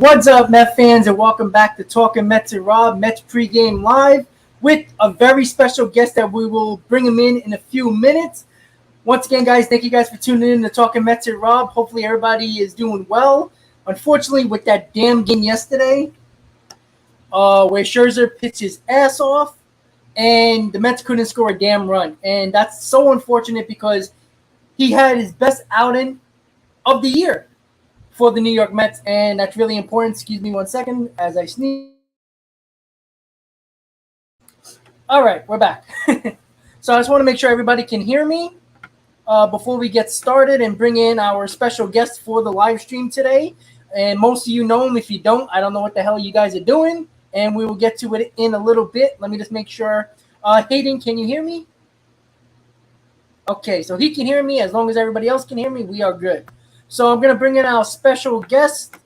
What's up, Met fans, and welcome back to Talking Mets and Rob, Mets pregame live with a very special guest that we will bring him in a few minutes. Once again, guys, thank you guys for tuning in to Talking Mets and Rob. Hopefully everybody is doing well. Unfortunately, with that damn game yesterday, where Scherzer pitched his ass off, and the Mets couldn't score a damn run. And that's so unfortunate because he had his best outing of the year for the New York Mets, and that's really important. Excuse me one second as I sneeze. All right, we're back. So I just want to make sure everybody can hear me before we get started and bring in our special guest for the live stream today. And most of you know him. If you don't, I don't know what the hell you guys are doing, and we will get to it in a little bit. Let me just make sure. Hayden, can you hear me? Okay, so he can hear me. As long as everybody else can hear me, we are good. So I'm going to bring in our special guest,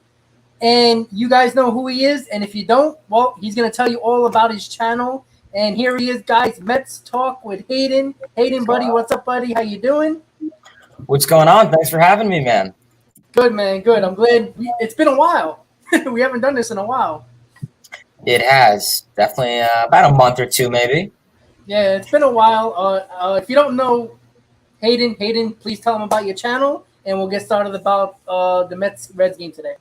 and you guys know who he is. And if you don't, well, he's going to tell you all about his channel. And here he is, guys, Mets Talk with Hayden. Hayden, buddy, what's up, buddy? How you doing? What's going on? Thanks for having me, man. Good, man, good. I'm glad. It's been a while. We haven't done this in a while. It has. Definitely about a month or two, maybe. Yeah, it's been a while. If you don't know Hayden, please tell him about your channel. And we'll get started about the Mets Reds game today.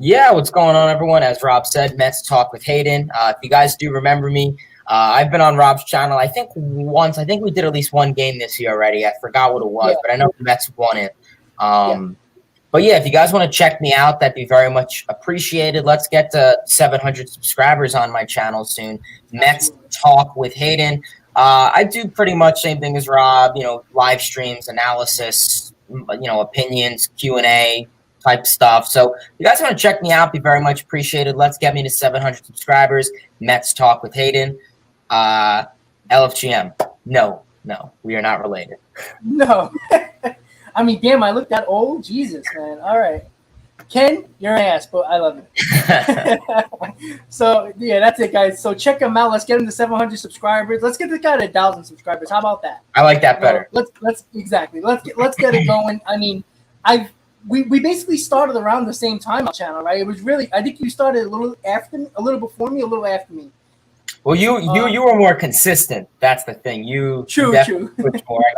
Yeah, what's going on, everyone? As Rob said, Mets Talk with Hayden. If you guys do remember me, I've been on Rob's channel, I think once. I think we did at least one game this year already. I forgot what it was, but I know the Mets won it. But yeah, if you guys want to check me out, that'd be very much appreciated. Let's get to 700 subscribers on my channel soon. Mets Talk with Hayden. I do pretty much same thing as Rob, live streams, analysis, opinions, Q&A type stuff. So if you guys want to check me out, be very much appreciated. Let's get me to 700 subscribers. Mets Talk with Hayden. LFGM. No, we are not related. No. I mean, damn, I look that old. Jesus, man. All right. Ken, you're an ass, but I love it. So, yeah, that's it, guys. So check him out. Let's get him to 700 subscribers. Let's get this guy to 1,000 subscribers. How about that? I like that better. Let's get it going. I mean, we basically started around the same time on the channel, right? It was really, I think you started a little before me, a little after me. Well, you were more consistent. That's the thing. True. More. I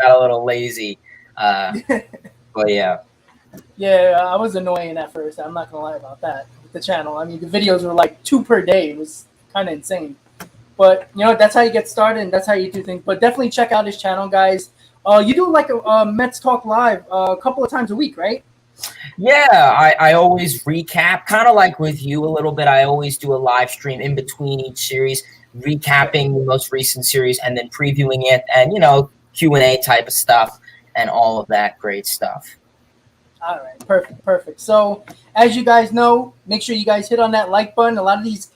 got a little lazy, but yeah. Yeah, I was annoying at first. I'm not gonna lie about that with the channel. I mean, the videos were like 2 per day. It was kind of insane. But that's how you get started, and that's how you do things. But definitely check out his channel, guys. You do like a Mets Talk Live a couple of times a week, right? Yeah, I always recap, kind of like with you a little bit. I always do a live stream in between each series, recapping the most recent series and then previewing it, and Q&A type of stuff and all of that great stuff. All right, perfect. So as you guys know, make sure you guys hit on that like button. A lot of these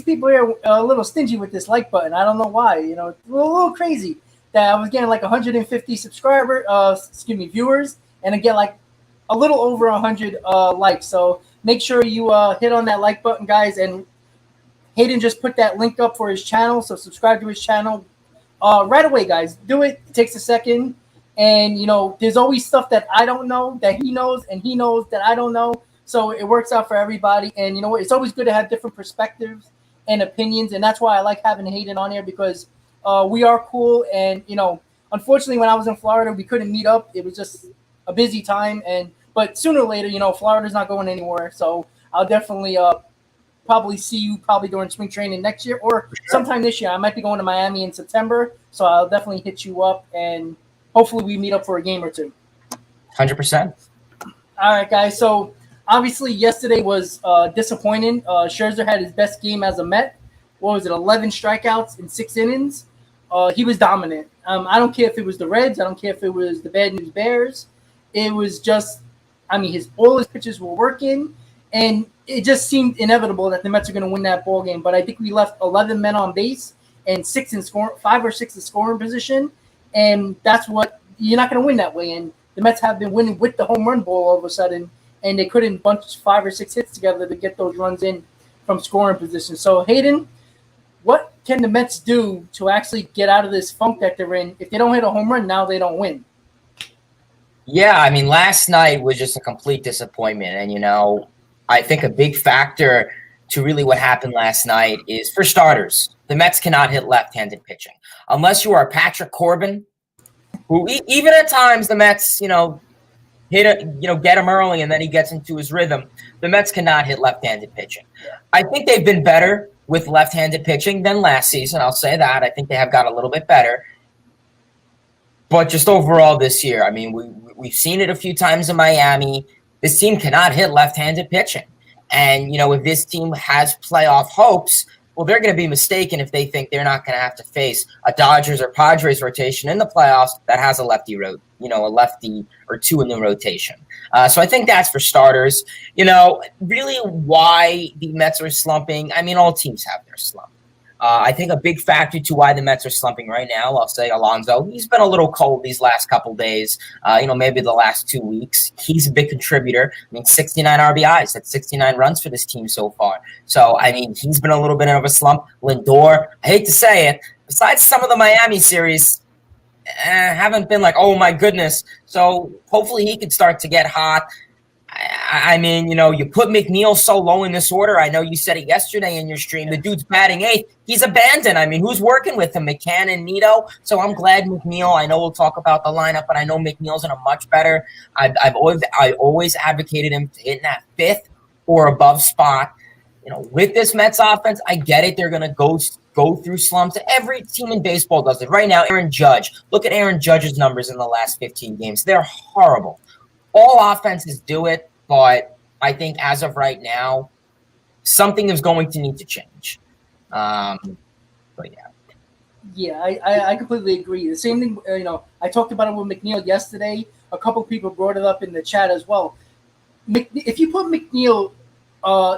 people here are a little stingy with this like button. I don't know why. It's a little crazy that I was getting like 150 viewers, and I get like a little over 100 likes. So make sure you hit on that like button, guys. And Hayden just put that link up for his channel, so subscribe to his channel right away, guys. Do it. It takes a second. And, there's always stuff that I don't know that he knows, and he knows that I don't know. So it works out for everybody. And you know what? It's always good to have different perspectives and opinions. And that's why I like having Hayden on here, because we are cool. And, unfortunately, when I was in Florida, we couldn't meet up. It was just a busy time. But sooner or later, Florida's not going anywhere. So I'll definitely probably see you during spring training next year or sometime this year. I might be going to Miami in September. So I'll definitely hit you up, and hopefully we meet up for a game or two. 100%. All right, guys. So obviously yesterday was disappointing. Scherzer had his best game as a Met. What was it? 11 strikeouts in 6 innings. He was dominant. I don't care if it was the Reds. I don't care if it was the Bad News Bears. It was just, all his pitches were working, and it just seemed inevitable that the Mets are going to win that ball game. But I think we left 11 men on base and 5 or 6 in scoring position. And that's what you're not going to win that way. And the Mets have been winning with the home run ball all of a sudden, and they couldn't bunch 5 or 6 hits together to get those runs in from scoring position. So, Hayden, what can the Mets do to actually get out of this funk that they're in? If they don't hit a home run, now they don't win. Yeah, last night was just a complete disappointment. And, I think a big factor to really what happened last night is, for starters, the Mets cannot hit left-handed pitching. Unless you are Patrick Corbin, who even at times the Mets, get him early and then he gets into his rhythm. The Mets cannot hit left-handed pitching. I think they've been better with left-handed pitching than last season. I'll say that. I think they have got a little bit better. But just overall this year, I mean, we've seen it a few times in Miami. This team cannot hit left-handed pitching. And, if this team has playoff hopes, well, they're going to be mistaken if they think they're not going to have to face a Dodgers or Padres rotation in the playoffs that has a lefty or two in the rotation. So I think that's for starters. Really why the Mets are slumping. I mean, all teams have their slump. I think a big factor to why the Mets are slumping right now, I'll say Alonso. He's been a little cold these last couple days, maybe the last 2 weeks. He's a big contributor. I mean, 69 RBIs. That's 69 runs for this team so far. So, I mean, he's been a little bit of a slump. Lindor, I hate to say it, besides some of the Miami series, haven't been like, oh, my goodness. So hopefully he can start to get hot. I mean, you put McNeil so low in this order. I know you said it yesterday in your stream. The dude's batting eighth. He's abandoned. I mean, who's working with him? McCann and Nito. So I'm glad McNeil. I know we'll talk about the lineup, but I know McNeil's in a much better. I always advocated him to hit in that fifth or above spot. With this Mets offense, I get it. They're gonna go through slumps. Every team in baseball does it. Right now, Aaron Judge. Look at Aaron Judge's numbers in the last 15 games. They're horrible. All offenses do it, but I think as of right now, something is going to need to change. But yeah. Yeah, I completely agree. The same thing, I talked about it with McNeil yesterday. A couple people brought it up in the chat as well. If you put McNeil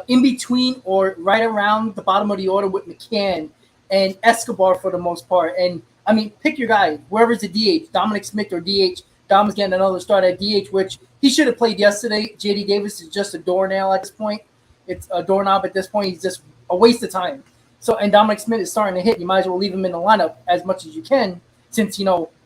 in between or right around the bottom of the order with McCann and Escobar for the most part, and I mean, pick your guy, whoever's the DH, Dominic Smith or DH. Dom's getting another start at DH, which he should have played yesterday. JD Davis is just a doornail at this point. It's a doorknob at this point. He's just a waste of time. So, and Dominic Smith is starting to hit. You might as well leave him in the lineup as much as you can, since,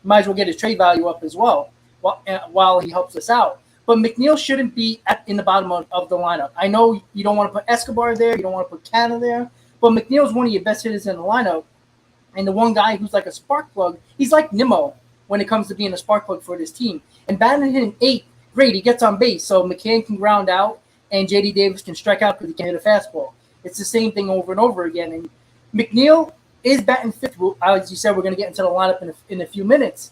might as well get his trade value up as well while he helps us out. But McNeil shouldn't be in the bottom of the lineup. I know you don't want to put Escobar there. You don't want to put Canna there. But McNeil's one of your best hitters in the lineup. And the one guy who's like a spark plug, he's like Nimmo when it comes to being a spark plug for this team. And batting hitting eighth, great, he gets on base. So McCann can ground out and JD Davis can strike out because he can hit a fastball. It's the same thing over and over again. And McNeil is batting fifth. As you said, we're going to get into the lineup in a few minutes.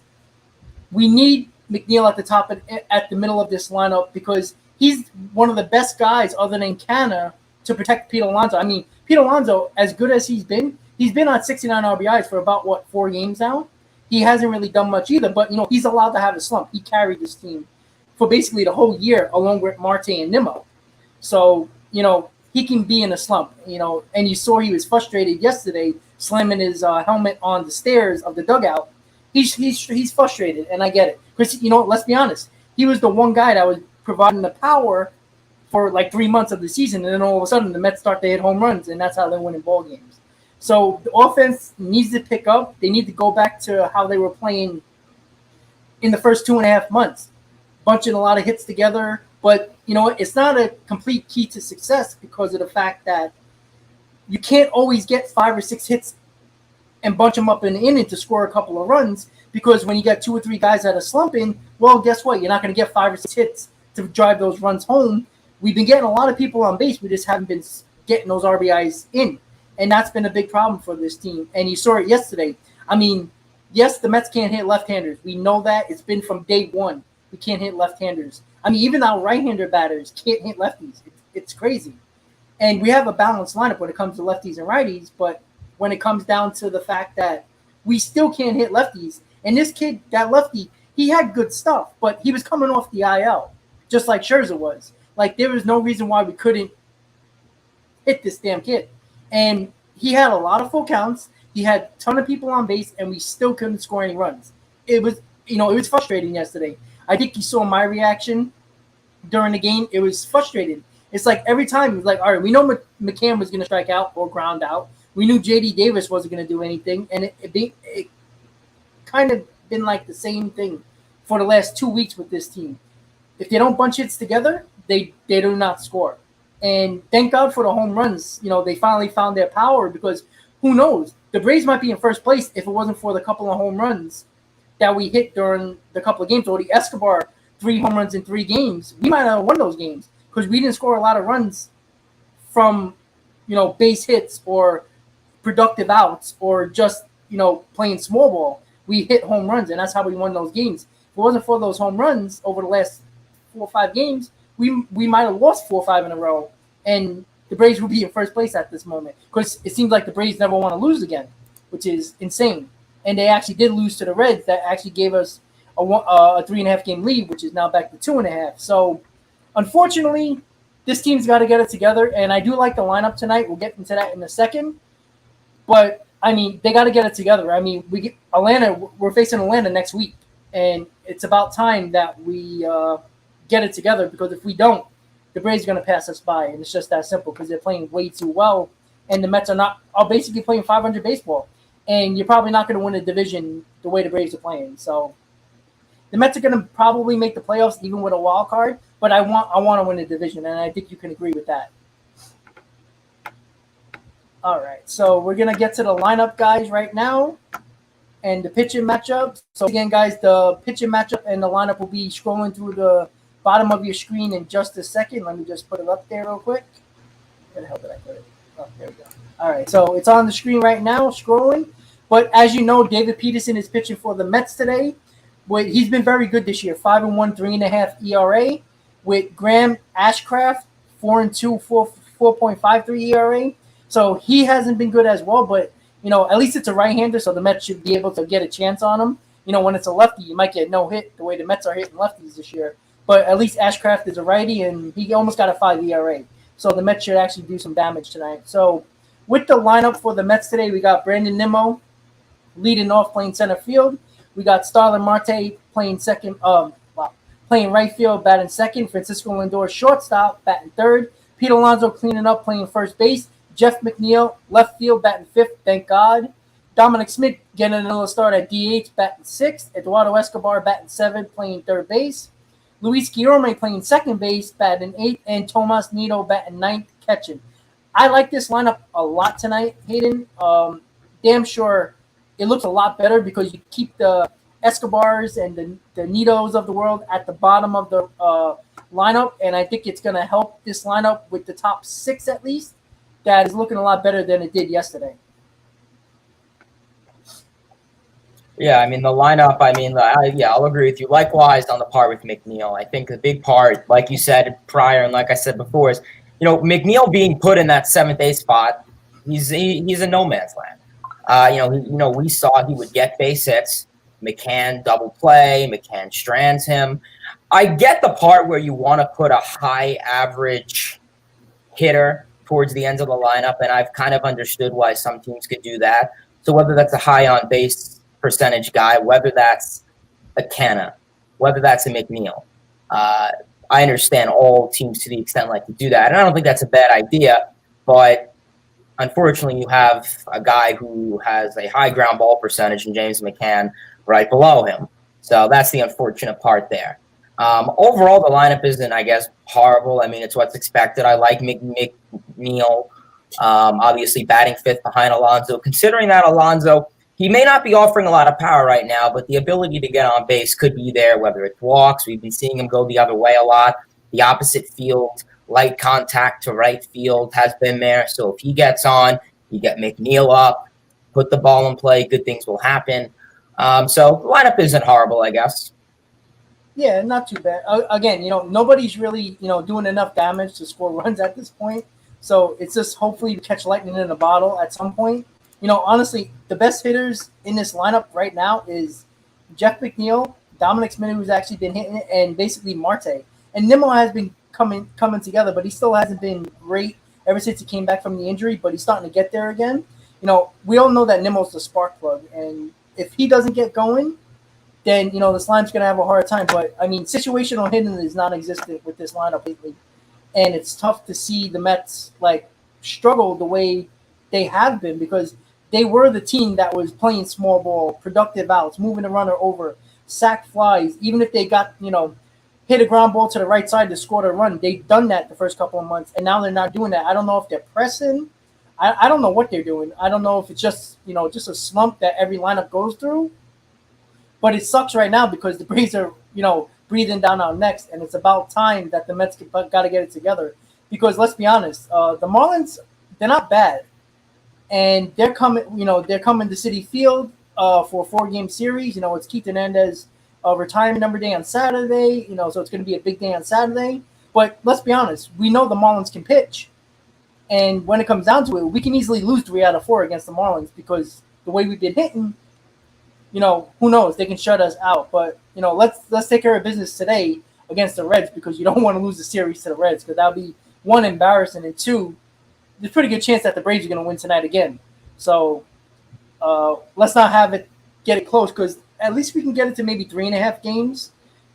We need McNeil at the top at the middle of this lineup because he's one of the best guys other than Canna to protect Pete Alonso. I mean, Pete Alonso, as good as he's been on 69 RBIs for about, 4 games now? He hasn't really done much either, but, he's allowed to have a slump. He carried this team for basically the whole year along with Marte and Nimmo. So, he can be in a slump, and you saw he was frustrated yesterday slamming his helmet on the stairs of the dugout. He's frustrated, and I get it. Because, let's be honest. He was the one guy that was providing the power for like 3 months of the season, and then all of a sudden the Mets start to hit home runs, and that's how they're winning ball games. So the offense needs to pick up. They need to go back to how they were playing in the first 2.5 months, bunching a lot of hits together. But, it's not a complete key to success because of the fact that you can't always get 5 or 6 hits and bunch them up in the inning to score a couple of runs because when you got 2 or 3 guys that are slumping, well, guess what? You're not going to get 5 or 6 hits to drive those runs home. We've been getting a lot of people on base. We just haven't been getting those RBIs in. And that's been a big problem for this team. And you saw it yesterday. I mean, yes, the Mets can't hit left-handers. We know that. It's been from day one. We can't hit left-handers. I mean, even our right-hander batters can't hit lefties. It's crazy. And we have a balanced lineup when it comes to lefties and righties. But when it comes down to the fact that we still can't hit lefties, and this kid, that lefty, he had good stuff, but he was coming off the IL, just like Scherzer was. Like, there was no reason why we couldn't hit this damn kid. And he had a lot of full counts. He had a ton of people on base, and we still couldn't score any runs. It was, it was frustrating yesterday. I think you saw my reaction during the game. It was frustrating. It's like every time, it's like, all right, we know McCann was going to strike out or ground out. We knew JD Davis wasn't going to do anything, and it kind of been like the same thing for the last 2 weeks with this team. If they don't bunch hits together, they do not score. And thank God for the home runs. They finally found their power because who knows? The Braves might be in first place if it wasn't for the couple of home runs that we hit during the couple of games. Or the Escobar 3 home runs in 3 games. We might have won those games because we didn't score a lot of runs from, base hits or productive outs or just, playing small ball. We hit home runs, and that's how we won those games. If it wasn't for those home runs over the last 4 or 5 games, we might have lost 4 or 5 in a row, and the Braves would be in first place at this moment because it seems like the Braves never want to lose again, which is insane. And they actually did lose to the Reds. That actually gave us a 3.5 game lead, which is now back to 2.5. So, unfortunately, this team's got to get it together. And I do like the lineup tonight. We'll get into that in a second. But they got to get it together. We're facing Atlanta next week, and it's about time that we get it together because if we don't, the Braves are going to pass us by, and it's just that simple because they're playing way too well, and the Mets are basically playing 500 baseball, and you're probably not going to win a division the way the Braves are playing. So the Mets are going to probably make the playoffs even with a wild card, but I want to win the division, and I think you can agree with that. All right, so we're going to get to the lineup, guys, right now, and the pitching matchup. So again, guys, the pitching matchup and the lineup will be scrolling through the bottom of your screen in just a second. Let me just put it up there real quick. Where the hell did I put it? Oh, there we go. All right, so it's on the screen right now, scrolling. But as you know, David Peterson is pitching for the Mets today. He's been very good this year, 5-1, 3.5 ERA. With Graham Ashcraft, 4-2, 4.53 ERA. So he hasn't been good as well, but at least it's a right-hander, so the Mets should be able to get a chance on him. When it's a lefty, you might get no hit the way the Mets are hitting lefties this year. But at least Ashcraft is a righty, and he almost got a 5 ERA. So the Mets should actually do some damage tonight. So with the lineup for the Mets today, we got Brandon Nimmo leading off playing center field. We got Starlin Marte playing playing right field, batting second. Francisco Lindor shortstop, batting third. Pete Alonso cleaning up, playing first base. Jeff McNeil left field, batting fifth. Thank God. Dominic Smith getting another start at DH, batting sixth. Eduardo Escobar batting seventh, playing third base. Luis Guillorme playing second base, batting eighth, and Tomas Nido batting ninth, catching. I like this lineup a lot tonight, Hayden. Damn sure it looks a lot better because you keep the Escobars and the Nidos of the world at the bottom of the lineup, and I think it's going to help this lineup with the top 6 at least. That is looking a lot better than it did yesterday. Yeah, the lineup, I'll agree with you. Likewise, on the part with McNeil, I think the big part, like you said prior and like I said before, is, McNeil being put in that 7th-8 spot, he's a no man's land. We saw he would get base hits. McCann double play. McCann strands him. I get the part where you want to put a high average hitter towards the end of the lineup, and I've kind of understood why some teams could do that. So whether that's a high on base percentage guy, whether that's a Canna, whether that's a McNeil, I understand all teams to the extent like to do that, and I don't think that's a bad idea. But unfortunately, you have a guy who has a high ground ball percentage in James McCann right below him. So that's the unfortunate part there. Overall, the lineup isn't, I guess, horrible. It's what's expected. I like McNeil, obviously batting fifth behind Alonso. Considering that Alonso, he may not be offering a lot of power right now, but the ability to get on base could be there, whether it's walks. We've been seeing him go the other way a lot. The opposite field, light contact to right field has been there. So if he gets on, you get McNeil up, put the ball in play, good things will happen. So the lineup isn't horrible, I guess. Yeah, not too bad. Again, nobody's really, doing enough damage to score runs at this point. So it's just hopefully to catch lightning in a bottle at some point. Honestly, the best hitters in this lineup right now is Jeff McNeil, Dominic Smith, who's actually been hitting it, and basically Marte. And Nimmo has been coming together, but he still hasn't been great ever since he came back from the injury, but he's starting to get there again. We all know that Nimmo's the spark plug, and if he doesn't get going, then, this lineup's going to have a hard time. But, situational hitting is non-existent with this lineup lately. And it's tough to see the Mets, struggle the way they have been because they were the team that was playing small ball, productive outs, moving the runner over, sack flies. Even if they got, hit a ground ball to the right side to score the run. They've done that the first couple of months, and now they're not doing that. I don't know if they're pressing. I don't know what they're doing. I don't know if it's just just a slump that every lineup goes through. But it sucks right now because the Braves are breathing down our necks, and it's about time that the Mets got to get it together. Because let's be honest, the Marlins, they're not bad, and they're coming. They're coming to Citi Field for a 4-game series. It's Keith Hernandez retirement number day on Saturday. So it's going to be a big day on Saturday. But let's be honest, we know the Marlins can pitch. And when it comes down to it, we can easily lose 3 out of 4 against the Marlins because the way we've been hitting, who knows? They can shut us out. But, let's take care of business today against the Reds because you don't want to lose the series to the Reds because that would be, 1, embarrassing, and 2, there's a pretty good chance that the Braves are going to win tonight again. So let's not get it close because at least we can get it to maybe 3.5 games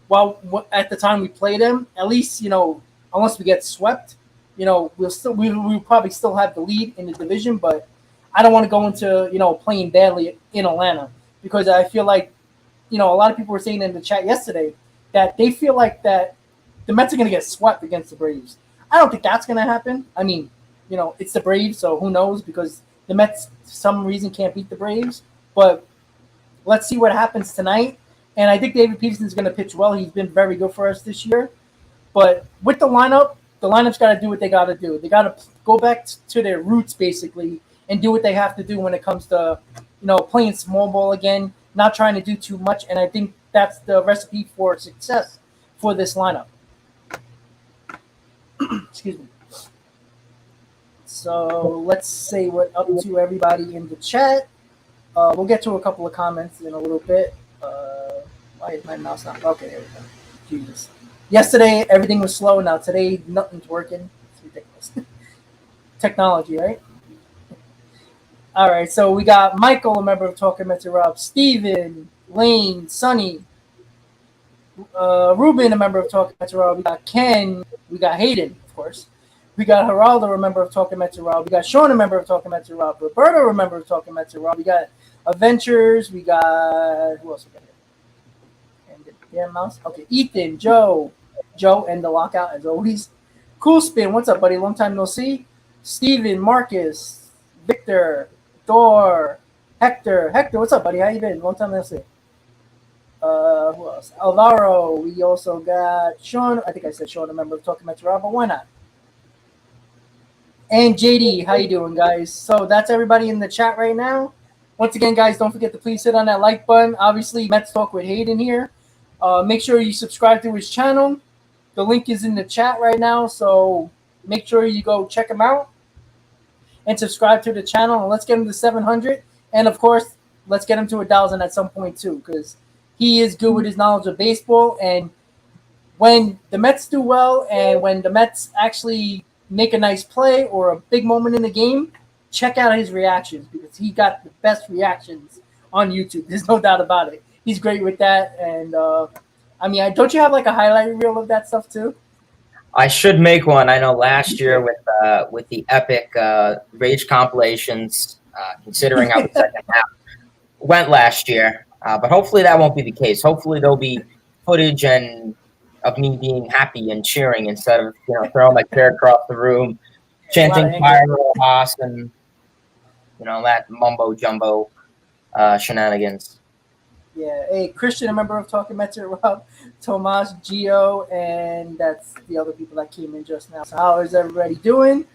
while at the time we play them. At least, unless we get swept, we'll probably still have the lead in the division, but I don't want to go into, playing badly in Atlanta because I feel like, a lot of people were saying in the chat yesterday that they feel like that the Mets are going to get swept against the Braves. I don't think that's going to happen. I mean, it's the Braves, so who knows because the Mets, for some reason, can't beat the Braves, but let's see what happens tonight. And I think David Peterson's going to pitch well. He's been very good for us this year, but with the lineup's got to do what they got to do. They got to go back to their roots, basically, and do what they have to do when it comes to, playing small ball again, not trying to do too much. And I think that's the recipe for success for this lineup. Excuse me. So let's say what up to everybody in the chat. We'll get to a couple of comments in a little bit. Why is my mouse not? Okay, there we go. Jesus. Yesterday, everything was slow. Now today, nothing's working. It's ridiculous. Technology, right? All right, so we got Michael, a member of Talking Mets and Rob, Steven, Lane, Sonny, Ruben, a member of Talking Mets and Rob. We got Ken. We got Hayden, of course. We got Geraldo, a member of Talking Mets and Rob. We got Sean, a member of Talking Mets and Rob. Roberto, a member of Talking Mets and Rob. We got Adventures. We got who else we got here? And the damn mouse. Okay, Ethan, Joe, and the lockout as always. Cool Spin, what's up, buddy? Long time no see. Steven, Marcus, Victor, Thor, Hector, what's up, buddy? How you been? Long time no see. Who else? Alvaro. We also got Sean. I think I said Sean, a member of Talking Mets and Rob, but why not? And JD, how you doing, guys? So that's everybody in the chat right now. Once again, guys, don't forget to please hit on that like button. Obviously, Mets Talk with Hayden here. Make sure you subscribe to his channel. The link is in the chat right now, so make sure you go check him out and subscribe to the channel. And let's get him to 700. And, of course, let's get him to 1,000 at some point, too, because he is good with his knowledge of baseball. And when the Mets do well and when the Mets actually make a nice play or a big moment in the game, check out his reactions because he got the best reactions on YouTube. There's no doubt about it. He's great with that. And, don't you have like a highlight reel of that stuff too? I should make one. I know last year with the epic Rage compilations, considering how the second half went last year. But hopefully that won't be the case. Hopefully there'll be footage of me being happy and cheering instead of throwing my chair across the room, chanting "Fire Rojas" and that mumbo jumbo shenanigans. Yeah, hey, Christian, a member of Talking Mets and Rob, Tomas, Gio, and that's the other people that came in just now. So how is everybody doing?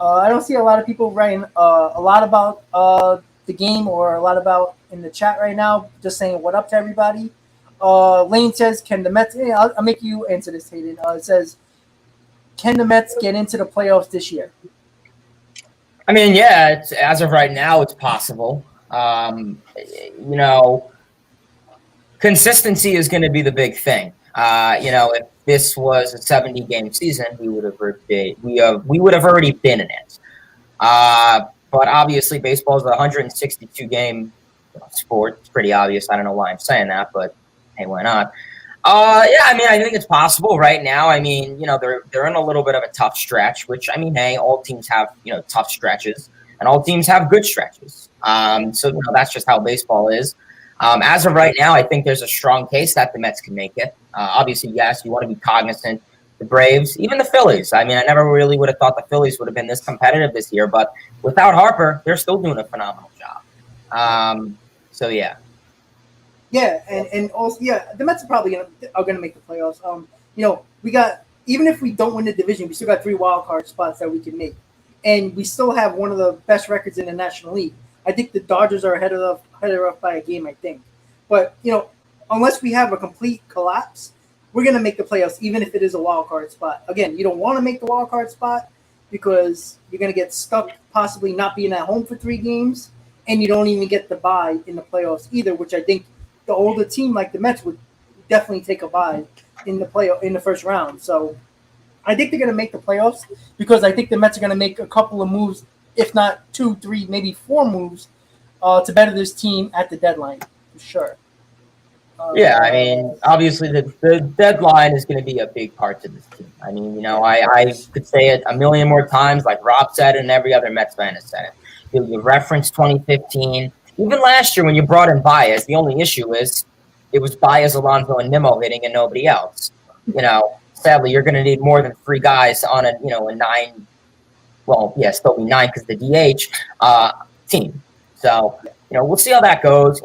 I don't see a lot of people writing a lot about the game or a lot about in the chat right now. Just saying what up to everybody. Lane says, "Can the Mets?" I'll make you answer this, Hayden. It says, "Can the Mets get into the playoffs this year?" I mean, yeah. As of right now, it's possible. Consistency is going to be the big thing. If this was a 70-game season, we would have already been in it. But obviously, baseball is a 162-game sport. It's pretty obvious. I don't know why I'm saying that, but hey, why not? I think it's possible right now. They're in a little bit of a tough stretch, which hey, all teams have tough stretches, and all teams have good stretches. So that's just how baseball is. As of right now, I think there's a strong case that the Mets can make it. Obviously, yes, you want to be cognizant. The Braves, even the Phillies. I mean, I never really would have thought the Phillies would have been this competitive this year, but without Harper, they're still doing a phenomenal job. So yeah. Yeah, and also the Mets are probably gonna make the playoffs. We got, even if we don't win the division, we still got 3 wild card spots that we can make, and we still have one of the best records in the National League. I think the Dodgers are ahead of us by a game, I think. But unless we have a complete collapse, we're gonna make the playoffs, even if it is a wild card spot. Again, you don't want to make the wild card spot because you're gonna get stuck possibly not being at home for 3 games, and you don't even get the bye in the playoffs either, which I think the older team like the Mets would definitely take a bye in the first round. So I think they're going to make the playoffs because I think the Mets are going to make a couple of moves, if not 2, 3, maybe 4 moves to better this team at the deadline, for sure. Yeah, I mean, obviously the deadline is going to be a big part to this team. I mean, I could say it a million more times, like Rob said and every other Mets fan has said it. You referenced 2015. Even last year when you brought in Baez, the only issue is it was Baez, Alonso, and Nimmo hitting and nobody else. Sadly, you're going to need more than 3 guys on a 9. Well, yeah, still be 9 because the DH team. So we'll see how that goes.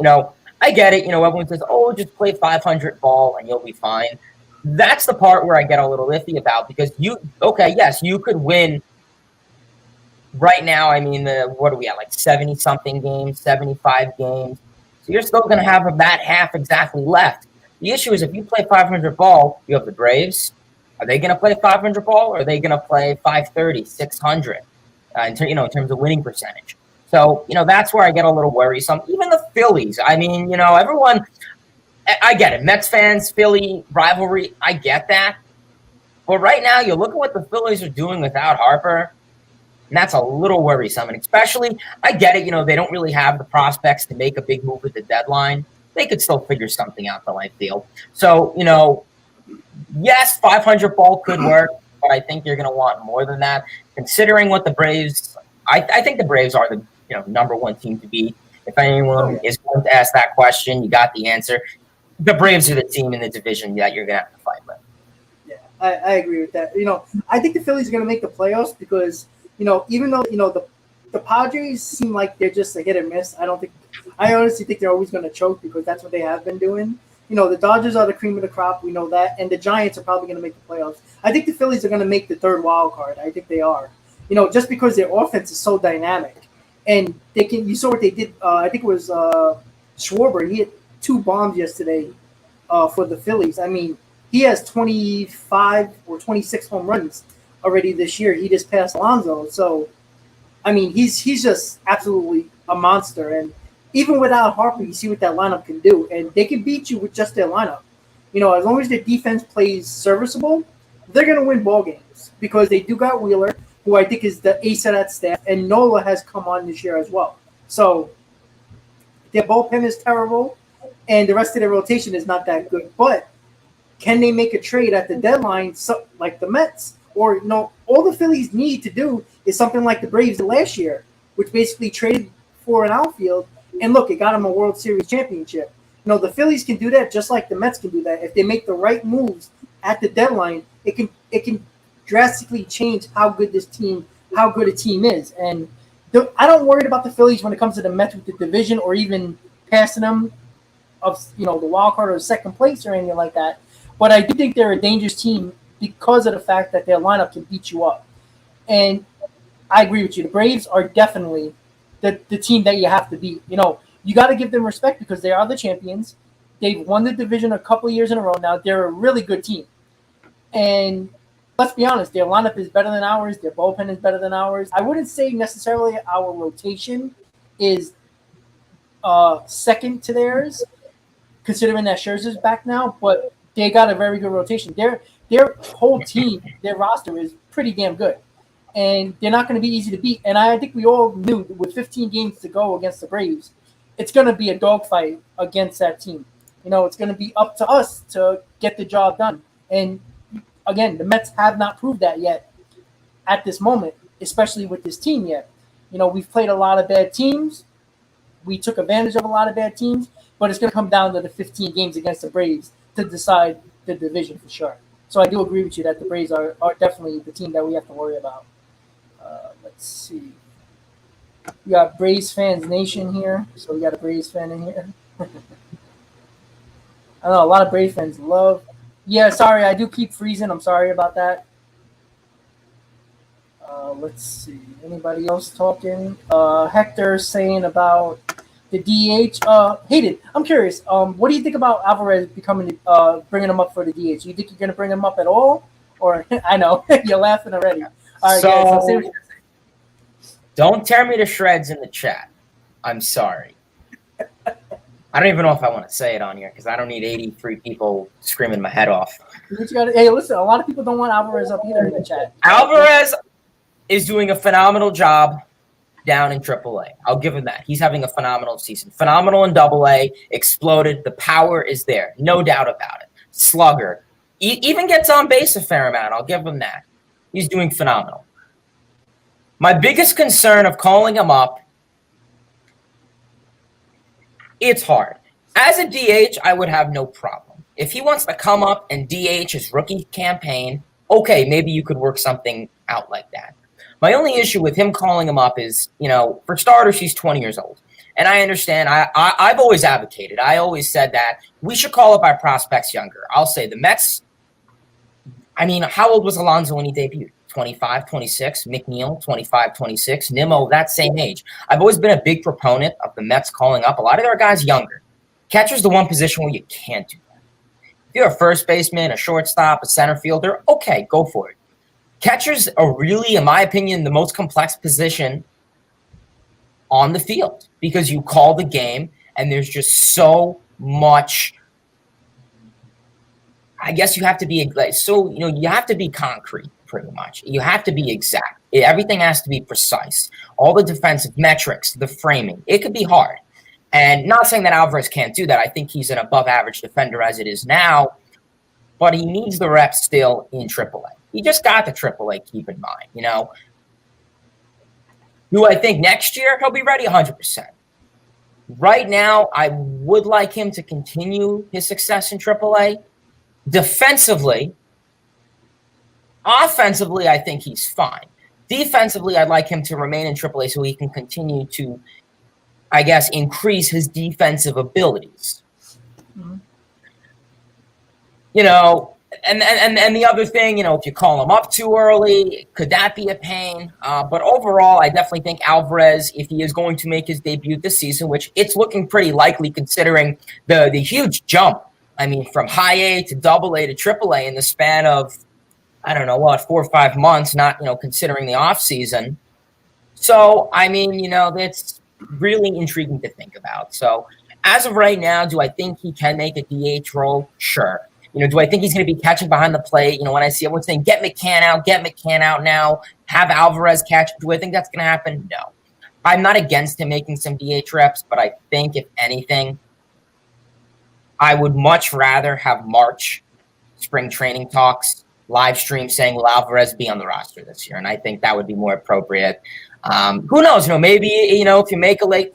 I get it. Everyone says, "Oh, just play 500 ball and you'll be fine." That's the part where I get a little iffy about because you could win. Right now, I mean, what are we at, like 70-something games, 75 games? So you're still going to have about half exactly left. The issue is if you play 500 ball, you have the Braves. Are they going to play 500 ball or are they going to play 530, 600 in terms of winning percentage? So, that's where I get a little worrisome. Even the Phillies, I mean, everyone, I get it. Mets fans, Philly rivalry, I get that. But right now, you look at what the Phillies are doing without Harper, and that's a little worrisome. And especially, I get it, they don't really have the prospects to make a big move at the deadline. They could still figure something out, though, I feel. So, yes, 500 ball could work, but I think you're going to want more than that. Considering what the Braves, I think the Braves are the number 1 team to beat. If anyone is going to ask that question, you got the answer. The Braves are the team in the division that you're going to have to fight with. Yeah, I agree with that. I think the Phillies are going to make the playoffs because even though the Padres seem like they're just a hit or miss, I honestly think they're always going to choke because that's what they have been doing. The Dodgers are the cream of the crop, we know that, and the Giants are probably going to make the playoffs. I think the Phillies are going to make the 3rd wild card. I think they are. Just because their offense is so dynamic, and they can. You saw what they did. I think it was Schwarber. He hit 2 bombs yesterday for the Phillies. I mean, he has 25 or 26 home runs already this year. He just passed Alonso. So, I mean, he's just absolutely a monster. And even without Harper, you see what that lineup can do. And they can beat you with just their lineup. As long as their defense plays serviceable, they're going to win ball games because they do got Wheeler, who I think is the ace of that staff, and Nola has come on this year as well. So their bullpen is terrible, and the rest of their rotation is not that good. But can they make a trade at the deadline, like the Mets? Or, all the Phillies need to do is something like the Braves did last year, which basically traded for an outfield. And look, it got them a World Series championship. The Phillies can do that just like the Mets can do that. If they make the right moves at the deadline, it can drastically change how good a team is. And I don't worry about the Phillies when it comes to the Mets with the division or even passing them of the wild card or second place or anything like that. But I do think they're a dangerous team because of the fact that their lineup can beat you up. And I agree with you. The Braves are definitely the team that you have to beat. You got to give them respect because they are the champions. They've won the division a couple of years in a row now. They're a really good team. And let's be honest, their lineup is better than ours. Their bullpen is better than ours. I wouldn't say necessarily our rotation is second to theirs, considering that Scherzer's back now, but they got a very good rotation. Their whole team, their roster is pretty damn good. And they're not going to be easy to beat. And I think we all knew with 15 games to go against the Braves, it's going to be a dogfight against that team. It's going to be up to us to get the job done. And again, the Mets have not proved that yet at this moment, especially with this team yet. We've played a lot of bad teams. We took advantage of a lot of bad teams, but it's going to come down to the 15 games against the Braves to decide the division for sure. So I do agree with you that the Braves are definitely the team that we have to worry about. Let's see. We got Braves fans nation here, so we got a Braves fan in here. I know a lot of Braves fans love. Yeah, sorry, I do keep freezing. I'm sorry about that. Let's see. Anybody else talking? Hector saying about the DH. Hayden, I'm curious. What do you think about Alvarez bringing him up for the DH? You think you're gonna bring him up at all, or I know you're laughing already. All right, so, guys. So say what you're saying. Don't tear me to shreds in the chat. I'm sorry. I don't even know if I want to say it on here because I don't need 83 people screaming my head off. Hey, listen. A lot of people don't want Alvarez up either in the chat. Alvarez is doing a phenomenal job down in AAA. I'll give him that. He's having a phenomenal season. Phenomenal in AA, exploded. The power is there. No doubt about it. Slugger. Even gets on base a fair amount. I'll give him that. He's doing phenomenal. My biggest concern of calling him up, it's hard. As a DH, I would have no problem. If he wants to come up and DH his rookie campaign, okay, maybe you could work something out like that. My only issue with him calling him up is, for starters, he's 20 years old. And I understand. I've always advocated. I always said that we should call up our prospects younger. I'll say the Mets. I mean, how old was Alonso when he debuted? 25, 26. McNeil, 25, 26. Nimmo, that same age. I've always been a big proponent of the Mets calling up a lot of their guys younger. Catcher's the one position where you can't do that. If you're a first baseman, a shortstop, a center fielder, okay, go for it. Catchers are really, in my opinion, the most complex position on the field because you call the game and there's just so much. I guess you have to be you have to be concrete pretty much. You have to be exact. Everything has to be precise. All the defensive metrics, the framing, it could be hard. And not saying that Alvarez can't do that. I think he's an above average defender as it is now, but he needs the reps still in AAA. He just got the AAA, keep in mind, Do I think next year he'll be ready? 100%. Right now, I would like him to continue his success in AAA. Defensively, offensively, I think he's fine. Defensively, I'd like him to remain in AAA so he can continue to, I guess, increase his defensive abilities. Mm-hmm. And the other thing, if you call him up too early, could that be a pain? But overall, I definitely think Alvarez, if he is going to make his debut this season, which it's looking pretty likely considering the huge jump, I mean, from high A to AA to AAA in the span of, 4 or 5 months, not, considering the offseason. So, I mean, it's really intriguing to think about. So, as of right now, do I think he can make a DH role? Sure. Do I think he's going to be catching behind the plate? When I see everyone saying, get McCann out now, have Alvarez catch. Do I think that's going to happen? No. I'm not against him making some DH reps, but I think, if anything, I would much rather have March spring training talks, live stream saying, will Alvarez be on the roster this year? And I think that would be more appropriate. Who knows? Maybe, if you make a late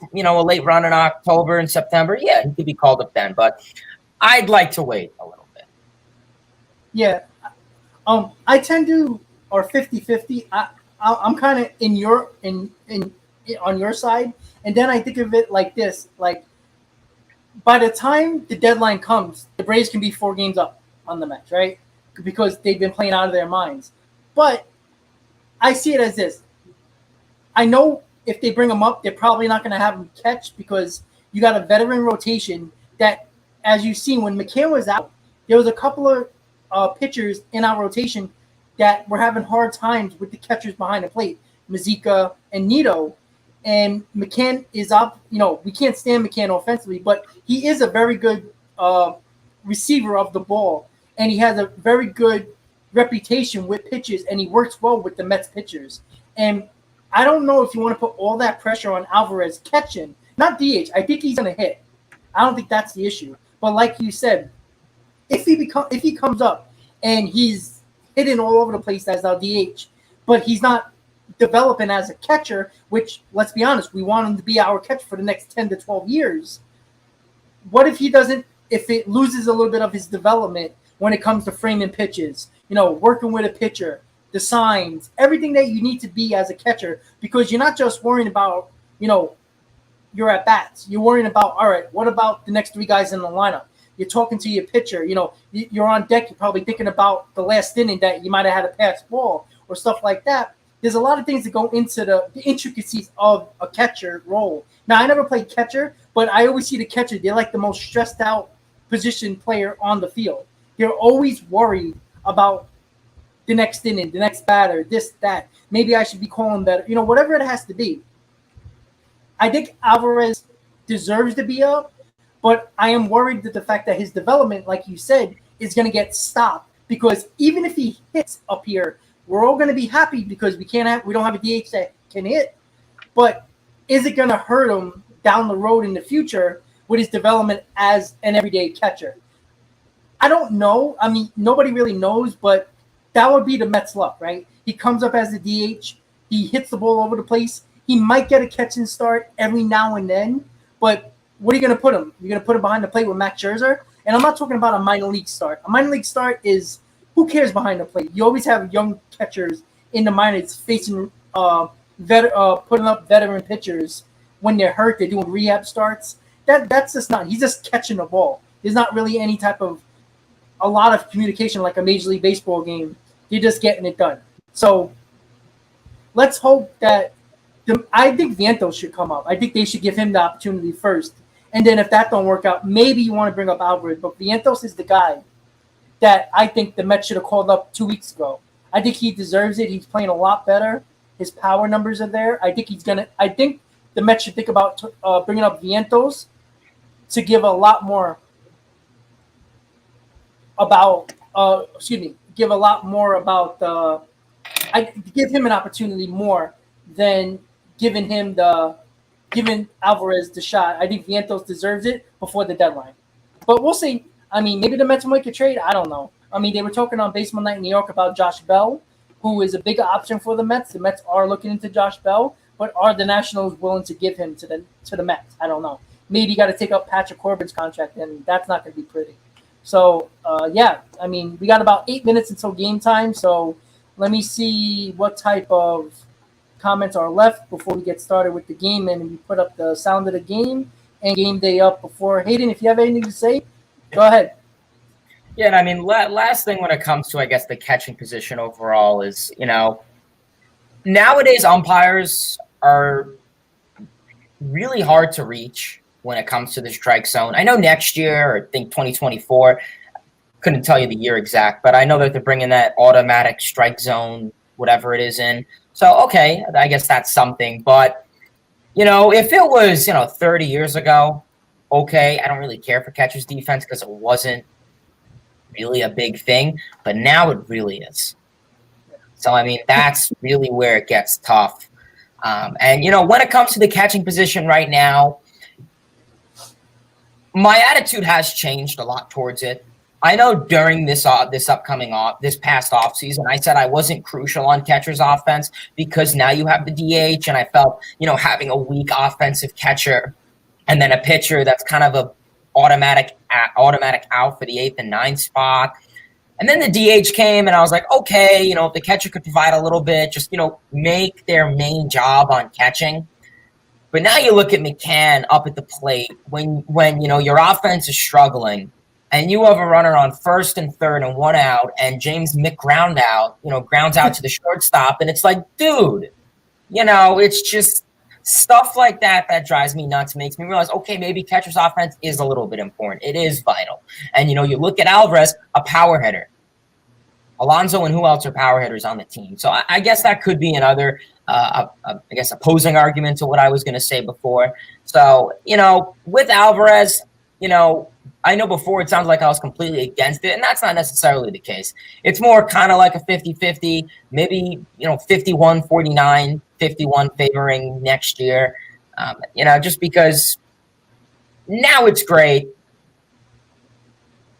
run in October and September, yeah, he could be called up then. But I'd like to wait a little. Yeah, I tend to, or 50-50. I'm kind of on your side, and then I think of it like this: like by the time the deadline comes, the Braves can be 4 games up on the Mets, right? Because they've been playing out of their minds. But I see it as this: I know if they bring him up, they're probably not going to have him catch because you got a veteran rotation that, as you've seen, when McCann was out, there was a couple of pitchers in our rotation that were having hard times with the catchers behind the plate, Mazika and Nito. And McCann is up. We can't stand McCann offensively, but he is a very good receiver of the ball, and he has a very good reputation with pitches, and he works well with the Mets pitchers. And I don't know if you want to put all that pressure on Alvarez catching, not DH. I think he's going to hit. I don't think that's the issue. But like you said, if he comes up and he's hitting all over the place as our DH, but he's not developing as a catcher, which, let's be honest, we want him to be our catcher for the next 10 to 12 years. What if he doesn't, if it loses a little bit of his development when it comes to framing pitches, working with a pitcher, the signs, everything that you need to be as a catcher, because you're not just worrying about, your at bats. You're worrying about, all right, what about the next three guys in the lineup? You're talking to your pitcher. You're on deck. You're probably thinking about the last inning that you might have had a pass ball or stuff like that. There's a lot of things that go into the intricacies of a catcher role. Now, I never played catcher, but I always see the catcher. They're like the most stressed out position player on the field. They're always worried about the next inning, the next batter, this, that. Maybe I should be calling better. Whatever it has to be. I think Alvarez deserves to be up, but I am worried that the fact that his development, like you said, is going to get stopped, because even if he hits up here, we're all going to be happy because we don't have a DH that can hit. But is it going to hurt him down the road in the future with his development as an everyday catcher? I don't know. I mean, nobody really knows, but that would be the Mets' luck, right? He comes up as a DH. He hits the ball over the place. He might get a catch and start every now and then, but what are you going to put him? You're going to put him behind the plate with Max Scherzer? And I'm not talking about a minor league start. A minor league start is, who cares behind the plate? You always have young catchers in the minors facing putting up veteran pitchers when they're hurt. They're doing rehab starts. That's just not. He's just catching the ball. There's not really any type of a lot of communication like a Major League Baseball game. They're just getting it done. So let's hope that. I think Vientos should come up. I think they should give him the opportunity first. And then if that don't work out, maybe you want to bring up Alvarez. But Vientos is the guy that I think the Mets should have called up 2 weeks ago. I think he deserves it. He's playing a lot better. His power numbers are there. I think the Mets should think about bringing up Vientos to give a lot more about give him an opportunity more than giving Alvarez the shot. I think Vientos deserves it before the deadline. But we'll see. I mean, maybe the Mets make a trade. I don't know. I mean, they were talking on Baseball Night in New York about Josh Bell, who is a big option for the Mets. The Mets are looking into Josh Bell, but are the Nationals willing to give him to the Mets? I don't know. Maybe you got to take up Patrick Corbin's contract, and that's not going to be pretty. So, I mean, we got about 8 minutes until game time. So let me see what type of comments are left before we get started with the game, and we put up the sound of the game and game day up before. Hayden, if you have anything to say, go ahead. Yeah, and I mean, last thing when it comes to, I guess, the catching position overall is, nowadays umpires are really hard to reach when it comes to the strike zone. I know next year, or I think 2024, couldn't tell you the year exact, but I know that they're bringing that automatic strike zone, whatever it is in. So, okay, I guess that's something. But, if it was, 30 years ago, okay, I don't really care for catcher's defense because it wasn't really a big thing. But now it really is. So, I mean, that's really where it gets tough. And, when it comes to the catching position right now, my attitude has changed a lot towards it. I know during this past offseason, I said I wasn't crucial on catcher's offense because now you have the DH, and I felt, having a weak offensive catcher and then a pitcher that's kind of a automatic out for the 8th and 9th spot. And then the DH came, and I was like, okay, if the catcher could provide a little bit, just, make their main job on catching. But now you look at McCann up at the plate when your offense is struggling, and you have a runner on first and third and 1 out, and James grounds out to the shortstop, and it's like, dude, it's just stuff like that drives me nuts, makes me realize, okay, maybe catcher's offense is a little bit important. It is vital. And, you look at Alvarez, a power hitter. Alonso and who else are power hitters on the team? So I guess that could be another, opposing argument to what I was going to say before. So, with Alvarez, I know before it sounds like I was completely against it, and that's not necessarily the case. It's more kind of like a 50-50, maybe, 51-49, 51 favoring next year, just because now it's great.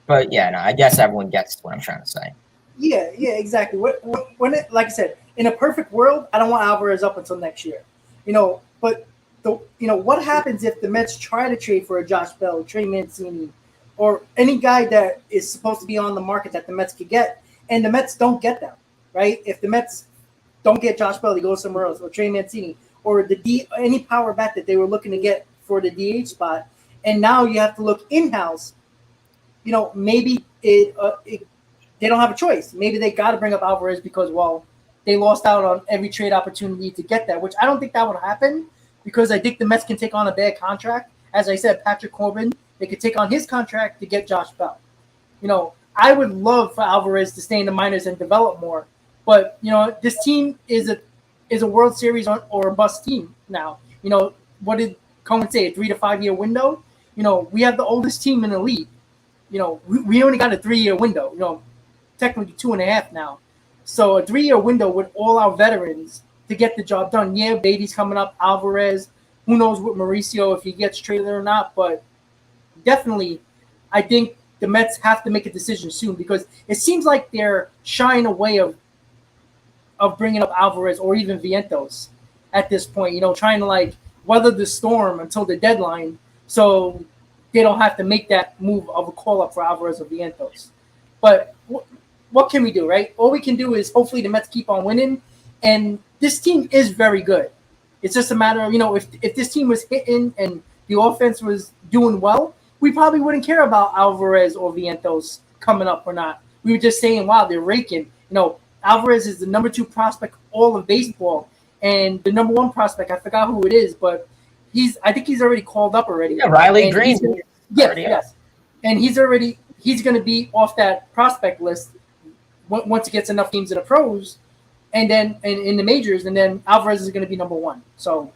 But, yeah, no, I guess everyone gets what I'm trying to say. Yeah, exactly. Like I said, in a perfect world, I don't want Alvarez up until next year. But what happens if the Mets try to trade for a Josh Bell, Trey Mancini, or any guy that is supposed to be on the market that the Mets could get, and the Mets don't get them, right? If the Mets don't get Josh Bell, he goes somewhere else, or Trey Mancini, or any power bat that they were looking to get for the DH spot, and now you have to look in-house. Maybe they don't have a choice. Maybe they got to bring up Alvarez because, well, they lost out on every trade opportunity to get that, which I don't think that would happen because I think the Mets can take on a bad contract. As I said, Patrick Corbin, they could take on his contract to get Josh Bell. I would love for Alvarez to stay in the minors and develop more, but this team is a World Series or a bust team now. What did Cohen say? A 3 to 5 year window. We have the oldest team in the league. We only got a 3 year window. Technically 2.5 now. So a 3 year window with all our veterans to get the job done. Yeah, Beatty's coming up, Alvarez. Who knows with Mauricio if he gets traded or not? But definitely, I think the Mets have to make a decision soon because it seems like they're shying away of bringing up Alvarez or even Vientos at this point. Trying to weather the storm until the deadline, so they don't have to make that move of a call up for Alvarez or Vientos. But what can we do, right? All we can do is hopefully the Mets keep on winning, and this team is very good. It's just a matter of, if this team was hitting and the offense was doing well, we probably wouldn't care about Alvarez or Vientos coming up or not. We were just saying, wow, they're raking. Alvarez is the number 2 prospect all of baseball, and the number 1 prospect, I forgot who it is, but I think he's already called up already. Yeah, Riley Green. Yes. And he's going to be off that prospect list once he gets enough games in the pros, and then in the majors, and then Alvarez is going to be number 1. So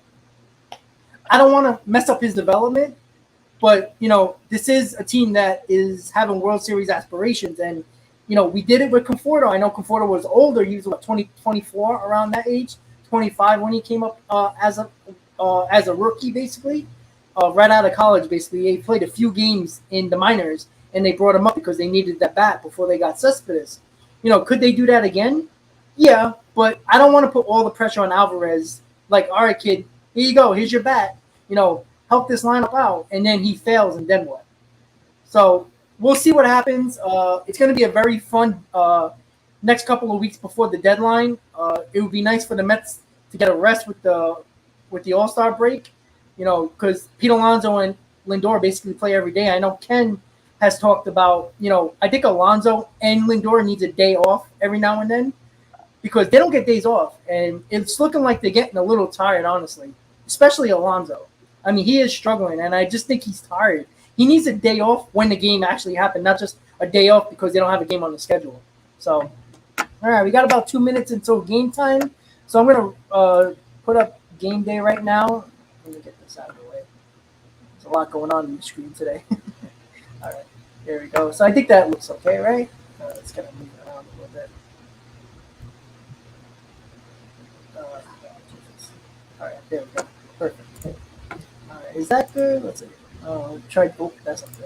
I don't want to mess up his development, but this is a team that is having World Series aspirations, and we did it with Conforto. I know Conforto was older; he was 24 around that age, 25 when he came up as a rookie, basically, right out of college. Basically, he played a few games in the minors, and they brought him up because they needed that bat before they got Cespedes. Could they do that again? Yeah, but I don't want to put all the pressure on Alvarez. Like, all right, kid, here you go. Here's your bat. Help this lineup out. And then he fails, and then what? So we'll see what happens. It's going to be a very fun next couple of weeks before the deadline. It would be nice for the Mets to get a rest with the All-Star break, because Pete Alonso and Lindor basically play every day. I know Ken has talked about, I think Alonso and Lindor needs a day off every now and then because they don't get days off. And it's looking like they're getting a little tired, honestly, especially Alonso. I mean, he is struggling, and I just think he's tired. He needs a day off when the game actually happened, not just a day off because they don't have a game on the schedule. So, all right, we got about 2 minutes until game time. So I'm going to put up game day right now. Let me get this out of the way. There's a lot going on the screen today. All right, there we go. So I think that looks okay, right? Let's kind of move it around a little bit. All right, there we go. Perfect. All right, is that good? Let's see. Try. Oh, that's not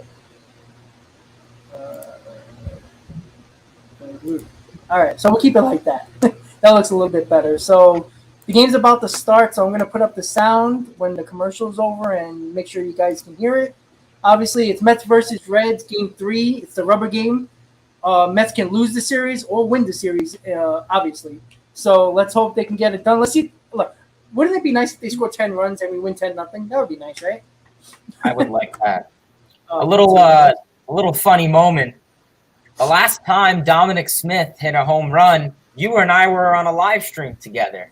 good. All right, so we'll keep it like that. That looks a little bit better. So the game's about to start, so I'm going to put up the sound when the commercial's over and make sure you guys can hear it. Obviously, it's Mets versus Reds, Game 3. It's the rubber game. Mets can lose the series or win the series, obviously. So let's hope they can get it done. Let's see. Look, wouldn't it be nice if they score 10 runs and we win 10-0? That would be nice, right? I would like that. A little funny moment. The last time Dominic Smith hit a home run, you and I were on a live stream together.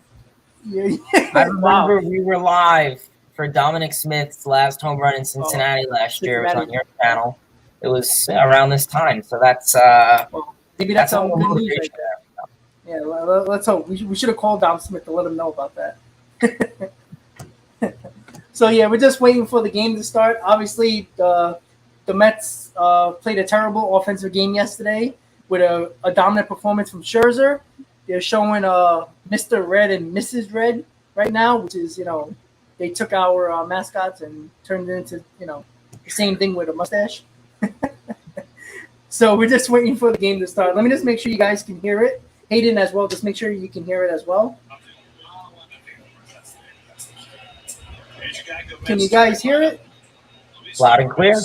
Yeah. I remember we were live for Dominic Smith's last home run in Cincinnati last year. It was on your channel. It was around this time, so that's maybe that's some good news right there. Yeah, let's hope. We should have called Dom Smith to let him know about that. So yeah, we're just waiting for the game to start. Obviously, the Mets played a terrible offensive game yesterday with a dominant performance from Scherzer. They're showing Mr. Red and Mrs. Red right now, which is, they took our mascots and turned it into, the same thing with a mustache. So we're just waiting for the game to start. Let me just make sure you guys can hear it. Hayden as well, just make sure you can hear it as well. Can you guys hear it? Loud and clear.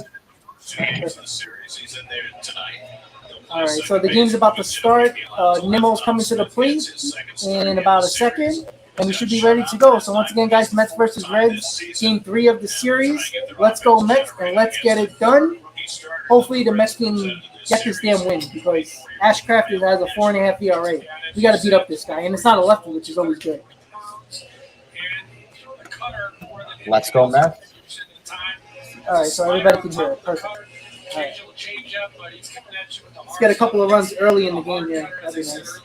All right, so the game's about to start. Nimmo's coming to the plate in about a second, and we should be ready to go. So once again, guys, Mets versus Reds, Game 3 of the series. Let's go Mets, and let's get it done. Hopefully the Mets can get this damn win because Ashcraft has a 4.5 ERA. We got to beat up this guy, and it's not a lefty, which is always good. Let's go, Mets. All right, so everybody can hear it. Perfect. All right. Let's get a couple of runs early in the game here. That'd be nice.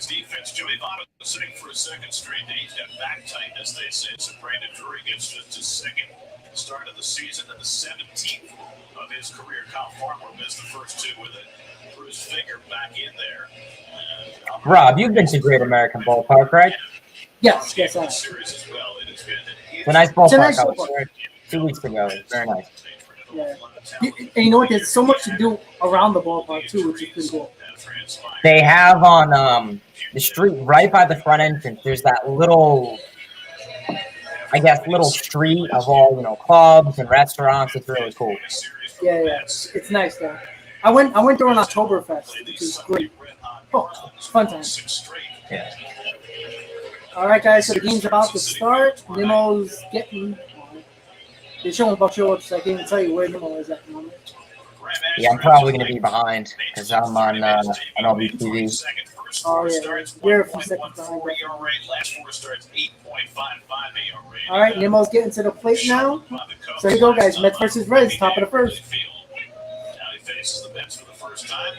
Defense, Jimmy Votto sitting for a second straight day. He's got back tightness, they say. So Brandon Drury gets just his second start of the season and the 17th of his career. Kyle Farmer missed the first two with a bruised finger back in there. Rob, you've been to Great American Ballpark, right? Yes, I have. It's a nice ballpark. I was there 2 weeks ago. Very nice. Yeah. And you know what? There's so much to do around the ballpark, too, which is pretty cool. They have on the street right by the front entrance, there's that little, I guess, little street of all, clubs and restaurants. It's really cool. Yeah. It's nice there. I went during Oktoberfest, which is great. Oh, fun time. Yeah. All right, guys, so the game's about to start. Nimmo's getting... They're showing Buckshot, so I can't even tell you where Nimmo is at the moment. Yeah, I'm probably going to be behind because I'm on MLB TV. Oh, yeah. We're a few seconds behind. All right, Nimmo's getting to the plate now. So here you go, guys. Mets versus Reds, top of the first. Now he faces the Mets for the first time.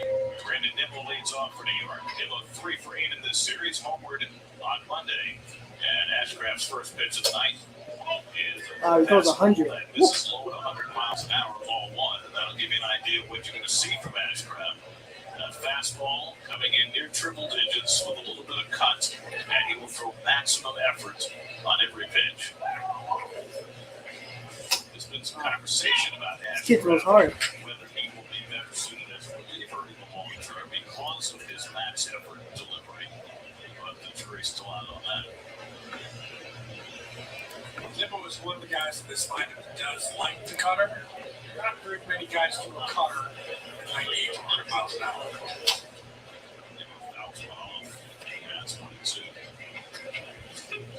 Brandon Nimmo leads off for New York. Nimmo 3 for 8 in this series, homeward on Monday. And Ashcraft's first pitch of the night is he throws 100. This is low at 100 miles an hour, ball one. And that'll give you an idea of what you're going to see from Ashcraft. Fastball coming in near triple digits with a little bit of cut, and he will throw maximum effort on every pitch. There's been some conversation about that. This kid throws hard. Whether he will be better suited as a reliever in the long term because of his max effort delivery. But the jury's still out on that. Nimmo is one of the guys in this lineup that does like the cutter. Not very many guys do a cutter at 98 to 100 miles an hour.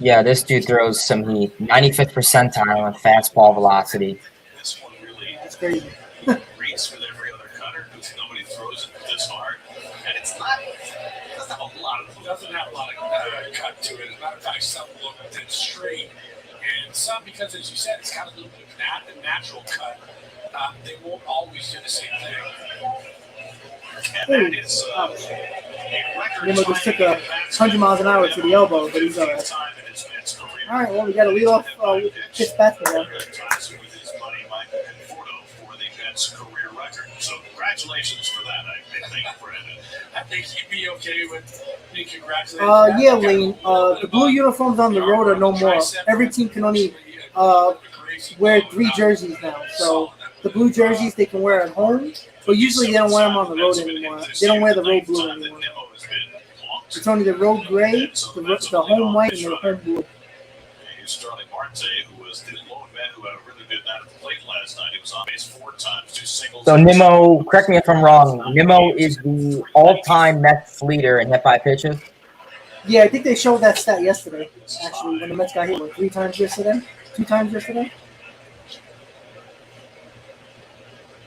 Yeah, this dude throws some heat. 95th percentile on fastball velocity. This one really That's crazy. reads with every other cutter because nobody throws it this hard. And it's not, it doesn't have a lot of Cut to it. As a matter of fact, some look dead straight. And some, because as you said, it's kind of a little bit of a natural cut. They won't always do the same thing. And that is Nimmo just took 100 miles an hour to the elbow, but he's all right. All right, well, we got to lead off this batsman now. So congratulations for that, I think, Brandon. I think he'd be okay with being congratulated. Yeah, Lane. The blue uniforms on the road are no more. Every team can only wear 3 jerseys now. So the blue jerseys they can wear at home, but usually they don't wear them on the road anymore. They don't wear the road blue anymore. It's only the road gray, the home white, and the home blue. Sterling Marte, who was the lone man who had a really good night at the plate last night. He was on base 4 times, 2 singles. So Nimmo, correct me if I'm wrong, Nimmo is the all-time Mets leader in hit by pitches. Yeah, I think they showed that stat yesterday, actually, when the Mets got hit, 3 times yesterday? 2 times yesterday?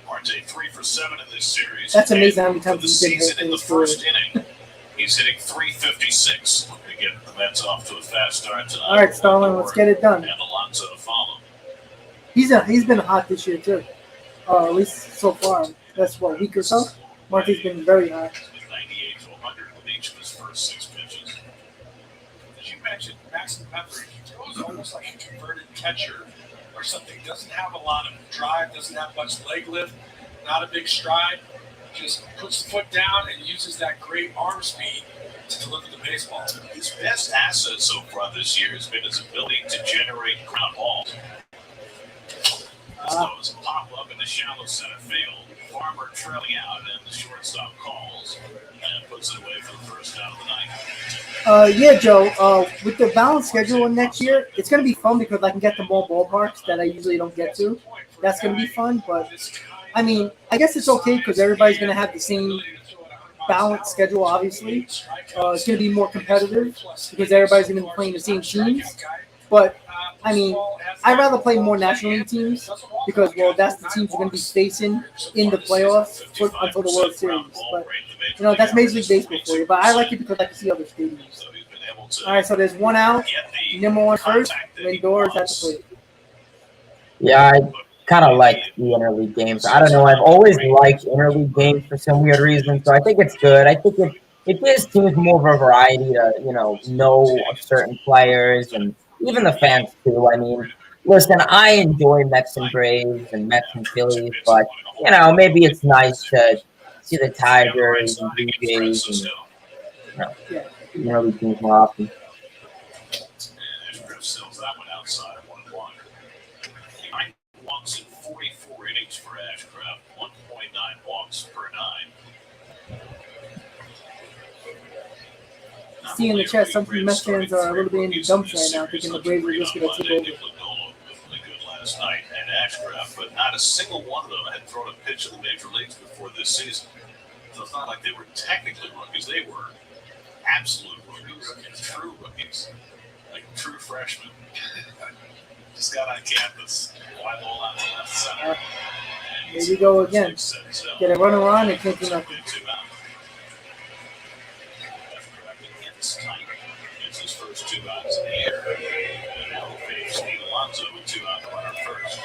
Marte 3 for 7 in this series. That's amazing how many times the he's been season hit in in the his career. first inning. He's hitting 356 to get the Mets off to a fast start tonight. All right, Starlin, let's get it done. And Alonso to follow. He's been hot this year, too. At least so far. That's what, a week or so? Marte's been very hot. 98 to 100 with each of his first 6 pitches. As you mentioned, Maxim Pepper, he throws almost like a converted catcher or something. Doesn't have a lot of drive, doesn't have much leg lift, not a big stride. Just puts the foot down and uses that great arm speed to deliver the baseball. His best asset so far this year has been his ability to generate ground balls. As those pop up in the shallow center field. Farmer trailing out, and the shortstop calls and puts it away for the first out of the night. Yeah, Joe. With the balanced schedule next year, it's going to be fun because I can get to more ballparks that I usually don't get to. That's going to be fun. But I mean, I guess it's okay because everybody's going to have the same balanced schedule. Obviously, it's going to be more competitive because everybody's going to be playing the same teams. But I mean, I'd rather play more National League teams because, well, that's the teams you're going to be facing in the playoffs until the World Series. But, you know, that's Major League Baseball for you. But I like it because I can see other stadiums. All right, so there's one out. Number one first. Lindor's at the plate. Yeah, I kind of like the interleague games. I don't know. I've always liked interleague games for some weird reason, so I think it's good. I think it gives teams more of a variety to, know of certain players and even the fans, too. I mean, listen, I enjoy Mets and Braves and Mets and Phillies, but, maybe it's nice to see the Tigers and Blue Jays and, interleague teams more often. Sells that one outside of 1-1. 9 walks in 44 innings for Ashcraft, 1.9 walks per 9. See in the chat, some Mets fans are a little bit in the dumps right now, thinking the Braves are just going to take over. Really good last night at Ashcraft, but not a single one of them had thrown a pitch in the major leagues before this season. So it's not like they were technically rookies; they were absolute rookies, true rookies. Like true freshmen. Just got on campus. Wide ball out to left center. Here we go again. Get a runner on and can't do nothing. It's his first 2 outs in the air. And now he'll face Steve Alonso with 2 out runner first.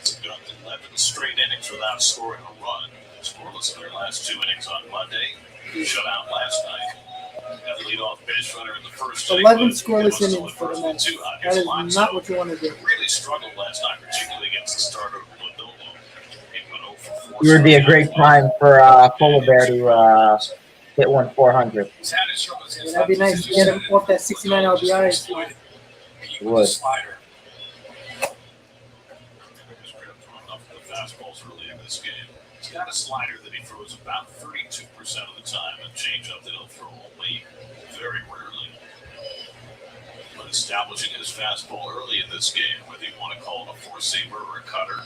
It's got 11 straight innings without scoring a run. Scoreless in their last 2 innings on Monday. Shut out last night. Got the leadoff base runner in the first 11 scoreless innings for the Mets. That is not what you want to do. Really struggled last night, particularly against the starter Lindor. It would be a great time for Polar Bear to hit 400. That'd be nice to get him off that 69 RBI. It would. Fastballs early in this game. He's got a slider that he throws about 32% of the time, and changeup that he'll throw only very rarely. But establishing his fastball early in this game, whether you want to call it a four-seamer or a cutter.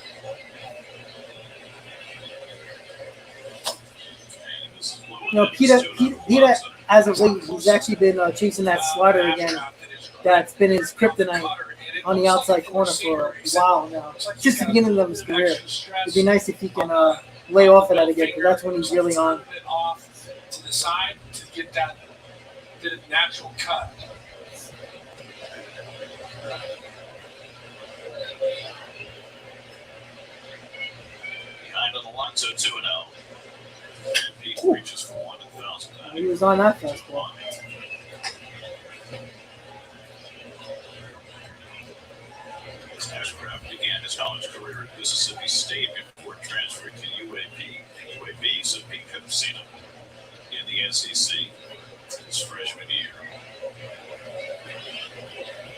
Peter, as of late, he's actually been chasing that slider again. That's been his kryptonite on the outside corner for a while now. Just the beginning of his career. It'd be nice if he can lay off of that again, because that's when he's really on. Off to the side to get that natural cut. Behind on Alonso 2-0. Pete reaches for 1,000. He was on that fastball. Ashcraft began his college career at Mississippi State before transferring to UAB, so Pete could have seen him in the SEC his freshman year.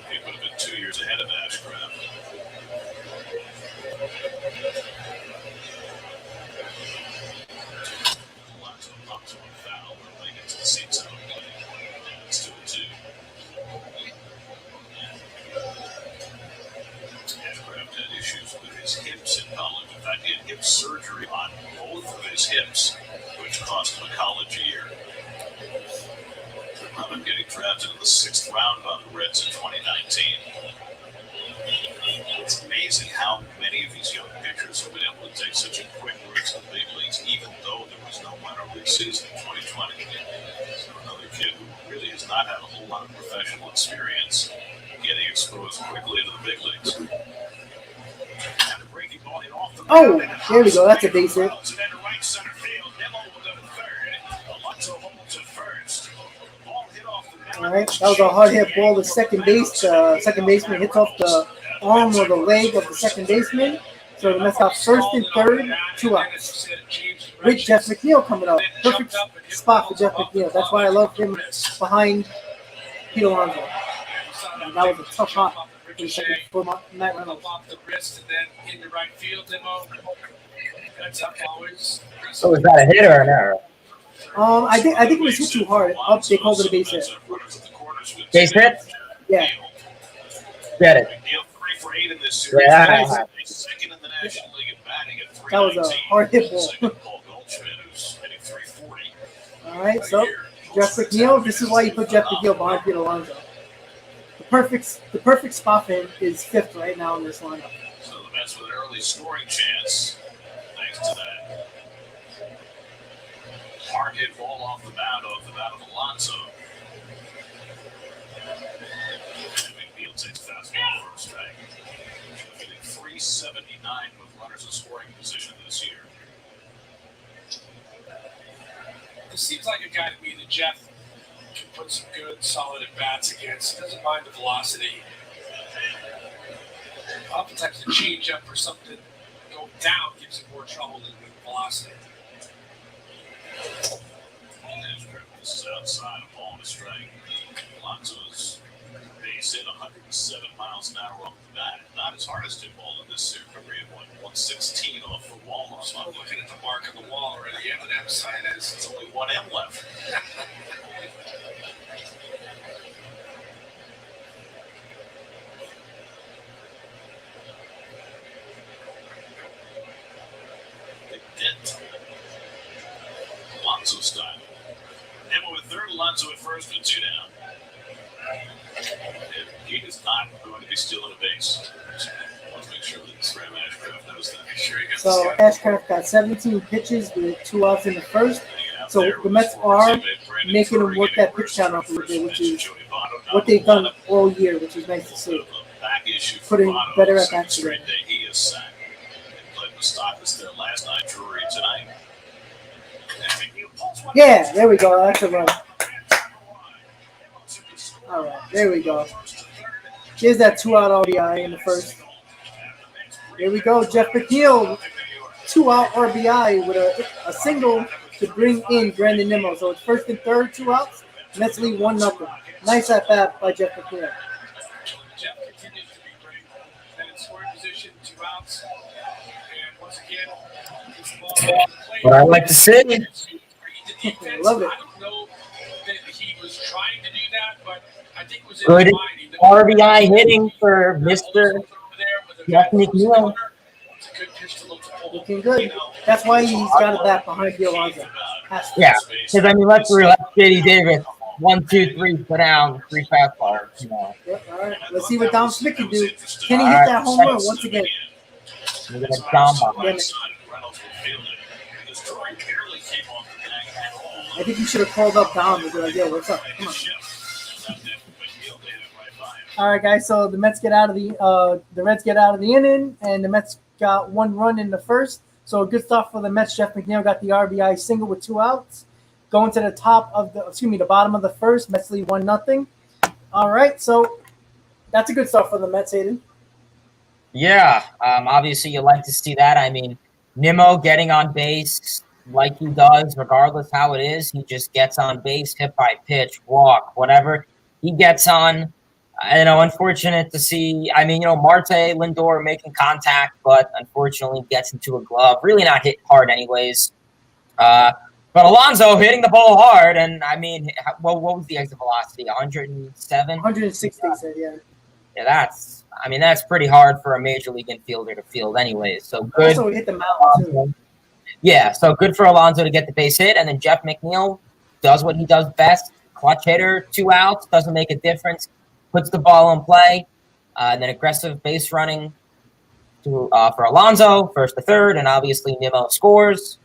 He would have been 2 years ahead of Ashcraft. Alonso pops one foul when they get to the seats out. It's 2-2. Ashcraft had issues with his hips in college. In fact, he had hip surgery on both of his hips, which cost him a college year. Wound up getting drafted in the 6th round by the Reds in 2019. It's amazing how many of these young pitchers have been able to take such a quick route to the big leagues, even though there was no minor league season in 2020. So another kid who really has not had a whole lot of professional experience getting exposed quickly to the big leagues. Oh, there we go. That's a base hit. All right, that was a hard hit ball to second base. Second baseman hits off the arm or the leg of the second baseman. So the Mets got first and third, 2 outs. With Jeff McNeil coming up. Perfect spot for Jeff McNeil. That's why I love him behind Pete Alonso. And that was a tough hop Ricochet, For Matt up Reynolds. off the wrist, and then into right field. Demo. That's up always. So is that a hit or an error? I think it was hit too hard. Up, they called it a base hit. Base hit? Yeah. Get it. McNeil 3 for 8 in this series. Yeah. Second in the National League in batting at That was a hard hit ball. Second, Paul Goldschmidt, who's hitting 340. All right, so Jeff McNeil. This is why you put Jeff McNeil behind Pete Alonso. The perfect spot for him is 5th right now in this lineup. So the Mets with an early scoring chance, thanks to that hard hit ball off the bat of Alonso. McNeil takes fastball for a strike. Hitting 379 with runners in scoring position this year. This seems like a guy to me that Jeff can put some good, solid at-bats against. He doesn't mind the velocity. Oftentimes the change up or something go down gives him more trouble than the velocity. This is outside, a ball and a strike. Alonso's base hit 107 miles an hour off the bat. Not his hardest hit ball in this series. Career 116 off the wall. I'm looking at the mark on the wall already. The M&M sign is. It's only one M left. Big dent. Alonso style. Nemo at third, Alonso at first with 2 down. He is not going to be stealing a base. Let's make sure that Graham Ashcraft knows that. Make sure he gets So Ashcraft got 17 pitches with 2 outs in the first. So the Mets are making him work that pitch count up a little bit, which is what they've done all year, which is nice to see. Putting better at bats together. He is sacked. Played the Stockers there last night, Drury tonight. Yeah, there we go. That's a run. All right, there we go. Here's that 2-out RBI in the first. There we go. Jeff McNeil, 2-out RBI with a single to bring in Brandon Nimmo. So it's first and third, 2 outs. Mets lead 1-0. Nice at bat by Jeff McNeil. Jeff continues to be great. And in scoring position, 2 outs. And once again, this ball What I like to see. I love it. I don't know that he was trying to do that, but I think it was in Good his mind. RBI hitting for Mr. Jeff McNeil. Looking good. That's why he's got a bat behind Pete Alonso. Yeah, because I mean, let's JD Davis. 1, 2, 3, put down 3 fastballs. You know. Yep, all right. Let's see what Dom Smith can do. Can he hit that home run once again? We're gonna Dom. I think you should have called up Dom and be like, yo, what's up? Come on. All right, guys. So the Mets get out of the Reds get out of the inning, and the Mets got 1 run in the first. So a good start for the Mets. Jeff McNeil got the RBI single with 2 outs. Going to the bottom of the first. Mets lead 1-0. All right, so that's a good start for the Mets, Hayden. Yeah, obviously you like to see that. I mean, Nimmo getting on base like he does, regardless how it is. He just gets on base, hit by pitch, walk, whatever. He gets on. Unfortunate to see. I mean, Marte, Lindor making contact, but unfortunately gets into a glove. Really not hit hard anyways. But Alonso hitting the ball hard, and I mean, what was the exit velocity? 107? 160, said, yeah. Yeah, that's pretty hard for a major league infielder to field anyways. So good. Also hit the mountain, too. Yeah, so good for Alonso to get the base hit, and then Jeff McNeil does what he does best. Clutch hitter, 2 outs, doesn't make a difference. Puts the ball in play, and then aggressive base running for Alonso, first to third, and obviously Nimmo scores.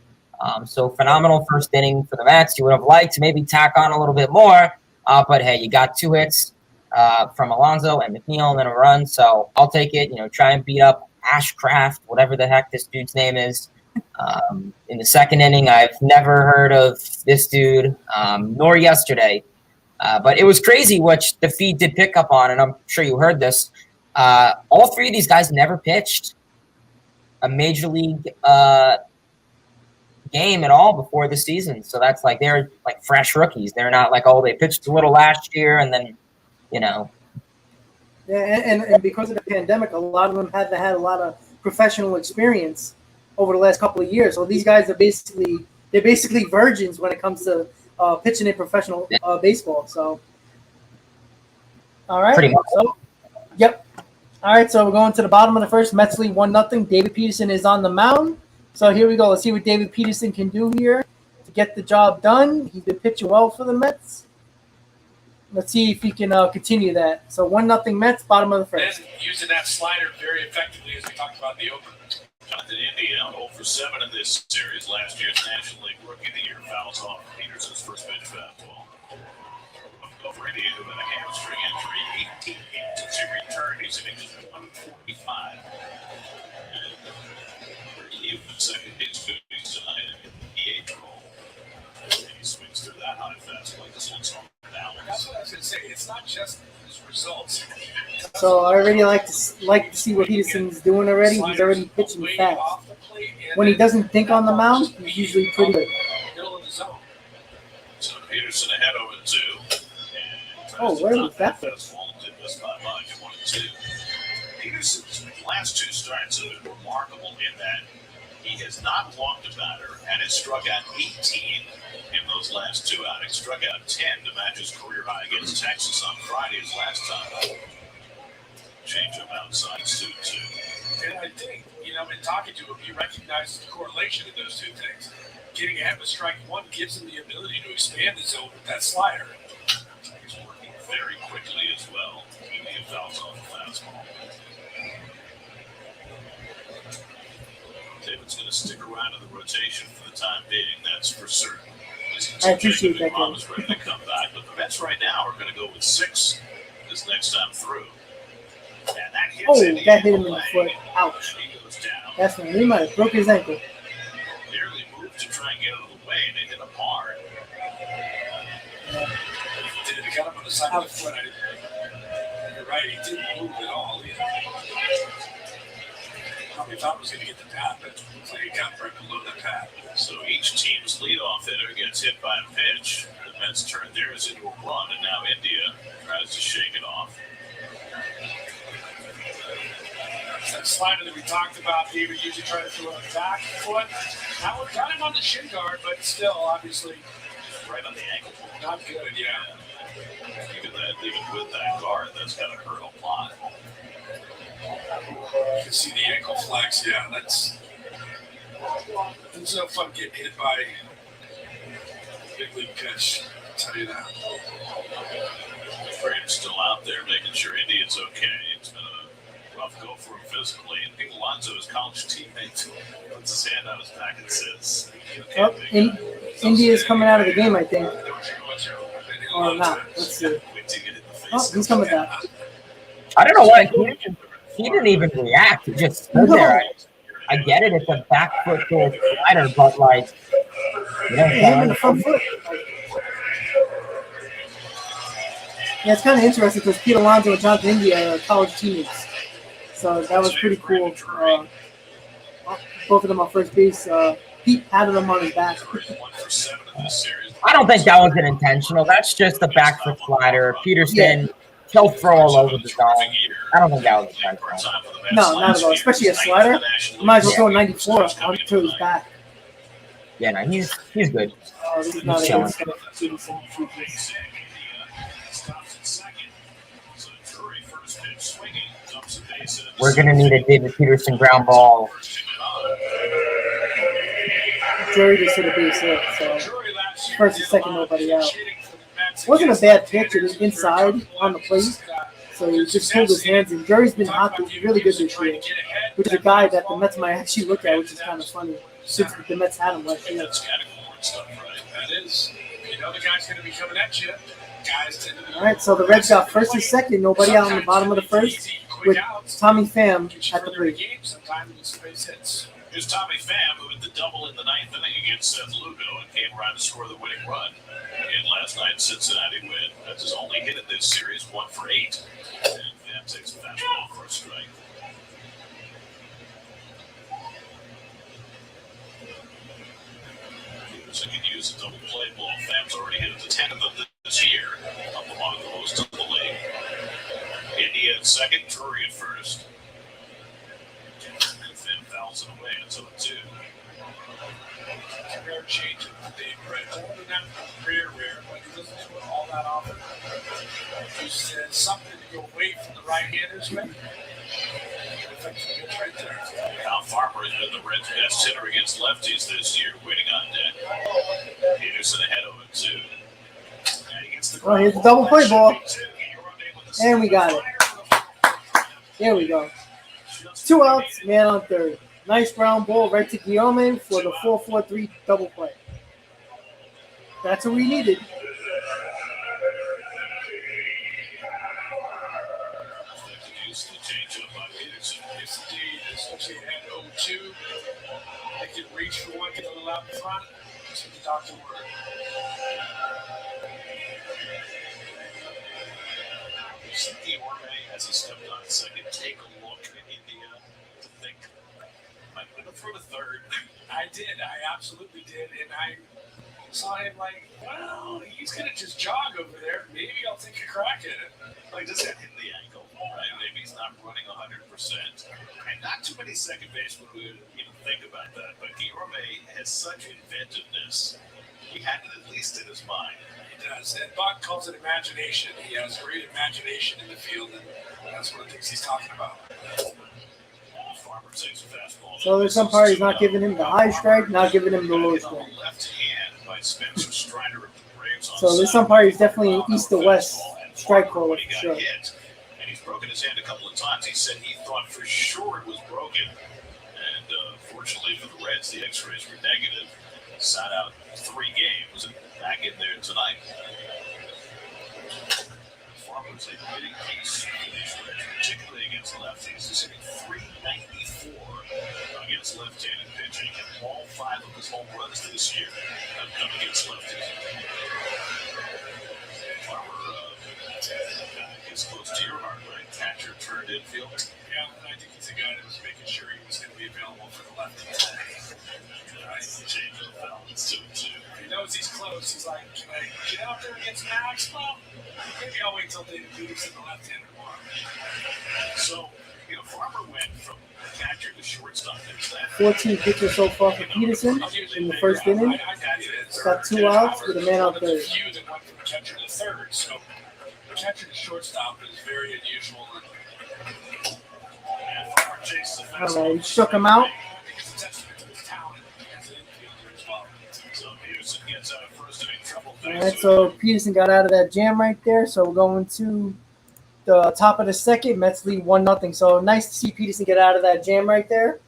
So phenomenal first inning for the Mets. You would have liked to maybe tack on a little bit more, but hey, you got 2 hits from Alonso and McNeil and then a run. So I'll take it. Try and beat up Ashcraft, whatever the heck this dude's name is. In the second inning, I've never heard of this dude, nor yesterday. But it was crazy, which the feed did pick up on, and I'm sure you heard this. All 3 of these guys never pitched a major league game at all before the season. So that's they're fresh rookies. They're not they pitched a little last year and then, Yeah, and because of the pandemic, a lot of them had a lot of professional experience over the last couple of years. So these guys are basically virgins when it comes to pitching in professional baseball. So, all right. Pretty much. So, yep. All right. So we're going to the bottom of the first. Mets lead 1-0. David Peterson is on the mound. So here we go. Let's see what David Peterson can do here to get the job done. He's been pitching well for the Mets. Let's see if he can continue that. So 1-0 Mets, bottom of the first. And using that slider very effectively, as we talked about in the open. Jonathan India 0 for 7 in this series. Last year's National League Rookie of the Year fouls off Peterson's first pitch fastball. Over India, who had a hamstring injury, 18 games since he returned. He's hitting just 145. And he was second base tonight in the DH role. He swings through that high fastball. This one's on down. That's what I was going to say. It's not just his results. So I already like to see what Peterson's doing already. He's already pitching fast. When he doesn't think on the mound, he's usually pretty good. Middle of the zone. So Peterson ahead over 2. Oh, where was that? Peterson's last 2 starts have been remarkable in that he has not walked a batter and has struck out 18 in those last 2 outings. Struck out 10 to match his career high against Texas on Friday his last time. Change him outside suit 2. And I think, in talking to him, he recognizes the correlation in those 2 things. Getting ahead with strike 1 gives him the ability to expand the zone with that slider. He's working very quickly as well. He fouls off the fastball. David's going to stick around in the rotation for the time being, that's for certain. I appreciate that. Is ready to come back, but the Mets right now are going to go with 6 this next time through. And that hits that hit him in the foot. Ouch. He goes down. That's when he might have broke his ankle. Barely moved to try and get out of the way, and they hit him hard. He got him on the side of the foot. You're right, he didn't move at all. Probably thought he was going to get the pat, but he got right below the pat. So each team's leadoff hitter gets hit by a pitch. The Mets turn theirs into a run, and now India tries to shake it off. That slider that we talked about, David usually trying to throw a back foot. That one got him on the shin guard, but still, obviously, right on the ankle. Not good, yeah. Even with that guard, that's got to hurt a lot. You can see the ankle flex, yeah. It's no fun getting hit by a big league pitch, I'll tell you that. Frame's still out there making sure India's okay. It's been a rough go for him physically. And Pete Alonso, his college teammate, puts his hand on his back and says, India's coming out of the game, I think. Or not. Let's see. Oh, he's coming back. I don't know why he didn't even react. He just stood there. I get it. It's a back foot to a slider, but him in the front foot. Yeah, it's kind of interesting because Pete Alonso and Jonathan India are college teammates. So that was pretty cool. Both of them on first base. Pete had them on his back. I don't think that was an intentional. That's just a back foot slider. Peterson, he'll throw all over the zone. I don't think that was intentional. No, not at all. Especially a slider. You might as well throw 94 onto his back. Yeah, no, he's good. This is not a good stuff. We're going to need a David Peterson ground ball. Drury just hit a base hit, so first and second, nobody out. It wasn't a bad pitch. It was inside on the plate, so he just pulled his hands in. Drury's been really good this year, which is a guy that the Mets might actually look at, which is kind of funny since the Mets had him last year. That is. You know the guy's going to be coming at you. All right, so the Reds got first and second, nobody out on the bottom of the first, with Tommy Pham at the plate. Here's Tommy Pham, who hit the double in the 9th inning against Seth Lugo and came around to score the winning run in last night's Cincinnati win. That's his only hit in this series, 1 for 8. And Pham takes a fastball for a strike. Peterson can use a double play ball. Pham's already hit it to 10 of them this year, up among the most of the league. India at second, Drury at first. Finn fouls it away. It's 0-2. It's a rare change. It's older than rare, but he doesn't do it all that often. You said something to go away from the right-handers, right? Right there. Kyle Farmer has been the Reds' best hitter against lefties this year, waiting on deck. Peterson ahead of it, too. Oh, here's the double play ball. And we got it. There we go. 2 outs, man on third. Nice ground ball right to Guillaume for the 4-4-3 double play. That's what we needed. Especially at 0-2. They can reach for one, get a little out in front. That's what the doctor ordered. As he stepped on second, take a look at India to think, might win for the third. I did. I absolutely did. And I saw him like, well, he's going to just jog over there. Maybe I'll take a crack at it. Like, just hit the ankle, right? Maybe he's not running 100%. And not too many second basemen would even think about that. But Guillaume has such inventiveness. He had it at least in his mind. He does. And Buck calls it imagination. He has great imagination in the field, and that's one of the things he's talking about. Farmer takes a fastball. So there's some parties not giving him the high strike, not giving him the low strike. Left hand by Spencer Strider of the Braves on So there's some parties definitely east to west strike caller for sure. And he's broken his hand a couple of times. He said he thought for sure it was broken. And fortunately for the Reds, the X-rays were negative. Sat out 3 games and back in there tonight. Farmer's a hitting piece for these Reds, particularly against lefties. He's hitting .394 against left-handed pitching, and all 5 of his home runs this year have come against lefties. Farmer gets close to your heart, right? Catcher turned infield. Yeah, I think he's a guy that was making sure he was going to be available for the lefty. Change of balance to it, too. He knows he's close. He's like, can I get out there against Max? Well, maybe I'll wait till David Peterson the left-hander tomorrow. So, Farmer went from catcher to shortstop. 14 pitches so far for Peterson in the first inning. Got 2 outs with a man on third. Few that went from catcher to third. So, catcher to shortstop is very unusual. All right, he struck him out. All right, so Peterson got out of that jam right there. So we're going to the top of the second. Mets lead 1-0. So nice to see Peterson get out of that jam right there.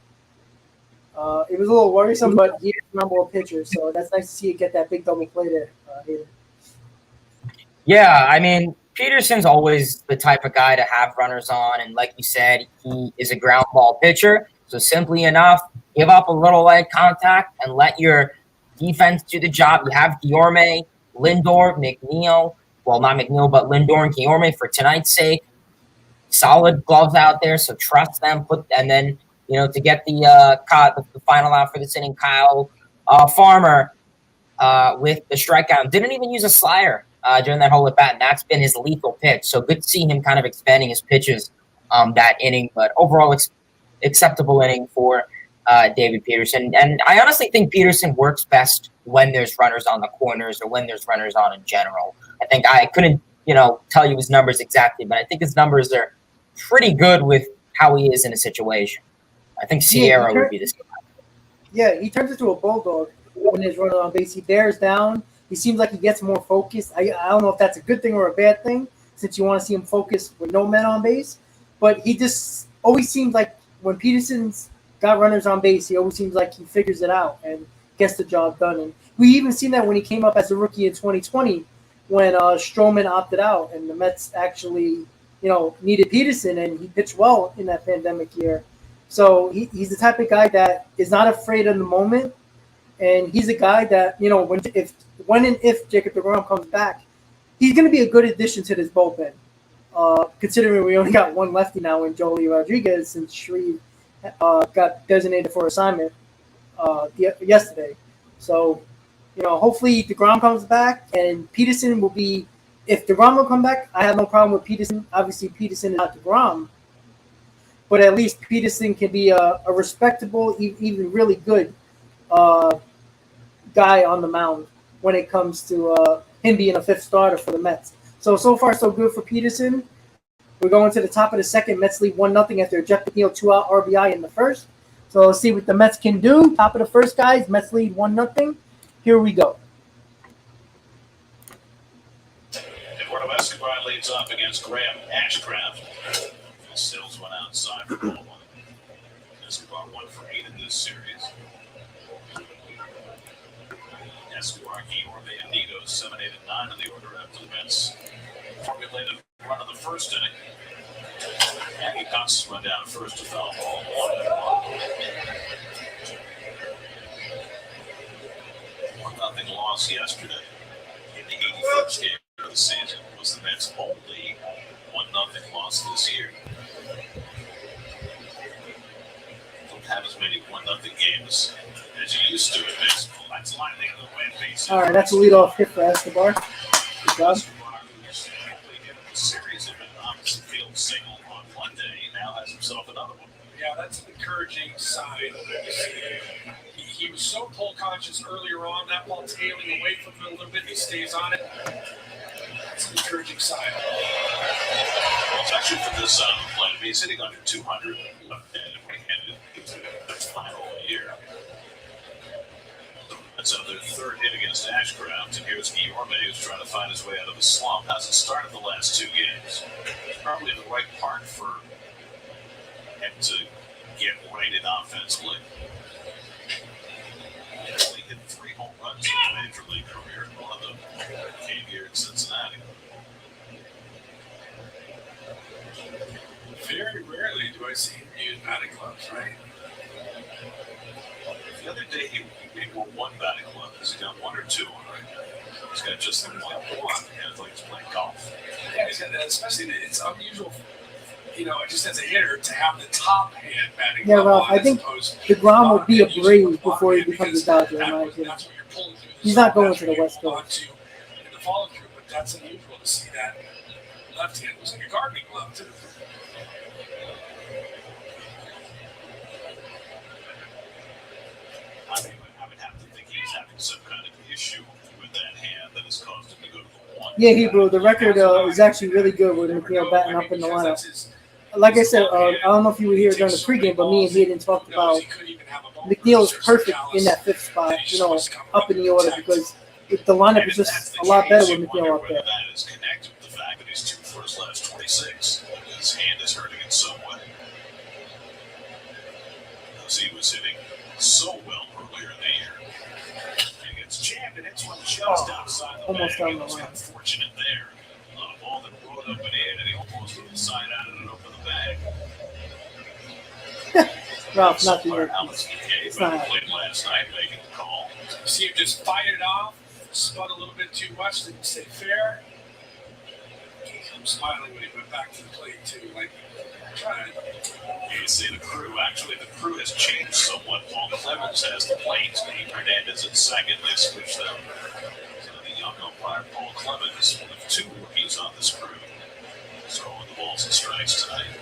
It was a little worrisome, but he is a number one pitcher. So that's nice to see it get that big double play there. Yeah, I mean, Peterson's always the type of guy to have runners on. And like you said, he is a ground ball pitcher. So simply enough, give up a little leg contact and let your defense do the job. You have Guillaume, Lindor, McNeil. Well, not McNeil, but Lindor and Guillaume for tonight's sake. Solid gloves out there, so trust them. And then, to get the final out for this inning, Kyle Farmer with the strikeout. Didn't even use a slider during that whole at-bat, and that's been his lethal pitch. So good to see him kind of expanding his pitches that inning. But overall, acceptable inning for David Peterson. And I honestly think Peterson works best when there's runners on the corners or when there's runners on in general. I think I couldn't, tell you his numbers exactly, but I think his numbers are pretty good with how he is in a situation. I think Sierra would be the same. Yeah, he turns into a bulldog when there's runner on base. He bears down. He seems like he gets more focused. I don't know if that's a good thing or a bad thing, since you want to see him focus with no men on base. But he just always seems like when Peterson's got runners on base, he always seems like he figures it out and gets the job done. And we even seen that when he came up as a rookie in 2020 when Stroman opted out and the Mets actually, needed Peterson, and he pitched well in that pandemic year. So he's the type of guy that is not afraid of the moment, and he's a guy that, when and if Jacob deGrom comes back, he's going to be a good addition to this bullpen, considering we only got one lefty now in Joely Rodriguez since Shreve got designated for assignment yesterday. So, hopefully DeGrom comes back and Peterson will be if DeGrom will come back, I have no problem with Peterson. Obviously, Peterson is not DeGrom, but at least Peterson can be a respectable, even really good guy on the mound when it comes to him being a fifth starter for the Mets. So far, so good for Peterson. We're going to the top of the second. Mets lead 1-0 after Jeff McNeil 2-out RBI in the first. So let's see what the Mets can do. Top of the first, guys. Mets lead 1-0. Here we go. Eduardo Escobar leads off against Graham Ashcraft. Stills went outside for ball one. Escobar 1 for 8 in this series. Escobar, Guillorme, and Nito 7, 8, and 9 in the order after the Mets formulated run of the first inning. Aggie Cox run down first to foul ball 1-1 loss yesterday in the 81st game of the season. Was the Mets' only 1-0 loss this year. Don't have as many 1-0 games as you used to in baseball. That's lining the win base. All right, that's a leadoff hit for Escobar. Good job. Escobar, who's only hit a series of an opposite field single on Monday, now has himself another one. Yeah, that's an encouraging sign. He was so pull conscious earlier on, that ball tailing away from him a little bit, he stays on it. That's an encouraging sign. Well, it's actually for this play to be sitting under 200 left-handed into the final year. That's their third hit against Ashcraft, and here's Guillorme, who's trying to find his way out of the slump. Hasn't started the last 2 games. Probably in the right part for him to get rated offensively. He only hit 3 home runs in his major league career, and one of them came here in Cincinnati. Very rarely do I see him use batting gloves, right? The other day, he wore 1 batting glove. He's got 1 or 2 on right now. He's got just the 1. Yeah, it's like he's playing golf. Yeah, he's got that, especially it's unusual, just as a hitter, to have the top hand batting glove. Yeah, well, on I think DeGrom will be a Brave before he becomes a Dodger, in my opinion. He's not going to the West Coast. In the follow through, but that's unusual to see that left hand. It was like a gardening glove, too. I would have to think he's having some kind of issue with that hand that has caused him to go to the 1. Yeah, Hebrew. The record is actually really good with McNeil batting up in the lineup. Like I said, I don't know if you were here during the pregame, but me and Hayden talked about McNeil is perfect in that 5th spot, up in the order, because the lineup is just a lot better with McNeil up there. That is connected with the fact that he's 2 for his last 26. His hand is hurting in some way. Because he was hitting so well earlier in the year. He gets jammed, and it's one just outside the almost bag. down He the was line. unfortunate there. A ball that rode up and in, and he almost inside out and over the bag. Ralph, not the Alex McKay, who played last night, making the call. You see him just fight it off, spun a little bit too much, didn't stay fair. I'm smiling when he went back to the plate, too. Like, trying. You see the crew. Actually, the crew has changed somewhat. Paul Clemens has the plate. Steve Hernandez at second. They switched them. So the young umpire, Paul Clemens, one of 2 rookies on this crew, is calling the balls and strikes tonight.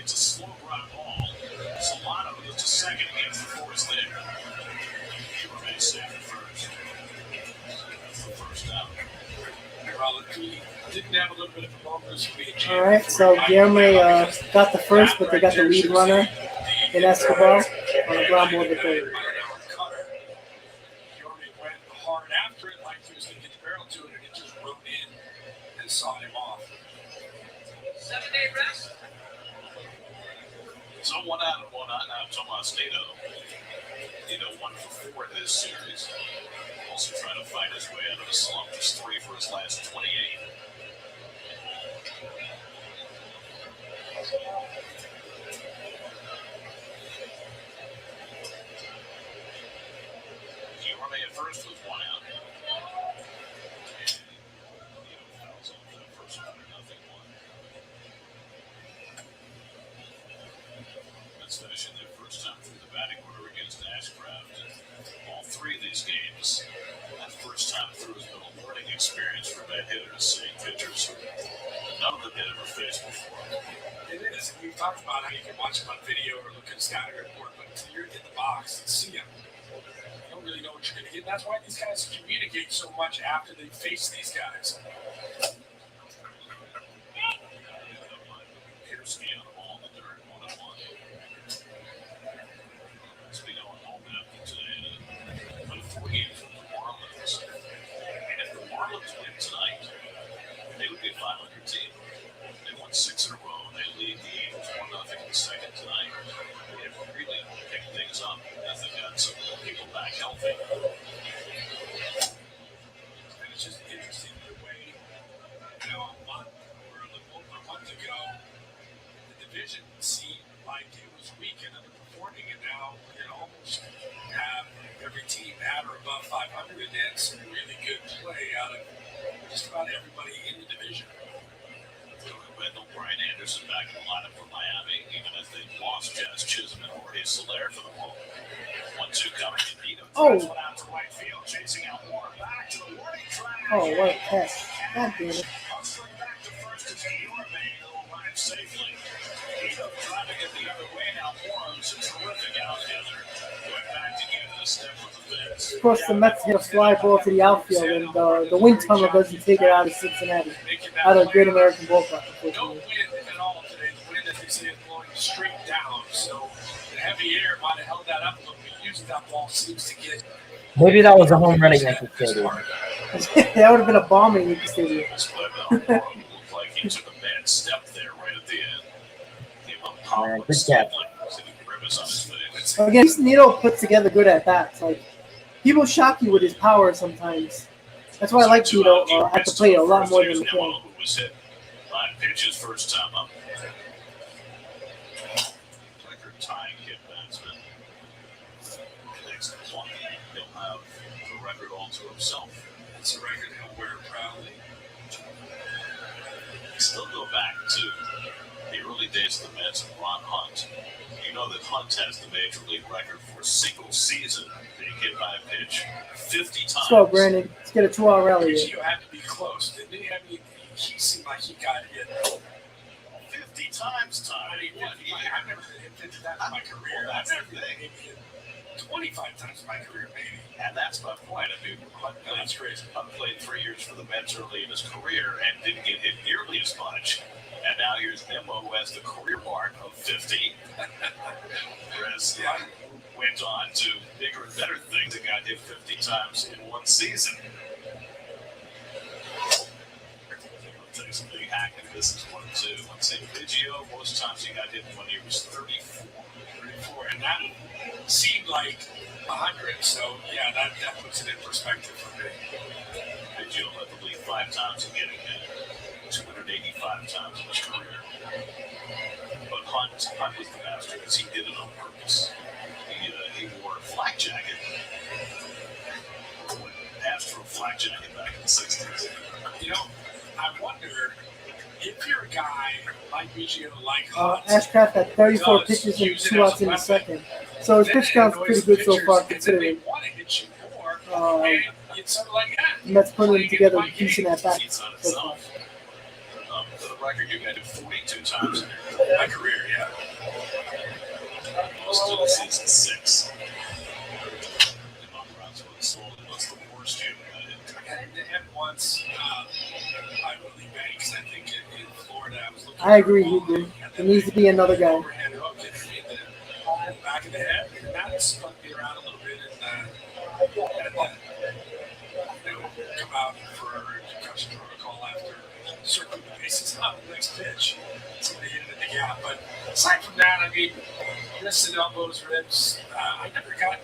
It's a slow ground ball. Solano goes to second against the force there. Guillorme safe at first. That's the first out. He didn't have a little bit of a bump this week. All right, so Guillorme got the first, but they got the lead runner in Escobar on the ground ball to 3rd. Guillorme went hard after it, like he was going to get the barrel to it, and it just rode in and saw him off. 7-day rest. So 1 out and 1 out. Tomas Nito. 1 for 4 in this series. Also trying to find his way out of the slump. Just 3 for his last 28. Guillorme at first with 1 out. And fouls off that first 1-0 one. Let's finish in their first time through the batting order against Ashcraft. And all 3 of these these games. That first time through has been a learning experience for bad hitters, seeing pitchers who none of them had ever faced before. It is. We've talked about how you can watch them on video or look at a scouting report, but until you're in the box and see them, you don't really know what you're going to get. That's why these guys communicate so much after they face these guys. Piercy on the ball in the dirt, 1-1. Speaking of home after today, but a 4-game from the Marlins. And if the Marlins win tonight, they would be a 500 team. They won 6 in a row. They lead the Angels 1-0 in the second tonight. They've really picked things up as they've got some people back healthy. And it's just interesting the way, a month or a little over a month ago, the division seemed like it was weak and underperforming, and now you almost have every team at or above 500, and some really good play out of just about everybody in the division. Wendell, Brian Anderson back in the lineup for Miami, even as they lost Jazz Chisholm and Jorge Soler for the ball. 1-2 coming to Nito. Oh. One out to right field, chasing out Moore back to the warning track. Oh, what a pass. God damn it. Hustling back to first as Yorme will run it safely. Nito driving it the other way now. Moore's a terrific outfielder. Going back to get in a step with the fence. Of course, the Mets hit a fly ball to the outfield, and the wind tunnel doesn't take it out of Cincinnati, out of Great American Ballpark, No unfortunately. wind at all today. The wind, as they say, is blowing straight down. So the heavy air might have held that up a little bit. Usually that ball seems to get. Maybe that was a home run against the Stadium. That would have been a bombing in the stadium. This play by Moore looked like he took a bad step there right at the end. Came up powerless, good catch. sitting grimace on his face. Again, Nito puts together good at bats. Like, people shock you with his power sometimes. That's why I like Nito at the plate a lot more than the Nemo, play. who was hit 9 pitches first time up. Record tying hit batsman. Next one, he'll have the record all to himself. It's a record he'll wear proudly. Still go back to the early days of the Mets and Ron Hunt. You know that Hunt has the major league record for single season being hit by a pitch 50 times. Let's go, Brandon. Let's get a 2-hour rally here. Gio had to be close, didn't he? I mean, he seemed like he got hit. 50 times, Tom. I mean, I've never hit 50 times in my career. Well, that's I've the never thing. hit 25 times in my career, maybe. And that's my point. I mean, Hunt That's crazy. played 3 years for the Mets early in his career and didn't get hit nearly as much. And now here's Nemo, who has the career mark of 50. Whereas Hunt went on to bigger and better things and got hit 50 times in one season. I'll take some big hack, and this is 1-2. Let's see, Biggio, most times he got hit when he was 34. 34, and that seemed like 100. So, yeah, that puts it in perspective for me. Biggio led the league 5 times in getting hit, 285 times in his career. But Hunt was the master because he did it on purpose. He wore a flak jacket. Astro flak jacket back in the 60s. You know, I wonder if you're a guy like Biggio, like Hunt, Ashcraft had 34 pitches and 2 outs in the second. So his pitch count's pretty good so far, considering they want to hit you more, and it's sort of like, the Mets putting together a decent at bat He's on so far. itself. For the record, you got it 42 times in my career, yeah. most of the season 6. What's the worst you got it? And once by Willie Banks, I think in Florida, I was looking. I agree, you agree. There needs to be another guy. Overhand hook in the back of the head, and that spun me around a little bit, and come out for a concussion protocol after circling the bases on the next pitch. Somebody hit it in the gap, but aside from that, I mean, wristed elbows, ribs. I never got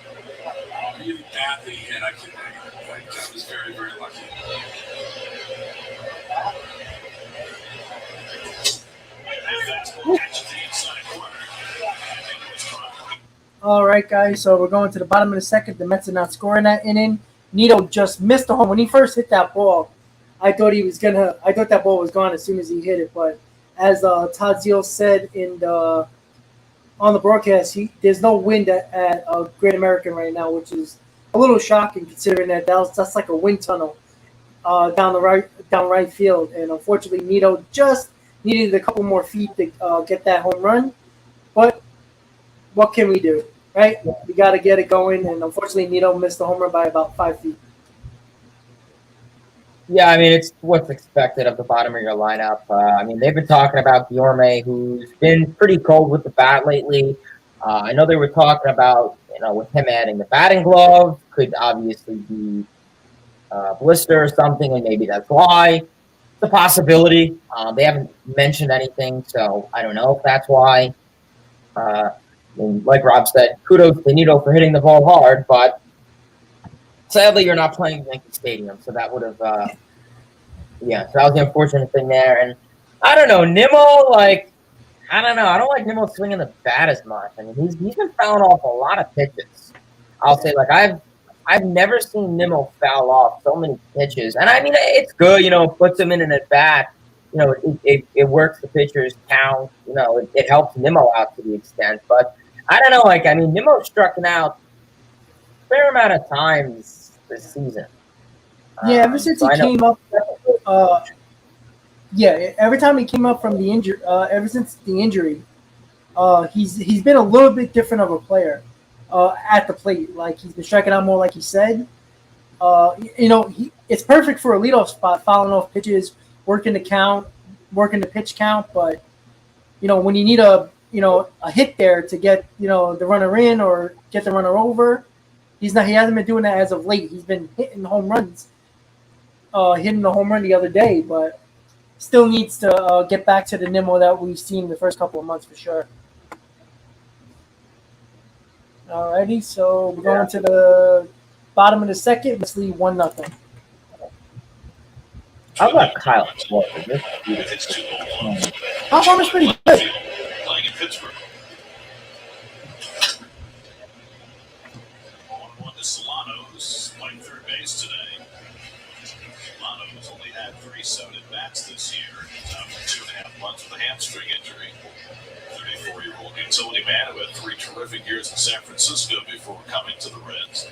really badly hit. I was very, very lucky. All right, guys. So we're going to the bottom of the second. The Mets are not scoring that inning. Nito just missed a home. When he first hit that ball, I thought that ball was gone as soon as he hit it. But as Todd Zeal said on the broadcast, there's no wind at Great American right now, which is a little shocking considering that's like a wind tunnel down right field, and unfortunately Nito just needed a couple more feet to get that home run. But what can we do, right? We got to get it going, and unfortunately Nito missed the home run by about 5 feet. Yeah, I mean, it's what's expected of the bottom of your lineup. I mean, they've been talking about Guillorme, who's been pretty cold with the bat lately. I know they were talking about, with him adding the batting glove, could obviously be blister or something, and maybe that's why. It's a possibility. They haven't mentioned anything, so I don't know if that's why. I mean, like Rob said, kudos to Nito for hitting the ball hard, but sadly, you're not playing Yankee Stadium, so that would have, so that was the unfortunate thing there. And I don't know, Nimmo, I don't know. I don't like Nimmo swinging the bat as much. I mean, he's been fouling off a lot of pitches. I'll say, I've never seen Nimmo foul off so many pitches. And I mean, it's good, puts him in an at bat. It works the pitcher's count. It helps Nimmo out to the extent. But I don't know, Nimmo struck out a fair amount of times this season. Yeah, ever since he came up, every time he came up from the injury, ever since the injury, he's been a little bit different of a player at the plate. Like he's been striking out more, like he said. It's perfect for a leadoff spot, fouling off pitches, working the pitch count. But when you need a hit there to get the runner in or get the runner over, he hasn't been doing that as of late. He's been hitting home runs, hitting the home run the other day, but still needs to get back to the Nimmo that we've seen the first couple of months for sure. Alrighty, so we're going to the bottom of the second. Let's leave 1-0. How about Kyle? Kyle Farmer's pretty good. Playing in Pittsburgh. 1-1 to Solano's playing third base today. Solano's only had 37 at-bats this year. He's out for 2.5 months with a hamstring injury. 34-year-old utility man who had 3 terrific years in San Francisco before coming to the Reds.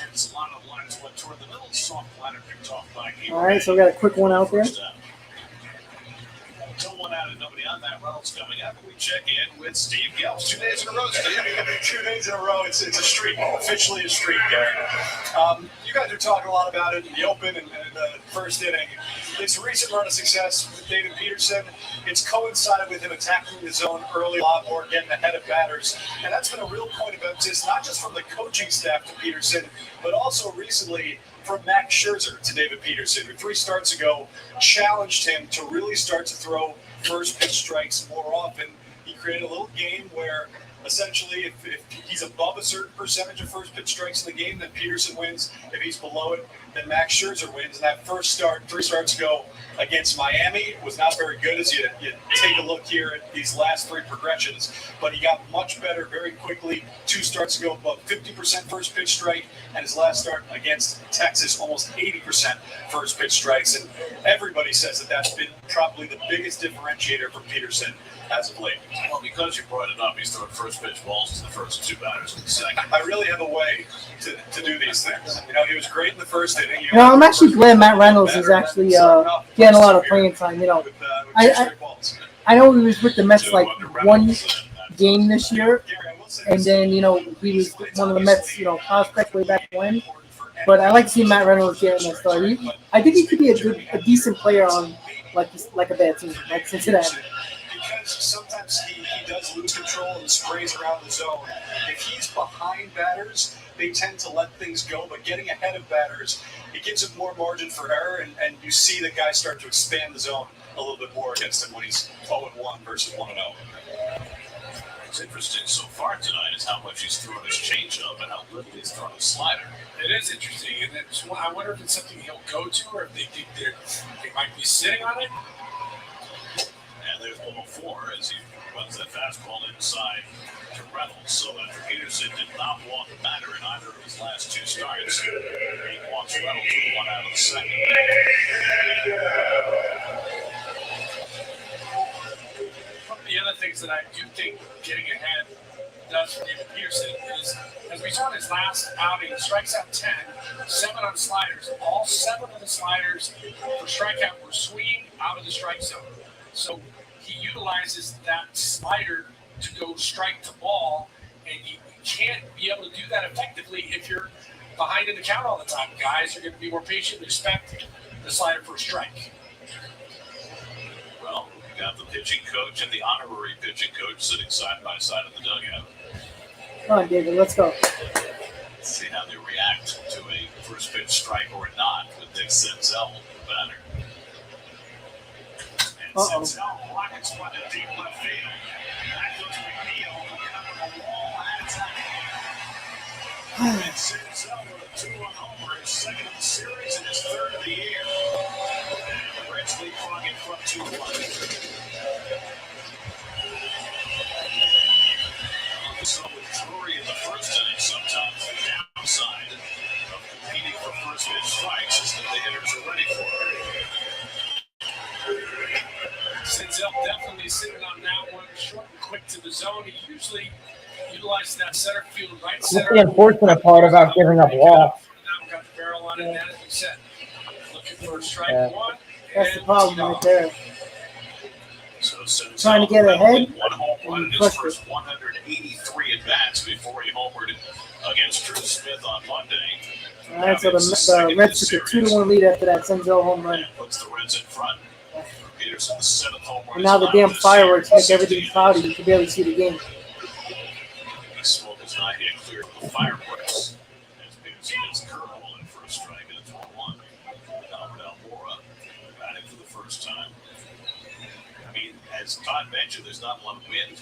And Solano lines went toward the middle. Soft liner picked off by Guillorme. All right, so we got a quick one out there. Until 1 out and nobody on that. Reynolds coming up, and we check in with Steve Gelfs. 2 days in a row, Steve. 2 days in a row. It's a streak, officially a streak, Gary. You guys are talking a lot about it in the open and the first inning. It's a recent run of success with David Peterson. It's coincided with him attacking the zone early, a lot more, getting ahead of batters. And that's been a real point of emphasis, not just from the coaching staff to Peterson, but also recently from Max Scherzer to David Peterson, who 3 starts ago challenged him to really start to throw first pitch strikes more often. He created a little game where essentially if he's above a certain percentage of first pitch strikes in the game, then Peterson wins. If he's below it, then Max Scherzer wins. And that first start, 3 starts ago against Miami, was not very good as you take a look here at these last 3 progressions. But he got much better very quickly. 2 starts ago, above 50% first pitch strike. And his last start against Texas, almost 80% first pitch strikes. And everybody says that that's been probably the biggest differentiator for Peterson as of late. Well, because you brought it up, he's throwing first pitch balls to the first 2 batters in the second. I really have a way to do these things. He was great in the first inning. I'm actually glad Matt Reynolds is actually getting a lot of playing time. I know he was with the Mets like 1 game this year, and then he was one of the Mets prospects way back when. But I like to see Matt Reynolds getting a start. I think he could be a decent player on like a bad team like Cincinnati. Because sometimes he does lose control and sprays around the zone. If he's behind batters, they tend to let things go, but getting ahead of batters, it gives him more margin for error, and you see the guys start to expand the zone a little bit more against him when he's 0-1 versus 1-0. What's interesting so far tonight is how much he's thrown his changeup and how little he's thrown his slider. It is interesting, and I wonder if it's something he'll go to, or if they think they might be sitting on it. And there's 104 as he runs that fastball inside to Reynolds. So after Peterson did not walk the batter in either of his last 2 starts, he walks Reynolds with 1 out of the second. The other things that I do think getting ahead does for David Peterson is, as we saw in his last outing, strikes out 10, 7 on sliders. All 7 of the sliders for strikeout were swinging out of the strike zone. So he utilizes that slider to go strike to ball, and you can't be able to do that effectively if you're behind in the count all the time. Guys are going to be more patient and expect the slider for a strike. Well, we got the pitching coach and the honorary pitching coach sitting side by side in the dugout. Come on, David, let's go. Let's see how they react to a first pitch strike or not with Nick Senzel in the batter. And Senzel rockets one to deep left field. That goes McNeil covering the wall at time. And Senzel with a 2-run homer, his second of the series and his third of the year. And the Reds leapfrog in front 2-1. So with Drury in the first inning, sometimes the downside of competing for first pitch strikes is that the hitters are ready for it. Senzel definitely sitting on that one, short and quick to the zone. He usually utilizes that center field, right center. That's the unfortunate part about giving up walks. Now got the barrel on it, and as we said, looking for strike one. That's the problem right there. So Senzel Trying to get ahead, one home run in his crushed first 183 at-bats before he homered against Drew Smith on Monday. All right, so the Reds took a 2-1 lead after that Senzel home run. And puts the Reds in front. Peterson, the 7th home run. And now the damn fireworks make everything cloudy. You can barely see the game. The smoke is not yet clear of the fireworks. As Peterson hits curveball in first strike, and it's 1-1. Albert Almora batting for the first time. I mean, as Todd mentioned, there's not a lot of wind.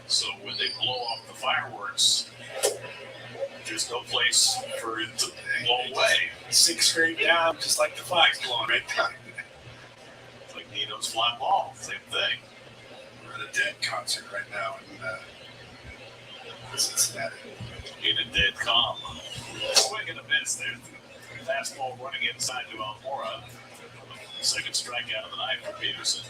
So when they blow off the fireworks, there's no place for it to blow away. 6 straight down, just like the flags blowing right down. It's like Nino's fly ball, same thing. We're at a Dead concert right now in Cincinnati. In a dead calm. Swing and a miss. There's the fastball running inside to Almora. Second strikeout of the night for Peterson.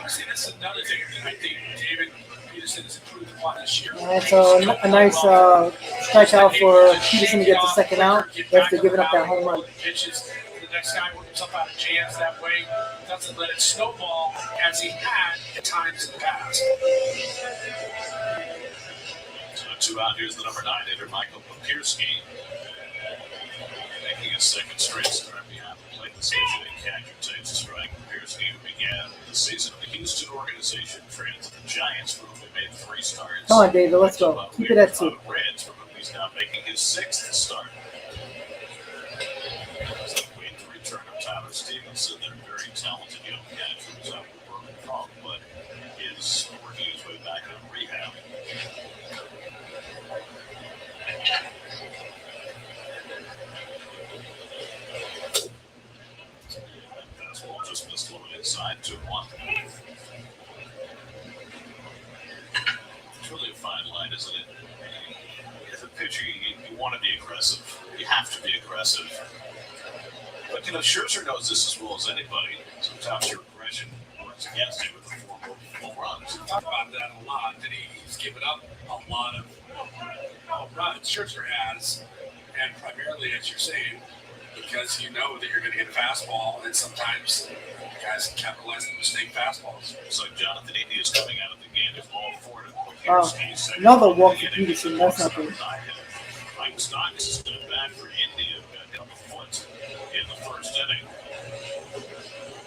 See, that's another thing that I think David Peterson has improved upon this year. All right, so a nice strikeout for Peterson to get the second out after giving up that home run. Pitches. The next guy works himself out of jams that way. Doesn't let it snowball as he had at times in the past. So 2 out. Here's the number 9 hitter, Michael Papierski. Making his second straight start behind the plate this season. Catcher takes a strike. Papierski, who began the season in the Houston organization, traded to the Giants, for whom he made 3 starts. Come on, David, let's go. Keep it at 2. Reds, for whom he's now making his 6th start. Wait the return of Tyler Stevenson, their very talented young catcher who's out with broken thumb, but is working his way back in rehab. Fastball just missed a little inside, 2-1. It's really a fine line, isn't it? As a pitcher, you want to be aggressive. You have to be aggressive. But, Scherzer knows this as well as anybody. Sometimes your aggression works against you with the 4 home runs. We talk about that a lot, that he's given up a lot of runs. Scherzer has, and primarily, as you're saying, because you know that you're going to get a fastball, and sometimes guys can capitalize on mistake fastballs. So Jonathan India is coming out of the game. There's ball 4 to Another walk for Peterson. That's not good. Mike Stock is stood back for India, who got down the foot in the first inning.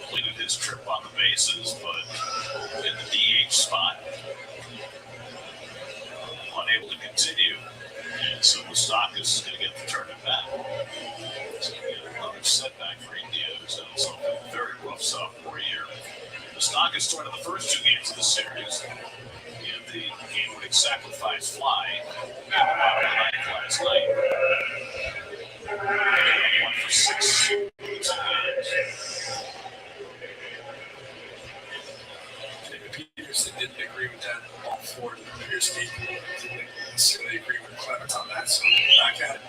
Completed his trip on the bases, but in the DH spot, unable to continue. And so Stock is going to get the turn at bat. So another setback for India, who's had himself a very rough sophomore year. Stock has started the first 2 games of the series. In the game-winning sacrifice fly last night. 1 for 6. Peterson didn't agree with that all 4. Peterson didn't necessarily agree with Clemens on that, so back at it.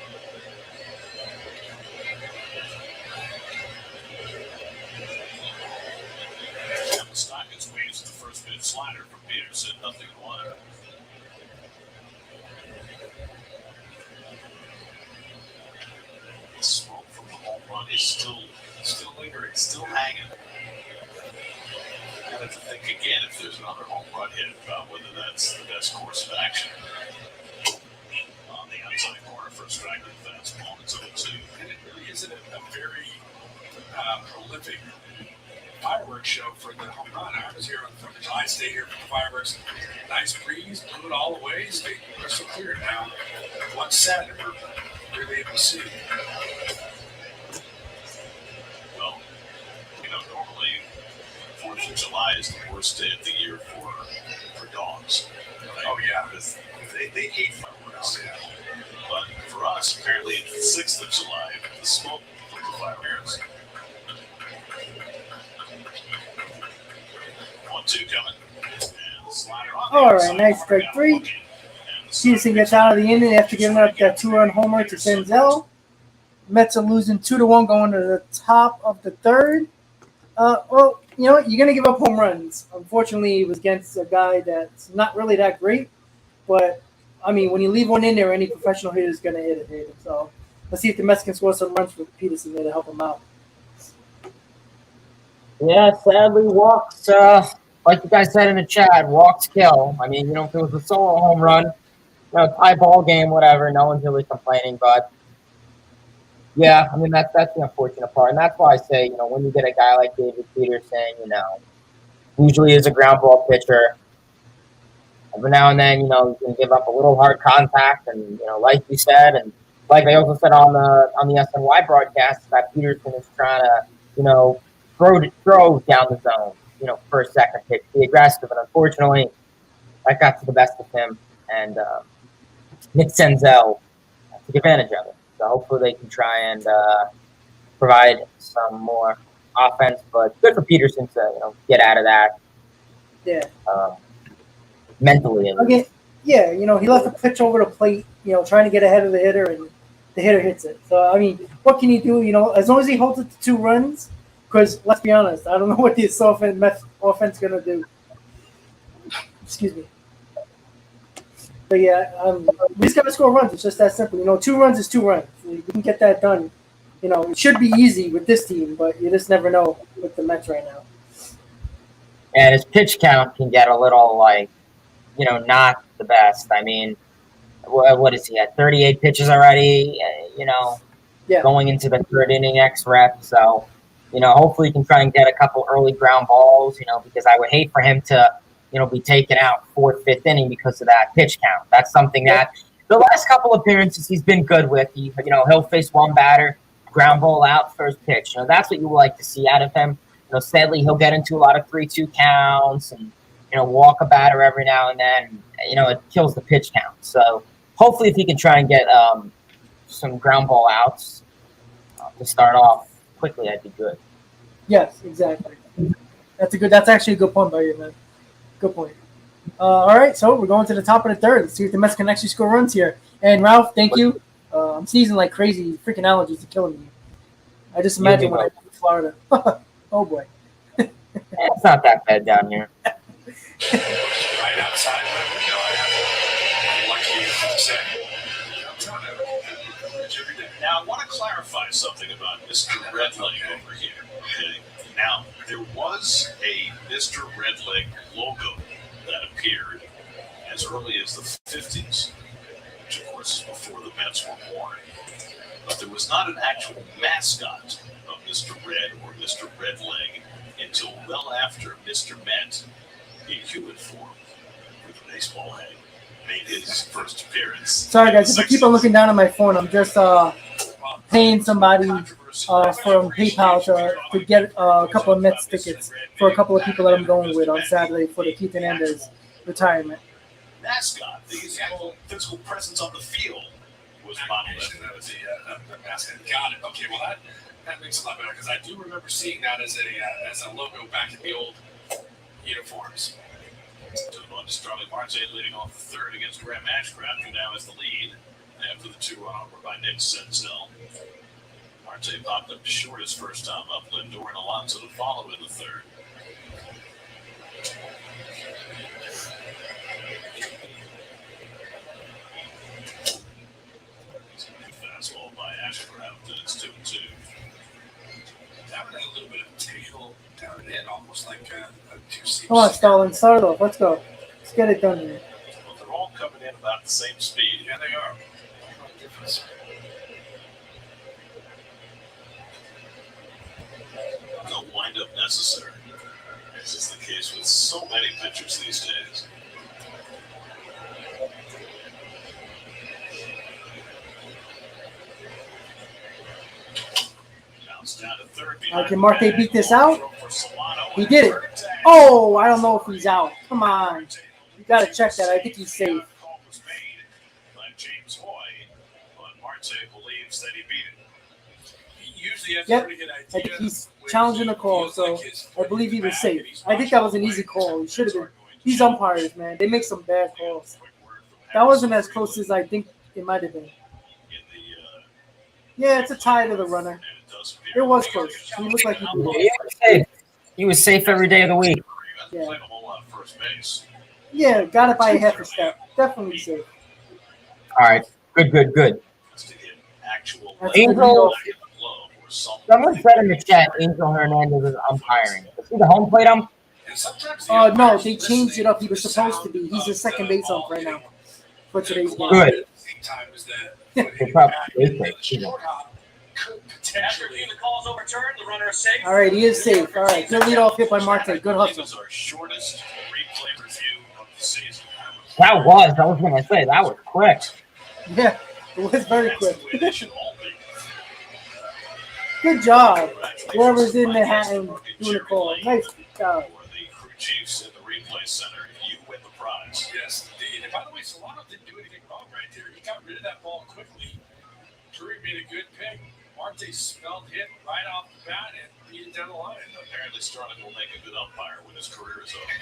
Stock is waves the first pitch slider from Peterson, 0-1. memories still lingering, still hanging. I have to think again if there's another home run hit about whether that's the best course of action. On the outside corner for a strike with a fastball, it's 0-2. And it really isn't a very prolific fireworks show for the home run. I was here on the 4th of July, stayed here for the fireworks. Nice breeze, blew it all away, stayed crystal clear. Now, what's sad, we're really able to see. Well, normally 4th of July is the worst day of the year for dogs. Right? Oh, yeah. Because they hate fireworks. Oh, yeah. But for us, apparently it's the 6th of July, the smoke from the fireworks. 1-2 coming. And the slider on the All right, outside nice corner, strike got three. looking. And the Peterson side gets out of the inning after giving up that 2-run homer to Senzel. Mets are losing 2-1 going to the top of the third. Well, you know what? You're going to give up home runs. Unfortunately, it was against a guy that's not really that great. But, I mean, when you leave one in there, any professional hitter is going to hit it. So let's see if the Mets can score some runs with Peterson there to help him out. Yeah, sadly, walks, like you guys said in the chat, walks kill. I mean, if it was a solo home run, tie ball game, whatever, no one's really complaining. But, yeah, I mean, that's the unfortunate part. And that's why I say, when you get a guy like David Peterson, usually is a ground ball pitcher. Every now and then, you can give up a little hard contact. And, like you said, and like I also said on the SNY broadcast, that Peterson is trying to, throw down the zone, for a second pitch, be aggressive. And unfortunately, that got to the best of him. And Nick Senzel took advantage of it. So hopefully they can try and provide some more offense. But good for Peterson to, get out of that. Yeah. Mentally. Okay. Yeah, he left the pitch over the plate, trying to get ahead of the hitter, and the hitter hits it. So, I mean, what can you do? As long as he holds it to 2 runs, because let's be honest, I don't know what this offense going to do. Excuse me. But, yeah, we just got to score runs. It's just that simple. 2 runs is 2 runs. We can get that done. It should be easy with this team, but you just never know with the Mets right now. And his pitch count can get a little, not the best. I mean, what is he at? 38 pitches already, going into the 3rd inning ex-rep. So, hopefully he can try and get a couple early ground balls, because I would hate for him to, be taken out 4th, 5th inning because of that pitch count. That's something that the last couple appearances he's been good with. He'll face one batter, ground ball out, first pitch. That's what you would like to see out of him. Sadly, he'll get into a lot of 3-2 counts and, walk a batter every now and then. It kills the pitch count. So hopefully if he can try and get some ground ball outs to start off quickly, that'd be good. Yes, exactly. That's actually a good point by you, man. Good point. All right, so we're going to the top of the 3rd. Let's see if the Mets can actually score runs here. And Ralph, thank you. I'm sneezing like crazy. Freaking allergies are killing me. I just imagine when I go to Florida. Oh boy. It's not that bad down here. Right outside my window, I'm lucky to say. Now, I want to clarify something about Mr. Redleg over here. Okay? Now, there was a Mr. Redleg logo that appeared as early as the 50s, which, of course, is before the Mets were born. But there was not an actual mascot of Mr. Red or Mr. Redleg until well after Mr. Met, in human form, with a baseball head, made his first appearance. Sorry, guys. If I keep on looking down at my phone, I'm just paying somebody from PayPal to get a couple of Mets tickets for a couple of people that I'm going with on Saturday for the Keith Hernandez retirement. Mascot, the actual physical presence on the field, was modeled. That was the mascot. Got it. Okay, well that makes it a lot better because I do remember seeing that as a logo back in the old uniforms. On to Charlie Marte leading off the 3rd against Graham Ashcraft, who now has the lead after the 2-run homer by Nick Senzel. Marte popped up short his first time up. Lindor and Alonso to follow in the 3rd. Fastball by Ashcraft, and it's 2-2. That had a little bit of tail down and in, almost like a two-seam. Come on, Stalin, start it off. Let's go. Let's get it done here. Well, they're all coming in about the same speed. Yeah, they are. No difference. No windup necessary. This is the case with so many pitchers these days. Down to third. Can Marte beat this out? He did it. Oh, I don't know if he's out. Come on. You got to check that. I think he's safe. James Hoy, but Marte believes that he beat it. He usually has a Yep. pretty good idea. I think he's challenging the call, so I believe he was safe. I think that was an easy call. He should have been. These umpires, man, they make some bad calls. That wasn't as close as I think it might have been. Yeah, it's a tie to the runner. It was close. He looked like he Yeah, did. he was safe. He was safe every day of the week. Yeah. Yeah, got it by a half a step. Definitely safe. All right. Good. That's Angel, someone said in the chat, Angel Hernandez is umpiring. Is he the home plate ump? And sometimes No, they changed it up. He was supposed to be. He's the second base ump right now for today's game. Good. Time is that They probably hate it. short hop could After potentially. the call is overturned, the runner is safe. All right, he is safe. All right, good leadoff hit by Marte. Good hustle. This is our shortest replay review of the season. I was going to say, that was quick. Yeah, it was very That's quick. the way they should all be. Good job. Whoever's in Manhattan doing the call. Nice job. For the crew chiefs in the replay center, you win the prize. Yes, indeed. And by the way, Solano didn't do anything wrong right there. He got rid of that ball quickly. Drury made a good pick. Marte spelled hit right off the bat and beat it down the line. And apparently Sterling will make a good umpire when his career is over.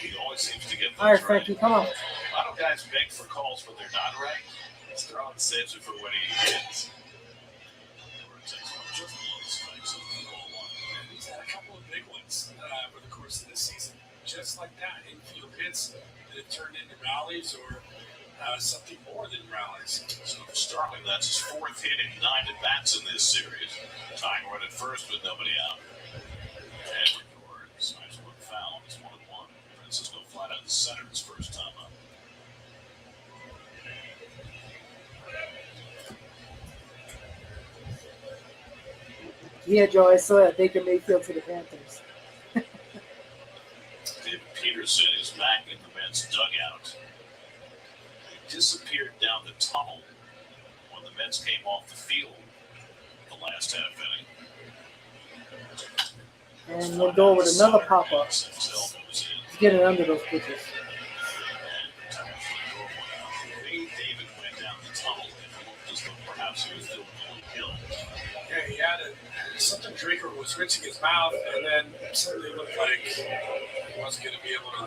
He always seems to get things All right, right. Frankie, come on. A lot of guys beg for calls when they're not right. Sterling saves it for when he hits. And he's had a couple of big ones over the course of this season. Just like that, infield hits that have turned into rallies or something more than rallies. So for Sterling, that's his fourth hit in 9 at-bats in this series. Tying run at first with nobody out. And Lindor smash one foul. It's 1-1. Francisco flat out the center his first time up. Yeah, Joe, I saw that Baker Mayfield to the Panthers. David Peterson is back in the Mets dugout. He disappeared down the tunnel when the Mets came off the field the last half inning. And Lindor with another pop-up. He's getting under those pitches. David went down the tunnel and looked as though perhaps he was feeling a little ill. Yeah, he had something Draper was rinsing his mouth, and then it suddenly looked like he wasn't going to be able to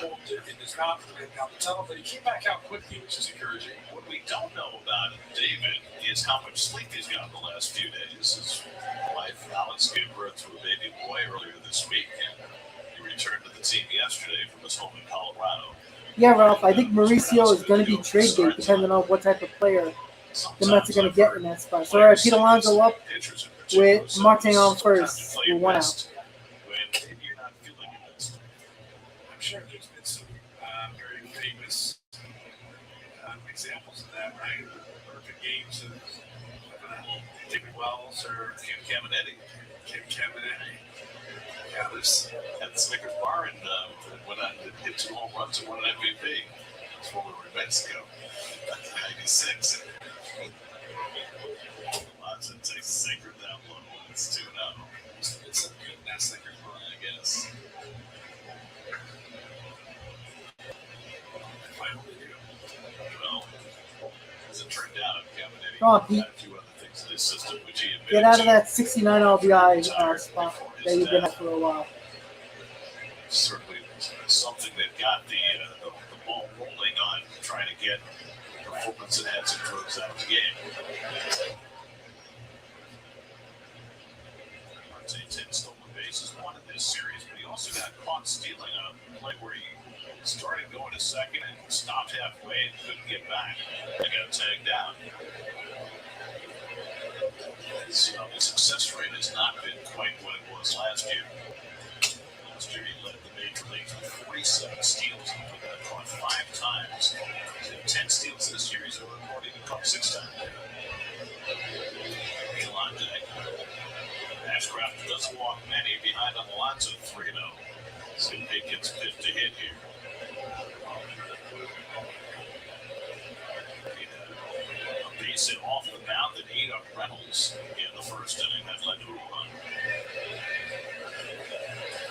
hold it in his mouth and down the tunnel, but he came back out quickly, which is encouraging. What we don't know about David is how much sleep he's got in the last few days. His wife, Alex, gave birth to a baby boy earlier this week, and he returned to the team yesterday from his home in Colorado. Yeah, Ralph, I think Mauricio is going to be trade bait depending on what type of player the Mets are going to get in that spot. So, all right, Pete Alonso up with Marte on first with 1 out. You're not feeling your best. I'm sure there's been some very famous examples of that, right? Perfect games of David Wells or Kim Caminetti Kim Caminetti. Yeah, there's at the Snickers bar and went on to hit 2 home runs and won an MVP. That's when we were in Mexico. Back in '96. Watson takes Sacred down low. It's 2-0. it's some good in that Snickers bar, I guess. finally do. Well, as it turned out, Caminetti Come on, Pete. had a few other things in his system which he admitted Get out of to. that 69 RBI spot that you've been at for a while. Certainly something that got the ball rolling on trying to get performance enhancing drugs out of the game. Marte 10 stolen bases, won in this series, but he also got caught stealing on a play where he started going to second and stopped halfway and couldn't get back. They got tagged down. His success rate has not been quite what it was last year. Last year, he led the major leagues with 47 steals. He put that caught 5 times. He's had 10 steals this year. He's reported he caught 6 times. Elon Day. Ashcraft doesn't walk many behind on Alonso 3-0. See if he gets fit to hit here. A base hit off the mound that ate up Reynolds in the first inning. That led to a run.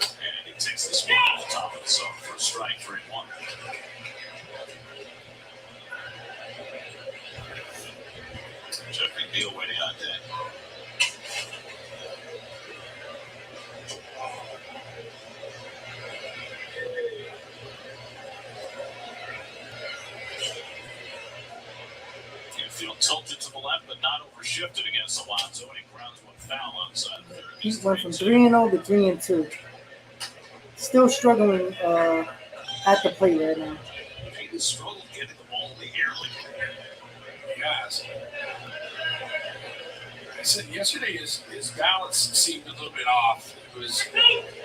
And he takes this one off the top of the zone for a strike 3-1. Jeff McNeil waiting on deck. Infield tilted to the left, but not overshifted against Alonso, and he grounds one foul outside the third. He went from 3-0 to 3-2. Still struggling at the plate right now. He struggled getting the ball in the air lately. Yes. I said yesterday his balance seemed a little bit off. It was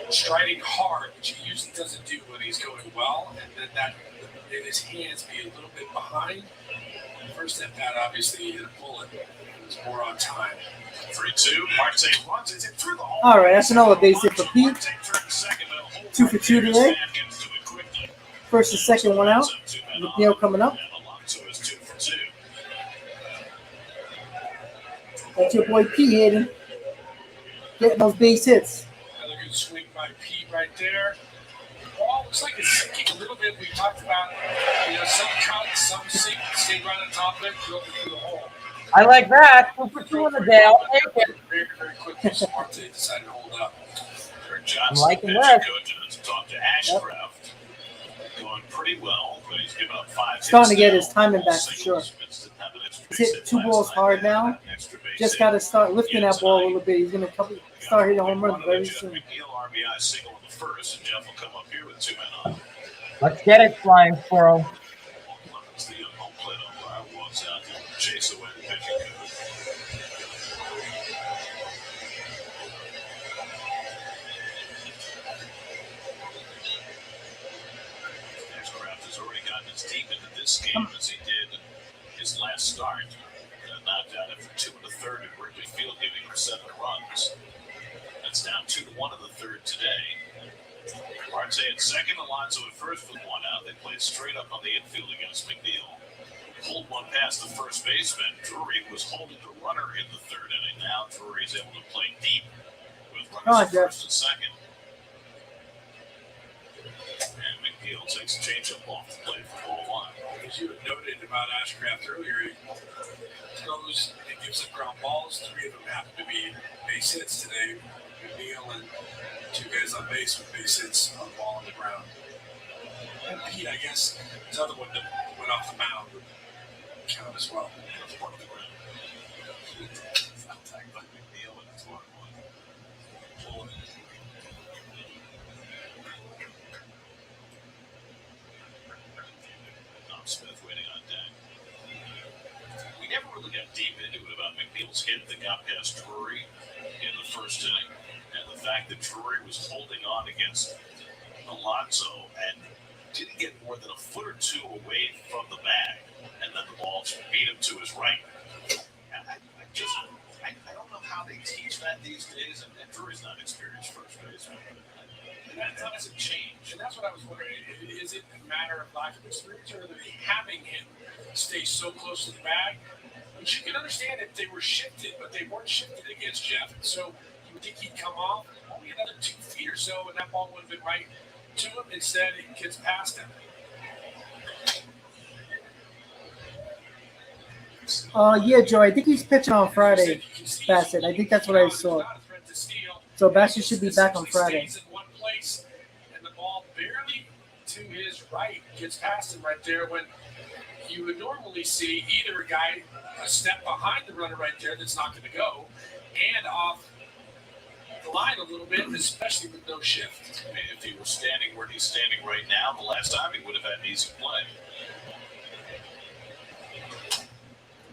striding hard, which he usually doesn't do when he's going well, and then that in his hands be a little bit behind. First at bat, obviously, he hit a bullet. It was more on time. 3-2. Marte runs it through the hole. All right, that's another base hit for Pete. 2 for 2 today. First and second one out. McNeil coming up. Alonso is 2 for 2. That's your boy Pete hitting. Getting those base hits. Another good swing by Pete right there. Ball looks like it's sinking a little bit. We talked about, some cuts, some sink, stay right on top of it, go through the hole. I like that. 2 for 2 on the day. I'll take it. Very, very quickly, Marte decided to hold up. I'm liking that. To talk to Ashcraft. Going pretty well, but he's given up 5 hits. Starting to get now. his timing back for sure. He's hit 2 balls hard now. Just got to start lifting that ball a little bit. He's going to start hitting home runs very soon. McNeil RBI single in the first, and Jeff will come up here with 2 men on. Let's get it, Flying Squirrel. As the home plate umpire walks out to chase away the pitching coach. Ashcraft has already gotten as deep into this game as he did his last start. Knocked out after 2 1/3 at Wrigley Field, giving him 7 runs. That's down 2-1 in the third today. Marte at second, Alonso at first with 1 out. They played straight up on the infield against McNeil. Pulled one past the first baseman. Drury was holding the runner in the third inning. Now Drury's able to play deep with runners at first and second. And McNeil takes a changeup off the plate for ball 1. As you had noted about Ashcraft earlier, he throws and gives up ground balls. 3 of them happen to be base hits today. McNeil and 2 guys on base with base hits on the ball on the ground. And Pete, I guess, his other one that went off the mound would count as well. That's part of the ground. Attacked by McNeil and it's 1-1. Smith waiting on deck. We never really got deep into it about McNeil's hit that got past Drury in the first inning, and the fact that Drury was holding on against Alonso and didn't get more than a foot or 2 away from the bag, and then the ball beat him to his right. I don't know how they teach that these days, and Drury's not experienced first baseman. That doesn't change. And that's what I was wondering. Is it a matter of lack of experience, or are they having him stay so close to the bag? Which you can understand if they were shifted, but they weren't shifted against Jeff. And so you would think he'd come off only another 2 feet or so, and that ball would have been right to him. Instead, it gets past him. Yeah, Joe, I think he's pitching on Friday, Bassett. I think that's what I saw. So Bassett should be back on Friday. And the ball barely to his right gets past him right there, when you would normally see either a guy a step behind the runner right there that's not going to go, and off the line a little bit, especially with no shift. I mean, if he was standing where he's standing right now, the last time he would have had an easy play.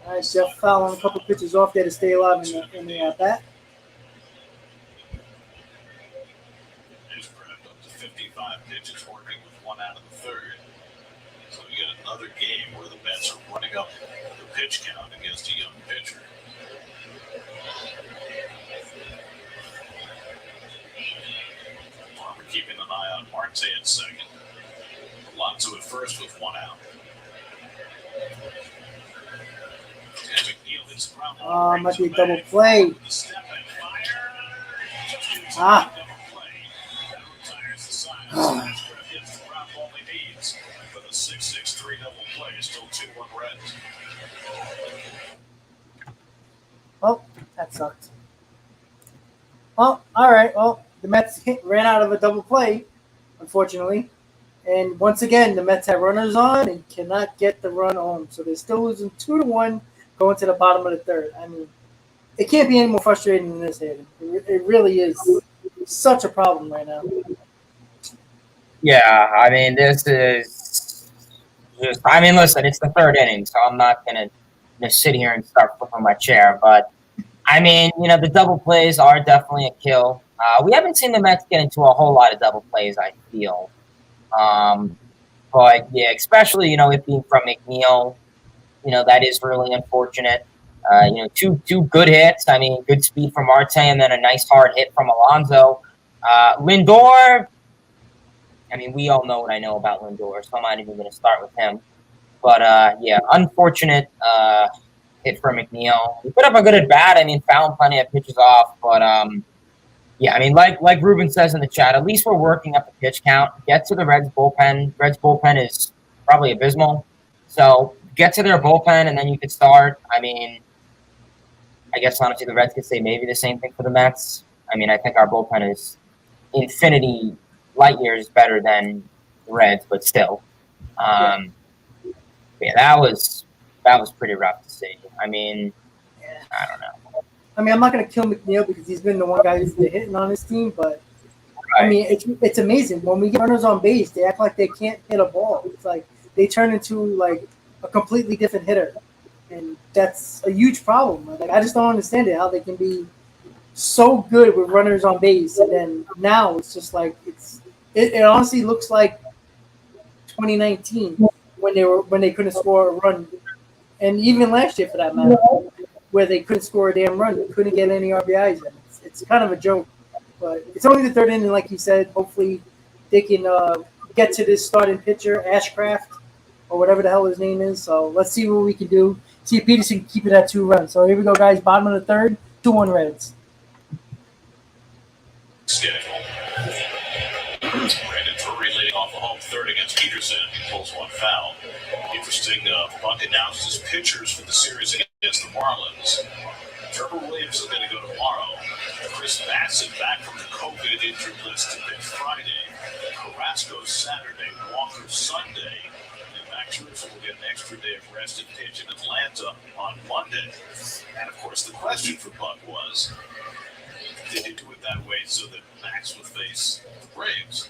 All right, Jeff fouling a couple pitches off there to stay alive in the at bat. pitches working with 1 out of the third. So we get another game where the Mets are running up the pitch count against a young pitcher. Farmer keeping an eye on Marte at second. Alonso at first with 1 out. Might be a double play. Ah. For the 6-6-3 double play, still 2-1 Reds. Well, that sucked. Well, all right. Well, the Mets ran out of a double play, unfortunately. And once again, the Mets have runners on and cannot get the run home. So they're still losing 2-1 going to the bottom of the third. I mean, it can't be any more frustrating than this, Hayden. It really is such a problem right now. Yeah, I mean, this is just, I mean, listen, it's the third inning, so I'm not going to sit here and start flipping my chair. But, I mean, you know, the double plays are definitely a kill. We haven't seen the Mets get into a whole lot of double plays, I feel. But, yeah, especially, you know, it being from McNeil, you know, that is really unfortunate. You know, two good hits. I mean, good speed from Marte and then a nice hard hit from Alonso. Lindor, I mean, we all know what I know about Lindor, so I'm not even going to start with him. But, yeah, unfortunate hit for McNeil. He put up a good at bat. I mean, fouled plenty of pitches off. But, yeah, I mean, like Ruben says in the chat, at least we're working up the pitch count. Get to the Reds bullpen. Reds bullpen is probably abysmal. So get to their bullpen, and then you could start. I mean, I guess, honestly, the Reds could say maybe the same thing for the Mets. I mean, I think our bullpen is infinity light years better than the Reds, but still. Yeah, that was pretty rough to see. I mean, I don't know. I mean, I'm not going to kill McNeil because he's been the one guy who's been hitting on his team, but I mean, it's amazing. When we get runners on base, they act like they can't hit a ball. It's like they turn into like a completely different hitter, and that's a huge problem. Like, I just don't understand it, how they can be so good with runners on base, and then now it's just like it honestly looks like 2019 when they couldn't score a run, and even last year for that matter, where they couldn't score a damn run, couldn't get any RBIs in. It's kind of a joke, but it's only the third inning, like you said. Hopefully, they can get to this starting pitcher, Ashcraft, or whatever the hell his name is. So let's see what we can do. See if Peterson can keep it at 2 runs. So here we go, guys. Bottom of the third, 2-1 Reds. Schedule. Brandon Drury leading off the home third against Peterson. He pulls one foul. Interesting, Buck announced his pitchers for the series against the Marlins. Trevor Williams is going to go tomorrow. Chris Bassett back from the COVID injured list to pitch Friday. Carrasco Saturday. Walker Sunday. And Max Scherzer will get an extra day of rest and pitch in Atlanta on Monday. And of course, the question for Buck was, did he do it that way so that Max would face the Braves?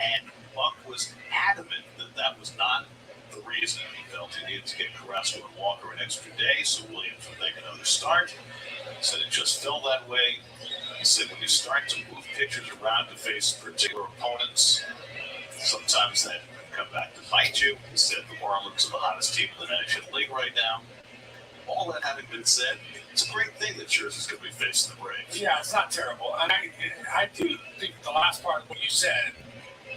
And Buck was adamant that that was not the reason. He felt he needed to get Carrasco and Walker an extra day so Williams would make another start. He said it just fell that way. He said when you start to move pitchers around to face particular opponents, sometimes that can come back to bite you. He said the Marlins are the hottest team in the National League right now. All that having been said, it's a great thing that Scherzer's going to be facing the Braves. Yeah, it's not terrible. And I do think the last part of what you said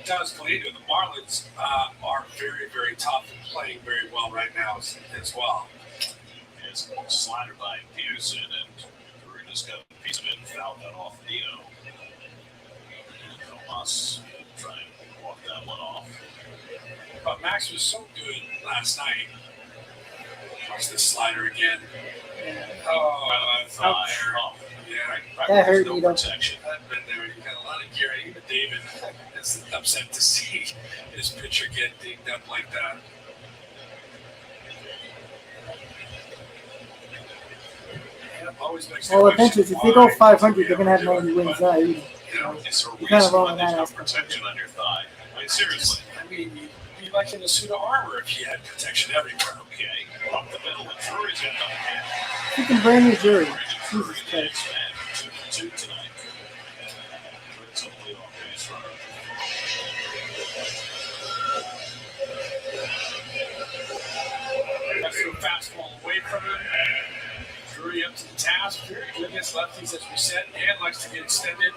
does play into it. The Marlins are very, very tough and playing very well right now as well. It's a slider by Peterson, and Drury just got a piece of it and fouled that off Nino. And Tomas trying to walk that one off. But Max was so good last night. Watch this slider again. Oh, yeah. That hurt me, though. Protection. I've been there. You got a lot of gear. Even David is upset to see his pitcher get dinged up like that. Always makes Well, eventually, if they go 500, they're going to have 90 wins now. You know, is there a You're kind of reason wrong why on there's that no aspect. protection on your thigh? I mean, seriously. I mean, you'd be like in a suit of armor if you had protection everywhere. Okay. Up the middle, and Drury's got another hand. You can brand new jury. Drury Jesus did Christ. expand 2-2 tonight. Drury's a leadoff base runner. really up to the task. Very good against lefties, as we said, and likes to get extended.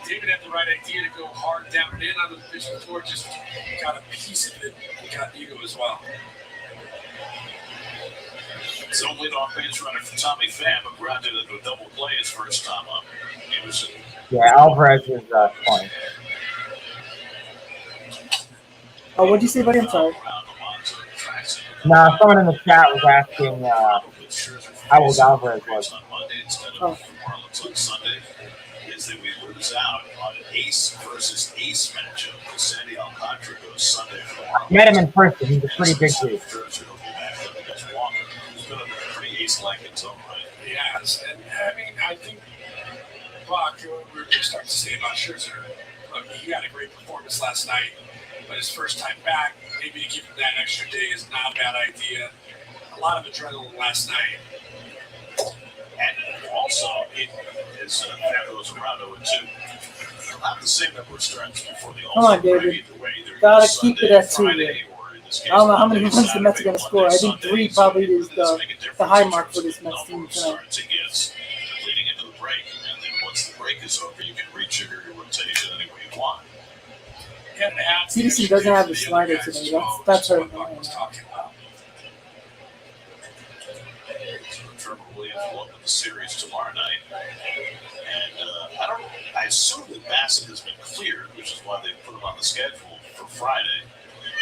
David had the right idea to go hard down and in on the pitching floor, just got a piece of it. He got ego as well. His own leadoff base runner for Tommy Pham, who grounded into a double play his first time up. He was Alvarez is fine. Oh, what'd you say, buddy? I'm sorry. No, someone in the chat was asking how old Alvarez was. On Monday instead of Oh. Marlins on Sunday. Is that we lose out on an ace versus ace matchup. Sandy Alcantara goes Sunday for the Marlins. Met him in person. He's a pretty big dude. Scherzer will be back up against Walker, who's been a pretty ace-like in his own right. Yes, and I mean, I think, Buck, we were just starting to say about Scherzer, look, he had a great performance last night, but his first time back, maybe to give him that extra day is not a bad idea. A lot of adrenaline last night. And also, it is fabulous around 0-2. They'll have the same number of starts before the Come on, All-Star break. David. Either way, either Gotta Sunday, keep it at 2 Friday, here. or in this case, I don't know how many Monday, runs the Mets are going to Saturday, score. I think Monday, 3 Sunday. probably is So the make a difference high in mark terms for of this the Mets number team of tonight. starts he gets leading into the break. And then once the break is over, you can rejigger your rotation any way you want. Peterson doesn't have the slider today. That's hurting him. Trevor Williams will open the series tomorrow night. And I assume that Bassett has been cleared, which is why they put him on the schedule for Friday.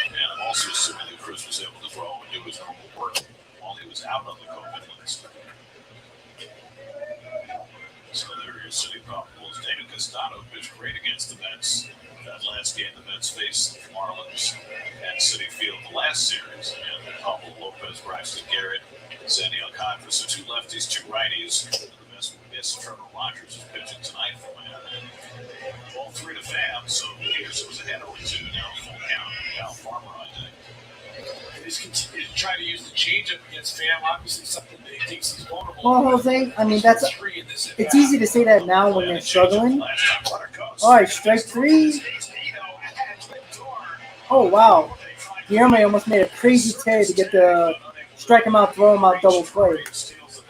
And I'm also assuming that Chris was able to throw and do his normal work while he was out on the COVID list. So there he is, sitting probables. David Castano pitched great against the Mets. That last game, the Mets faced the Marlins at Citi Field, the last series. And Pablo Lopez, Braxton Garrett, Sandy Alcantara. So 2 lefties, 2 righties. The best miss, Trevor Rogers is pitching tonight for Miami. All 3 to Pham, so Peterson was ahead 0-2. Now full count. Cal Farmer on deck. He's continuing to try to use the changeup against Pham. Obviously, something that he thinks he's vulnerable. Well, Jose, I mean, that's Three in this it's easy to say that now when they're struggling. All right, strike 3. Oh, wow. Guillermo almost made a crazy tear to get the strike him out, throw him out, double play.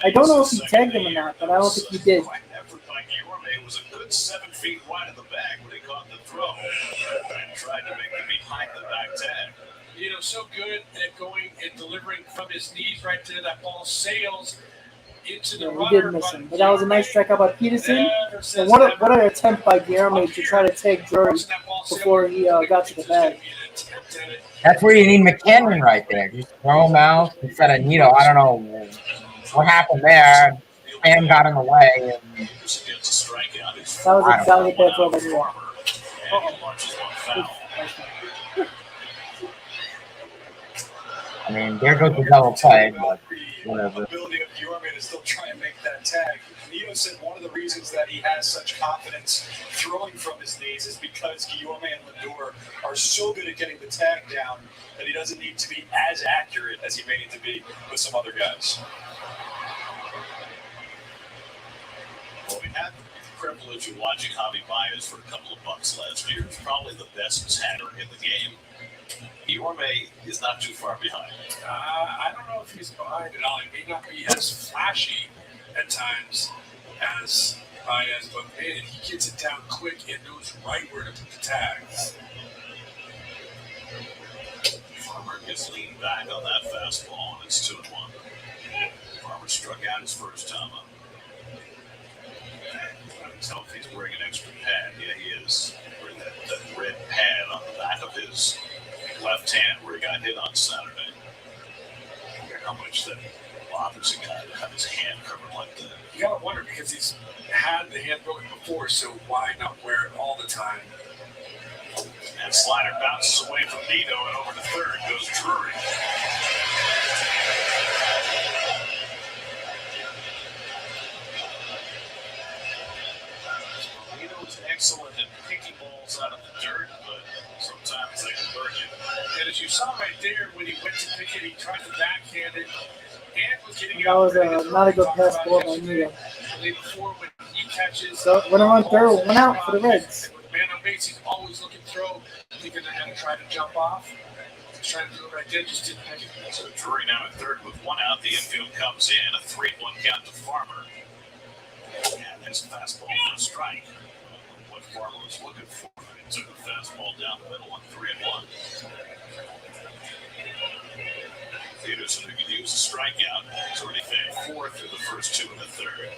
I don't know if he tagged him or not, but I don't think he did. Effort by Guillermo was a good 7 feet wide of the bag when he caught the throw and tried to make the behind the back tag. You know, so good at going and delivering from his knees right there. That ball sails into the Yeah, he runner. did miss him, but that was a nice strikeout by Peterson. Never says And what never. an attempt by Guillermo to try to tag Drury before he got to the bag. That's where you need McKinnon right there. Just throw him out instead of Nito. I don't know what happened there. Pham got in the way. And That was exactly bad throw by Nito. I mean, there goes the double play, but whatever. Ability of Guillermo to still try and make that tag. Nito said one of the reasons that he has such confidence throwing from his knees is because Guillermo and Lindor are so good at getting the tag down that he doesn't need to be as accurate as he may need to be with some other guys. Well, we had the privilege of watching Javi Baez for a couple of bucks last year. He's probably the best tatter in the game. Guillermo is not too far behind. I don't know if he's behind at all. He may not be as flashy at times as Baez, but man, he gets it down quick and knows right where to put the tags. Farmer gets leaned back on that fastball, and it's 2-1. Farmer struck out his first time up. I can tell if he's wearing an extra pad. Yeah, he is. Wearing that red pad on the back of his left hand where he got hit on Saturday. I wonder how much that bothers a guy to have his hand covered like that. You gotta wonder because he's had the hand broken before, so why not wear it all the time? And slider bounces away from Nito, and over to third goes Drury. Nito is excellent at picking balls out of the dirt, but sometimes they can burn you. And as you saw right there, when he went to pick it, he tried to backhand it and was getting That was not a good pass ball by Nito. The day before when he catches. So runner on third, 1 out for the Reds. Man on base, he's always looking to throw, thinking they're going to try to jump off. trying to do it right there, just didn't pick it. So Drury now at third with one out. The infield comes in. A 3-1 count to Farmer. And there's a fastball for a strike. What Farmer was looking for. He took a fastball down the middle on 3-1. Peterson, who could use a strikeout, has already fed 4 through the first 2 in the third.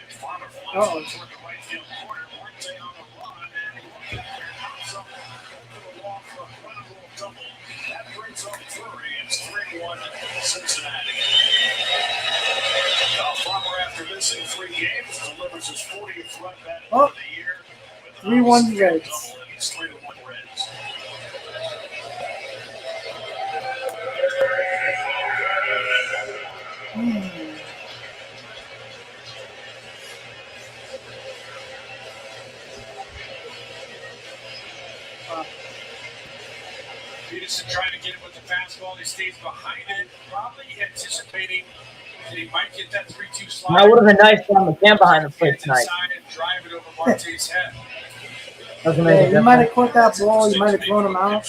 And Farmer flies toward the right field corner. Marte on the run, and he pops up to the wall for a ground rule double. That brings up Drury. It's 3-1 Cincinnati. Now Farmer, after missing 3 games, delivers his 40th run back of the year. 3-1 Reds. It's 3-1 Reds. Peterson trying to get it with the fastball. He stays behind it, probably anticipating that he might get that 3-2 slide. That would have been nice to have McCann behind the plate tonight. And drive it over Marte's head. Doesn't make a You difference. might have caught that ball. You might have thrown him out.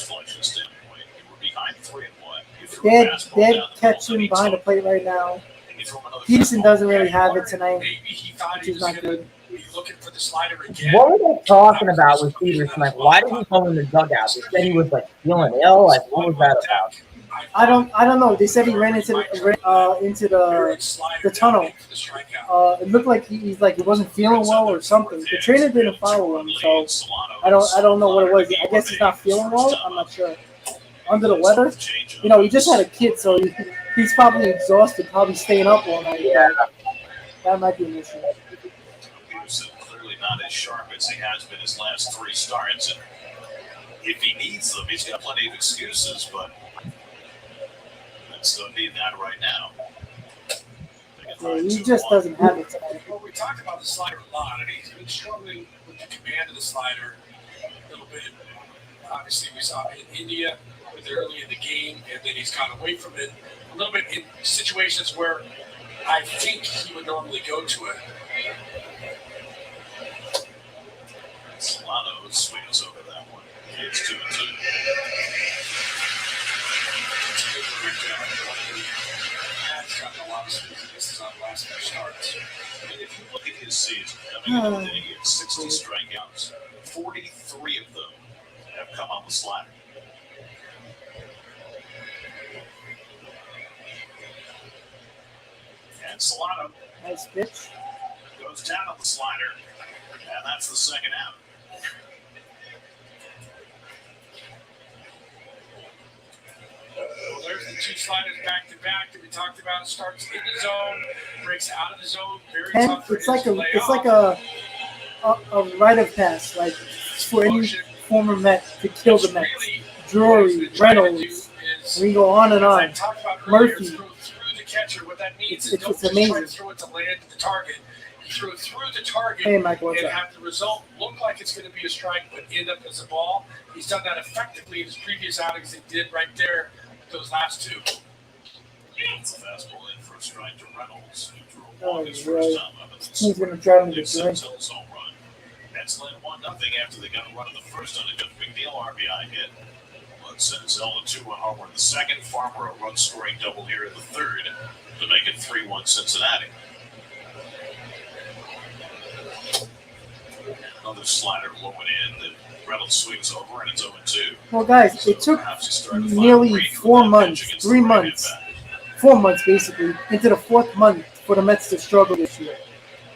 Dead catching behind the plate right now. Peterson doesn't really have it tonight, Maybe he thought which he is was not going good. to be looking for the slider again. What were they talking about with Peterson? Like, why did he go in the dugout? They said he was like feeling ill. Like, what was that about? I don't know. They said he ran into the tunnel. It looked like he wasn't feeling well or something. The trainer didn't follow him, so I don't know what it was. I guess he's not feeling well. I'm not sure. Under the weather, he just had a kid, so he's probably exhausted, probably staying up all night. Yeah. That might be an issue. Peterson clearly not as sharp as he has been his last 3 starts, and if he needs them, he's got plenty of excuses, but don't need that right now. Yeah, he just doesn't have it tonight. Well, we talked about the slider a lot, and he's been struggling with the command of the slider a little bit. Obviously, we saw it in India with it early in the game, and then he's gone away from it a little bit in situations where I think he would normally go to it. Solano swings over that one. It's 2-2. This is on last few starts. And if you look at his season, coming into the day, he had 60 strikeouts. 43 of them have come on the slider. And Solano Nice pitch. goes down on the slider, and that's the second out. Well, there's the 2 sliders back to back that we talked about. Starts in the zone, breaks out of the zone. Very And tough for it's him like to a lay it's like off. a rite of pass, like for any former Met to kill the Mets. Really, Drury, Reynolds, we can go on and as I on. talked about earlier, Murphy. through the catcher. What that means is It's don't just try amazing. to throw it to land at the target. You throw it through the target Hey, Michael, what's and up? have the result look like it's going to be a strike, but end up as a ball. He's done that effectively in his previous outings. He did right there with those last 2. It's a fastball in for a strike to Reynolds, who drew a Oh, walk his right. first time up. He's gonna drive him to It's drink. Senzel's home run. That's led 1-0 after they got a run in the first on a Jeff McNeil RBI hit. But Senzel a 2-1 homer in the second. Farmer a run-scoring double here in the third to make it 3-1 Cincinnati. Another slider blowing in that Reynolds swings over, and it's 0-2. Well, guys, it took nearly 4 months, 3 months, 4 months basically, into the 4th month for the Mets to struggle this year.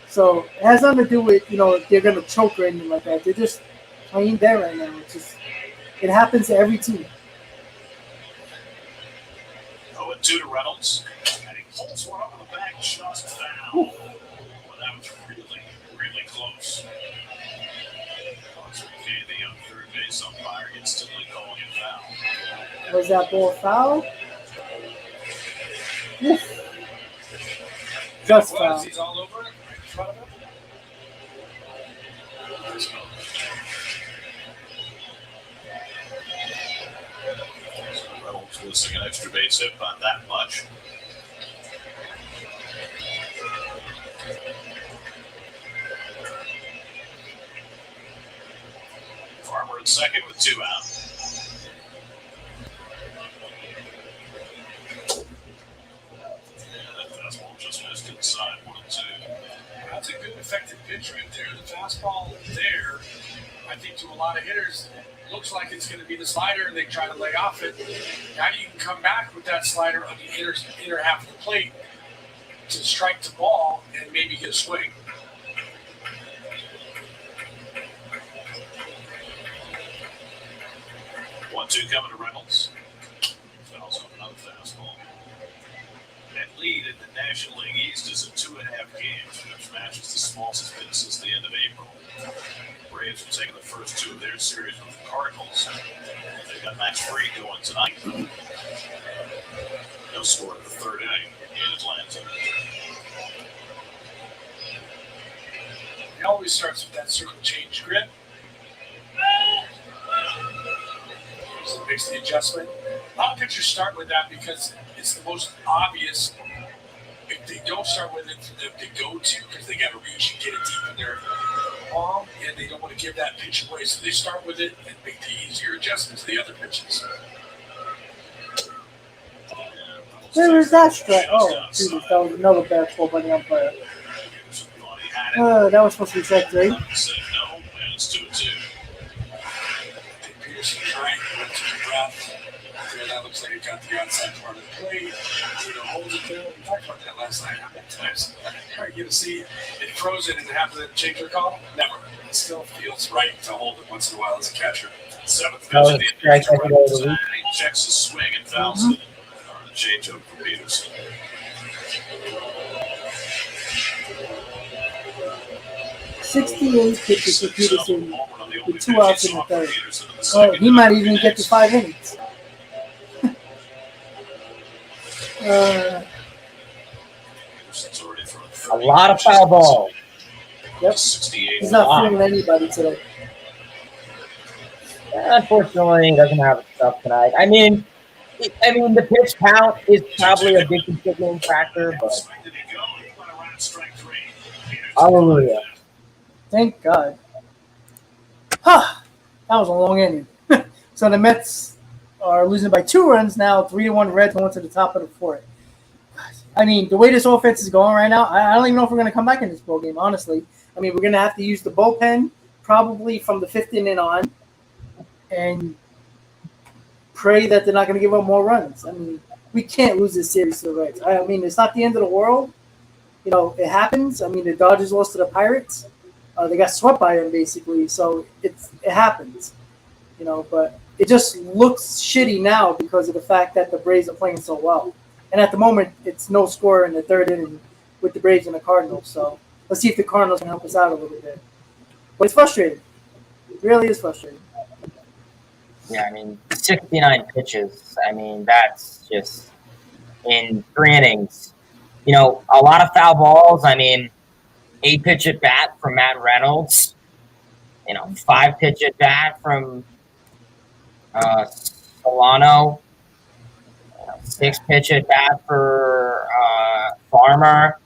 So it has nothing to do with, they're going to choke or anything like that. They're just playing there right now. It happens to every team. 0-2 to Reynolds, and he pulls one over the back, just foul. Well, that was really, really close. The young third base umpire instantly calling it foul. Was that ball foul? Just foul. He's all over it, right in front of him. Reynolds losing an extra base hit by that much. at second with 2 out. That fastball just missed inside 1-2. That's a good effective pitch right there. The fastball there, I think to a lot of hitters, looks like it's going to be the slider, and they try to lay off it. Now you can come back with that slider on the inner half of the plate to strike the ball and maybe get a swing. One-two coming to Reynolds. Fouls up another fastball. That lead in the National League East is at 2.5 games, which matches the smallest it's been since the end of April. Braves are taking the first 2 of their series with the Cardinals. They've got Max Fried going tonight. No score in the 3rd inning in Atlanta. It always starts with that circle change grip. So it makes the adjustment. A lot of pitchers start with that because it's the most obvious. If they don't start with it, they go to because they got to reach and get it deep in their palm, and they don't want to give that pitch away. So they start with it and make the easier adjustment to the other pitches. Where was that strike? Oh, Jesus, that was another bad ball by the umpire. That was supposed to be strike 3. Said no, and it's 2-2. Peterson right, went to the breath. Yeah, that looks like it got the outside part of the plate. Holds it there. We talked about that last night. How many times are you going to see it frozen and have to change their call? Never. It still feels right to hold it once in a while as a catcher. 7th pitch of the inning. He checks his swing and fouls it. Or the changeup for Peterson. "68 pitches for Peterson with 2 outs in the 3rd. Oh, he might even get to 5 innings. A lot of foul balls. Yep. He's not fooling anybody today. Unfortunately, he doesn't have stuff tonight. I mean, the pitch count is probably a big contributing factor, but hallelujah. Thank God. That was a long inning. So the Mets are losing by 2 runs now, 3-1 Reds going to the top of the 4th. I mean, the way this offense is going right now, I don't even know if we're going to come back in this ball game, honestly. I mean, we're going to have to use the bullpen probably from the 5th inning on and pray that they're not going to give up more runs. I mean, we can't lose this series to the Reds. I mean, it's not the end of the world. You know, it happens. I mean, the Dodgers lost to the Pirates. They got swept by them, basically. So it happens, you know. But it just looks shitty now because of the fact that the Braves are playing so well. And at the moment, it's no score in the 3rd inning with the Braves and the Cardinals. So let's see if the Cardinals can help us out a little bit. But it's frustrating. It really is frustrating. Yeah, I mean, 69 pitches. I mean, that's just in 3 innings. You know, a lot of foul balls. I mean, 8-pitch at bat from Matt Reynolds. You know, 5-pitch at bat from Solano. 6-pitch at bat for Farmer.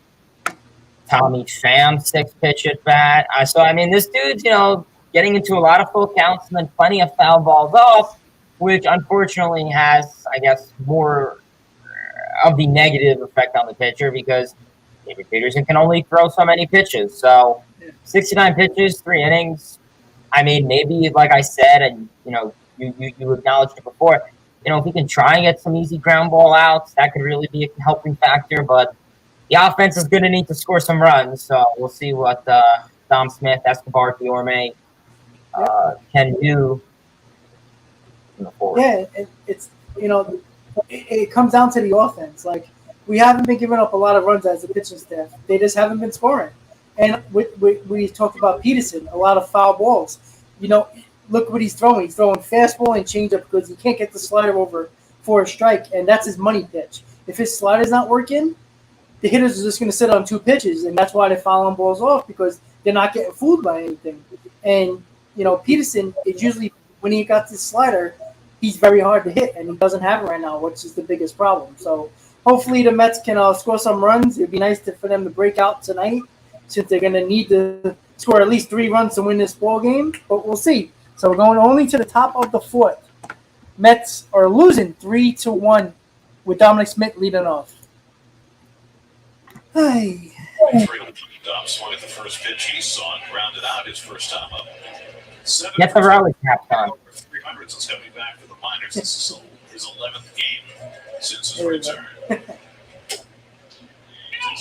Tommy Pham, 6-pitch at bat. So, I mean, this dude's, you know, getting into a lot of full counts and then plenty of foul balls off, which unfortunately has, I guess, more of the negative effect on the pitcher because David Peterson can only throw so many pitches. So 69 pitches, 3 innings. I mean, maybe, like I said, and, you know, you acknowledged it before, you know, if we can try and get some easy ground ball outs, that could really be a helping factor. But the offense is going to need to score some runs. So we'll see what Dom Smith, Escobar, Fiorme can do in the forward. Yeah, it's, you know, it comes down to the offense. Like, we haven't been giving up a lot of runs as a pitching staff. They just haven't been scoring. And we talked about Peterson, a lot of foul balls. You know, look what he's throwing. He's throwing fastball and changeup because he can't get the slider over for a strike, and that's his money pitch. If his slider's not working, the hitters are just going to sit on 2 pitches, and that's why they're fouling balls off because they're not getting fooled by anything. And, you know, Peterson is usually, when he got this slider, he's very hard to hit, and he doesn't have it right now, which is the biggest problem. So hopefully the Mets can score some runs. It'd be nice for them to break out tonight since they're going to need to score at least 3 runs to win this ball game. But we'll see. So we're going only to the top of the fourth. Mets are losing 3-1 with Dominic Smith leading off. Hey. Dom swung at the first pitch he saw and grounded out his first time up. Get the rally cap on. 300s is coming back for the minors. This is his 11th game since his return. His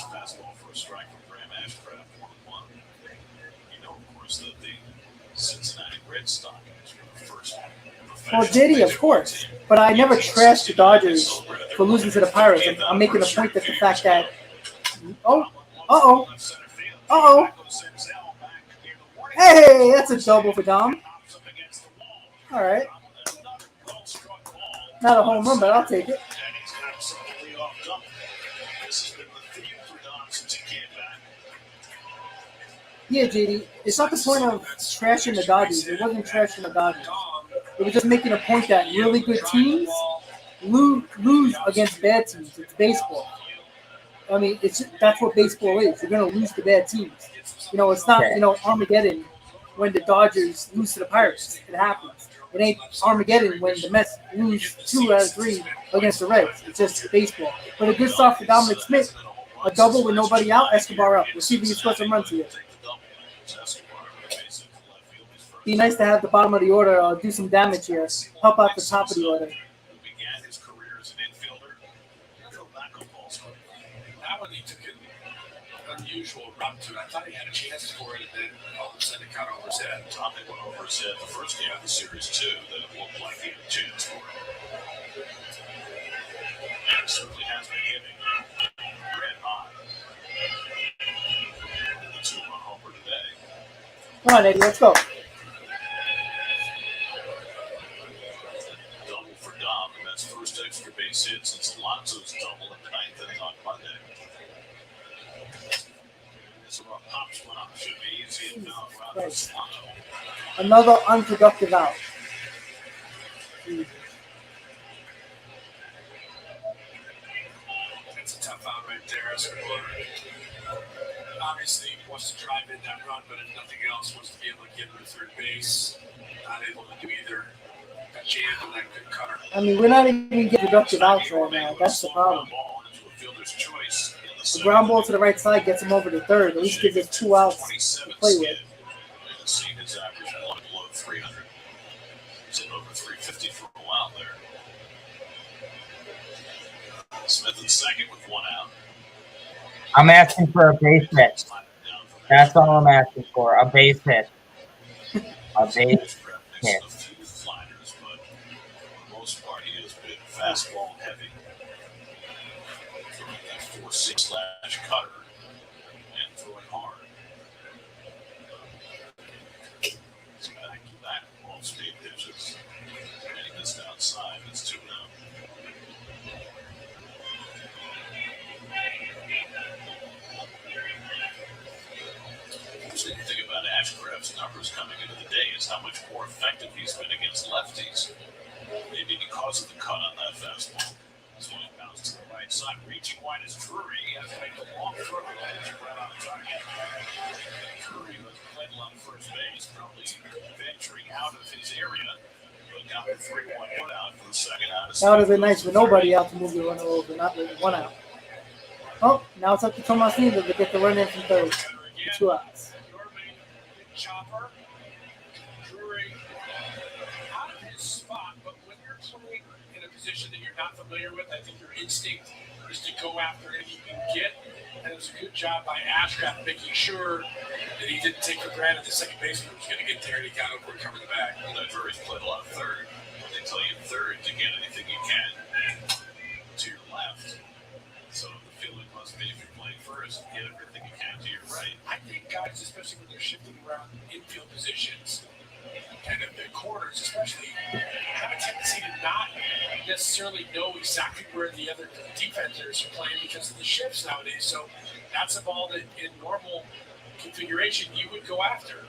fastball for a strike from Graham Ashcraft, 1-1. You know, of course, that the Cincinnati Reds stock is the first. Well, did he? Of course. But I never trashed the Dodgers for losing to the Pirates. I'm making a point that the fact that. Hey, that's a double for Dom. All right. Not a home run, but I'll take it. Yeah, JD. It's not the point of trashing the Dodgers. It wasn't trashing the Dodgers. It was just making a point that really good teams lose against bad teams. It's baseball. I mean, that's what baseball is. You're going to lose to bad teams. You know, it's not, Armageddon when the Dodgers lose to the Pirates. It happens. It ain't Armageddon when the Mets lose 2 out of 3 against the Reds. It's just baseball. But a good start for Dominic Smith. A double with nobody out, Escobar up. We'll see if he can score some runs here. Be nice to have the bottom of the order do some damage here. Help out the top of the order. That one he took an unusual run to it. I thought he had a chance for it, and then all of a sudden it got over his head. Topic went over his head the first game of the series, too, that it looked like he had a chance for it. And it certainly has been hitting red hot. The 2-run homer today. Come on, Eddie, let's go. Double for Dom, and that's first extra base hit since Alonso's double in the 9th inning on Monday. Pops went up, should be easy and Right. Another unproductive out. It's a tough out right there. Escobar obviously wants to drive in that run, but if nothing else, wants to be able to get him to third base. Not able to do either. Got jammed on that good cutter. I mean, we're not even getting productive outs right now. That's the problem. The ground ball to the right side gets him over to third. At least gives us 2 outs to play with. Seen his average below 300. He's at over 350 for a while there. Smith in second with 1 out. I'm asking for a base hit. That's all I'm asking for. A base hit. A base hit. A few sliders, but for the most part, he has been fastball heavy. Throwing that 4-6 cutter and throwing hard. Back off-speed pitches. And he missed outside. It's 2-0. The thing about Ashcraft's numbers coming into the day is how much more effective he's been against lefties. Maybe because of the cut on that fastball. So he bounced to the right side, reaching wide as Drury. He has to make a long throw right on target. Drury was playing along first base, probably venturing out of his area. But got the 3-1 out for the second out. That would have been nice with nobody out to move the runner over, not with 1 out. Oh, now it's up to Tomasino to get the run in from third. 2 outs. Chopper, Drury, out of his spot, but when you're playing in a position that you're not familiar with, I think your instinct is to go after it you can get. And it was a good job by Ashcraft making sure that he didn't take for granted the second baseman was going to get there and he got over and covered the bag. Drury's played a lot of third. They tell you third to get anything you can to your left. So the feeling must be if you're playing first, get everything you can to your right. I think guys, especially when they're shifting around infield positions and at the corners especially, have a tendency to not necessarily know exactly where the other defenders are playing because of the shifts nowadays. So that's a ball that in normal configuration you would go after.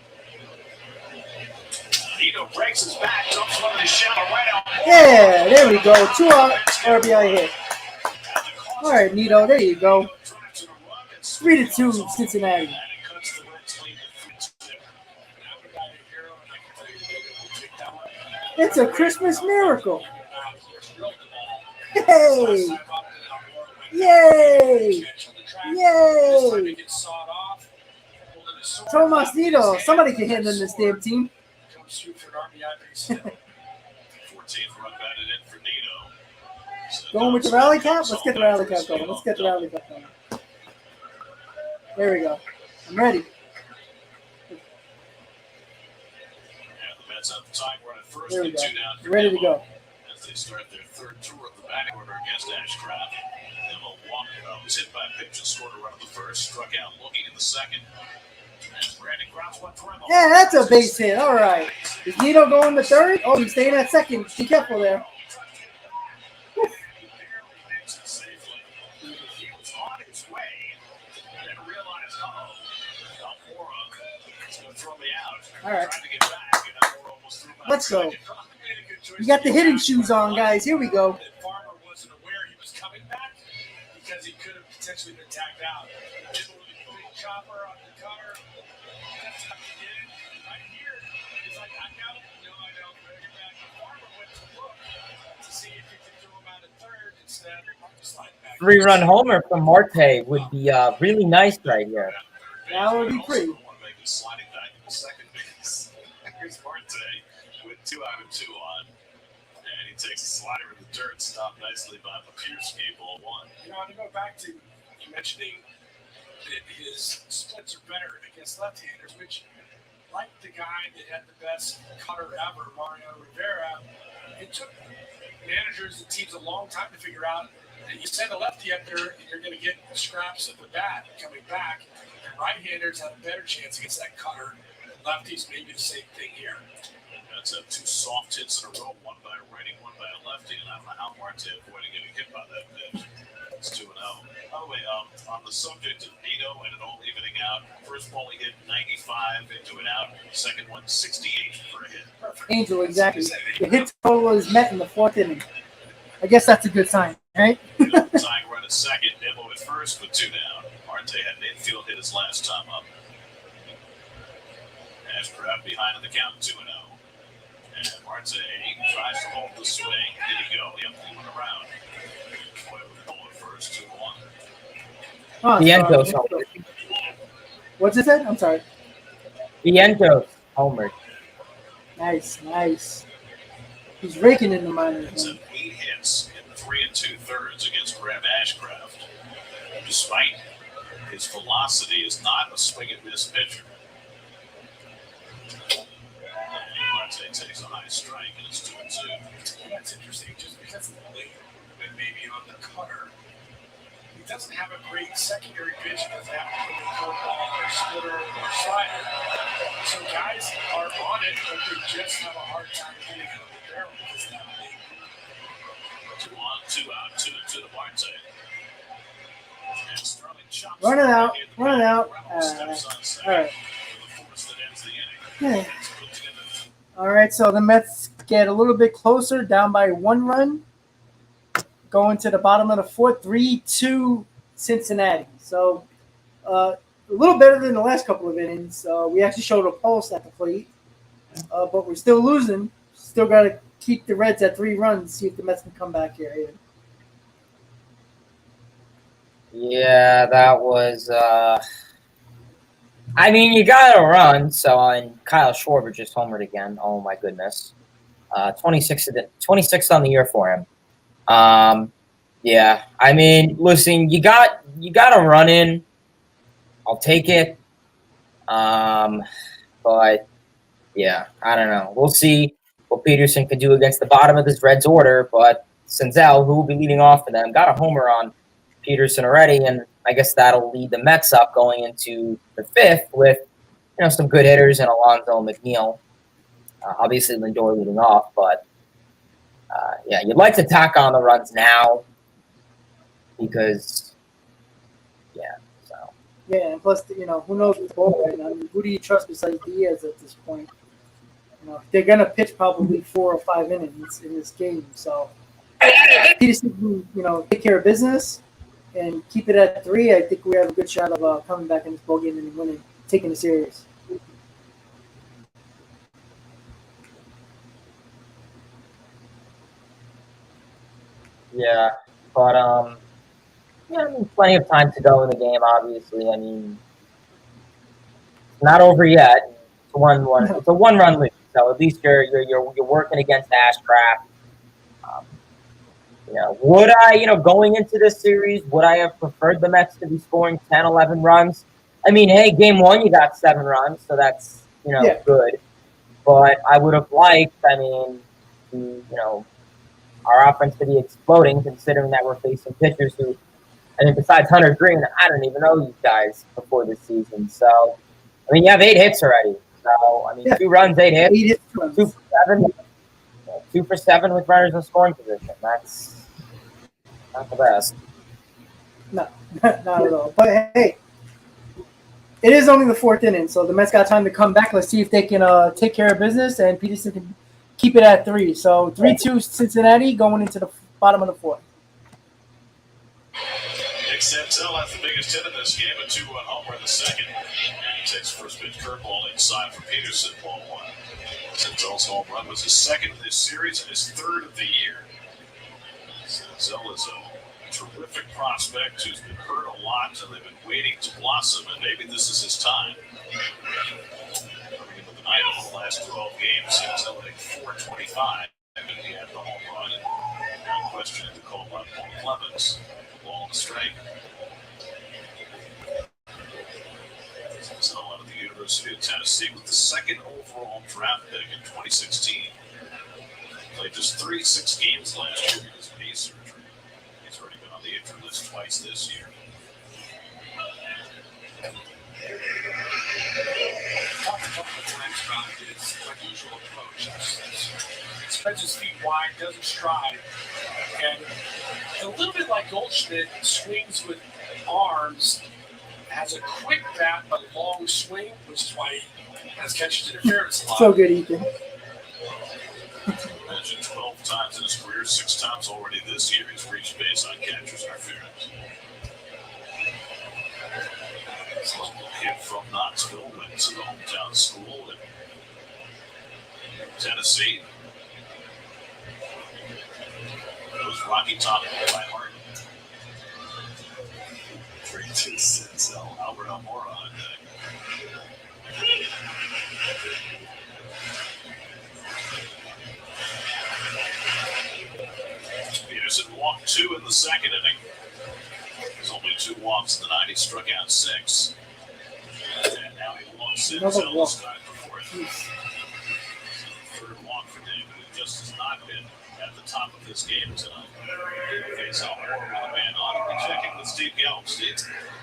Nito breaks his back, dumps one of his shallow right out. Yeah, there we go. 2 out, RBI hit. All right, Nito, there you go. 3-2 Cincinnati. It's a Christmas miracle. Yay! Yay! Yay! Tomasito, somebody can handle this damn team. 14th run batted in for Nino. Going with the rally cap? Let's get the rally cap going. Let's get the rally cap going. There we go. I'm ready. And the Mets have the tying run at first. There we go. 2 down for Ready to Nimmo go. as they start their third tour of the batting order against Ashcraft. Nimmo was hit by a pitch and scored a run in the first, struck out looking in the second. And Brandon grounds one for him. Yeah, that's a base hit. All right. Is Nino going to third? Oh, he's staying at second. Be careful there. All right. Let's go. You got the hitting shoes on, guys. Here we go. Farmer wasn't aware he was coming back because he could have potentially been tagged out. Big chopper on the cutter. That's how he did it. Right here. He's like, I got it. No, I don't. Bring it back. The farmer went to look to see if he could throw him out at third instead. Slide back. 3-run homer from Marte would be really nice right here. That would be pretty. Sliding back in the second base. Here's Marte with 2 out of 2 on. And he takes a slider in the dirt, stopped nicely by Papierski, ball 1. You know, to go back to you mentioning that his splits are better against left-handers, which, like the guy that had the best cutter ever, Mario Rivera, it took managers and teams a long time to figure out that you send a lefty up there and you're going to get scraps at the bat coming back. And right-handers have a better chance against that cutter. Lefties, maybe the same thing here. That's 2 soft hits in a row, one by a righty, one by a lefty, and I don't know how Marte avoided getting hit by that pitch. It's 2-0. By the way, on the subject of Nino and it all evening out, first ball he hit 95 into an out, second one 68 for a hit. Perfect. Angel, exactly. The hit total is met in the 4th inning. I guess that's a good sign, right? Tying run at second, Nimmo at first with 2 down. Marte had an infield hit his last time up. Ashcraft behind in the count, 2-0. And Marte tries to hold the swing. Did he go? Yep, he went around. Boy, with the ball at first, 2-1. Oh, Vientos sorry. homer. What's it said? I'm sorry. Vientos homer. Nice, nice. He's raking in the minors. It's 8 hits in 3 2/3 against Graham Ashcraft. Despite his velocity, is not a swing and miss pitcher. Marte takes a high strike, and it's 2-2. That's interesting, just because of the late movement maybe on the cutter. He doesn't have a great secondary pitch. He doesn't have a good curveball or splitter or slider. So guys are on it, but they just have a hard time getting it on the barrel because of that late movement. 2 on, 2 out, 2-2 to Marte. And Sterling chops Run it out. in the Run it back. out. Reynolds steps on second All right. with the force that ends the inning. Yeah. It's put together. All right, so the Mets get a little bit closer, down by 1 run. Going to the bottom of the 4th, 3-2 Cincinnati. So a little better than the last couple of innings. We actually showed a pulse at the plate, but we're still losing. Still got to keep the Reds at 3 runs, see if the Mets can come back here. Yeah, that was I mean, you got to run. So, and Kyle Schwarber just homered again. Oh, my goodness. 26 on the year for him. Yeah, I mean, listen, you got to run in. I'll take it. But, yeah, I don't know. We'll see what Peterson can do against the bottom of this Reds order. But Senzel, who will be leading off for them, got a homer on Peterson already, and I guess that'll lead the Mets up going into the 5th with, some good hitters and Alonso McNeil. Obviously, Lindor leading off, but yeah, you'd like to tack on the runs now because, yeah. So Yeah, and plus, who knows with bullpen? I mean, who do you trust besides Diaz at this point? They're gonna pitch probably 4 or 5 innings in this game, so Peterson, take care of business and keep it at 3. I think we have a good shot of coming back in this ball game and winning, taking it serious. Yeah, but yeah, I mean, plenty of time to go in the game. Obviously, I mean, it's not over yet. It's a one-run lead, so at least you're working against Ashcraft. Um, would I, going into this series, would I have preferred the Mets to be scoring 10, 11 runs? I mean, hey, game one, you got 7 runs, so that's, good. But I would have liked, our offense to be exploding, considering that we're facing pitchers who, besides Hunter Green, I don't even know these guys before this season. So, you have 8 hits already. So, 2 runs, 8 hits, 2 for 7. 2 for 7 with runners in scoring position. That's not the best. No, not at all. But hey, it is only the 4th inning, so the Mets got time to come back. Let's see if they can take care of business, and Peterson can keep it at 3. So 3-2 Cincinnati going into the bottom of the 4th. Nick Senzel has the biggest hit in this game, a 2-run homer in the second. He takes first pitch curveball inside for Peterson, ball 1. Senzel's home run was his 2nd of this series and his 3rd of the year. Senzel is a terrific prospect who's been hurt a lot, and they've been waiting to blossom, and maybe this is his time. Coming into the night of the last 12 games, Senzel hit 425, and he had the home run, and no question in the call by Paul Clemens. Ball and strike. Senzel out of the University of Tennessee with the 2nd overall draft pick in 2016. Played just 36 games last year because of knee surgery. He's already been on the injury list twice this year. Talked a couple of times about his unusual approach. Spreads his feet wide, doesn't stride, and a little bit like Goldschmidt, swings with arms, has a quick bat but long swing, which is why he has catches interference a lot. So good, Ethan. Imagine 12 times in his career, 6 times already this year, he's reached base on catcher's interference. Local kid from Knoxville, went to the hometown school in Tennessee. Goes Rocky Top by heart. 3-2 Senzel, Albert Almora on deck. Peterson walked 2 in the 2nd inning. There's only 2 walks in the 9. He struck out 6. And now he walks in. Another walk. 3rd walk for David, who just has not been at the top of this game tonight. Face off more with a man on. We're checking with Steve Gelb. Steve.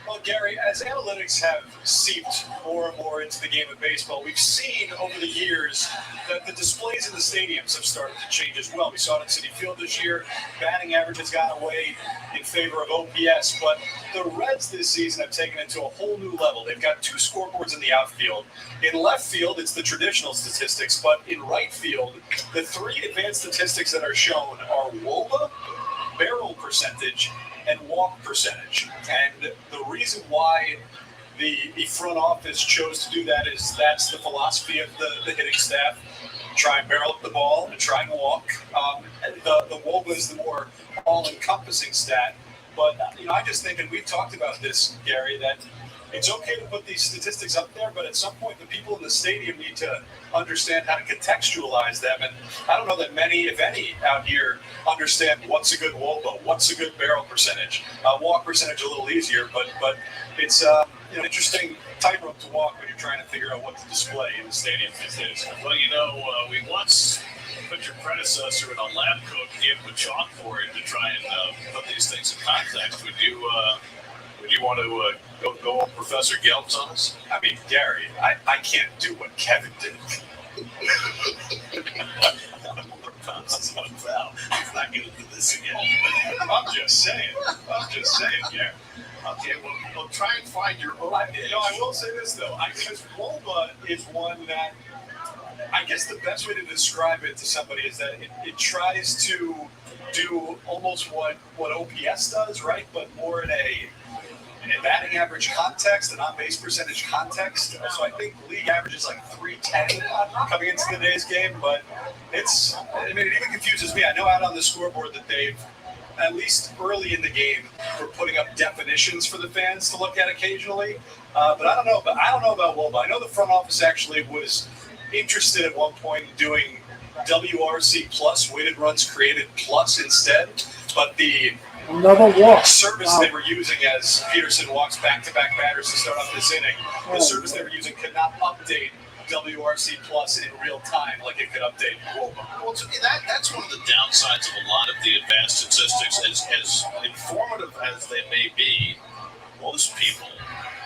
Well, Gary, as analytics have seeped more and more into the game of baseball, we've seen over the years that the displays in the stadiums have started to change as well. We saw it at Citi Field this year. Batting average has gone away in favor of OPS, but the Reds this season have taken it to a whole new level. They've got 2 scoreboards in the outfield. In left field, it's the traditional statistics, but in right field, the 3 advanced statistics that are shown are WOBA, barrel percentage, and walk percentage. And the reason why the front office chose to do that is that's the philosophy of the hitting staff. Try and barrel up the ball and try and walk. The WOBA is the more all-encompassing stat. But I just think, and we've talked about this, Gary, that it's okay to put these statistics up there, but at some point the people in the stadium need to understand how to contextualize them. And I don't know that many, if any, out here understand what's a good WOBA, what's a good barrel percentage. Walk percentage a little easier, but it's an interesting tightrope to walk when you're trying to figure out what to display in the stadium these days. Well, we once put your predecessor in a lab coat game with chalkboard to try and put these things in context. Would you want to go on Professor Gelb's on us? I mean, Gary, I can't do what Kevin did. He's not going to do this again. I'm just saying, Gary. Okay, well, try and find your own niche. I will say this, though. Because WOBA is one that, I guess the best way to describe it to somebody is that it tries to do almost what OPS does, right? But more in a batting average context, an on-base percentage context. So I think league average is like 310 coming into today's game, but it even confuses me. I know out on the scoreboard that they've at least early in the game, were putting up definitions for the fans to look at occasionally. But I don't know. But I don't know about Woba. I know the front office actually was interested at one point in doing WRC plus, weighted runs created plus instead. But the Another walk. service they were using as Peterson walks back-to-back batters to start off this inning, the service they were using could not update WRC plus in real time like it could update Woba. Well, to me, that's one of the downsides of a lot of the advanced statistics. As informative as they may be, most people,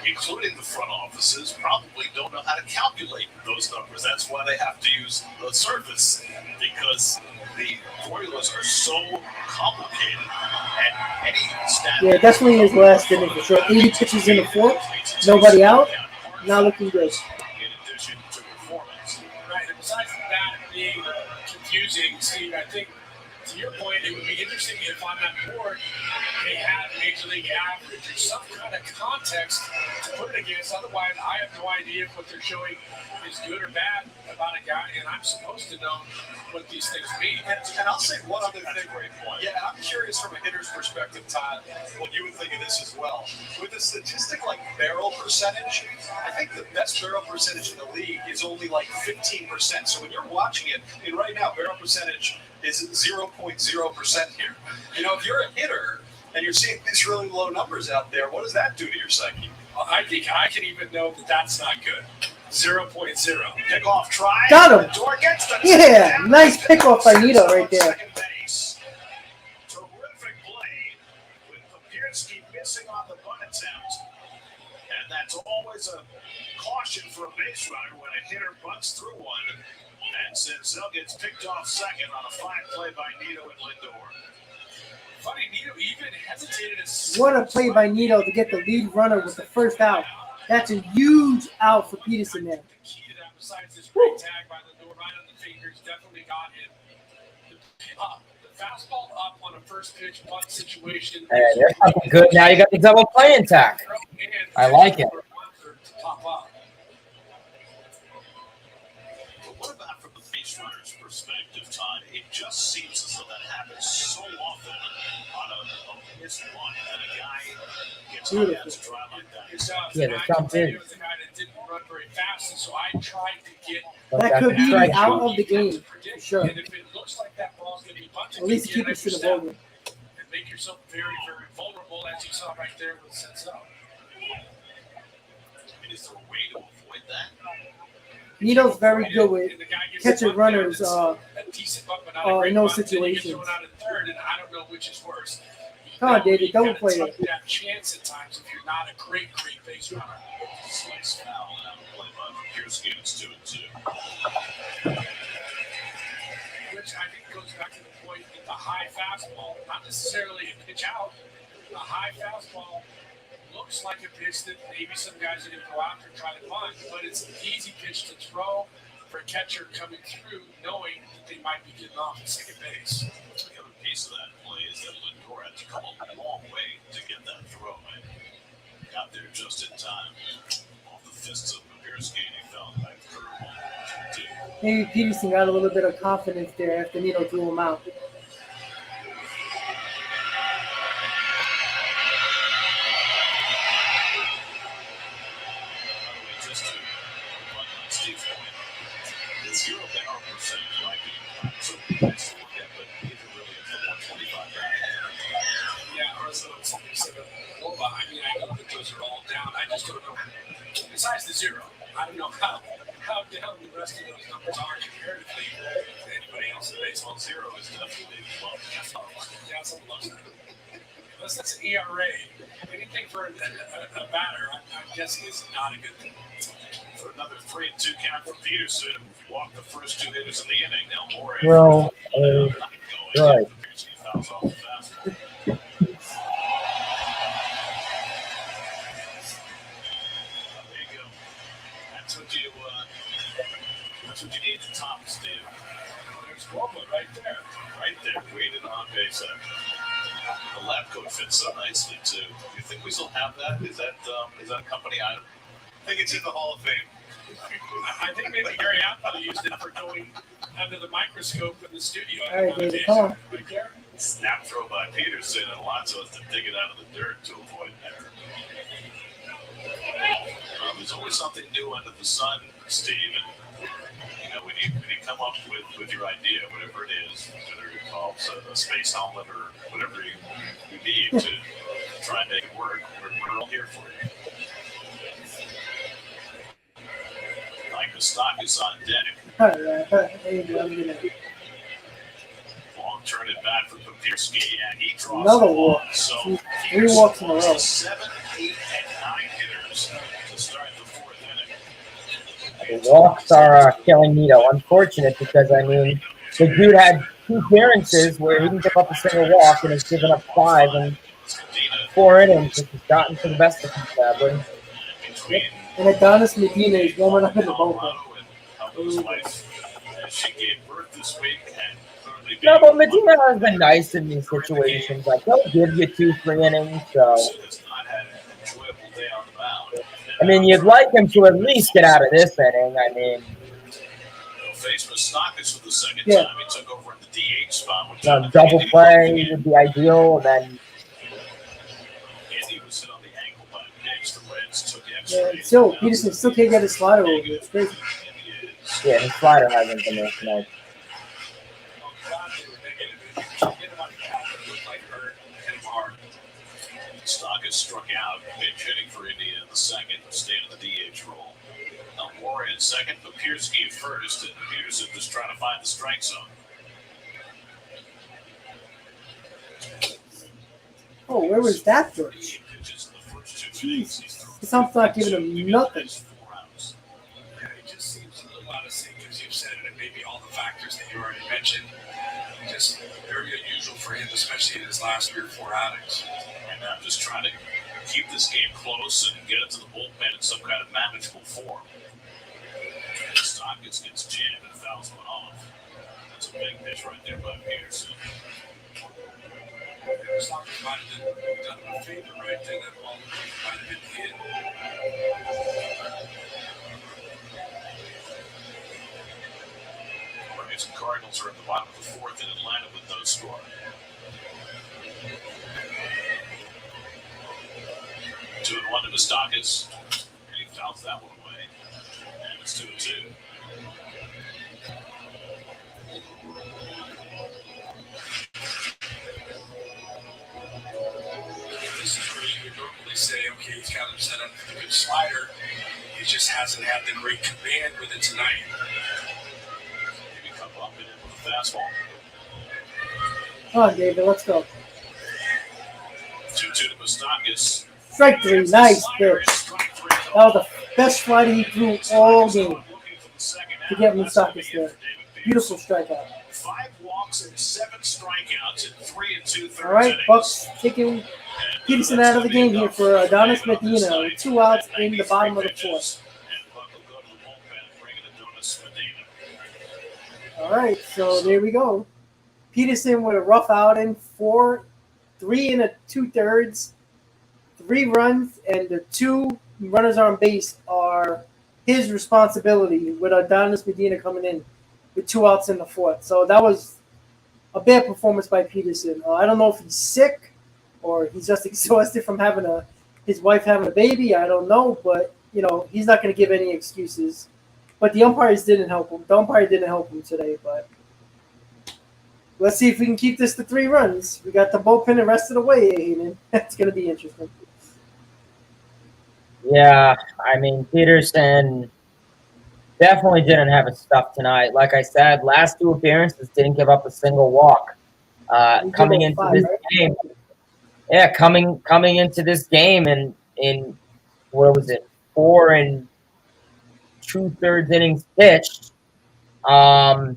including the front offices, probably don't know how to calculate those numbers. That's why they have to use the service, because the formulas are so complicated. And any stat. Yeah, definitely his last inning for sure. 80 pitches in the fourth, nobody out, not looking good. In addition to performance. Right, and besides that being confusing, Steve, I think to your point, it would be interesting if on that board they had Major League average or some kind of context to put it against. Otherwise, I have no idea if what they're showing is good or bad about a guy, and I'm supposed to know what these things mean. And I'll say one other thing. Great point. Yeah, and I'm curious from a hitter's perspective, Todd, what you would think of this as well. With a statistic like barrel percentage, I think the best barrel percentage in the league is only like 15%. So when you're watching it, and right now barrel percentage is 0.0% here. You know, if you're a hitter and you're seeing these really low numbers out there, what does that do to your psyche? Well, I think I can even know that that's not good. 0.0. Kickoff try. Got him. The door gets the Yeah, nice pickoff by Nito right there. Second base. Terrific play with Papirski missing on the bunt attempt. And that's always a caution for a base runner when a hitter bunts through one. And Senzel gets picked off second on a fine play by Nito and Lindor. Funny, Nito even hesitated to. What a play by Nito to get the lead runner with the first out. That's a huge out for Peterson there. The key to that, besides this great tag by Lindor right on the fingers, definitely got him. The fastball up on a first pitch bunt situation. Hey, they're fucking good. Now you got the double play intact. I like it. Top up. But what about from the base runner's perspective, Todd? It just seems as though that happens so often on a missed one that a guy gets on that stride like that. Yeah, the jump in. Was a guy that didn't run very fast, and so I tried to get. That could be Strike out zone. of the game, for sure. And if it looks like that ball's going to be bunted, At least you keep it to the step ball. and make yourself very, very vulnerable, as you saw right there with Senzel. I mean, is there a way to avoid that? Nito's very good with And the guy gets catching a bunt there runners. that's a decent bunt, but not a great in those bunt, then you get situations. thrown out in third, and I don't know which is worse. Come on, David, You don't gotta play take it. that chance at times if you're not a great base runner. Slice foul and out of play by Papirski. It's 2-2. Which I think goes back to the point that the high fastball, not necessarily a pitch out, the high fastball looks like a pitch that maybe some guys are going to go out and try to bunt, but it's an easy pitch to throw for a catcher coming through, knowing that they might be getting off at second base. The other piece of that play is that Lindor had to come a long way to get that throw. And got there just in time. Off the fists of Papirski, and he fell back through 1-2. Maybe Peterson got a little bit of confidence there after Nito threw him out. Just to run on Steve's point, the zero barrel percentage might be something nice to look at, but neither really is the 125 back. Yeah, or so it's Woba. I mean, I know that those are all down. I just don't know. Besides the zero, I don't know how down the rest of those numbers are comparatively to anybody else in baseball. Zero is definitely low. Yeah, something loves that. Unless that's an ERA. Anything for a batter, I'm guessing is not a good thing. For another 3-2 count for Peterson, who walked the first two hitters in the inning. Now Moore. Well, right. Peterson fouls off the fastball. There you go. That's what you need to top, Steve. There's Woba right there. Right there, waiting on base. The lab coat fits so nicely too. Do you think we still have that? Is that a company item? I think it's in the Hall of Fame. I think maybe Gary Apple used it for going under the microscope in the studio. All right, David, come on. Right there. Snap throw by Peterson, and Alonso has to dig it out of the dirt to avoid error. There's always something new under the sun, Steve. And, when you come up with your idea, whatever it is, whether it involves a space helmet or whatever you need to try and make it work, we're all here for you. Like the stock is on deck. Long turn it back for Papirski, and he draws another walk. So 3 walks in a row. 7, 8, and 9 hitters to start the 4th inning. The walks are killing me, though. Unfortunate because, the dude had 2 appearances where he didn't give up a single walk and has given up 5 in 4 innings, which has gotten to the best of him, sadly. And Adonis Medina is warming up in the bullpen. She gave birth this week, and no, but Medina has been nice in these situations. Like, he'll give you 2-3 innings, so. You'd like him to at least get out of this inning. Faced Moustakas for the second Yeah. time. He took over in the DH spot. Double play would be ideal, and then. Andy was hit on the ankle by a pitch. The Reds took Yeah, X-rays. still, Peterson still can't get his slider over. It's crazy. Yeah, his slider hasn't been there tonight. Stock struck out. Pitch hitting for India in the second. Staying in the DH role. Warren in second. Papirski at first. And Peterson just trying to find the strike zone. Oh, where was that George? Jeez. Something's not giving him nothing. Yeah, it just seems a little out of sync, as you've said, and maybe all the factors that you already mentioned. Just very unusual for him, especially in his last 3 or 4 outings. And I'm just trying to keep this game close and get it to the bullpen in some kind of manageable form. Stock gets jammed and fouls one off. That's a big pitch right there by Peterson. Stock might have done him a favor right there. That ball might have been hit. Braves and Cardinals are at the bottom of the 4th in Atlanta with no score. 2-1 to Moustakas. And he fouls that one away. And it's 2-2. This is where you would normally say, okay, he's got him set up with a good slider. He just hasn't had the great command with it tonight. Maybe come up in it with a fastball. Come on, David, let's go. 2-2 to Moustakas. Strike 3, nice pitch. That was the best slider he threw all game to get Moustakas there. Beautiful strikeout. 5 walks and 7 strikeouts in 3 2/3 All right, innings. Bucks kicking Peterson out of the game here for Adonis Medina with 2 outs in the bottom of the 4th. And Buck will go to the bullpen and bring in Adonis Medina. All right, so there we go. Peterson with a rough outing, 3 2/3, 3 runs, and the 2 runners on base are his responsibility with Adonis Medina coming in with 2 outs in the 4th. So that was a bad performance by Peterson. I don't know if he's sick or he's just exhausted from his wife having a baby. I don't know, but he's not going to give any excuses. But the umpires didn't help him. The umpire didn't help him today, but let's see if we can keep this to 3 runs. We got the bullpen the rest of the way, Hayden. That's going to be interesting. Yeah, Peterson definitely didn't have his stuff tonight. Like I said, last 2 appearances didn't give up a single walk. Coming into this game, coming into this game in what was it, 4 2/3 innings pitched, or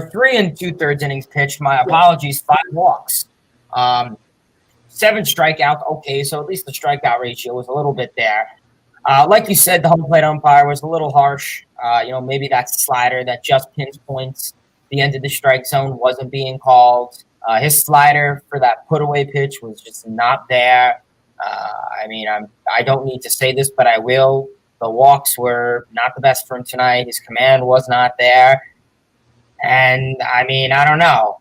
3 2/3 innings pitched. My apologies, 5 walks, 7 strikeouts. Okay, so at least the strikeout ratio was a little bit there. Like you said, the home plate umpire was a little harsh. Maybe that slider that just pinpoints the end of the strike zone wasn't being called. His slider for that put-away pitch was just not there. I don't need to say this, but I will. The walks were not the best for him tonight. His command was not there. And I mean, I don't know.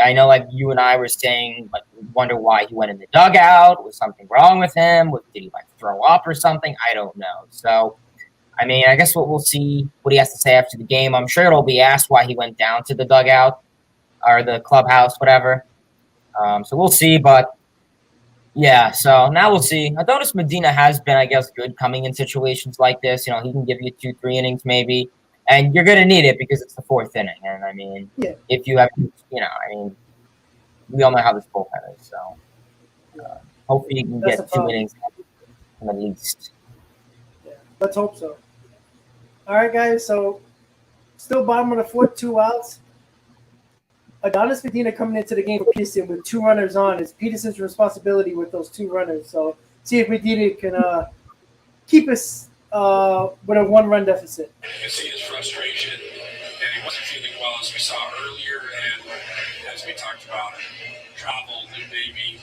I know, like you and I were saying, like, wonder why he went in the dugout. Was something wrong with him? Did he like throw up or something? I don't know. So, I mean, I guess we'll see what he has to say after the game. I'm sure it'll be asked why he went down to the dugout or the clubhouse, whatever. So we'll see. But yeah, so now we'll see. Adonis Medina has been, I guess, good coming in situations like this. You know, he can give you 2-3 innings maybe. And you're going to need it because it's the fourth inning. And, I mean, if you have, I mean, we all know how this bullpen is. So hopefully you can get 2 innings at least. Yeah, let's hope so. All right, guys. So still bottom of the fourth, 2 outs. Adonis Medina coming into the game for Peterson with 2 runners on. It's Peterson's responsibility with those 2 runners. So see if Medina can keep us with a 1-run deficit. You can see his frustration, and he wasn't feeling well, as we saw earlier, and as we talked about, travel, new baby,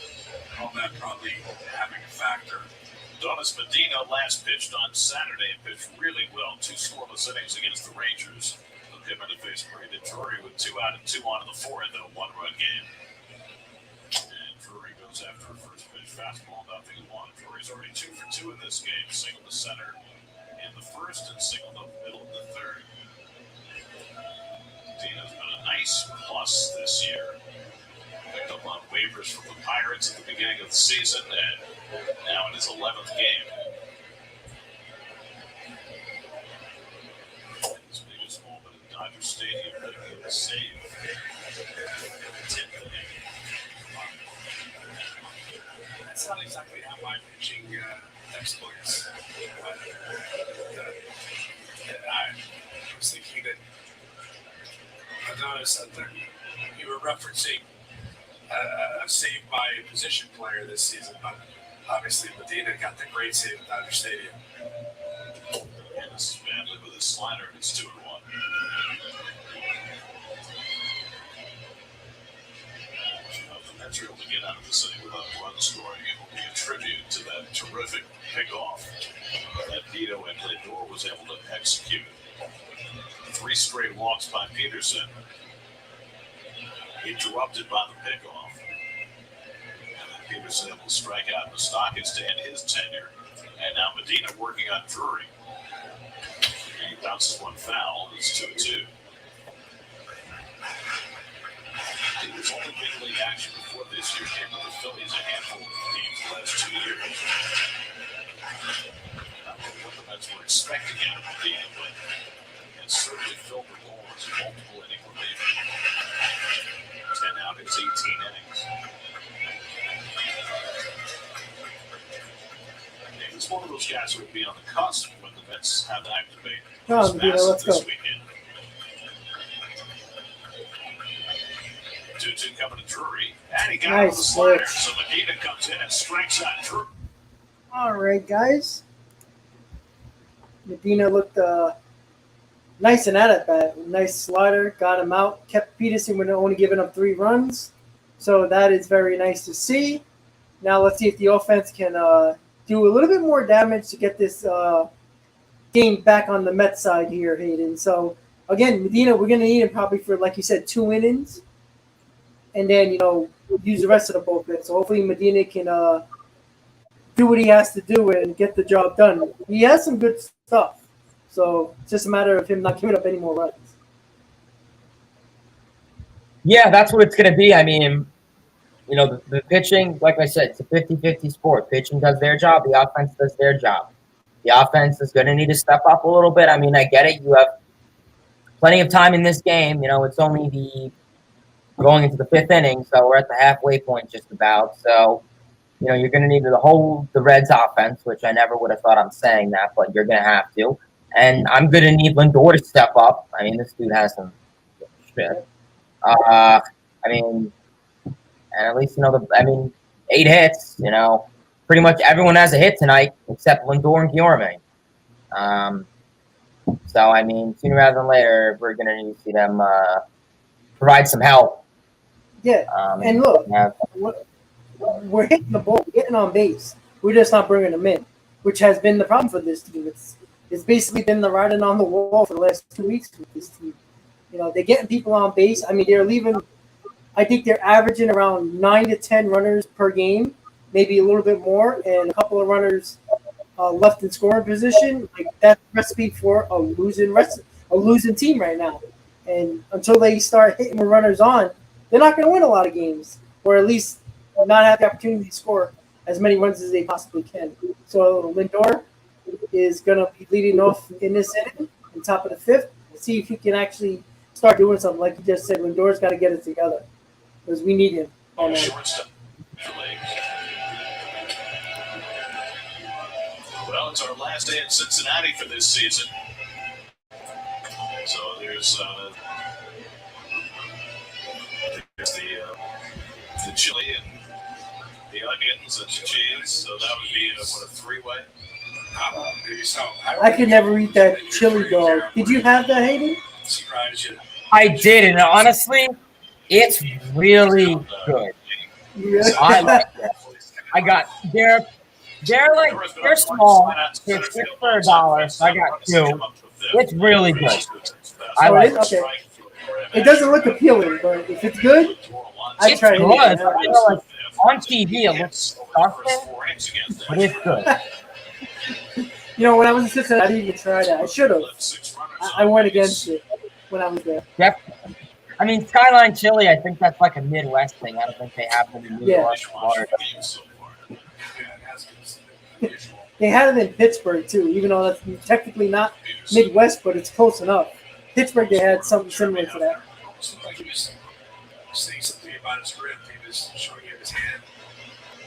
all that probably having a factor. Adonis Medina last pitched on Saturday and pitched really well. 2 scoreless innings against the Rangers. Look him in the face, Brandon Drury with 2 out and 2 on in the 4th in a 1-run game. And Drury goes after a first pitch fastball, 0-1. Drury's already 2 for 2 in this game. Single to center in the 1st and single to middle in the 3rd. Medina's been a nice plus this year. Picked up on waivers from the Pirates at the beginning of the season, and now in his 11th game. His biggest moment at Dodger Stadium, making a save. 10th inning. That's not exactly how my pitching exploits. I was thinking that Adonis, you were referencing a save by a position player this season, but obviously Medina got the great save at Dodger Stadium. And this is badly with his slider, and it's 2-1. The Mets are able to get out of this inning without run scoring. It will be a tribute to that terrific pickoff that Vito and Lindor was able to execute. 3 straight walks by Peterson, interrupted by the pickoff. And then Peterson able to strike out Moustakas to end his tenure. And now Medina working on Drury. And he bounces one foul. It's 2-2. His only big league action before this year came with the Phillies a handful of games the last 2 years. Not what the Mets were expecting out of Medina, but it certainly filled the role as a multiple inning reliever. 10 outings, 18 innings. He's one of those guys who would be on the cusp when the Mets have to activate this weekend. 2-2 coming to Drury, and he got out of the slider. So Medina comes in and strikes out Drury. All right, guys. Medina looked nice in that at bat. Nice slider, got him out. Kept Peterson when only giving up 3 runs. So that is very nice to see. Now let's see if the offense can do a little bit more damage to get this game back on the Mets side here, Hayden. So again, Medina, we're going to need him probably for, like you said, 2 innings. And then, use the rest of the bullpen. So hopefully Medina can do what he has to do and get the job done. He has some good stuff. So it's just a matter of him not giving up any more runs. Yeah, that's what it's going to be. I mean, the pitching, like I said, it's a 50-50 sport. Pitching does their job. The offense does their job. The offense is going to need to step up a little bit. I mean, I get it. You have plenty of time in this game. It's only going into the 5th inning, so we're at the halfway point just about. So, you're going to need to hold the Reds offense, which I never would have thought I'm saying that, but you're going to have to. And I'm going to need Lindor to step up. I mean, this dude has some shit. And at least, 8 hits, pretty much everyone has a hit tonight except Lindor and Guillorme. So, I mean, sooner rather than later, we're going to need to see them provide some help. Yeah, and look, we're hitting the ball, getting on base. We're just not bringing them in, which has been the problem for this team. It's basically been the writing on the wall for the last 2 weeks with this team. They're getting people on base. I mean, they're leaving. I think they're averaging around 9 to 10 runners per game, maybe a little bit more, and a couple of runners left in scoring position. Like that's a recipe for a losing team right now. And until they start hitting the runners on, they're not going to win a lot of games, or at least not have the opportunity to score as many runs as they possibly can. So Lindor is going to be leading off in this inning, on top of the fifth. We'll see if he can actually start doing something. Like you just said, Lindor's got to get it together because we need him. Shortstop. Well, it's our last day in Cincinnati for this season. So there's the chili and the onions and the cheese. So that would be a three-way. I could never eat that chili dog. Did you have that, Hayden? Surprise you. I did, and honestly, it's really good. Really? I got they're small. They're $6 for $1. I got 2. It's really good. I like it. Okay. It doesn't look appealing, but if it's good, I try it. Good. I know, like, on TV, it looks disgusting, but it's good. When I was in Cincinnati, I didn't even try that. I should have. I went against it when I was there. Yep. I mean, Skyline Chili, I think that's like a Midwest thing. I don't think they have them in New York. Florida. They had it in Pittsburgh, too, even though that's technically not Midwest, but it's close enough. Pittsburgh, they had something similar to that. It looked like he was saying something about his grip. He was showing you his hand.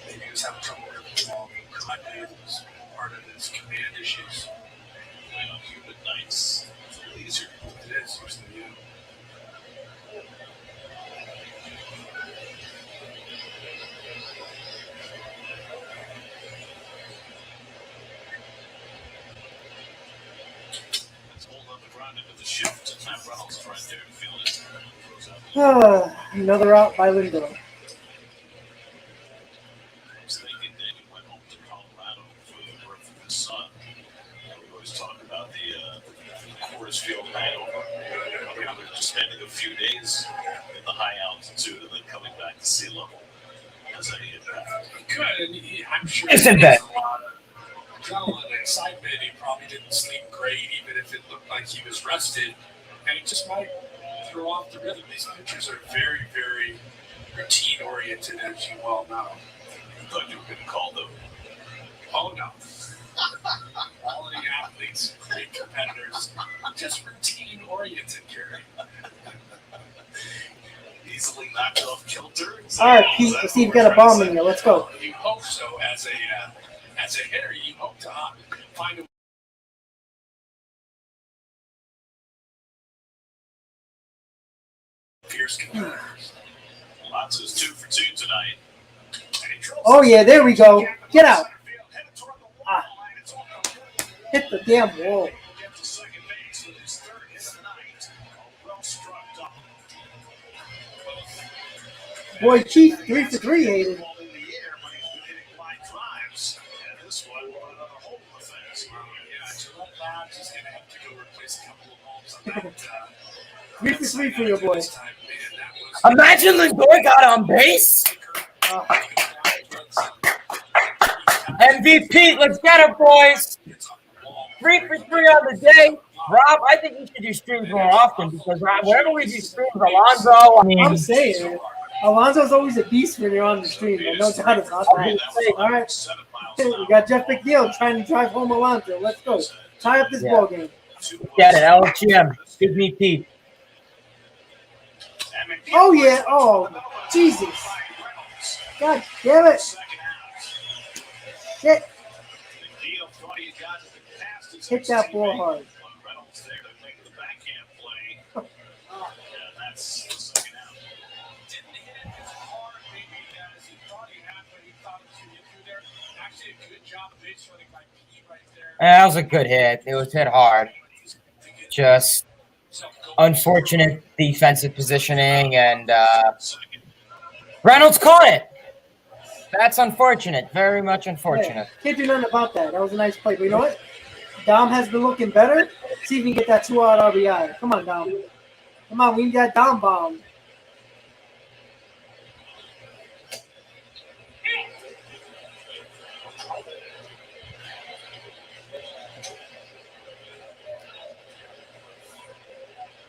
Maybe he was having trouble gripping the ball. I believe it was part of his command issues. On humid nights, it's a little easier. It is usually you. Let's hold up the ground into the shift. Matt Reynolds is right there to feel it. Another out by Lindor. I was thinking David went home to Colorado for the birth of his son. We always talk about the Coors Field hangover. They're just spending a few days in the high altitude and then coming back to sea level. Has any impact? Good, and I'm sure Isn't that? a lot of adrenaline and excitement. He probably didn't sleep great, even if it looked like he was rested. And it just might throw off the rhythm. These pitchers are very, very routine-oriented, as you well know. I thought you were going to call them. Oh, no. Quality athletes, great competitors, just routine-oriented, Gary. Easily knocked off kilter. All right, Pete, let's see if you got a bomb in here. Let's go. You hope so. As a hitter, you hope to find a fierce competitors. Alonso's 2 for 2 tonight. Oh, yeah, there we go. Get out. Hit the damn wall. Boy, Chief, 3 for 3, Hayden. Three for 3 for your boy. Imagine Lindor got on base. MVP, let's get it, boys. 3 for 3 on the day. Rob, I think we should do streams more often because whenever we do streams, Alonzo, I'm saying, Alonzo's always a beast when you're on the stream. No doubt about that. All right. We got Jeff McNeil trying to drive home Alonzo. Let's go. Tie up this ball game. Get it, LGM. Give me Pete. Oh, yeah. Oh, Jesus. God damn it. Shit. Hit that ball hard. That was a good hit. It was hit hard. Just unfortunate defensive positioning, and Reynolds caught it. That's unfortunate. Very much unfortunate. Can't do nothing about that. That was a nice play. But you know what? Dom has been looking better. See if we can get that 2-out RBI. Come on, Dom. Come on, we need that down bomb.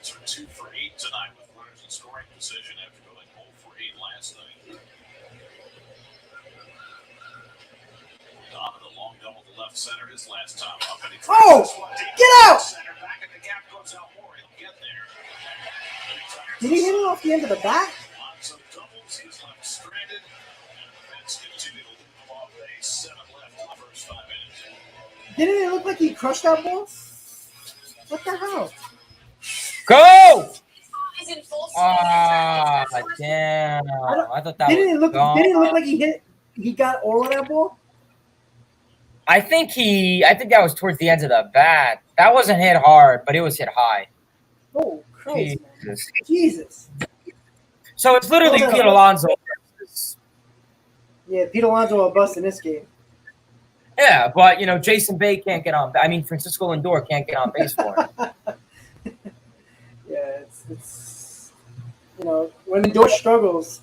So 2 for 8 tonight with runners in scoring position after going 0 for 8 last night. Don in the long double to left center his last time up, and he Get out! Center back in the gap goes out more. He'll get there. Did he hit it off the end of the bat? Lots of doubles. He's left stranded. Let's continue to loop him off base. 7 left in the first 5 innings. Didn't it look like he crushed that ball? What the hell? Go! Ah, damn. I thought that Didn't it was gone. Didn't it look like he got all of that ball? I think that was towards the end of the bat. That wasn't hit hard, but it was hit high. Oh, Christ, man. Jesus. Jesus. So it's literally Pete Alonso versus. Yeah, Pete Alonso will bust in this game. Yeah, but Jason Bay can't get on. I mean, Francisco Lindor can't get on base for him. Yeah, it's when Lindor struggles,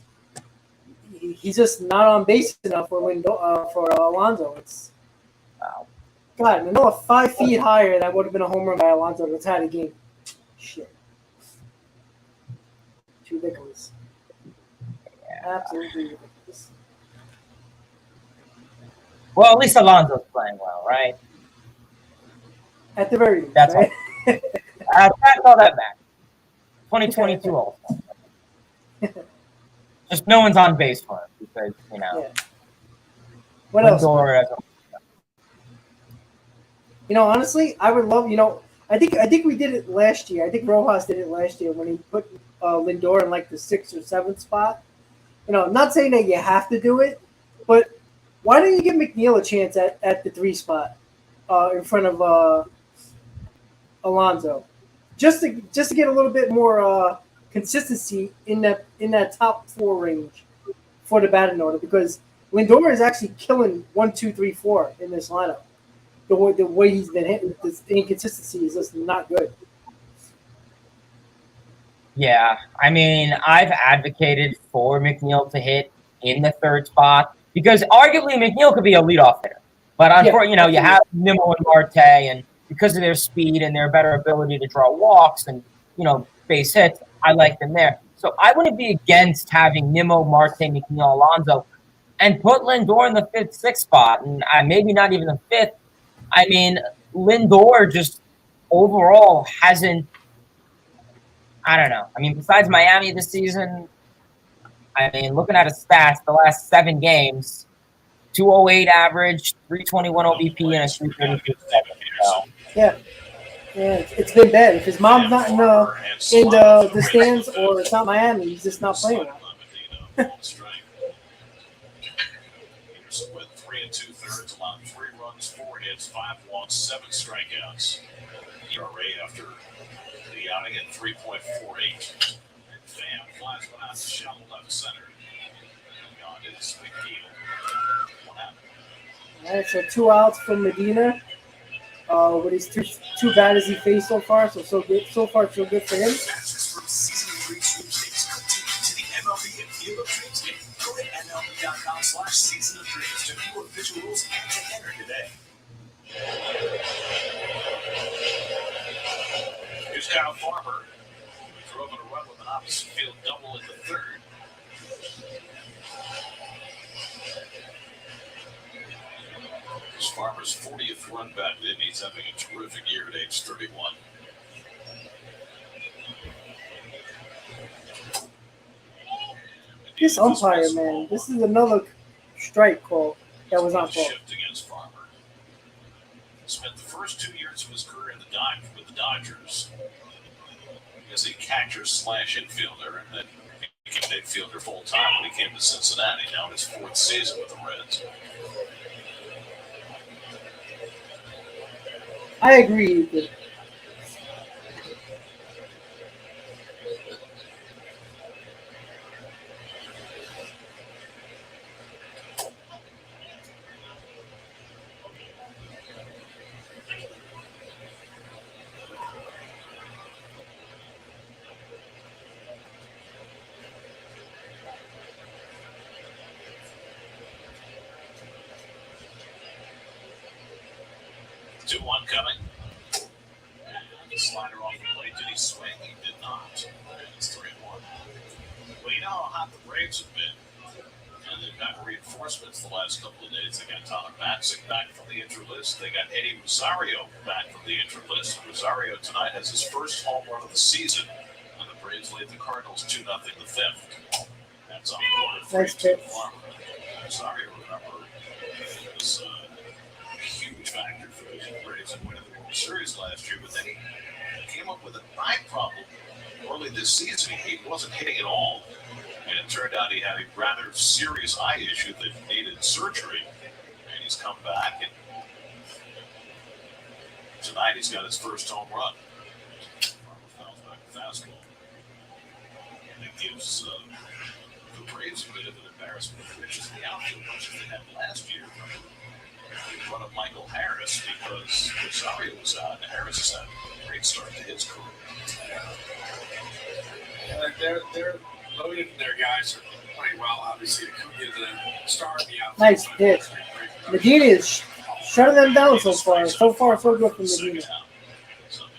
he's just not on base enough for Alonso. It's Wow. God, Manoa 5 feet higher, that would have been a home run by Alonso to tie the game. Shit. Too ridiculous. Yeah. Absolutely ridiculous. Well, at least Alonso's playing well, right? At the very least, That's right? That's all that matters. 2022 also. Just no one's on base for him because Yeah. What else? Lindor has Honestly, I would love. I think we did it last year. I think Rojas did it last year when he put Lindor in like the 6th or 7th spot. I'm not saying that you have to do it, but why don't you give McNeil a chance at the 3 spot in front of Alonso, just to get a little bit more consistency in that top 4 range for the batting order, because Lindor is actually killing 1, 2, 3, 4 in this lineup. The way he's been hitting, the inconsistency is just not good. Yeah, I mean, I've advocated for McNeil to hit in the 3rd spot because arguably McNeil could be a leadoff hitter. But unfortunately, you have Nimmo and Marte, and because of their speed and their better ability to draw walks and, base hits, I like them there. So I wouldn't be against having Nimmo, Marte, McNeil, Alonso, and put Lindor in the 5th, 6th spot, and maybe not even the 5th. I mean, Lindor just overall hasn't, I don't know. I mean, besides Miami this season, I mean, looking at his stats, the last 7 games, 208 average, 321 OBP, and a 332 second. So. Yeah, it's been bad. If his mom's not in the stands or it's not Miami, he's just not playing well. With 3 2/3, allowed 3 runs, 4 hits, 5 walks, 7 strikeouts. ERA after the outing at 3.48. And Pham flies one out to shallow left center. Beyond is McNeil. What happened? All right, so 2 outs from Medina. With his two batters he faced so far, so good. So far, so good for him. Matches from Season 3 sweepstakes continue to the MLB and Field of Dreams game. Go to MLB.com/Season of Dreams to view official rules and to enter today. Here's Kyle Farmer. He drove in a run with an opposite field double in the 3rd. It's Farmer's 40th run batted in. He's having a terrific year at age 31. This umpire, man, this is another strike call that was not called. Shift against Farmer. Spent the first 2 years of his career in with the Dodgers as a catcher/infielder, and then became an infielder full time when he came to Cincinnati. Now in his 4th season with the Reds. I agree with it. 2-1 coming. And slider off the plate. Did he swing? He did not. It's 3-1. Well, you know how hot the Braves have been. And they've got reinforcements the last couple of days. They got Tyler Matzik back from the injured list. They got Eddie Rosario back from the injured list. Rosario tonight has his first home run of the season. And the Braves lead the Cardinals 2-0 the fifth. That's on quarter Nice 3 pitch. Rosario, remember, was a huge factor for the Braves in winning the World Series last year. But then he came up with an eye problem early this season. He wasn't hitting at all. And it turned out he had a rather serious eye issue that needed surgery. And he's come back. And tonight he's got his first home run. Fouls back a fastball. And it gives the Braves a bit of an embarrassment of riches in the outfield, much as they had last year. In front of Michael Harris, because Rosario was out, and Harris has had a great start to his career. They're loaded, and their guys are playing well. Obviously, Acuna, the star in the outfield. Nice pitch. Medina is shutting them down so far. So far, so good from Medina.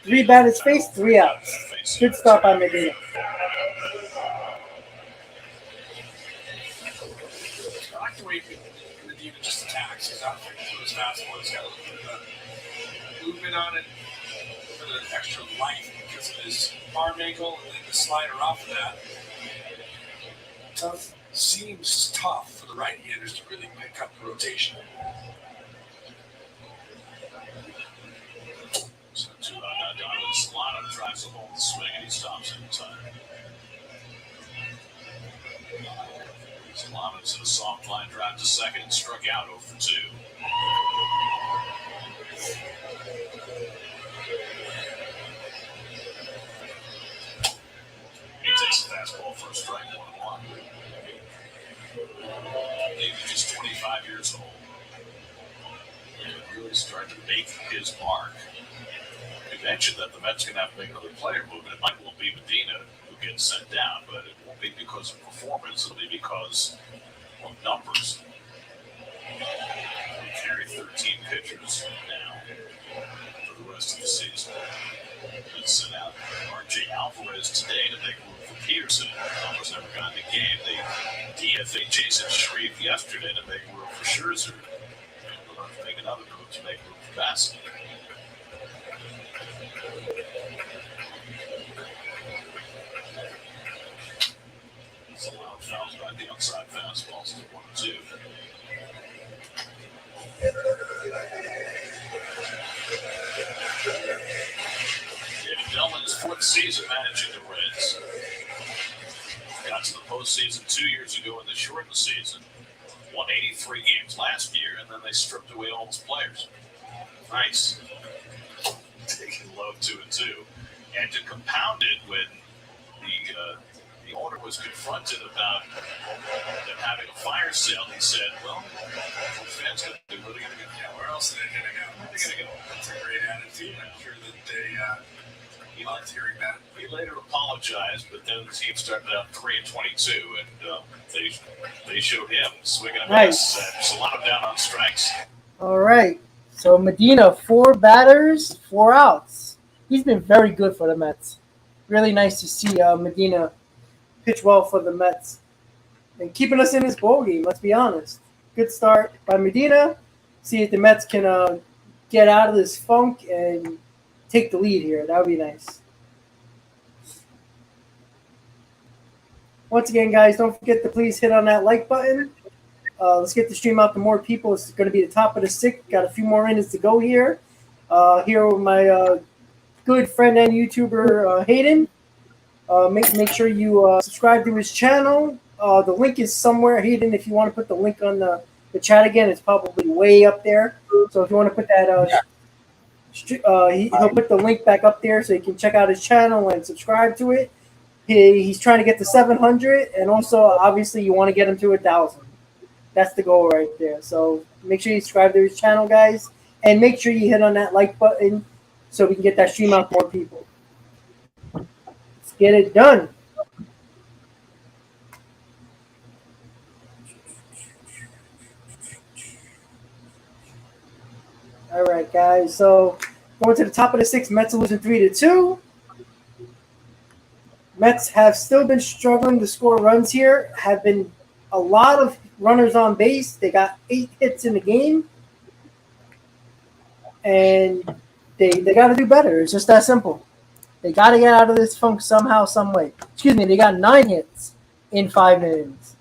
3 batters faced, 3 outs. Good start by Medina. I like the way Medina just attacks. He's out there through his fastball. He's got a little bit of movement on it, a little bit of extra life because of his arm angle, and then the slider off of that. Seems tough for the right-handers to really pick up the rotation. So 2 out now. Donovan Solano drives the home the swing, and he stops in time. Solano's in a soft line drive to second and struck out 0 for 2. He takes a fastball for a strike, 1-1. Maybe just 25 years old. And really starting to make his mark. You mentioned that the Mets can have to make another player move, and it might well be Medina who gets sent down, but it won't be because of performance, it'll be because of numbers. They carry 13 pitchers now for the rest of the season. They sent out R.J. Alvarez today to make room for Peterson. Almost never got in the game. They DFA Jason Shreve yesterday to make room for Scherzer. And we'll have to make another move to make room for Bassett. It's a loud fouls by the outside fastballs to 1-2. David Delman's 4th season managing the Reds. Got to the postseason 2 years ago in the shortened season. Won 83 games last year, and then they stripped away all his players. Nice. Taking low 2-2. And to compound it, when the owner was confronted about them having a fire sale, he said, well, fans going to do? Where are they going to go? Yeah, where else are they going to go? Where are they going to go? That's a great attitude. I'm sure that they loved hearing that. He later apologized, but then the team started out 3-22, and they showed him swinging a miss. Solano down on strikes. All right. So Medina, 4 batters, 4 outs. He's been very good for the Mets. Really nice to see Medina pitch well for the Mets. And keeping us in this bowl game, let's be honest. Good start by Medina. See if the Mets can get out of this funk and take the lead here. That would be nice. Once again, guys, don't forget to please hit on that like button. Let's get the stream out to more people. It's going to be the top of the 6th. Got a few more minutes to go here. Here with my good friend and YouTuber, Hayden. Make sure you subscribe to his channel. The link is somewhere, Hayden. If you want to put the link on the chat again, it's probably way up there. So if you want to put that, he'll put the link back up there so you can check out his channel and subscribe to it. He's trying to get to 700, and also, obviously, you want to get him to 1,000. That's the goal right there. So make sure you subscribe to his channel, guys, and make sure you hit on that like button so we can get that stream out to more people. Let's get it done. All right, guys. So going to the top of the sixth, Mets are losing 3-2. Mets have still been struggling to score runs here. Have been a lot of runners on base. They got 8 hits in the game, and they got to do better. It's just that simple. They got to get out of this funk somehow, some way. Excuse me. They got 9 hits in 5 innings.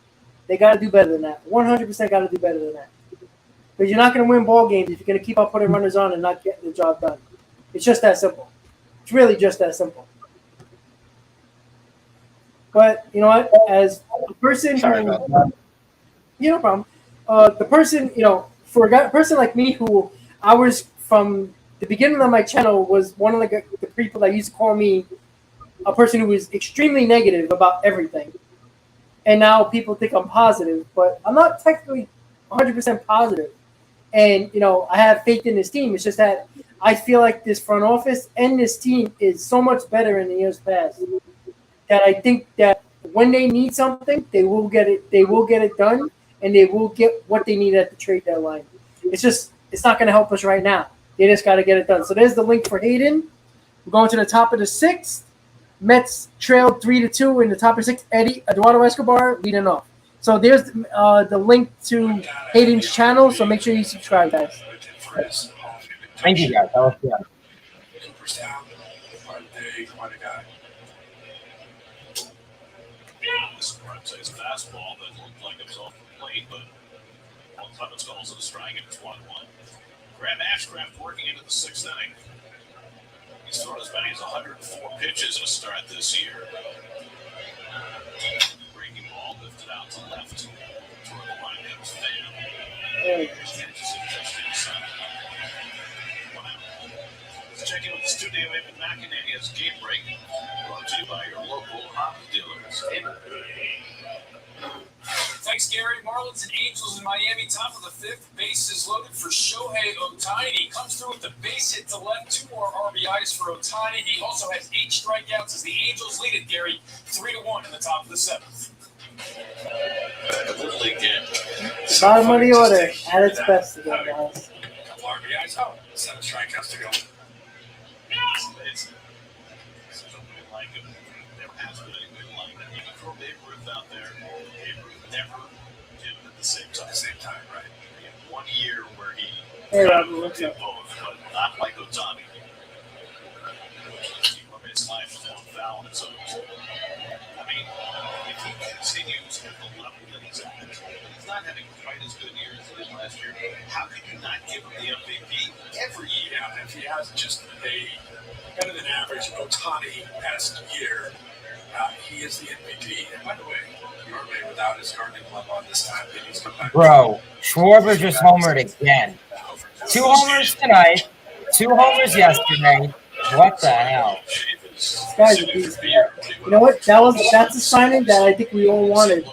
They got to do better than that. 100% got to do better than that. Because you're not going to win ball games if you're going to keep on putting runners on and not getting the job done. It's just that simple. It's really just that simple. But you know what? As a person no problem. The person, for a person like me who I was from the beginning of my channel was one of the people that used to call me a person who was extremely negative about everything. And now people think I'm positive, but I'm not technically 100% positive. And, I have faith in this team. It's just that I feel like this front office and this team is so much better in the years past that I think that when they need something, they will get it. They will get it done, and they will get what they need at the trade deadline. It's not going to help us right now. They just got to get it done. So there's the link for Hayden. We're going to the top of the sixth. Mets trailed 3-2 in the top of the sixth. Eduardo Escobar leading off. So there's the link to Hayden's channel. So make sure you subscribe, guys. Thank you, guys. That was good. This is fastball that looked like it was off the plate, but all the time it's calls it a strike and it's 1-1. Graham Ashcraft working into the 6th inning. He's thrown as many as 104 pitches in a start this year. Breaking ball lifted out to left. Toward the line, that was fan. Let's check in with the studio. Evan McInerney's game break. Brought to you by your local Honda dealers. Thanks, Gary. Marlins and Angels in Miami, top of the 5th. Bases loaded for Shohei Ohtani. Comes through with the base hit to left. 2 more RBIs for Ohtani. He also has 8 strikeouts as the Angels lead it, Gary, 3-1 in the top of the 7th. Little league game. Bottom of the order at its best again, guys. Couple RBIs out. 7 strikeouts to go. It's like him. Never has been anything like that. Even throw Babe Ruth out there. Babe Ruth never did it at the same time. Right? He had 1 year where he did both, but not like Ohtani. His life is on foul and so I mean, if he continues at the level that he's at, he's not having quite as good years as he did last year. How could you not give him the MVP every year? Yeah, if he has just a better than average Ohtani-esque year, he is the MVP. And by the way, Yorme without his gardening glove on this time, then he's come back. Bro, Schwarber just homered again. 2 homers tonight, 2 homers yesterday. What the hell? This guy's a beast. You know what? That's a signing that I think we all wanted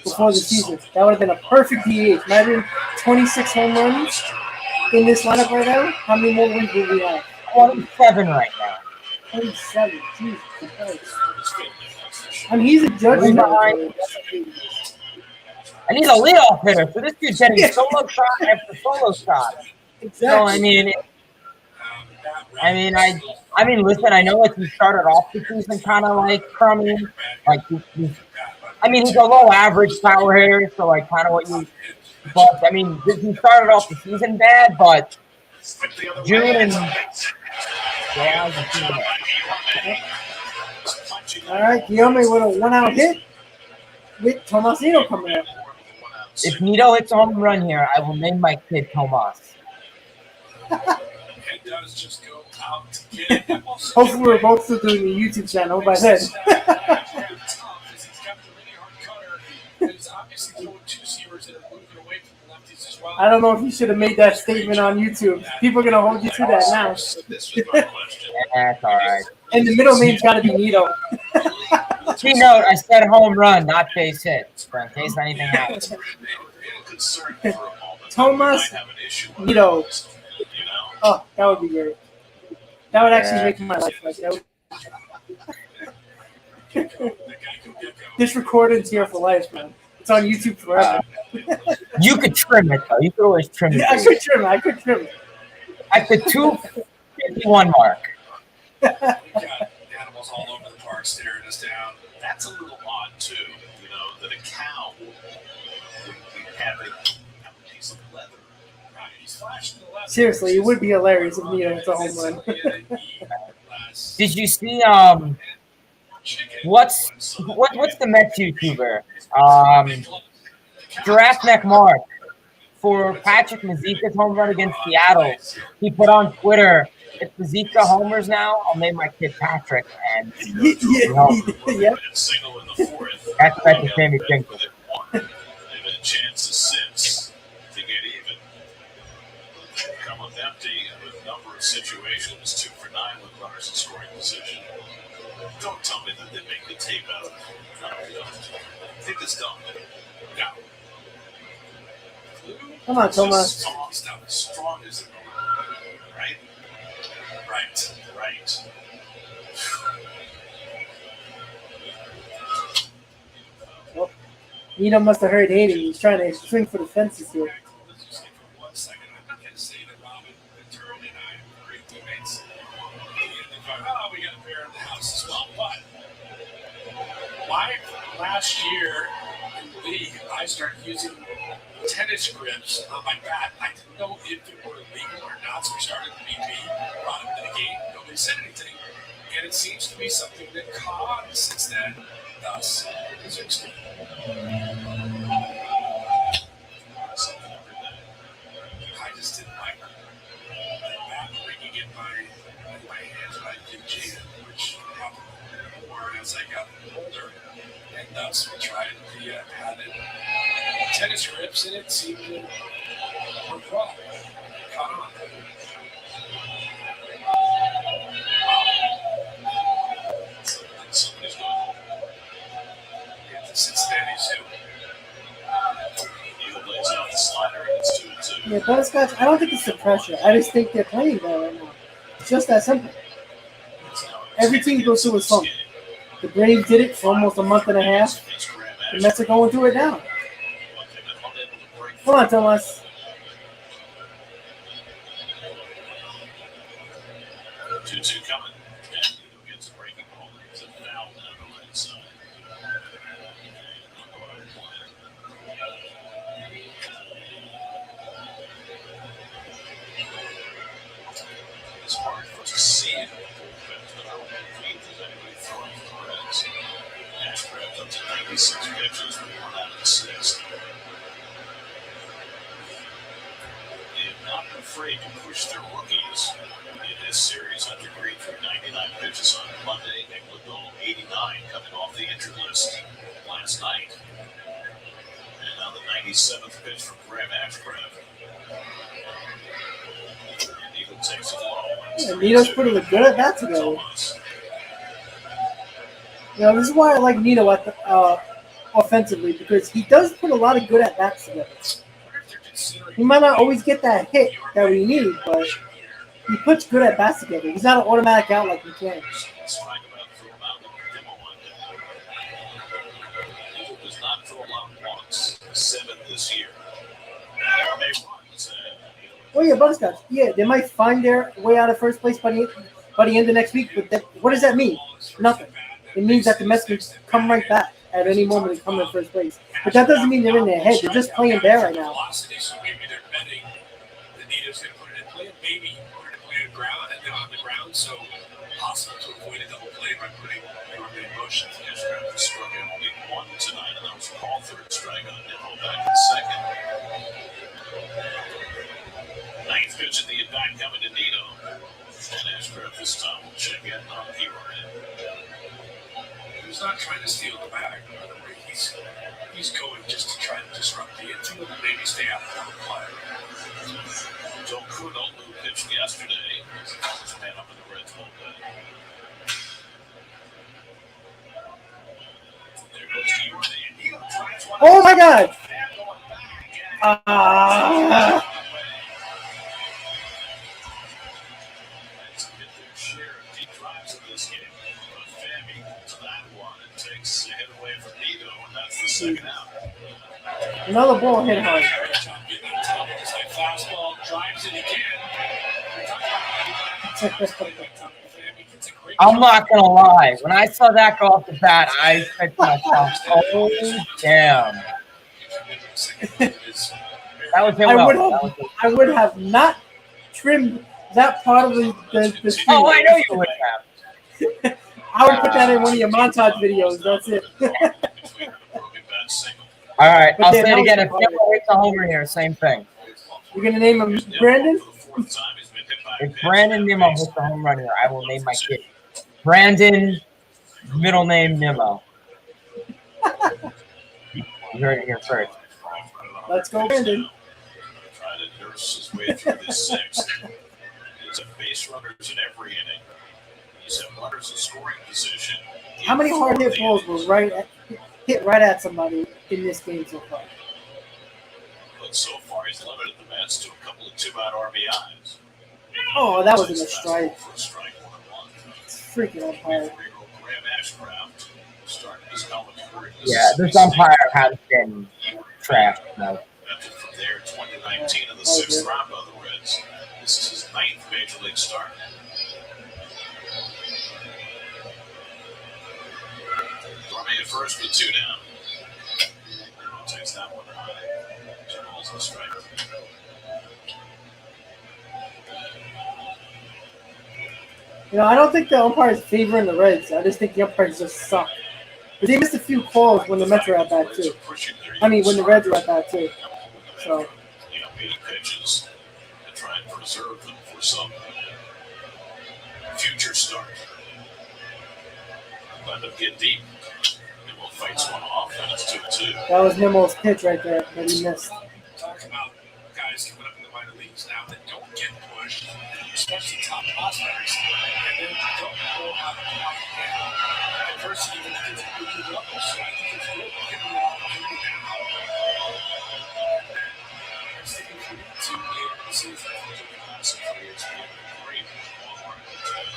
before the season. That would have been a perfect DH. Imagine 26 home runs in this lineup right now. How many more wins would we have? 27 right now. 27. Jesus Christ. I mean, he's a judge now. And he's a leadoff hitter, so this dude's getting solo shot after solo shot. Exactly. So, I mean, listen, I know he started off the season kind of like crummy. He's a low average power hitter, so kind of what you. But he started off the season bad, but June and all right, Guillaume with a 1-out hit with Tomasino coming up. If Nito hits a home run here, I will name my kid Tomas. It does just go out to get it. Hopefully, we're both still doing the YouTube channel by then. I don't know if you should have made that statement on YouTube. People are going to hold you to that now. That's all right. And the middle name's got to be Nito. Keynote, I said home run, not base hit, in case anything happens. Tomas Nito. Oh, that would be great. That would actually make my life like that. This recording's here for life, man. It's on YouTube forever. You could trim it, though. You could always trim it. Yeah, I could trim it. at the 2:51 mark. We've got animals all over the park staring us down. That's a little odd too, that a cow would have a piece of leather. Right, he's flashing the leather. Seriously, it would be hilarious if Nito hits a home run. Did you see what's the Mets YouTuber? Giraffe Neck Mark, for Patrick Mazika's home run against Seattle, he put on Twitter, if Mazika homers now, I'll name my kid Patrick. And Yep. that's the Sammy Tinkle. They've had chances since to get even. Come up empty with a number of situations, 2 for 9 with runners in scoring position. Don't tell me that they make the tape out of it. No, they don't. Take this dump. No. Come on, Thomas. Strong stuff. Strong as it. Right? Right. Well, Nito must have heard Hayden. He's trying to swing for the fences here. Let's just say for 1 second, I'm not going to say that Robin Ventura and I are great teammates. We got a bear in the house as well. But last year in the league, I started using tennis grips on my bat. I didn't know if it were legal or not, so we started the BP, brought them to the game. Nobody said anything. And it seems to be something that caught on since then, thus his extent. I just didn't like that bat ringing in my hands, but I did jam, which happened more as I got older. And thus we tried the padded tennis grips, and it seemed to work well. Caught on. Somebody's going Get the Cincinnati Zoo. Neal lays off the slider, and it's 2-2. Yeah, Butterscotch, I don't think it's the pressure. I just think they're playing well right now. It's just that simple. Every team goes through a slump. The Braves did it for almost a month and a half. The Mets are going through it now. Come on, Thomas. 2-2 coming. And Neal gets a breaking ball. It's a foul down the right side. It's hard for us to see it in the bullpen, but I don't believe there's anybody throwing for the Reds. Ashcraft up to 96 pitches with 1 out of 6. They have not been afraid to push their rookies in this series. Hunter Green threw 99 pitches on Monday. Engledoll 89 coming off the injured list last night. And now the 97th pitch from Graham Ashcraft. And Neal takes it low. Yeah, Nito's putting a good at bat together. This is why I like Nito at the, offensively, because he does put a lot of good at bats together. He might not always get that hit that we need, but he puts good at bats together. He's not an automatic out like McCann. Neal does not throw a lot of walks. 7 this year. Oh yeah, Butterscotch. Yeah, they might find their way out of first place by the end of next week. But what does that mean? Nothing. It means that the Mets can come right back at any moment and come in first place. But that doesn't mean they're in their head. They're just playing bare right now. So maybe they're betting that Nito's going to put it in play. Maybe we're going to play on the ground, so possible to avoid a double play by putting everybody in motion. Ashcraft has struck out only 1 tonight, and that was a call third strike on Nipple back in second. 9th pitch of the at-bat coming to Nito. And Ashcraft this time will check in on P-Ryan. He's not trying to steal the bag, by the way. He's going just to try to disrupt the infield and maybe stay out of the play. Joe Kuno, who pitched yesterday, is the first man up in the Reds bullpen. There goes P-Ryan. Neal drives one. Oh my God! Reds get their share of deep drives in this game. But Fammy to that one and takes a hit away from Nito, and that's the second out. Another ball hit hard. Great job getting on top of this high fastball, drives it again. I'm not gonna lie. When I saw that go off the bat, I said to myself, "Oh damn!" That was hit well. I would have not trimmed that part of the screen. Oh, I know you would have. I would put that in one of your montage videos. That's it. All right, But I'll then say it that again. was If Nimmo hits a homer here, same thing. You're gonna name him Brandon? If Brandon Nimmo hits a home run here, I will name my kid Brandon, middle name Nimmo. You heard it here first. Let's go, Brandon. Trying to nurse his way through this sixth. He's a base runners in every inning. He's had runners in scoring position. How many hard hit balls were hit right at somebody in this game so far? But so far, he's limited the Mets to a couple of 2-out RBIs. Oh, that wasn't a strike. For a strike, 1-1. Freaking umpire. Graham Ashcraft started his college career. Yeah, this umpire has been trashed. No. From there, 2019 in the sixth round by the Reds. This is his 9th major league start. Dorme at first with 2 down. Takes that one high. 2 balls and a strike. You know, I don't think the umpire's favoring the Reds. I just think the umpires just suck. But they missed a few calls when the Mets were at bat too. I mean, when the Reds were at bat too. So. 80 pitches to try and preserve them for some future start. Let them get deep. Nimmo fights one off, and it's 2-2. That was Nimmo's pitch right there that he missed. Talk about guys coming up in the minor leagues now that don't get pushed, especially top prospects, and then don't know how to get out the game. Adversity even gets a good level, so I think it's good to give them an opportunity now. I'm sticking to the season. Classic careers being great.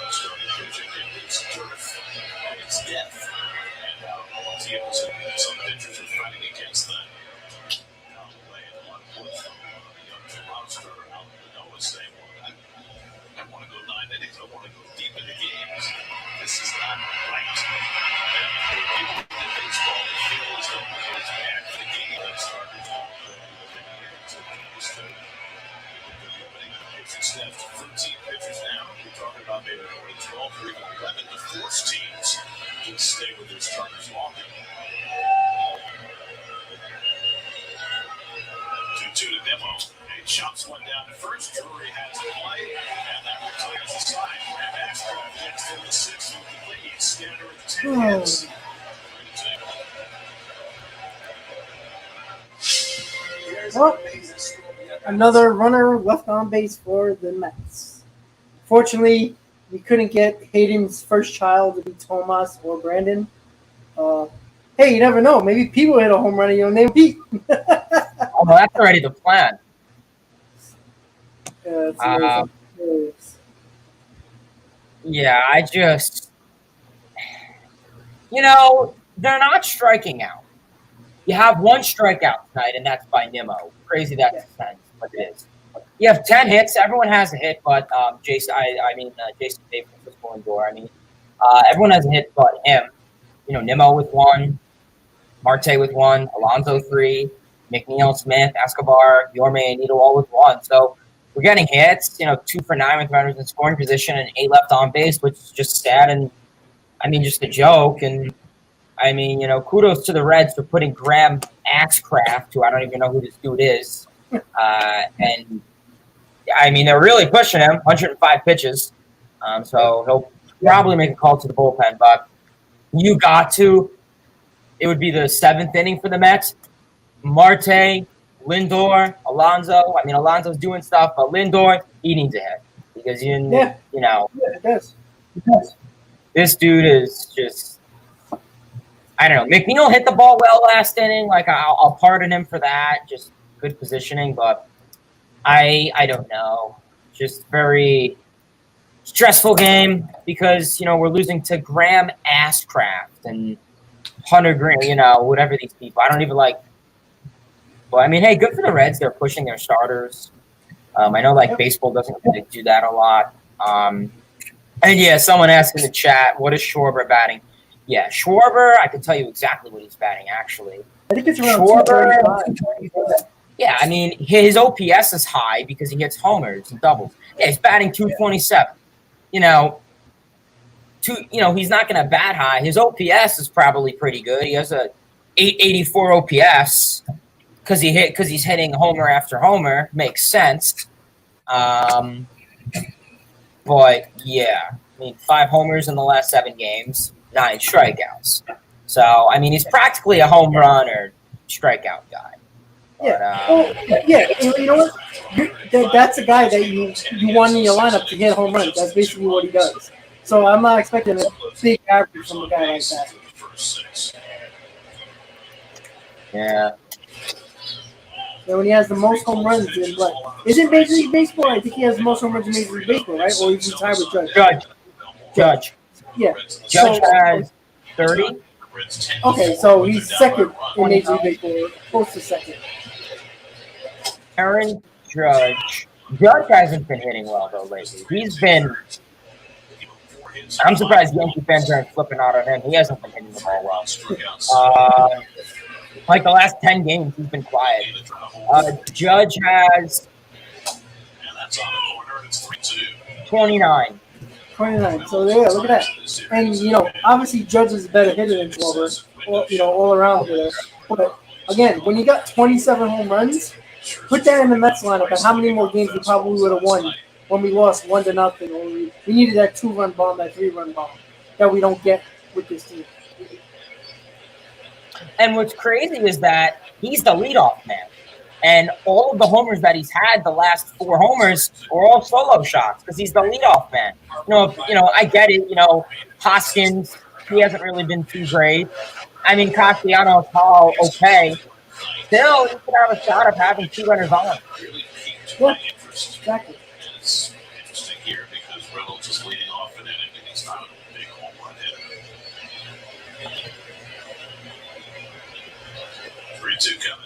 Starting pitching in its turf and its death. And teams and some pitchers are fighting against that. Now playing one push from a young Toronto starter out in Manoa saying, well, I want to go 9 innings. I want to go deep into games. This is not right. And people in baseball feel as though it's bad for the game that starters don't Instead, 13 pitchers now. We're talking about maybe only 12 or even 11 to force teams to stay with their starters longer. 2-2 to Nimmo. He chops one down to first. Drury has a play, and that retires the side. Graham Ashcraft gets to the 6th with the lead. Scanner at 10 hits. Well, another runner left on base for the Mets. Fortunately, we couldn't get Hayden's first child to be Tomas or Brandon. Hey, you never know. Maybe Pete will hit a home run and you'll name Pete. Oh, well, that's already the plan. Yeah, I just, they're not striking out. You have 1 strikeout tonight, and that's by Nimmo. Crazy that's what it is. You have 10 hits. Everyone has a hit, but Jason Davis was going door. Everyone has a hit but him. Nimmo with 1, Marte with 1, Alonso 3, McNeil, Smith, Escobar, Yorme, and Nito all with 1. So we're getting hits. 2 for 9 with runners in scoring position and 8 left on base, which is just sad and just a joke. And kudos to the Reds for putting Graham Ashcraft, who I don't even know who this dude is. They're really pushing him, 105 pitches. So he'll probably make a call to the bullpen. But it would be the 7th inning for the Mets. Marte, Lindor, Alonso. Alonso's doing stuff, but Lindor, he needs a hit. Because, Yeah, it does. This dude is just... I don't know. McNeil hit the ball well last inning. I'll pardon him for that. Just good positioning, but I don't know. Just very stressful game because, we're losing to Graham Ashcraft and Hunter Green, whatever these people. I don't even like. But, hey, good for the Reds. They're pushing their starters. I know, baseball doesn't really do that a lot. And yeah, someone asked in the chat, what is Schwarber batting? Yeah, Schwarber, I can tell you exactly what he's batting, actually. I think it's around Schwarber, 235. yeah, I mean, his OPS is high because he hits homers and doubles. Yeah, he's batting 227. He's not going to bat high. His OPS is probably pretty good. He has a 884 OPS because he's hitting homer after homer. Makes sense. But yeah, I mean, 5 homers in the last 7 games, 9 strikeouts. So I mean, he's practically a home run or strikeout guy. You know what? That's a guy that you want in your lineup to hit home runs. That's basically what he does. So I'm not expecting a big average from a guy like that. Yeah. And when he has the most home runs in what? Isn't Major League Baseball? I think he has the most home runs in Major League Baseball, right? Or he's tied with Judge. Yeah. Judge has 30. Okay, so he's second in Major League Baseball, close to second. Aaron Judge. Judge hasn't been hitting well, though, lately. I'm surprised Yankee fans aren't flipping out on him. He hasn't been hitting the ball well. Like the last 10 games, he's been quiet. Judge has 29. 29. So yeah, look at that. And obviously Judge is a better hitter than Schwarber. All around hitter. But again, when you got 27 home runs, put that in the Mets lineup. And how many more games we probably would have won when we lost 1-0? Or we needed that 2-run bomb, that 3-run bomb that we don't get with this team. And what's crazy is that he's the leadoff man. And all of the homers that he's had, the last 4 homers, are all solo shots because he's the leadoff man. I get it. Hoskins, he hasn't really been too great. I mean, Castellanos, okay. Still, he could have a shot of having 2 runners on. Yeah, exactly. It's interesting here because Reynolds is leading off an inning and he's not a big home run hitter. 3-2 coming.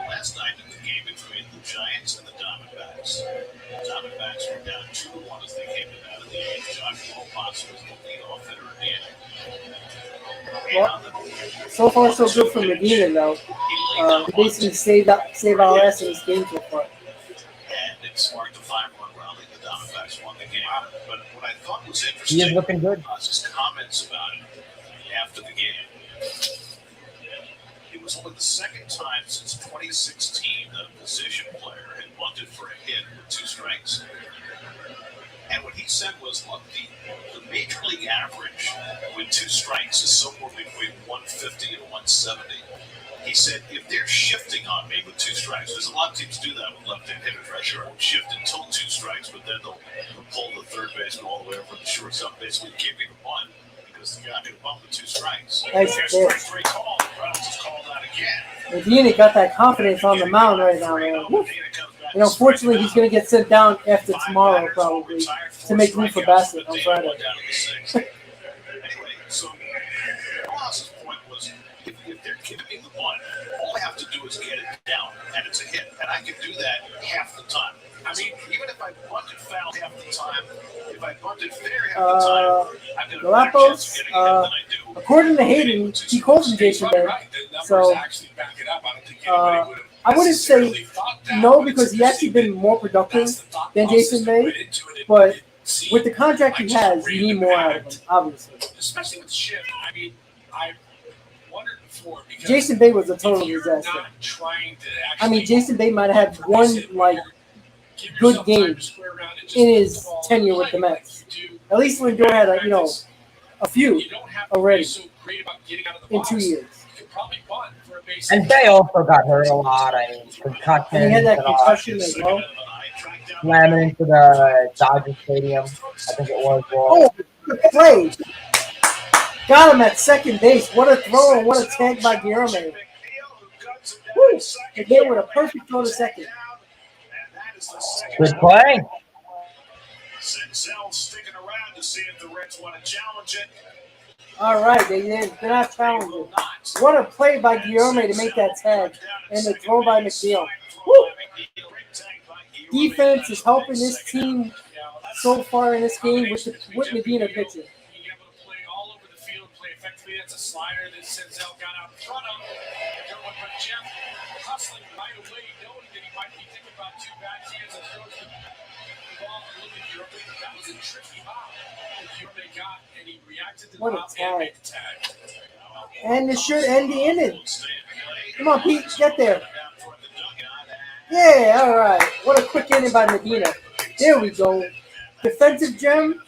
Last night in the game between the Giants and the Diamondbacks. The Diamondbacks were down 2-1 as they came to bat in the 8th. Josh Lopez was the leadoff hitter in the inning. Well, so far so good for Medina though. He basically saved our ass in this game so far. And it sparked a 5-run rally. The Diamondbacks won the game. But what I thought was interesting He is looking good. was his comments about it after the game. It was only the second time since 2016 that a position player had bunted for a hit with 2 strikes. And what he said was, look, the major league average with 2 strikes is somewhere between 150 and 170. He said, if they're shifting on me with 2 strikes, there's a lot of teams do that with left-hand hitters, right? Sure, shift until 2 strikes, but then they'll pull the third baseman all the way over to the shortstop. Basically, you can't make a bunt because the guy could bump with 2 strikes. Nice There's pitch. strike 3 call. Reynolds has called out again. Medina got that confidence on the mound right now, man. Unfortunately, he's going to get sent down after tomorrow, probably, to make room for Bassett on Friday. Anyway, so Ross's point was, if they're giving me the bunt, all I have to do is get it down, and it's a hit. And I can do that half the time. I mean, even if I bunted foul half the time, if I bunted fair half the time, I've got a better chance of getting it than I do. According to Hayden, he calls him Jason Bay. So I wouldn't say no because he's actually been more productive than Jason Bay. But with the contract he has, you need more out of him, obviously. Especially with shift. I mean, I wondered before because Jason Bay was a total disaster. I mean, Jason Bay might have had one good game in his tenure with the Mets. At least Lindor had a few already in 2 years. And Bay also got hurt a lot. I mean, concussion. And he had that concussion as well. Slamming into the Dodger Stadium, I think it was. Oh, good play. Got him at second base. What a throw and what a tag by Guillermo. Woo. Again with a perfect throw to second. Good play. Senzel sticking around to see if the Reds want to challenge it. All right, they're not challenging. What a play by Guillermo to make that tag and the throw by McNeil. Woo. Defense is helping this team so far in this game with Medina pitching. Being able to play all over the field, play effectively. That's a slider that Senzel got out in front of. But Jeff hustling right away, knowing that he might be thinking about two bats. He has a throw to the ball a little bit Yorbe. That was a tricky hop that Yorbe got, and he reacted to the hop and made the tag. And this should end the inning. Come on, Pete, get there. Yeah, all right. What a quick inning by Medina. There we go. Defensive gem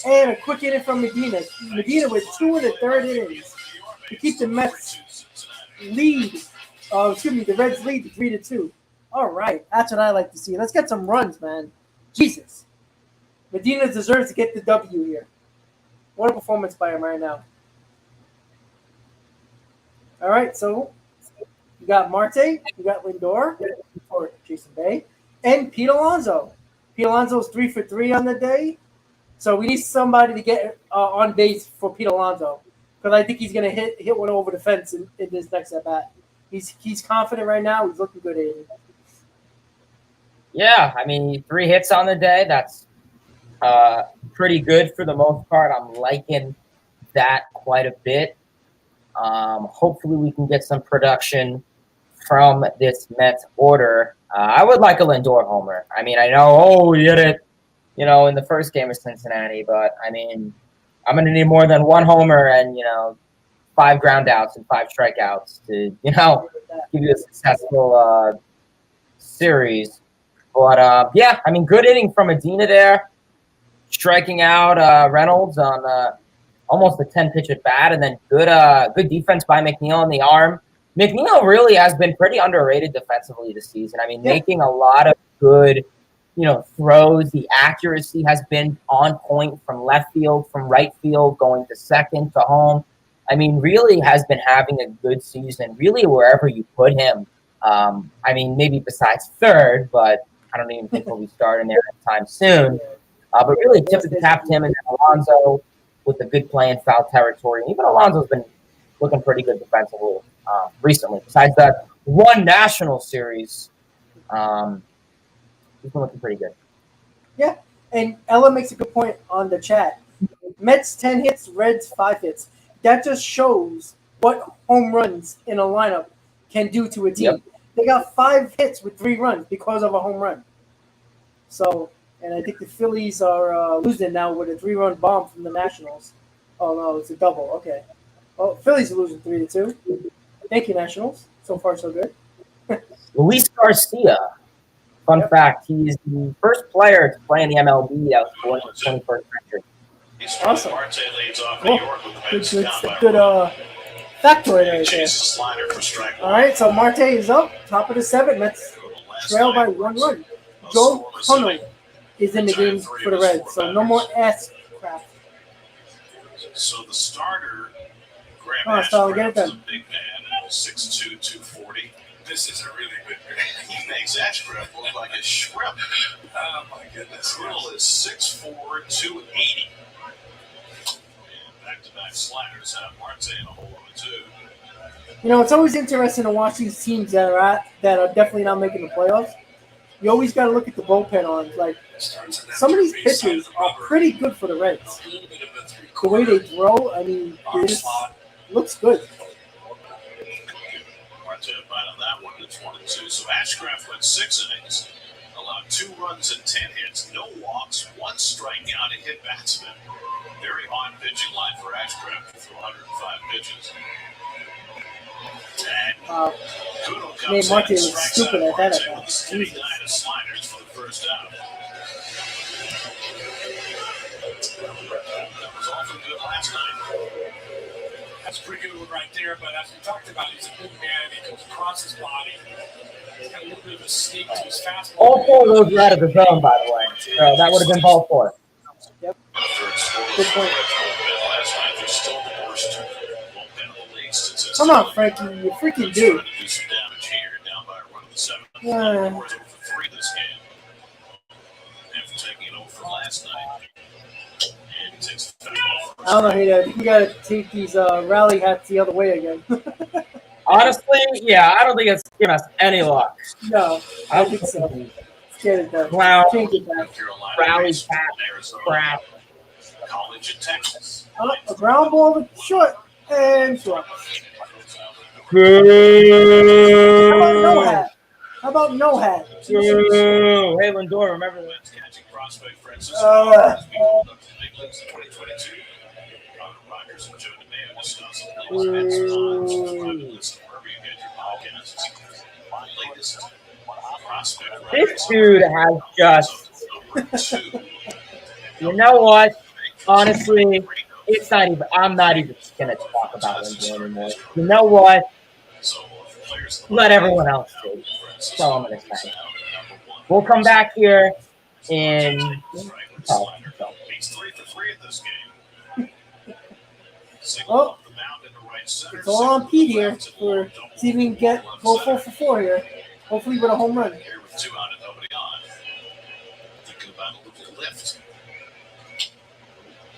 and a quick inning from Medina. Medina with 2 in the third innings to keep the Mets lead. The Reds lead 3-2. All right, that's what I like to see. Let's get some runs, man. Jesus. Medina deserves to get the W here. What a performance by him right now. All right, so you got Marte, you got Lindor for Jason Bay, and Pete Alonso. Pete Alonso's 3 for 3 on the day, so we need somebody to get on base for Pete Alonso because I think he's gonna hit one over the fence in this next at bat. He's confident right now. He's looking good at it. Yeah, I mean 3 hits on the day. That's pretty good for the most part. I'm liking that quite a bit. Hopefully we can get some production from this Mets order. I would like a Lindor homer. I mean, I know, he hit it, in the first game of Cincinnati, but I mean, I'm going to need more than 1 homer and, 5 ground outs and 5 strikeouts to, give you a successful series. But, yeah, I mean, good inning from Medina there, striking out Reynolds on almost a 10-pitch at bat, and then good defense by McNeil on the arm. McNeil really has been pretty underrated defensively this season. I mean, making a lot of good, throws. The accuracy has been on point from left field, from right field, going to second, to home. I mean, really has been having a good season, really wherever you put him. I mean, maybe besides third, but I don't even think he'll be starting there anytime soon. But really tipped the cap to him and Alonso with a good play in foul territory. Even Alonso's been looking pretty good defensively recently. Besides that one national series, he's been looking pretty good. Yeah, and Ella makes a good point on the chat. Mets 10 hits, Reds 5 hits. That just shows what home runs in a lineup can do to a team. Yep. They got 5 hits with 3 runs because of a home run. So, and I think the Phillies are losing now with a 3-run bomb from the Nationals. Oh, no, it's a double. Okay. Well, Phillies are losing 3-2. Thank you, Nationals. So far, so good. Luis Garcia. Fun fact, he's the first player to play in the MLB that was born in the 21st century. Awesome. Marte leads off Cool. New York with the Good factoid right there. All right, so Marte is up, top of the 7th. Mets trail by 1 run. Joe Connell is in the game for the Reds, so no more ass crap. So the starter, Graham get it is a done. big man, 6'2", 240. This is a really good man. He makes Ashcraft look like a shrimp. Oh, my goodness. Grill is 6'4", 280. And back-to-back sliders have Marte in a hole of a 2. It's always interesting to watch these teams that are definitely not making the playoffs. You always got to look at the bullpen arms. Like, some of these pitchers are pretty good for the Reds. The way they throw, I mean, it just looks good. Marte right on that one. It's 1-2. So Ashcraft went 6 innings, allowed 2 runs and 10 hits, no walks, 1 strikeout, and hit batsman. Very odd pitching line for Ashcraft through 105 pitches. And Kudo comes Marte in and was strikes stupid out at that Marte at with a steady 9 of sliders for the first out. That was awfully good last night. That's a pretty good one right there, but as we talked about, he's a big man. He comes across his body. He's got a little bit of a sneak to his fastball. All 4 of those were out of the zone, by the way. So that would have been ball 4. Yep. Good point. Last night, they're still the worst bullpen in the league. Come on, Frankie. You freaking do. Trying to do some damage here, down by a run of the 7th. Yeah. Over 3 this game. After taking it over from last night. And he takes the foul. I don't know, hey, you got to take these rally hats the other way again. Honestly, yeah, I don't think it's giving us any luck. No, I think so. Get it done. Wow. Change it back. North Carolina Rally race back. from Arizona Crap. College in Texas. A ground ball with short and short. How about no hat? How about no hat? Boo. Hey, Lindor, remember that. Reds catching prospect Francisco has been called up to the big leagues in 2022. Robert Rogers and Joe DeMeo discuss the Reds odds. Subscribe to listen wherever you get your podcasts. My latest prospect. This dude has just, Number 2. you know what? Honestly, it's not even, I'm not even going to talk about Lindor anymore. You know what? Let everyone else do. That's all I'm going to say. We'll come back here in. Oh, He's 3 for 3 in this game. Oh, it's all on Pete here for see if we can go 4 for 4 here. Hopefully with a home run. Here with 2 out and nobody on. Thinking about a little lift.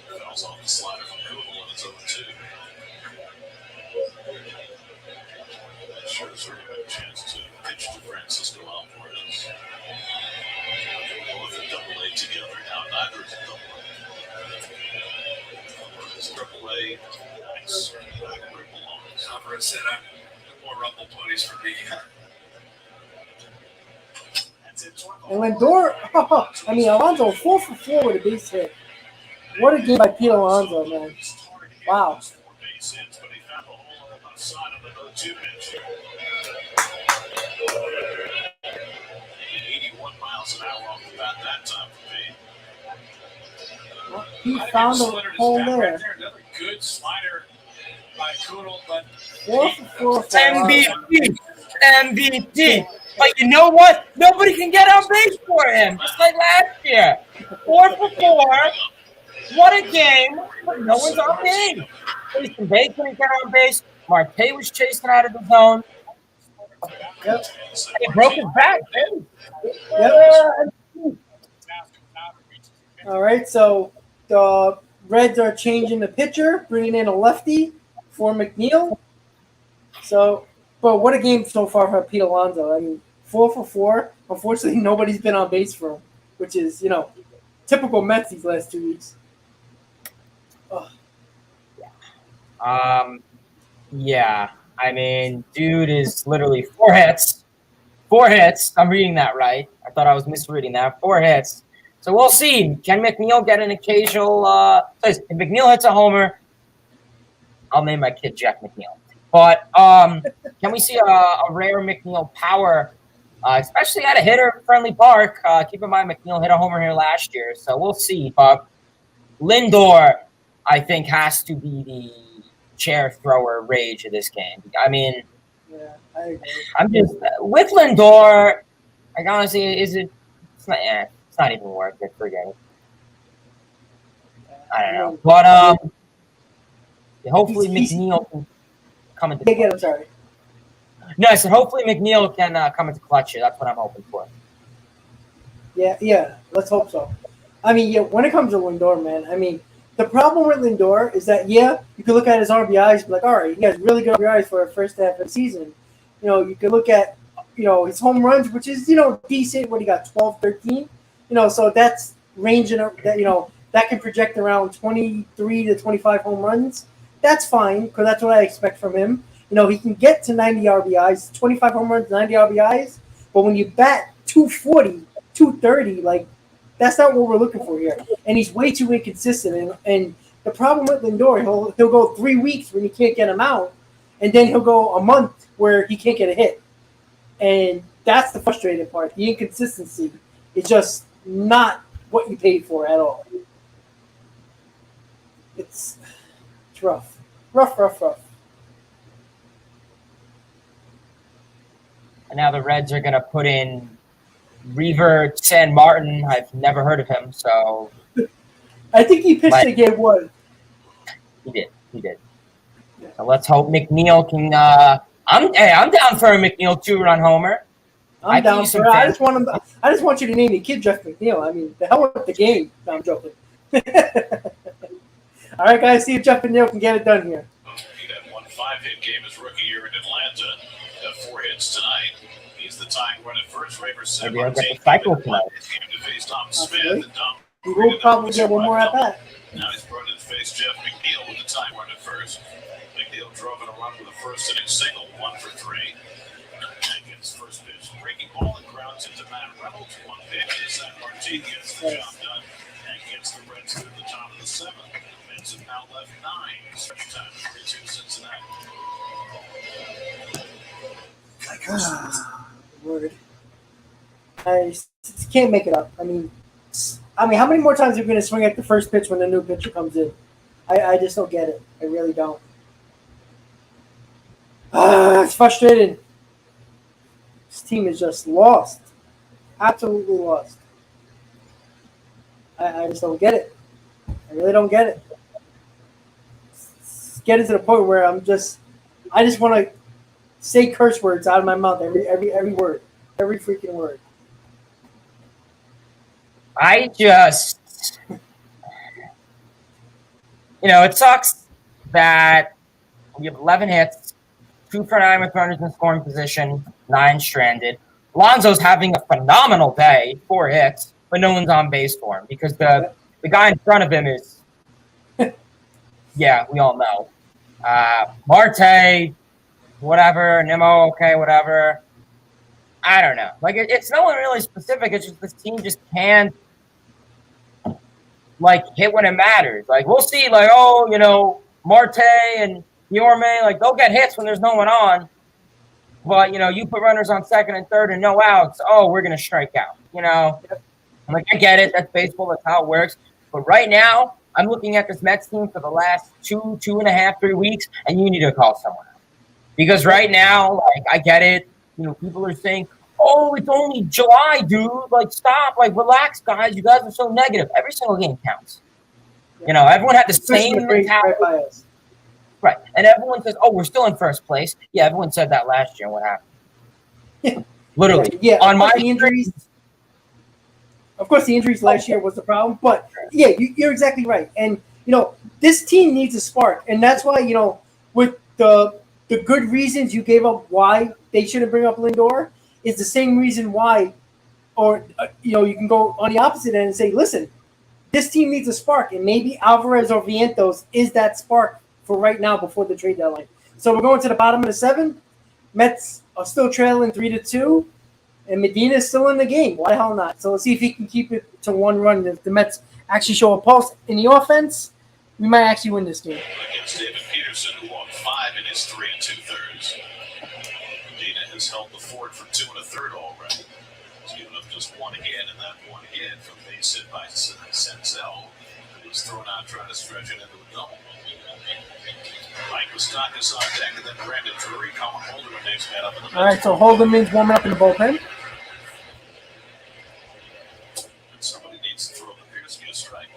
Fouls off the slider from Google and it's 0-2. Scherzer had a chance to pitch to Francisco Alvarez. They're both a double-A together now. Neither is a double-A. Alvarez triple-A. Nice. Back where it belongs. Alvarez said, "I'm more rumble ponies for me." That's it. And Lindor, I mean Alonso 4 for 4 with a base hit. What a game by Pete Alonso, man. Wow. 4 base hits, but he found the hole on the left side of the 0-2 pitch. 81 miles an hour off the bat that time for Pete. Well, he found the hole there. Another good slider by Kudel, but 4 for 4 for Alonso. MVP. MVP. But you know what? Nobody can get on base for him. Just like last year. 4 for 4. What a game. But no one's on base. Jason Bay couldn't get on base. Marte was chasing out of the zone. Yep. He broke his back, too. Yep. All right, so the Reds are changing the pitcher, bringing in a lefty for McNeil. So, but what a game so far for Pete Alonso. I mean, 4 for 4. Unfortunately, nobody's been on base for him, which is, typical Mets these last 2 weeks. Yeah. I mean, dude is literally 4 hits. 4 hits. I'm reading that right. I thought I was misreading that. 4 hits. So we'll see. Can McNeil get an occasional if McNeil hits a homer, I'll name my kid Jeff McNeil. But can we see a rare McNeil power, especially at a hitter-friendly park? Keep in mind, McNeil hit a homer here last year, so we'll see. But Lindor, I think, has to be the chair thrower rage of this game. I mean, Yeah, I agree. I'm just with Lindor. Like honestly, it's not even worth it for game. I don't know, but hopefully McNeil can come into. I'm sorry. No, I said hopefully McNeil can come into clutch here. That's what I'm hoping for. Yeah. Let's hope so. I mean, when it comes to Lindor, man, I mean, the problem with Lindor is that, you can look at his RBIs and be like, all right, he has really good RBIs for the first half of the season. You can look at, his home runs, which is, decent. What he got, 12, 13? So that's ranging, that can project around 23 to 25 home runs. That's fine, because that's what I expect from him. He can get to 90 RBIs, 25 home runs, 90 RBIs. But when you bat 240, 230, like, that's not what we're looking for here. And he's way too inconsistent. And the problem with Lindor, he'll go 3 weeks when you can't get him out, and then he'll go a month where he can't get a hit. And that's the frustrating part. The inconsistency is just not what you paid for at all. It's rough. Rough. And now the Reds are going to put in Reaver San Martin. I've never heard of him, so. I think he pitched in game 1. He did. So let's hope McNeil can. I'm down for a McNeil 2-run homer. I'm down for it. I just want you to name the kid Jeff McNeil. I mean, the hell with the game. No, I'm joking. All right, guys. See if Jeff McNeil can get it done here. He had 1 5-hit game his rookie year in Atlanta. Got 4 hits tonight. He's the tying run at first. Raver set Maybe I'll get the cycle tonight. came to face Tom Smith. And Tom He will probably get one more at bat. Now he's brought in to face Jeff McNeil with the tying run at first. McNeil drove in a run with a first inning single, 1 for 3. And gets first pitch. Breaking ball and grounds into Matt Reynolds. 1 pitch. Zach Martin gets the job done and gets the Reds to the top of the 7th. Reds have now left 9. Stretch time 3-2 Cincinnati. Word. I can't make it up. I mean, how many more times are we going to swing at the first pitch when the new pitcher comes in? I just don't get it. I really don't. It's frustrating. This team is just lost. Absolutely lost. I just don't get it. I really don't get it. It's getting to the point where I just want to say curse words out of my mouth every word. Every freaking word. I just, it sucks that we have 11 hits, 2 for 9 with runners in scoring position, 9 stranded. Lonzo's having a phenomenal day, 4 hits, but no one's on base for him because the guy in front of him is, yeah, we all know. Marte, whatever, Nimmo, okay, whatever. I don't know. Like, it's no one really specific. It's just this team just can't, hit when it matters. Like, we'll see, Marte and Yorme, they'll get hits when there's no one on. But, you put runners on second and third and no outs. Oh, we're going to strike out. I'm like, I get it. That's baseball. That's how it works. But right now, I'm looking at this Mets team for the last 2.5, 3 weeks, and you need to call someone out. Because right now, I get it. People are saying, oh, it's only July, dude. Stop. Relax, guys. You guys are so negative. Every single game counts. Everyone had the same mentality. Right. And everyone says, oh, we're still in first place. Yeah, everyone said that last year. What happened? Yeah. Literally. Yeah. On my injuries. Of course, the injuries last year was the problem. But, yeah, you're exactly right. And, this team needs a spark. And that's why, with the good reasons you gave up why they shouldn't bring up Lindor is the same reason why, or, you can go on the opposite end and say, listen, this team needs a spark. And maybe Alvarez or Vientos is that spark for right now before the trade deadline. So we're going to the bottom of the 7th. Mets are still trailing 3-2, and Medina is still in the game. Why the hell not? So let's see if he can keep it to 1 run. If the Mets actually show a pulse in the offense, we might actually win this game. Against David Peterson, who walked 5 in his 3 2/3. Medina has held the fort for 2 1/3 already. He's given up just 1 hit, and that 1 hit from base hit by Senzel, who was thrown out trying to stretch it into a double. Mike Moustakas on deck, and then Brandon Drury, Colin Holderman next man up in the middle. All right, so Holderman's warming up in the bullpen. And somebody needs to throw the Piersky a strike.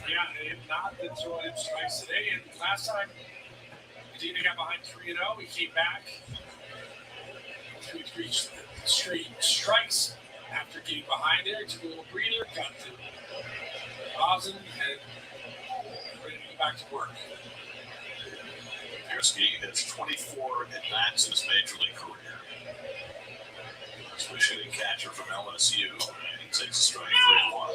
Yeah, they have not been throwing him strikes today. And last time, Medina got behind 3-0. He came back. 3 straight strikes after getting behind there. Took a little breather, got to rosin, and ready to go back to work. Piersky has 24 at-bats in his major league career. Switch hitting catcher from LSU, and he takes a strike 3-1.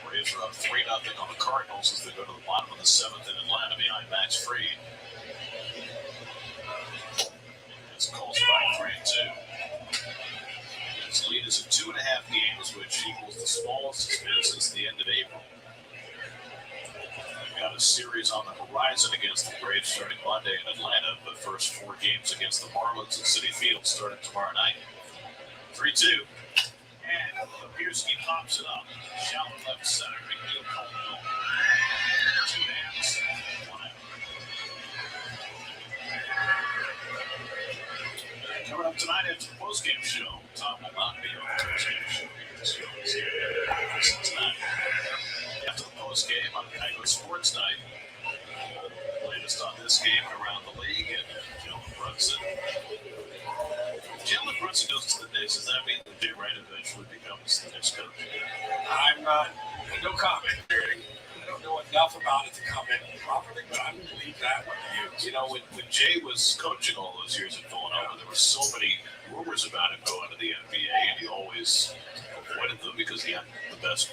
Braves are up 3-0 on the Cardinals as they go to the bottom of the 7th in Atlanta behind Max Fried. It's Colts back 3-2. Its lead is at 2.5 games, which equals the smallest it's been since the end of April. They've got a series on the horizon against the Braves starting Monday in Atlanta, but first 4 games against the Marlins at Citi Field starting tomorrow night. 3-2. And Piersky pops it up. Shallow left center. McNeil called it over. 2 hands, 1 out. Coming up tonight after the postgame show, Tom will not be on the postgame show because he was here in Cincinnati. After the postgame on Chicago Sports Night, latest on this game and around the league, and Jalen Brunson. Jalen Brunson goes to the Knicks. Does that mean that Jay Wright eventually becomes the next coach? I'm no comment. I don't know. know enough about it to come in properly, but I don't believe that when You know, when Jay was coaching all those years at Villanova, there were so many rumors about him going to the NBA, and he always avoided them because he had the best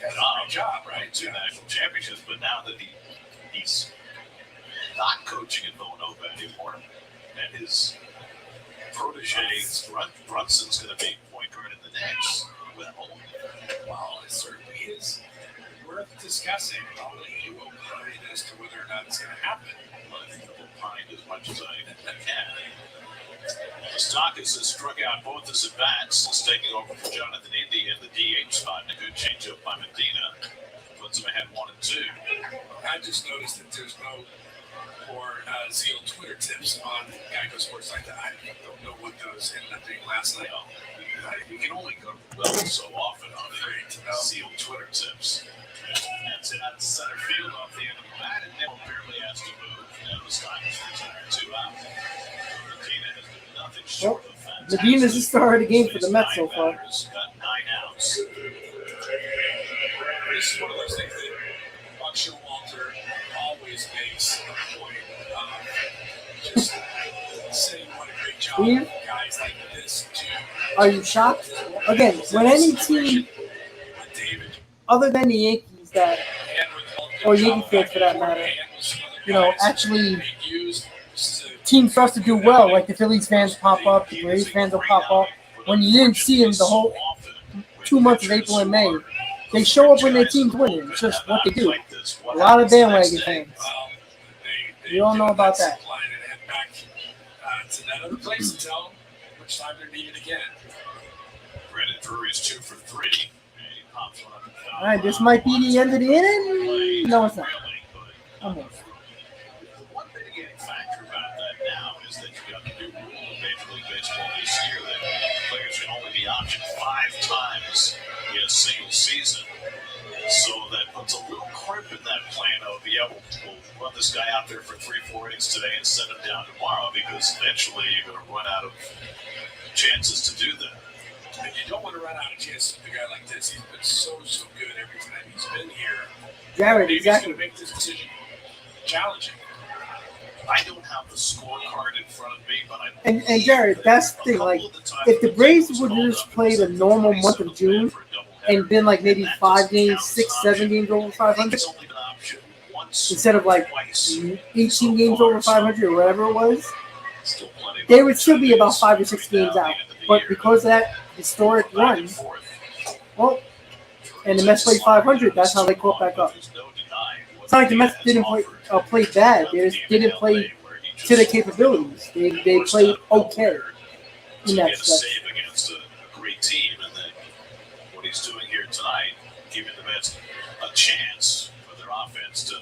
job, right? 2 national championships. But now that he's not coaching at Villanova anymore, and his protege Brunson's going to be point guard in the Knicks. Well, it certainly is worth discussing. I'll let you opine as to whether or not it's going to happen. Well, I think I'll opine as much as I can. Stakas has struck out both his at-bats. He's taking over for Jonathan Indy in the DH spot, and a good changeup by Medina. Puts him ahead 1-2. I just noticed that there's no more Zeal Twitter tips on Geico Sports like that. I don't know what those ended up being last night. You can only go so often on the Zeal Twitter tips. That's it out to center field off the end of the bat, and Nell barely has to move. Now the Stakas retired 2 out. Medina has been nothing short of fantastic. Medina's the star of the game for the Mets so far. Got 9 outs. This is one of those things that Buck Showalter always makes a point of just saying what a great job guys like this do. Are you shocked? Again, when any team other than the Yankees or Yankee fans for that matter, actually teams for us to do well, like the Phillies fans pop up, the Braves fans will pop up. When you didn't see them the whole 2 months of April and May, they show up when their team's winning. It's just what they do. A lot of bandwagon fans. We all know about that. To that other place to tell them which time they're needed again. Brandon Drury's 2 for 3. All right, this might be the end of the inning. No, it's not. Almost. One mitigating factor about that now is that you got the new rule in Major League Baseball this year that players can only be optioned 5 times in a single season. So that puts a little crimp in that plan of, we'll run this guy out there for 3-4 innings today and send him down tomorrow, because eventually you're going to run out of chances to do that. And you don't want to run out of chances with a guy like this. He's been so good every time he's been here. Jared, Maybe exactly. He's going to make this decision challenging. I don't have the scorecard in front of me, but And Jared, that's the thing. Like, if the Braves would just play the normal month of June and been like maybe 5 games, 6, 7 games over 500, instead of like 18 games over 500 or whatever it was, they would still be about 5 or 6 games out. But because of that historic run, well, and the Mets played 500, that's how they caught back up. It's not like the Mets didn't play bad. They just didn't play to their capabilities. They played okay in that stretch. Save against a great team, and then what he's doing here tonight, giving the Mets a chance for their offense to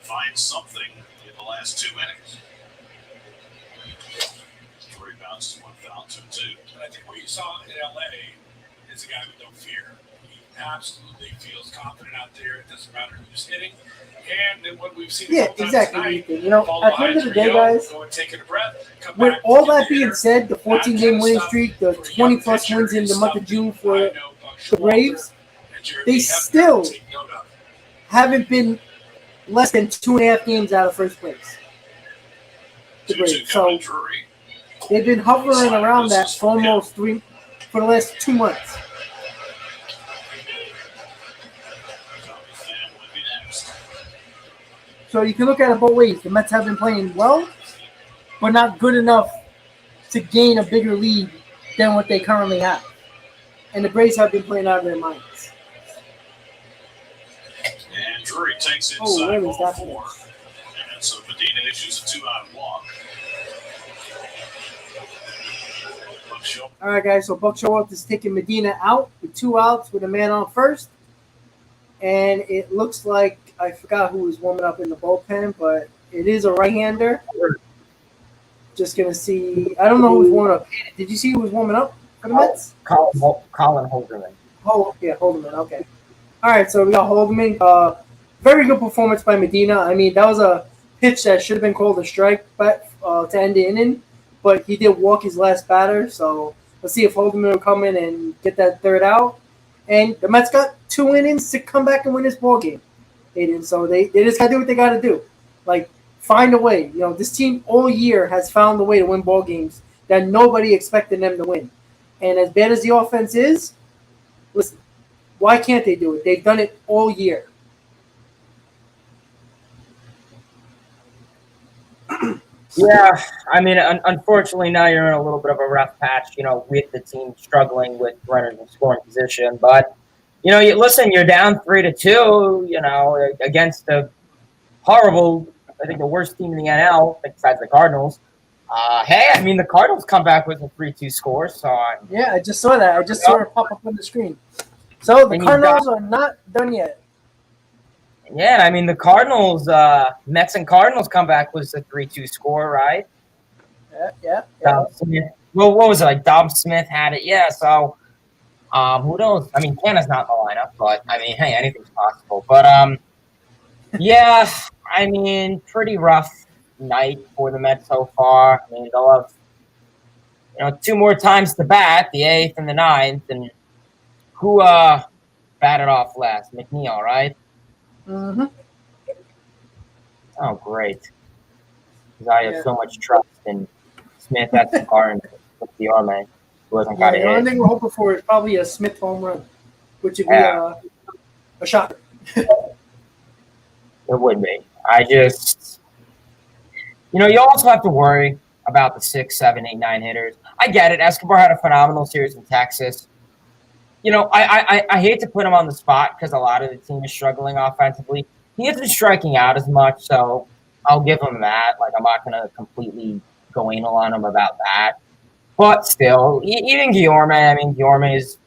find something in the last 2 innings. 3 bounces, 1 foul, 2-2. But I think what you saw in LA is a guy with no fear. He absolutely feels confident out there. It doesn't matter who's hitting. And then what we've seen exactly. tonight, at the end of the day, guys, go and take a breath, with all that being said, the 14-game winning streak, the 20-plus wins in the month of June for the Braves, they still haven't been less than 2.5 games out of first place. The Braves. So they've been hovering around that for almost for the last 2 months. So you can look at it both ways. The Mets have been playing well, but not good enough to gain a bigger lead than what they currently have. And the Braves have been playing out of their minds. And Drury takes inside ball 4. For? And so Medina issues a 2-out walk. All right, guys. So Buck Showalter is taking Medina out with 2 outs with a man on first. And it looks like, I forgot who was warming up in the bullpen, but it is a right-hander. Just going to see. I don't know who was warming up. Did you see who was warming up for the Mets? Colin Holderman. Oh, yeah, Holderman. Okay. All right, so we got Holderman. Very good performance by Medina. I mean, that was a pitch that should have been called a strike to end the inning, but he did walk his last batter. So let's see if Holderman will come in and get that 3rd out. And the Mets got 2 innings to come back and win this ball game. Aiden. So they just got to do what they got to do. Like, find a way. You know, this team all year has found a way to win ball games that nobody expected them to win. And as bad as the offense is, listen, why can't they do it? They've done it all year. Yeah, I mean, unfortunately, now you're in a little bit of a rough patch, you know, with the team struggling with runners in scoring position. But, you know, listen, you're down 3-2, you know, against the horrible, I think the worst team in the NL, besides the Cardinals. Hey, I mean, the Cardinals come back with a 3-2 score. So yeah, I just saw that. I just saw it pop up on the screen. So the Cardinals are not done yet. Yeah, I mean, the Cardinals, Mets and Cardinals comeback was a 3-2 score, right? Yeah. Smith. Well, what was it? Like, Dom Smith had it. Yeah, so who knows? I mean, Canna's not in the lineup, but, I mean, hey, anything's possible. But, yeah, I mean, pretty rough night for the Mets so far. I mean, they'll have, you know, 2 more times to bat, the 8th and the 9th. And who batted off last? McNeil, right? Mm-hmm. Oh, great. Because I have so much trust in Smith at the car and the Arme, who hasn't got The only thing we're hoping for is probably a Smith home run, which would be a shocker. It would be. I just, you know, you also have to worry about the 6, 7, 8, 9 hitters. I get it. Escobar had a phenomenal series in Texas. You know, I hate to put him on the spot because a lot of the team is struggling offensively. He isn't striking out as much, so I'll give him that. Like, I'm not going to completely go anal on him about that. But still, even Guillorme, I mean, Guillorme's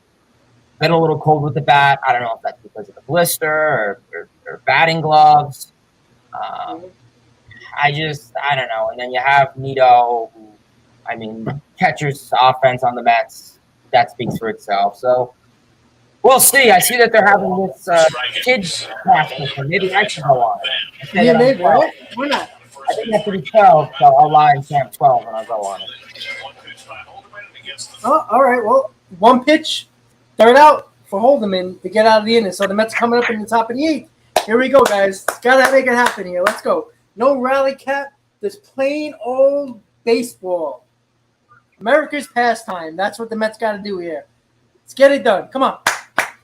been a little cold with the bat. I don't know if that's because of the blister or batting gloves. I don't know. And then you have Nito, who, I mean, catcher's offense on the Mets, that speaks for itself. So we'll see. I see that they're having this kids basket, so maybe I should go on it. Yeah, maybe. Right? Why not? I think it has to be 12, so I'll lie and say I'm 12 and I'll go on it. Oh, all right. Well, 1 pitch, third out for Holdeman to get out of the inning. So the Mets coming up in the top of the 8th. Here we go, guys. Gotta make it happen here. Let's go. No rally cap. Just plain old baseball. America's pastime. That's what the Mets got to do here. Let's get it done. Come on.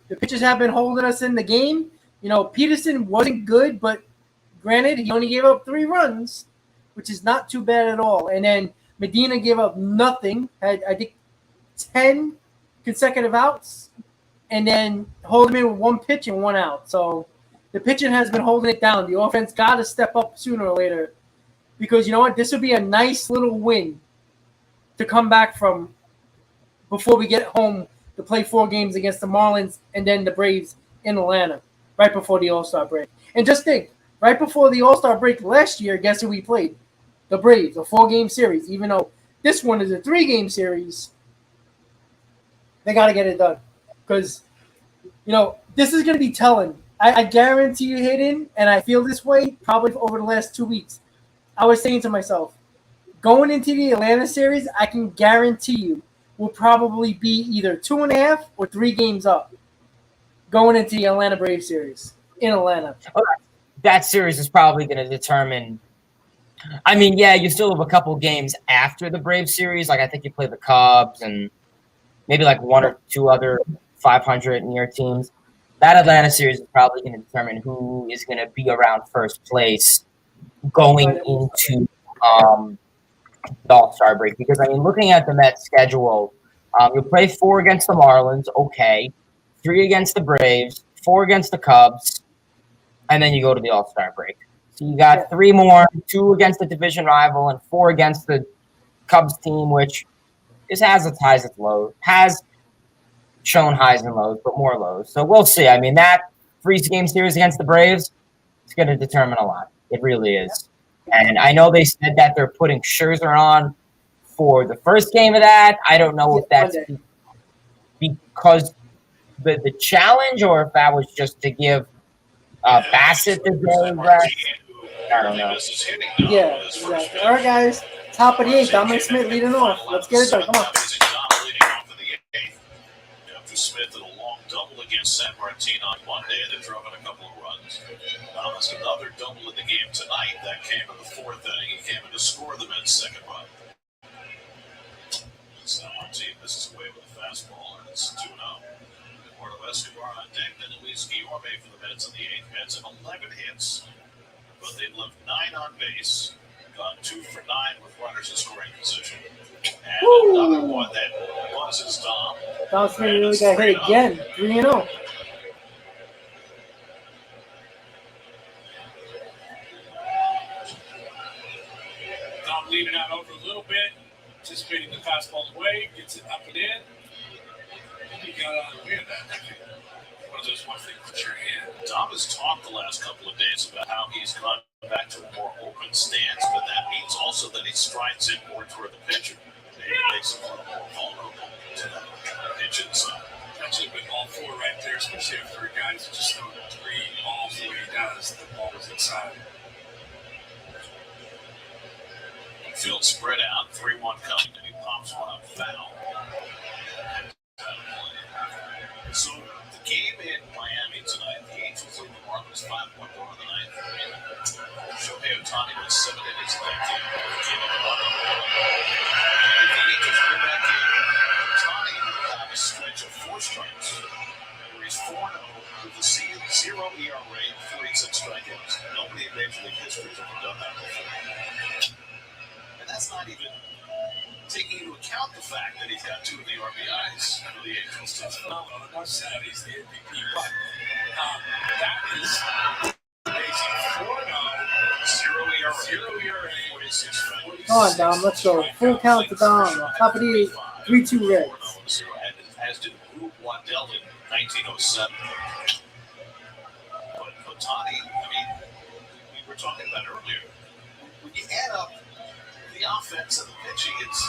The pitchers have been holding us in the game. You know, Peterson wasn't good, but granted, he only gave up 3 runs, which is not too bad at all. And then Medina gave up nothing. Had, I think, 10 consecutive outs. And then holding him with 1 pitch and 1 out. So the pitching has been holding it down. The offense got to step up sooner or later. Because you know what? This would be a nice little win to come back from before we get home to play 4 games against the Marlins and then the Braves in Atlanta right before the All-Star break. And just think, right before the All-Star break last year, guess who we played? The Braves, a 4-game series. Even though this one is a 3-game series, they got to get it done. Because, you know, this is going to be telling. I guarantee you, Hayden, and I feel this way probably over the last 2 weeks. I was saying to myself, going into the Atlanta series, I can guarantee you will probably be either 2.5 or 3 games up going into the Atlanta Braves series in Atlanta. That series is probably going to determine. I mean, yeah, you still have a couple games after the Braves series. Like, I think you play the Cubs and maybe like 1 or 2 other 500 near teams. That Atlanta series is probably going to determine who is going to be around first place going into the All-Star break. Because, I mean, looking at the Mets schedule, you'll play 4 against the Marlins, okay, 3 against the Braves, 4 against the Cubs, and then you go to the All-Star break. So you got 3 more, 2 against the division rival and 4 against the Cubs team, which has its highs and lows, has shown highs and lows, but more lows. So we'll see. I mean, that 3-game series against the Braves is going to determine a lot. It really is. And I know they said that they're putting Scherzer on for the first game of that. I don't know if that's because the challenge or if that was just to give Bassett the day rest. I don't know. Yeah, exactly. All right, guys. Top of the 8th. Dominic Smith leading off. Let's get it done. Come on. After Smith and a long double against San Martin on Monday, and they drove in a couple of runs. Now there's another double in the game tonight. That came in the fourth inning. He came in to score the Mets' second run. San Martin misses away with a fastball, and it's 2-0. Eduardo Escobar on deck, then Luis Guillorme for the Mets in the eighth. Mets have 11 hits, but they've left 9 on base. Gone 2 for 9 with runners in scoring position. And another one that buzzes Dom. Dom's really got hit again. 3-0. Dom leaning out over a little bit, anticipating the fastball away, gets it up and in. He got out of the way of that. One of those ones that puts your hand. Dom has talked the last couple of days about how he's gone back to a more open stance, but that means also that he strides in more toward the pitcher. Maybe makes him a little more vulnerable to that pitch inside. That should have been all 4 right there, especially after a guy who's just throwing 3 balls the way he does. The ball was inside. Field spread out, 3-1 coming, and he pops one up foul. So the game in Miami tonight, the Angels lead the Marlins 5-1 going to the ninth. Shohei Ohtani went 7 innings in that game. Came up 1-1. If the Angels win that game, Ohtani will have a stretch of 4 strikes, where he's 4-0 with a 0 ERA and 46 strikeouts. Nobody in Major League history has ever done that before. And that's not even taking into account the fact that he's got 2 of the RBIs for the Angels. That's phenomenal. Enough said, he's the MVP. But that is amazing. 4-0, 0 ERA, 46 strikeouts. Come on, Dom. Let's go. Full count to Dom. On top of the 3-2 Reds. As did Rube Waddell in 1907. But Ohtani, I mean, we were talking about earlier. When you add up the offense and the pitching, it's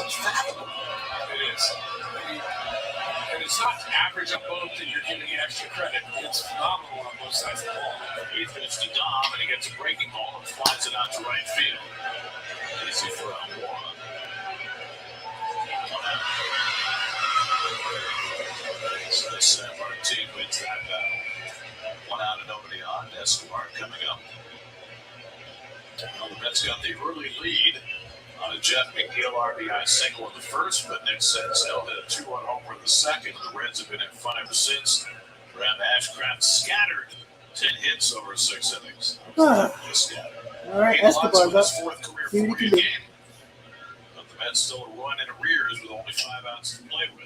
unfathomable. It is. And it's not average on both that you're giving extra credit. It's phenomenal on both sides of the ball. He pitched to Dom, and he gets a breaking ball and flies it out to right field. Easy for out 1. So San Martin wins that battle. 1 out and nobody on. Escobar coming up. Well, the Mets got the early lead on a Jeff McNeil RBI single in the first, but Nick Senzel hit a 2-1 homer in the second. The Reds have been in fun ever siness. Graham Ashcraft scattered 10 hits over 6 innings. All right, Escobar's up. Fourth career See what 40 he can do. game. But the Mets still a run in arrears with only 5 outs to play with.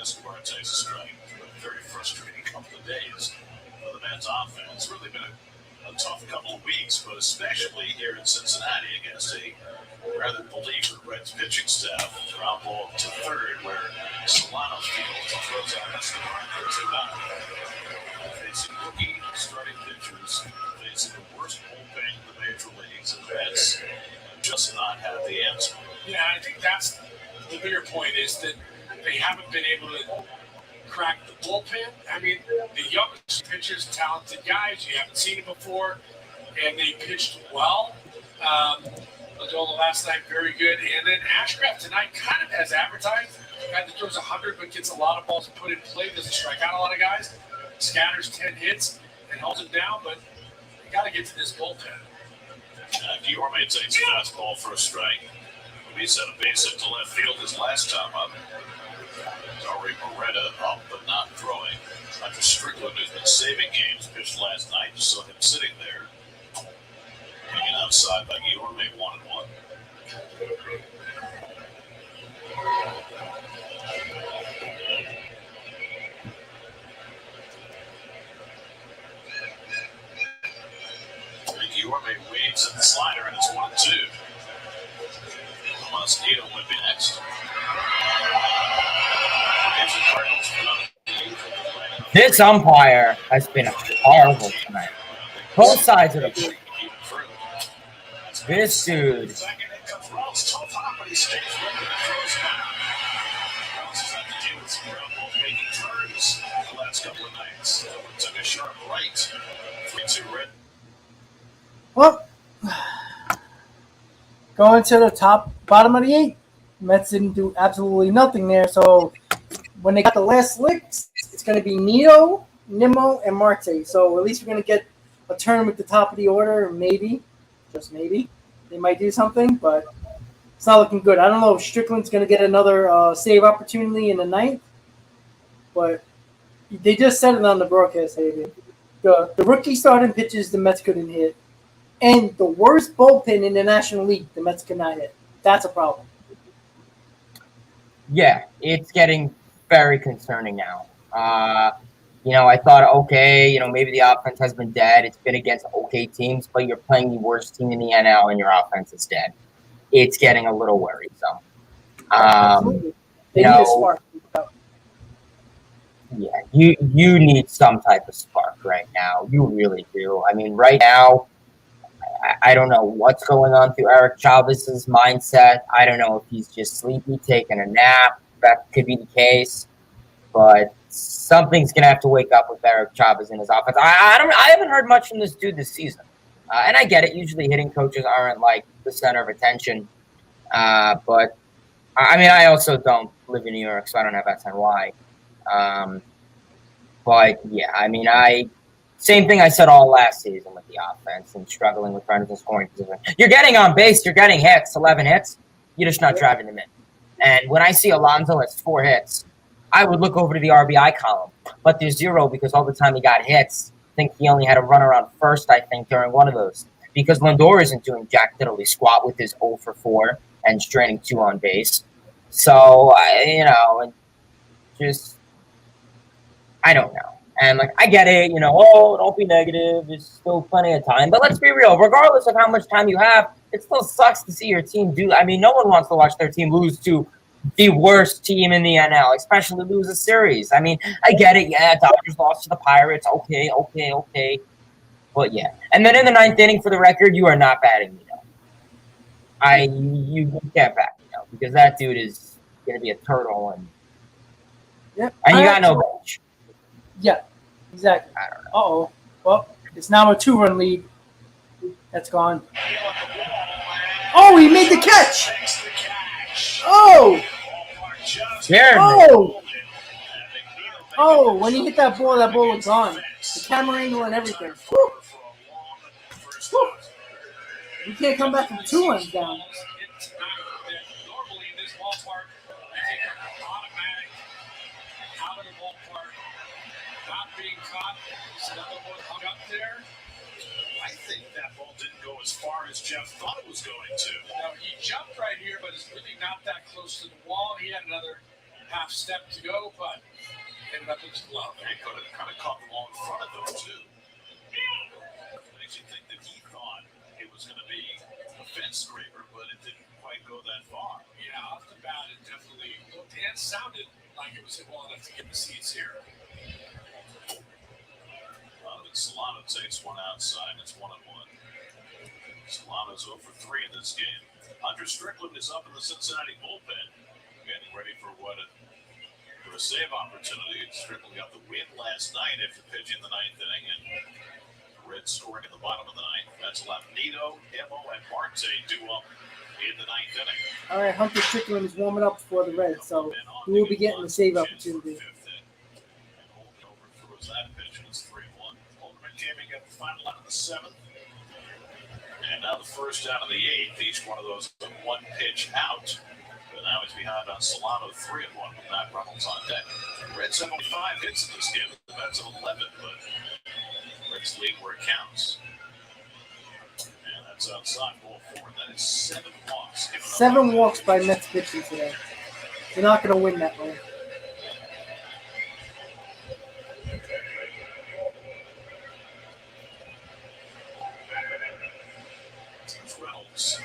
Escobar takes a strike. A very frustrating couple of days for the Mets offense. It's really been a tough couple of weeks, but especially here in Cincinnati against a rather beleaguered Reds pitching staff. Ground ball to third, where Solano fields and throws out Escobar for 2 out. Facing rookie starting pitchers, facing the worst bullpen in the major leagues, and the Reds just not have the answer. Yeah, I think that's the bigger point is that they haven't been able to crack the bullpen. I mean, the young pitchers, talented guys, you haven't seen it before, and they pitched well. Adola last night, very good. And then Ashcraft tonight, kind of as advertised. A guy that throws 100 but gets a lot of balls put in play, doesn't strike out a lot of guys. Scatters 10 hits and holds it down, but you got to get to this bullpen. Guillorme takes a fastball for a strike. He's had a base hit to left field his last time up. Ari Moretta up but not throwing. Hunter Strickland, who's been saving games, pitched last night. You saw him sitting there, hanging outside by Guillorme, 1-1. Guillorme waves at the slider, and it's 1-2. Mosquito would be next. This umpire has been horrible tonight. Both sides of the plate. This dude. Well, going to the bottom of the 8th. Mets didn't do absolutely nothing there. So when they got the last licks, it's going to be Nito, Nimmo, and Marte. So at least we're going to get a turn at the top of the order, maybe, just maybe. They might do something, but it's not looking good. I don't know if Strickland's going to get another save opportunity in the ninth, but they just said it on the broadcast, Hayden. The rookie starting pitches the Mets couldn't hit, and the worst bullpen in the National League the Mets could not hit. That's a problem. Yeah, it's getting very concerning now. I thought, okay, maybe the offense has been dead. It's been against okay teams, but you're playing the worst team in the NL and your offense is dead. It's getting a little worrisome. They need a spark. Yeah, you need some type of spark right now. You really do. I mean, right now, I don't know what's going on through Eric Chavez's mindset. I don't know if he's just sleepy, taking a nap. That could be the case. But something's going to have to wake up with Eric Chavez in his offense. I haven't heard much from this dude this season. And I get it. Usually hitting coaches aren't like the center of attention. But, I mean, I also don't live in New York, so I don't have SNY. But, yeah, I mean, same thing I said all last season with the offense and struggling with runners in scoring position. You're getting on base. You're getting hits, 11 hits. You're just not driving them in. And when I see Alonso has 4 hits, I would look over to the RBI column. But there's 0 because all the time he got hits, I think he only had a runner on first, I think, during one of those. Because Lindor isn't doing jack diddly squat with his 0 for 4 and straining 2 on base. So, I don't know. And, I get it, don't be negative. There's still plenty of time. But let's be real. Regardless of how much time you have, it still sucks to see your team do. I mean, no one wants to watch their team lose to the worst team in the NL, especially lose a series. I mean, I get it. Yeah, Dodgers lost to the Pirates. Okay. But, yeah. And then in the 9th inning, for the record, you are not batting You can't bat because that dude is going to be a turtle. And you got no bench. Yeah, exactly. I don't know. Uh-oh. Well, it's now a 2-run lead. That's gone. Oh, he made the catch. Oh. Oh, when he hit that ball was gone. The camera angle and everything. Woo. Woo. You can't come back from 2 runs down. I think that ball didn't go as far as Jeff thought it was going to. No, he jumped right here, but it's really not that close to the wall. He had another half step to go, but ended up in his glove. He could have kind of caught the ball in front of them, too. Makes you think that he thought it was going to be a fence scraper, but it didn't quite go that far. Yeah, off the bat, it definitely looked and sounded like it was hit well enough to get the seats here. Solano takes one outside. It's 1-1. Solano's 0 for 3 in this game. Andre Strickland is up in the Cincinnati bullpen, getting ready for a save opportunity. Strickland got the win last night after pitching the 9th inning, and the Reds scoring in the bottom of the 9th. That's left Nito, Nimmo, and Marte due up in the 9th inning. All right, Hunter Strickland is warming up for the Reds, so he will be getting the save opportunity. And Holden overthrows that pitch, and it's 3-1. Gaming at the final out of the 7th. And now the first out of the 8th. Each one of those one pitch out. But now he's behind on Solano 3-1 with Matt Reynolds on deck. Reds have only 5 hits in this game. The Mets have 11, but Reds lead where it counts. And that's outside ball 4. That is 7 walks. 7 walks by Mets pitching today. They're not going to win that one. Reynolds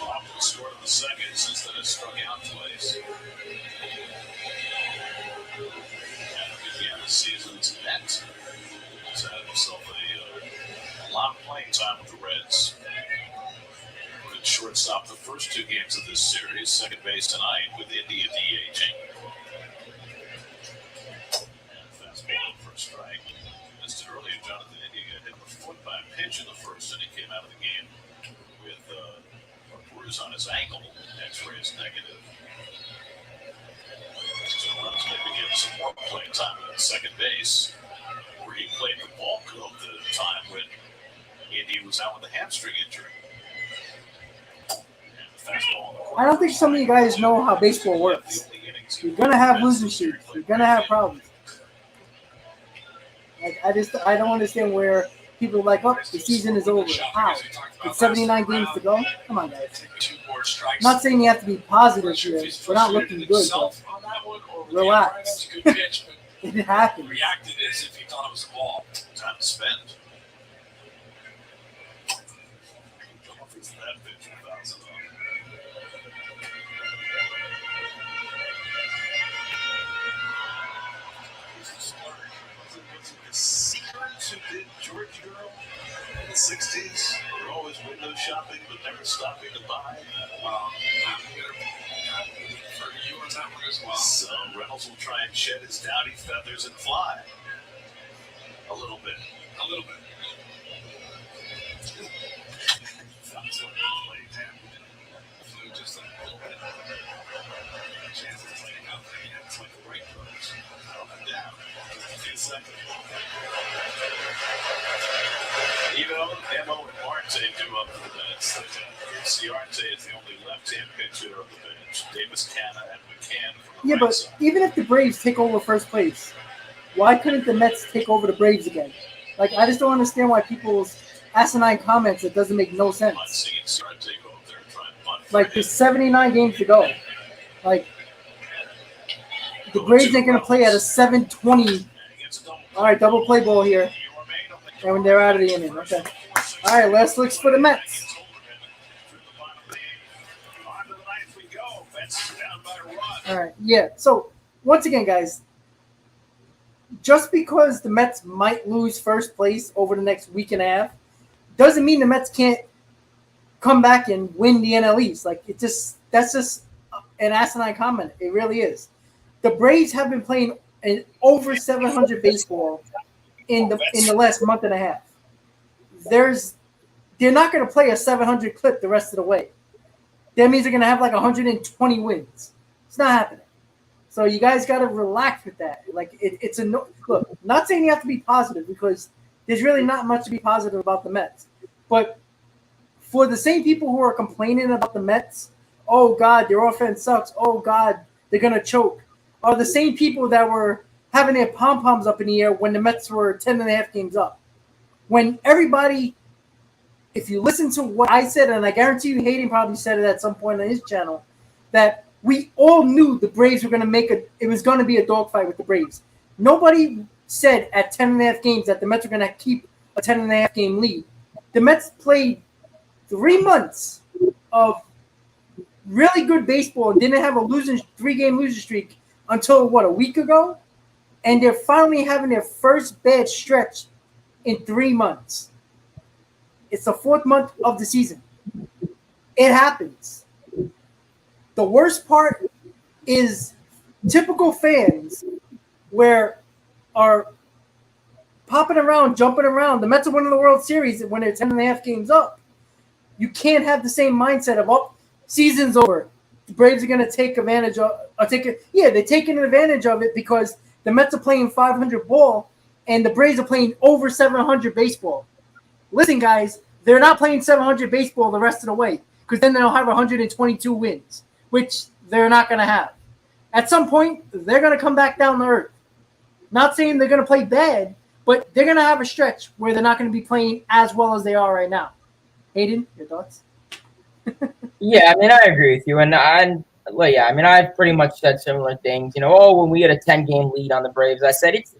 off the start of the second since that has struck out twice. And began the season's net. He's had himself a lot of playing time with the Reds. Put at shortstop the first 2 games of this series, second base tonight with India DHing. And fastball for a strike. Missed it earlier. Jonathan India got hit in the foot by a pitch in the first, and he came out of the game with a bruise on his ankle. X-ray is negative. So runs may begin some more playing time at second base, where he played the bulk of the time when Indy was out with a hamstring injury. I don't think some of you guys know how baseball works. You're gonna have losing streaks. You're gonna have problems. Like I don't understand where people are like, oh, the season is over. How? It's 79 games to go. Come on, guys. I'm not saying you have to be positive here. We're not looking good, but relax. It happens. Reacted as if he thought it was a ball. Time to spend. Secrets who did George Girl in the 60s were always window shopping but never stopping to buy. I'm for you on that one as well. So Reynolds will try and shed his dowdy feathers and fly. A little bit. A little bit. That's what he played down. Flew just a little bit. Chance of playing out there. Yeah, it's like the right brothers. Out and down. 2 seconds. Evo, Emo, and Marte do up for the minutes. Ciarte is the only left-hand pitcher of the bench. Davis, Canna, and McCann from the Yeah, right but side. even if the Braves take over first place, why couldn't the Mets take over the Braves again? Like, I just don't understand why people's asinine comments, it doesn't make no I'm sense. seeing Ciarte go up there and try and bunt. Like, there's 79 games to go. Like, the Braves ain't going to play at a 7:20. All right, double play ball here. And when they're out of the inning. Okay. All right, last looks for the Mets. All right, yeah. So, once again, guys, just because the Mets might lose first place over the next week and a half doesn't mean the Mets can't come back and win the NL East. Like, that's just an asinine comment. It really is. The Braves have been playing an over 700 baseball in the last month and a half. They're not going to play a 700 clip the rest of the way. That means they're going to have like 120 wins. It's not happening. So you guys got to relax with that. Like it's look. Not saying you have to be positive because there's really not much to be positive about the Mets. But for the same people who are complaining about the Mets, oh God, their offense sucks. Oh God, they're going to choke. Are the same people that were having their pom-poms up in the air when the Mets were 10.5 games up. When everybody, if you listen to what I said, and I guarantee you Hayden probably said it at some point on his channel, that we all knew the Braves were going to it was going to be a dogfight with the Braves. Nobody said at 10.5 games that the Mets were going to keep a 10.5 game lead. The Mets played 3 months of really good baseball and didn't have a 3-game losing streak until, a week ago? And they're finally having their first bad stretch in 3 months. It's the 4th month of the season. It happens. The worst part is typical fans are popping around, jumping around. The Mets are winning the World Series when they're 10.5 games up. You can't have the same mindset of, season's over. The Braves are going to take advantage of they're taking advantage of it because the Mets are playing 500 ball and the Braves are playing over 700 baseball. Listen, guys, they're not playing 700 baseball the rest of the way because then they'll have 122 wins, which they're not going to have. At some point, they're going to come back down to earth. Not saying they're going to play bad, but they're going to have a stretch where they're not going to be playing as well as they are right now. Hayden, your thoughts? Yeah, I mean, I agree with you. I've pretty much said similar things. When we get a 10-game lead on the Braves, I said, it's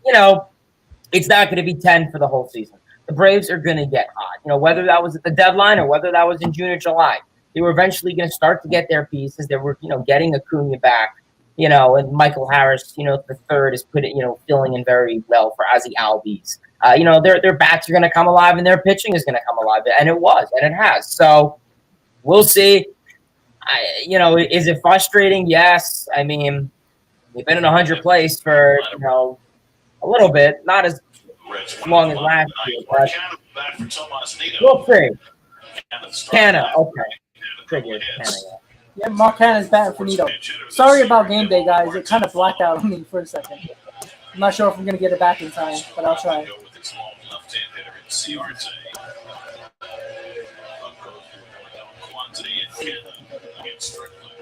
not going to be 10 for the whole season. The Braves are going to get hot. Whether that was at the deadline or whether that was in June or July, they were eventually going to start to get their pieces. They were, getting Acuna back, and Michael Harris, the third is filling in very well for Ozzie Albies. Their bats are going to come alive and their pitching is going to come alive. And it was, and it has. So we'll see. Is it frustrating? Yes. I mean, we've been in 100 place for, a little bit, not as long as last year, but we'll see. Canna, okay. Figured. Canna, yeah. Yeah, Mark Cannon's batting for Nito. Sorry about game day, guys. It kind of blacked out on me for a second. I'm not sure if I'm going to get it back in time, but I'll try.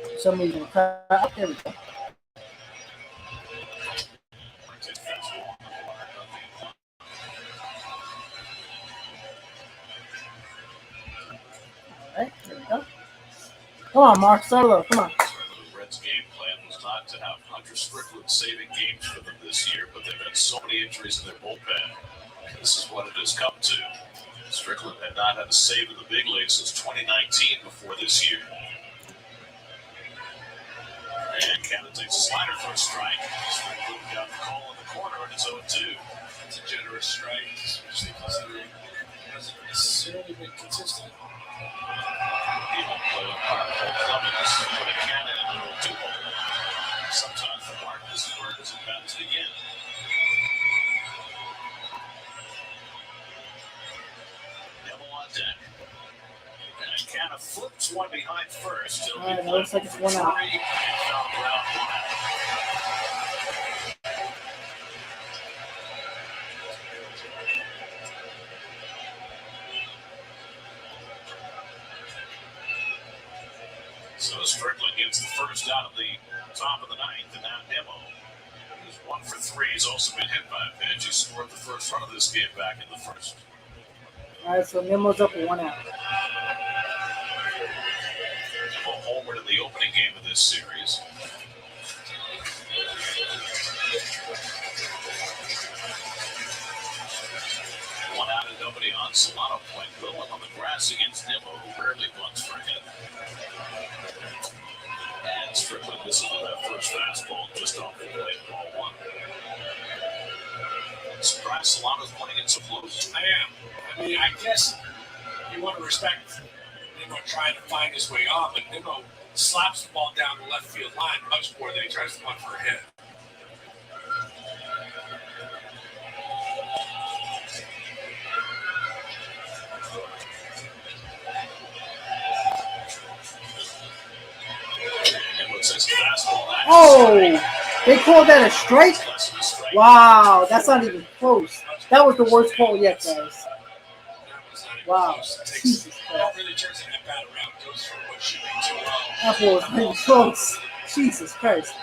For some reason, there we go. All right, there we go. Come on, Mark. Start it up. Come on. The Reds' game plan was not to have Hunter Strickland saving games for them this year, but they've had so many injuries in their bullpen. This is what it has come to. Strickland had not had a save in the big leagues since 2019 before this year. And Cannon takes a slider for a strike. Strickland got the call in the corner and it's 0-2. It's a generous strike, especially considering he hasn't necessarily been consistent. He won't play on Paul Clemens, but a Cannon in the 0-2 hole. Sometimes for Mark, this is where it is advanced again. Devil on deck. And Cannon flips one behind first. All right, looks like it's 1 out. So Strickland gets the first out of the top of the ninth, and now Nemo. He's 1 for 3. He's also been hit by a pitch. He scored the first run of this game back in the first. All right, so Nemo's up with 1 out. Nemo homered in the opening game of this series. One out and nobody on. Solano playing Willem on the grass against Nemo, who rarely bunts for him. And Strickland misses with that first fastball just off the plate, ball 1. Surprised Solano's playing in so close. I am. I mean, I guess you want to respect Nimmo trying to find his way on, but Nimmo slaps the ball down the left field line much more than he tries to run for a hit. Oh, they called that a strike? Wow, that's not even close. That was the worst call yet, guys. Wow. Jesus Christ. That ball was really close. Jesus Christ.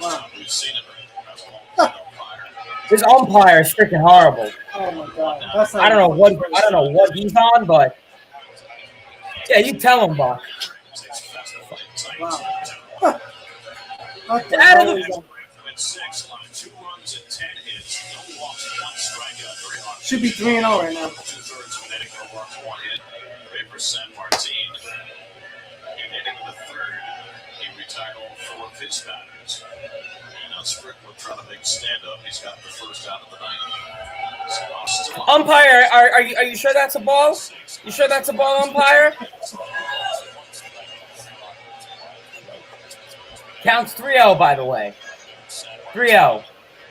Wow. This umpire is freaking horrible. Oh my God. That's I don't know what he's on, but yeah, you tell him, Buck. Wow. What the Out hell of is that? Should be 3-0 right now. San Martin. And hitting the third, he retired all 4 of his batters. And now Strickland trying to make stand up. He's got the first out of the ninth. Umpire, are you sure that's a ball? You sure that's a ball, umpire? Counts 3-0, by the way. 3-0.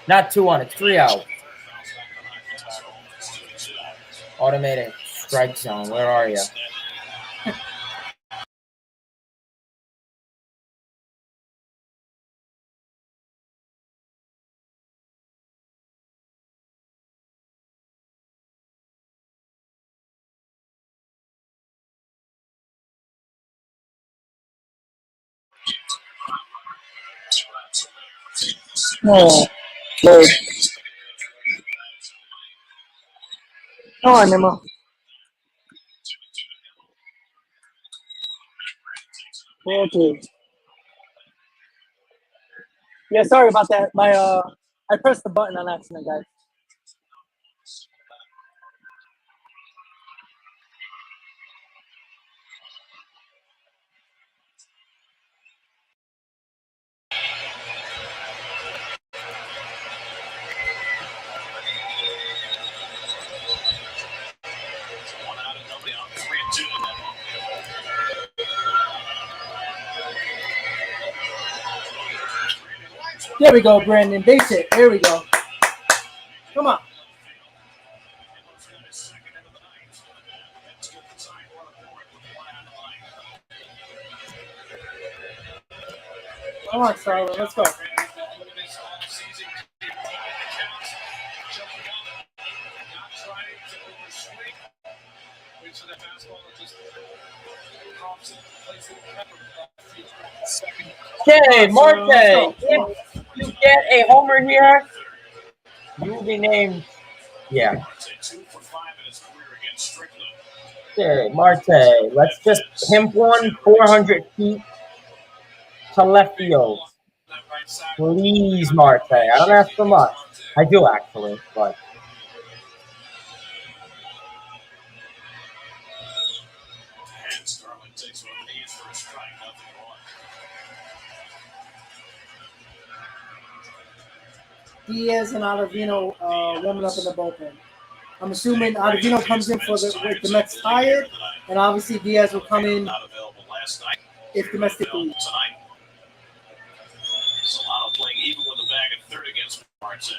Not 2-1, it's 3-0. Automated strike zone, where are you? Oh, Lord. Come on, Nemo. Okay. Yeah, sorry about that. I pressed the button on accident, guys. There we go, Brandon. Base hit. There we go. Come on. Come on, Starlin. Let's go. Okay, Marte, if you get a homer here, you will be named. Yeah. Okay, Marte, let's just him one 400 feet to left field. Please, Marte. I don't ask for much. I do actually, but. Diaz and Ottavino warming up in the bullpen. I'm assuming Ottavino comes in for with the Mets tired, and obviously Diaz will come in if the Mets take the lead. Solano playing even with a bag of third against Marte.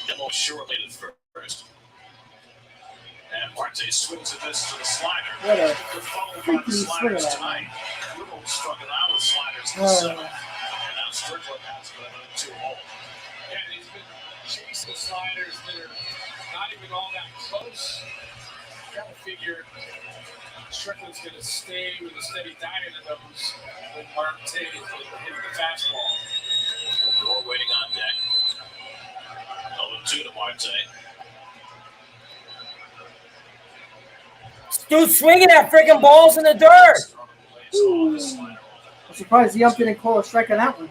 Demo shortly to first. And Marte swings at this to the slider. What a freaky swing tonight. Little struck it out with sliders in the seventh. And now Strickland has it at 2-0. Yeah, he's been chasing sliders that are not even all that close. You gotta figure Strickland's gonna stay with a steady diet of those when Marte is hitting the fastball. Door waiting on deck. 0-2 to Marte. Dude, swinging at freaking balls in the dirt. Ooh. I'm surprised the ump didn't call a strike on that one.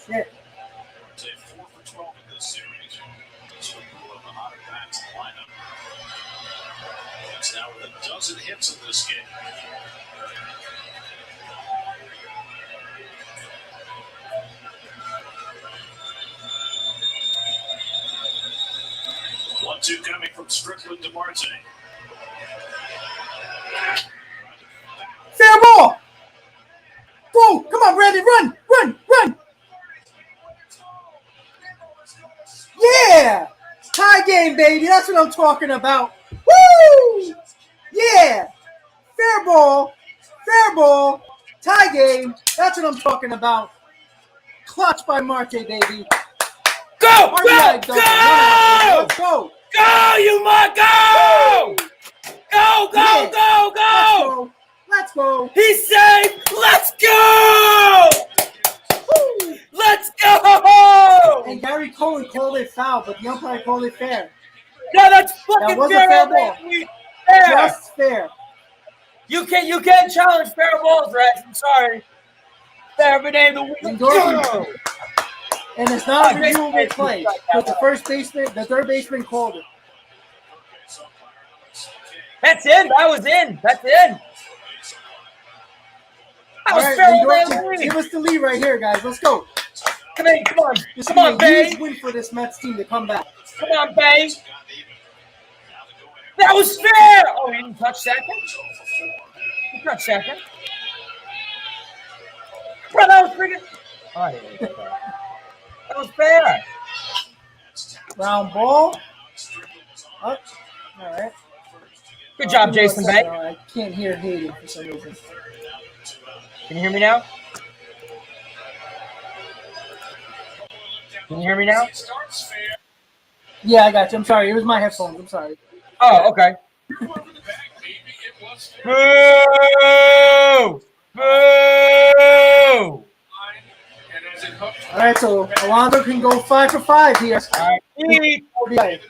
Shit. 4 for 12 in this series. So one of the hotter bats in the lineup. That's now with a dozen hits in this game. One-two coming from Strickland to Marte. Fair ball! Go! Come on, Brandon! Run! Run! Run! Yeah! Tie game, baby. That's what I'm talking about. Woo! Yeah! Fair ball. Fair ball. Tie game. That's what I'm talking about. Clutch by Marte, baby. Go! Go! Go! Let's go! Go, you must go! Go, go, Yeah. go, go! Let's go. He's safe! Let's go! Woo. Let's go! And Gary Cohen called it foul, but the umpire called it fair. No, that's fucking That was a fair, fair ball. baby. Fair. Just fair. You can't challenge fair balls, Rex. I'm sorry. Fair name the week. Go. And it's not a reviewable play. But the third baseman called it. That's in. That was in. That's in. That was All right, fair Lindor, play of the week. give us the lead right here, guys. Let's go. Come on, come on. This Come on, is a huge babe. win for this Mets team to come back. Come on, babe. That was fair. Oh, he didn't touch second? He touched second. Bro, that was freaking. Oh, I didn't get that. That was fair. Round ball. Up. All right. Good job, Jason Bay. I can't hear Hayden for some reason. Can you hear me now? Can you hear me now? Yeah, I got you. I'm sorry. It was my headphones. I'm sorry. Oh, okay. Boo! Boo! All right, so Alonso can go 5 for 5 here. All right,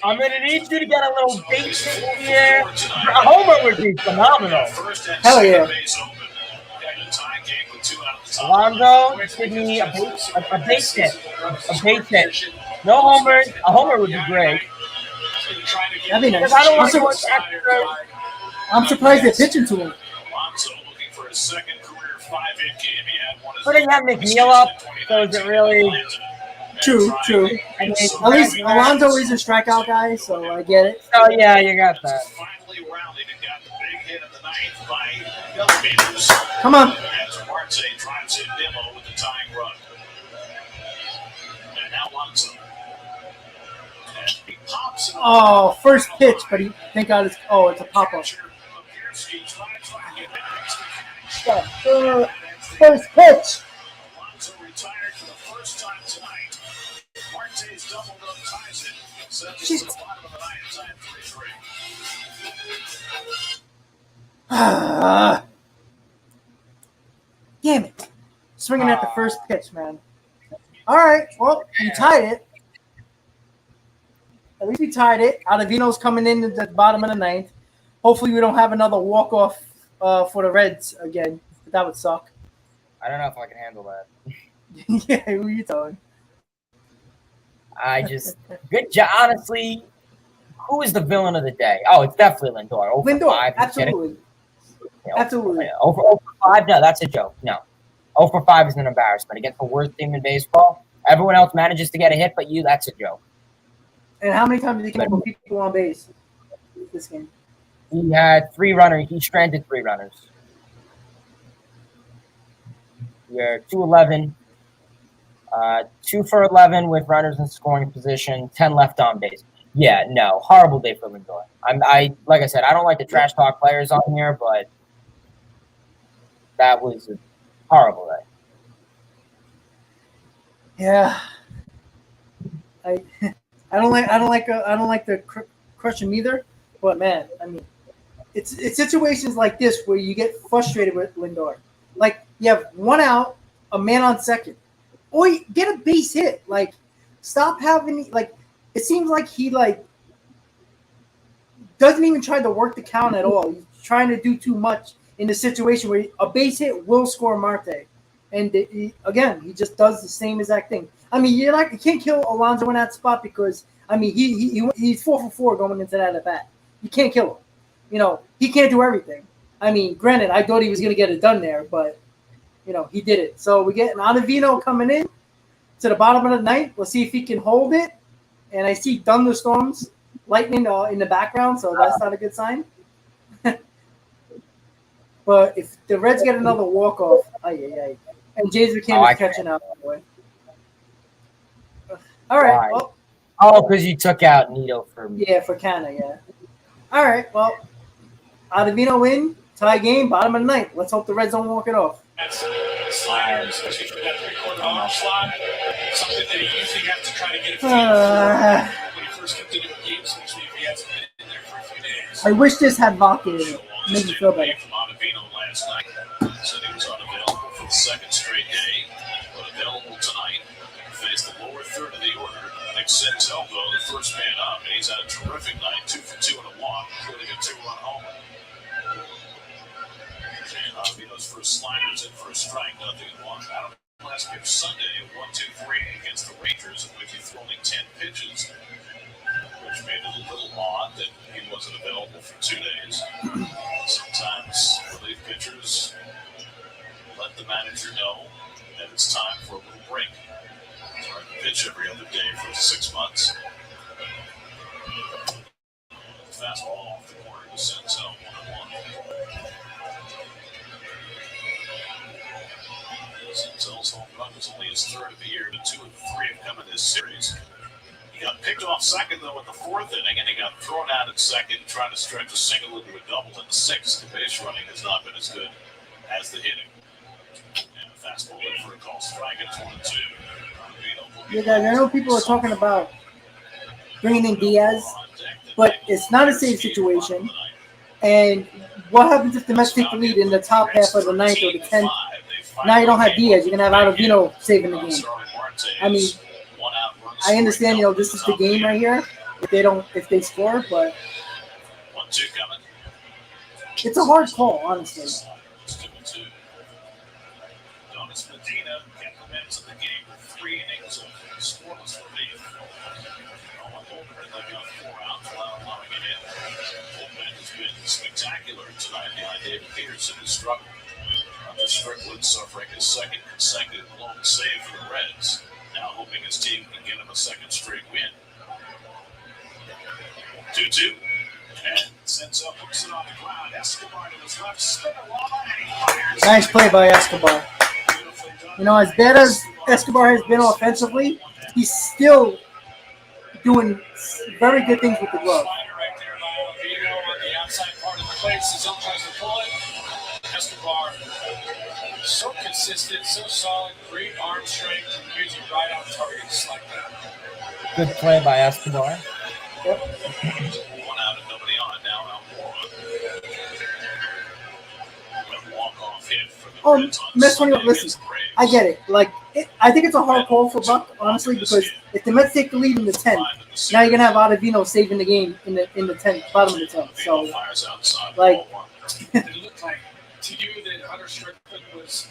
I'm going to need you to get a little bait here. A homer would be phenomenal. Hell yeah. Alonso, give me a base hit. A base hit. No homers. A homer would be great. That'd be nice. Because I don't want to go extra. I'm surprised they're pitching to him. But then you have McNeil up, so is it really? True. I mean, At least Alonso is a strikeout guy, so I get it. Oh, yeah, you got that. Come on. Oh, first pitch, but he thank God it's it's a pop up. first pitch. Alonso retired for the first time tonight. Marte's doubled up, ties it. Sends us to the bottom of the ninth, tied 3-3. Damn it. Swinging at the first pitch, man. All right. Well, we tied it. At least we tied it. Ottavino's coming in at the bottom of the ninth. Hopefully we don't have another walk-off for the Reds again. That would suck. I don't know if I can handle that. Yeah, who are you telling? Good job. Honestly, who is the villain of the day? Oh, it's definitely Lindor. Over Lindor, 5, absolutely. Yeah, Absolutely. Over 5? No, that's a joke. No. 0 for 5 is an embarrassment against the worst team in baseball. Everyone else manages to get a hit, but you, that's a joke. And how many times did he come up with people on base this game? He had 3 runners. He stranded 3 runners. You're 2-11. 2 for 11 with runners in scoring position. 10 left on base. Yeah, no, horrible day for Lindor. Like I said, I don't like to trash talk players on here, but that was a horrible day. Yeah, I don't like the crush him either. But man, I mean, it's situations like this where you get frustrated with Lindor. Like you have 1 out, a man on second, or you get a base hit. Like stop having like. It seems like he doesn't even try to work the count at all. He's trying to do too much in the situation where a base hit will score Marte. And he just does the same exact thing. I mean, you can't kill Alonso in that spot because I mean he's 4 for 4 going into that at bat. You can't kill him. You know, he can't do everything. I mean, granted, I thought he was gonna get it done there, but you know, he did it. So we get an Ottavino coming in to the bottom of the ninth. Let's see if he can hold it. And I see thunderstorms, lightning in the background, so that's not a good sign. But if the Reds get another walk-off, and James McCann is catching up, by the way. All right. Well, because you took out Nito for me. Yeah, for Canna, yeah. All right, well, Ottavino win, tie game, bottom of the ninth. Let's hope the Reds don't walk it off. Slider, especially for that 3/4 arm slot, something that he usually has to try to get a feel for when he first comes into a game, especially if he hasn't been in there for a few days. I wish this had vodka in it. Make me feel better. From Ottavino last night, said he was unavailable for the second straight day, but available tonight. Faced the lower third of the order. Nick Senzel, though, the first man up, and he's had a terrific night, 2 for 2 and a walk, including a 2-run homer. And Ottavino's first sliders in for a strike, nothing in one. Adam last pitch Sunday, 1-2-3 against the Rangers, in which he threw only 10 pitches, which made it a little odd that he wasn't available for 2 days. Sometimes relief pitchers let the manager know that it's time for a little break. It's hard to pitch every other day for 6 months. Fastball off the corner to Senzel, 1-1. Senzel's home run was only his third of the year, but 2 of the 3 have come in this series. He got picked off second, though, in the 4th inning, and he got thrown out at second, trying to stretch a single into a double in the 6th. The base running has not been as good as the hitting. And a fastball in for a call strike at 1-2. Yeah, guys, I know people are talking about bringing in Diaz, but it's not a safe situation. And what happens if the Mets take the lead in the top half of the 9th or the 10th? Now you don't have Diaz. You're going to have Ottavino saving the game. I mean, I understand, you know, this is the game right here if they score, but it's a hard call, honestly. Donis Medina compliments of the game with 3 innings of scoreless relief. Owen Holder had let go 4 outs without allowing it in. Bullpen has been spectacular tonight behind David Peterson, who struggled. Under Strickland suffering his second consecutive blown save for the Reds. Now hoping his team can get him a second straight win. 2-2. And Senzel hooks it on the ground. Escobar to his left, spin a line, and he fires. Nice play by Escobar. You know, as bad as Escobar has been offensively, he's still doing very good things with the glove. Slider right there by Ottavino on the outside part of the plate. Senzel tries to pull it. Escobar, so consistent, so solid, great arm strength, and gives you right on target just like that. Good play by Escobar. Yep. 1 out and nobody on it now. Walk-off hit for the Reds on Mets Sunday 21. Listen, against the Braves. I get it. Like, I think it's a hard call for Buck, honestly, because if the Mets take the lead in the 10th, now you're gonna have Ottavino saving the game in the 10th, bottom of the 10th. So, Fires outside like, ball one. It looked like to you that Hunter Strickland was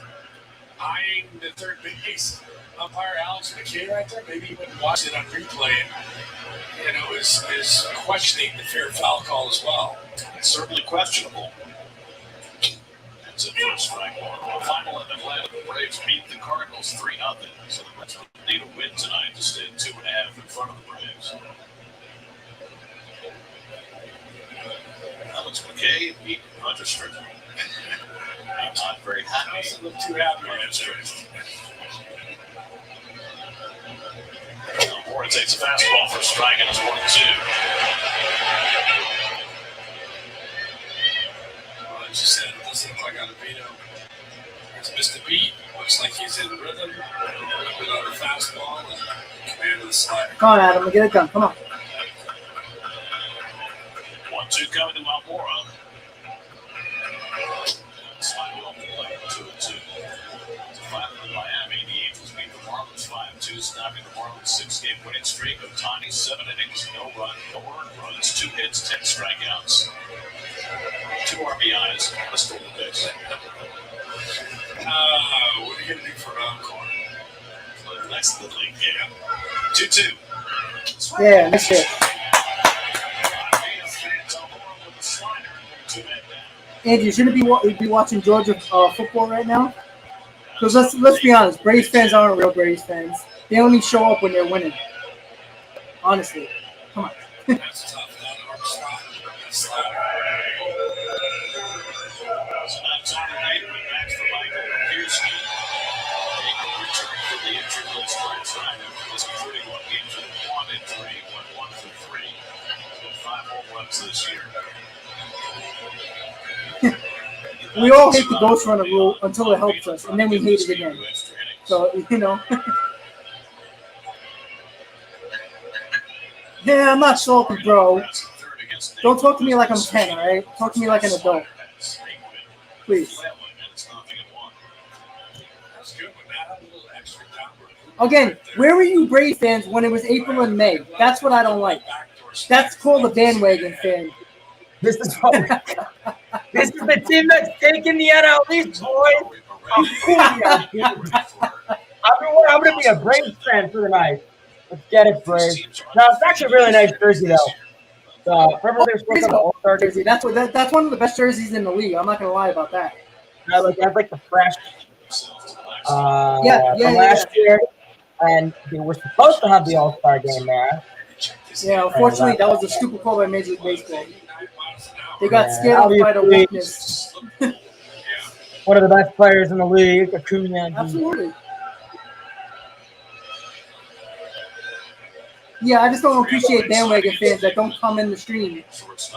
eyeing the third base umpire Alex McKay right there. Maybe he wouldn't watch it on replay and is questioning the fair foul call as well. It's certainly questionable. It's a first strike one. Final in Atlanta, the Braves beat the Cardinals 3-0. So the Mets need a win tonight to stay 2.5 in front of the Braves. Alex McKay beat Hunter Strickland. I'm not very happy. Doesn't look too happy. Moore takes a fastball for a strike and it's 1-2. As you said, it doesn't look like Ottavino has missed a beat. Looks like he's in rhythm. A little bit on the fastball and command of the slider. come on, Adam, get it done. Come on. 1-2 coming to Almora. Sliding off the plate, 2-2. Finally, Miami, the Angels beat the Marlins 5-2, snapping the Marlins' 6-game winning streak. Ohtani, 7 innings, no run, no earned runs, 2 hits, 10 strikeouts, 2 RBIs, and a stolen base. What are you going to do for an encore? That's the league, yeah. 2-2. Yeah, that's it. Andy, you shouldn't be watching Georgia football right now. Because let's be honest, Braves fans aren't real Braves fans. They only show up when they're winning. Honestly, come on. That's tough. That arm slider. So that's on the night with Max for Michael Piersky. Return for the injured list for a time after this 31 games with 1 injury, went 1 for 3. So 5 home runs this year. We all hate the ghost runner rule until it helps us, and then we hate it again. So, yeah, I'm not salty, bro. Don't talk to me like I'm 10, all right? Talk to me like an adult. Please. Again, where were you Braves fans when it was April and May? That's what I don't like. That's called a bandwagon fan. This is this is the team that's taking the NL East, boys. I'm going to be a Braves fan for the night. Let's get it, Braves. No, it's actually a really nice jersey, though. Remember they're supposed to have an All-Star jersey? That's one of the best jerseys in the league. I'm not going to lie about that. That's like the fresh from Yeah. last year. And they were supposed to have the All-Star game there. Yeah, unfortunately, that was a stupid call by Major League Baseball. They got scared off by the weakness. One of the best players in the league, Acuna. Absolutely. Yeah, I just don't appreciate bandwagon fans that don't come in the stream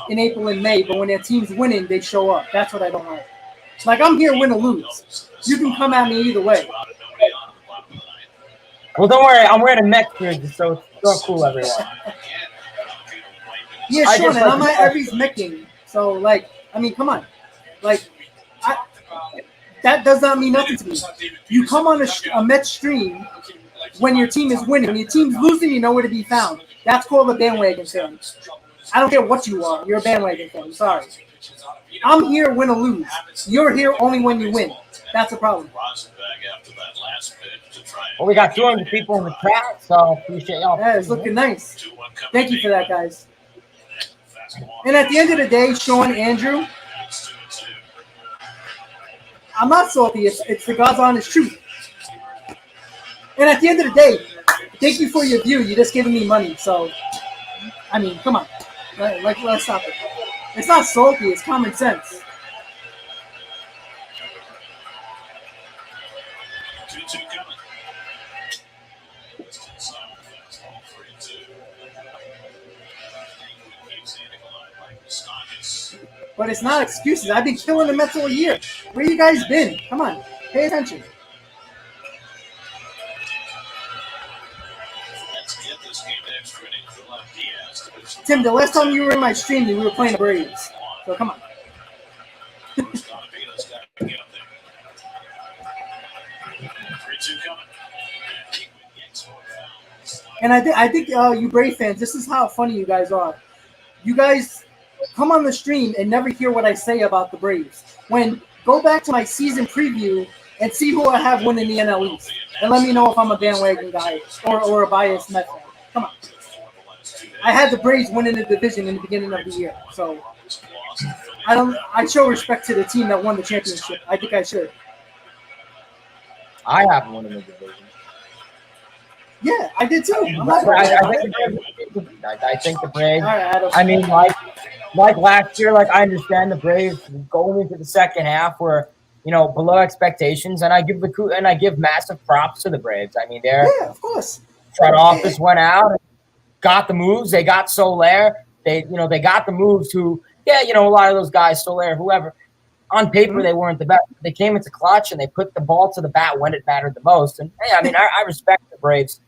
in April and May, but when their team's winning, they show up. That's what I don't like. Like, I'm here win or lose. You can come at me either way. Well, don't worry. I'm wearing a Mets jersey, so it's still cool everywhere. Yeah, sure, and I'm at every Met game. So, like, I mean, come on. Like, that does not mean nothing to me. You come on a Mets stream when your team is winning. When your team's losing, you know where to be found. That's called a bandwagon fan. I don't care what you are. You're a bandwagon fan. Sorry. I'm here win or lose. You're here only when you win. That's a problem. Well, we got 200 people in the chat, so appreciate y'all. Yeah, it's looking nice. Thank you for that, guys. And at the end of the day, Sean, Andrew, I'm not salty. It's the God's honest truth. And at the end of the day, thank you for your view. You're just giving me money. So, I mean, come on. Let's stop it. It's not salty. It's common sense. 2-2 coming. Keeps hitting a line like Stockis. But it's not excuses. I've been killing the Mets all year. Where you guys been? Come on, pay attention. Let's get this game to extra innings. They'll have Diaz. Tim, the last time you were in my stream, we were playing the Braves. So come on. First on the Vita's got to get up there. 3-2 coming. And I think you Brave fans, this is how funny you guys are. You guys come on the stream and never hear what I say about the Braves. Go back to my season preview and see who I have winning the NL East, and let me know if I'm a bandwagon guy or a biased Met fan. Come on. I had the Braves winning the division in the beginning of the year, so I show respect to the team that won the championship. I think I should. I haven't won in the division. Yeah, I did too. I think the Braves. All right, I mean, like last year, I understand the Braves going into the second half were, below expectations, and I give massive props to the Braves. I mean, their of course. front office went out, and got the moves. They got Soler. They got the moves. A lot of those guys, Soler, whoever. On paper, they weren't the best. They came into clutch and they put the ball to the bat when it mattered the most. And hey, I mean, I respect the Braves,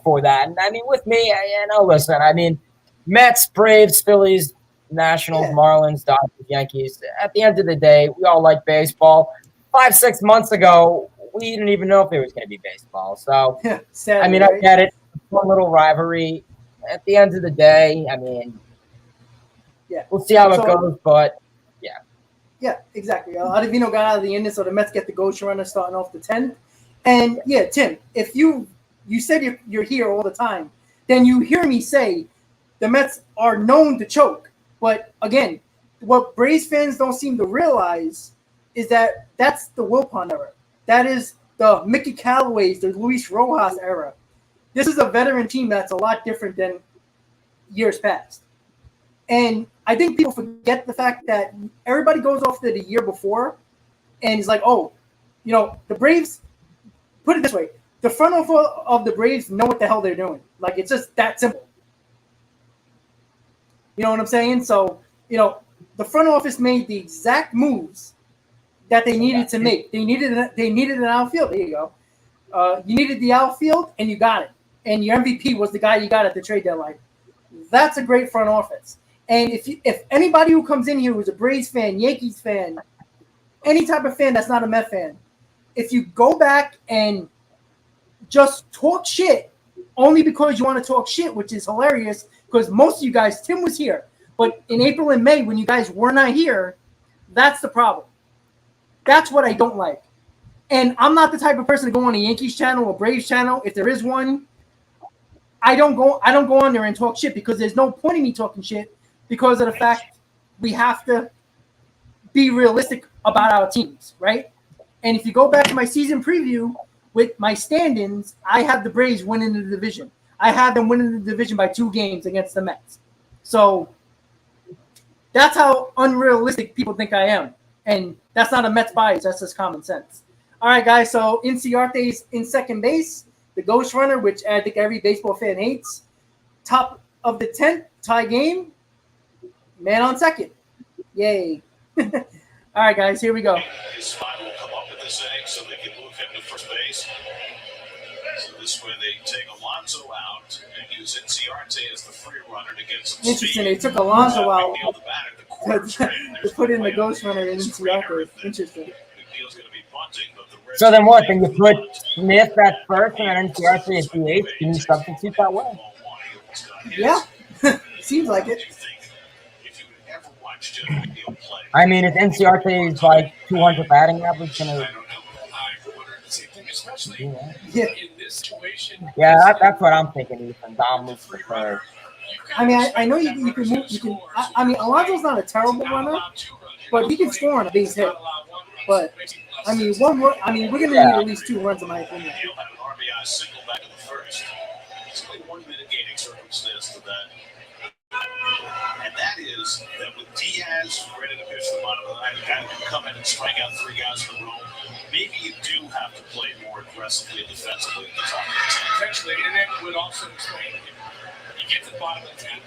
for that. And I mean, with me, listen, I mean, Mets, Braves, Phillies, Nationals, Marlins, Dodgers, Yankees. At the end of the day, we all like baseball. 5-6 months ago, we didn't even know if there was going to be baseball. So, sadly, I mean, I get it. One little rivalry. At the end of the day, I mean, we'll see how it goes, but yeah, exactly. Ottavino got out of the inning, so the Mets get the ghost runner starting off the 10th. And yeah, Tim, if you said you're here all the time, then you hear me say the Mets are known to choke. But again, what Braves fans don't seem to realize is that that's the Wilpon era. That is the Mickey Callaway's, the Luis Rojas era. This is a veteran team that's a lot different than years past. And I think people forget the fact that everybody goes off to the year before and is like, the Braves, put it this way, the front office of the Braves know what the hell they're doing. It's just that simple. You know what I'm saying? So, the front office made the exact moves that they needed to make. They needed an outfield. There you go. You needed the outfield, and you got it. And your MVP was the guy you got at the trade deadline. That's a great front office. And if anybody who comes in here who's a Braves fan, Yankees fan, any type of fan that's not a Met fan, if you go back and just talk shit only because you want to talk shit, which is hilarious because most of you guys, Tim was here, but in April and May when you guys were not here, that's the problem. That's what I don't like. And I'm not the type of person to go on a Yankees channel or Braves channel. If there is one, I don't go on there and talk shit because there's no point in me talking shit because of the fact we have to be realistic about our teams, right? And if you go back to my season preview with my stand-ins, I have the Braves winning the division. I have them winning the division by 2 games against the Mets. So that's how unrealistic people think I am. And that's not a Mets bias. That's just common sense. All right, guys. So Inciarte's in second base. The ghost runner, which I think every baseball fan hates. Top of the 10th, tie game. Man on second. Yay. All right, guys, here we go. His spot will come up in this inning so they can move him to first base. So this way they take Alonso out and use Inciarte as the free runner to get some Interesting. speed. They took Alonso out to put in the ghost runner in Inciarte. Interesting. So then what? Then you put Smith at first and then Scherzer at DH. Can you substitute that way? Yeah, seems like it. I mean, if Inciarte is like 200 batting average, gonna. Yeah, that's what I'm thinking. Ethan Dom moves to third. I mean, I know you can move. You can. I mean, Alonso's not a terrible runner, but he can score on a base hit. But I mean, we're gonna need at least 2 runs in my opinion. RBI single back in the first. It's only one mitigating circumstance to that. And that is that with Diaz ready to pitch the bottom of the ninth, the guy who can come in and strike out 3 guys in a row, maybe you do have to play more aggressively and defensively at the top of the 10. Potentially, and that would also explain you get to the bottom of the 10th,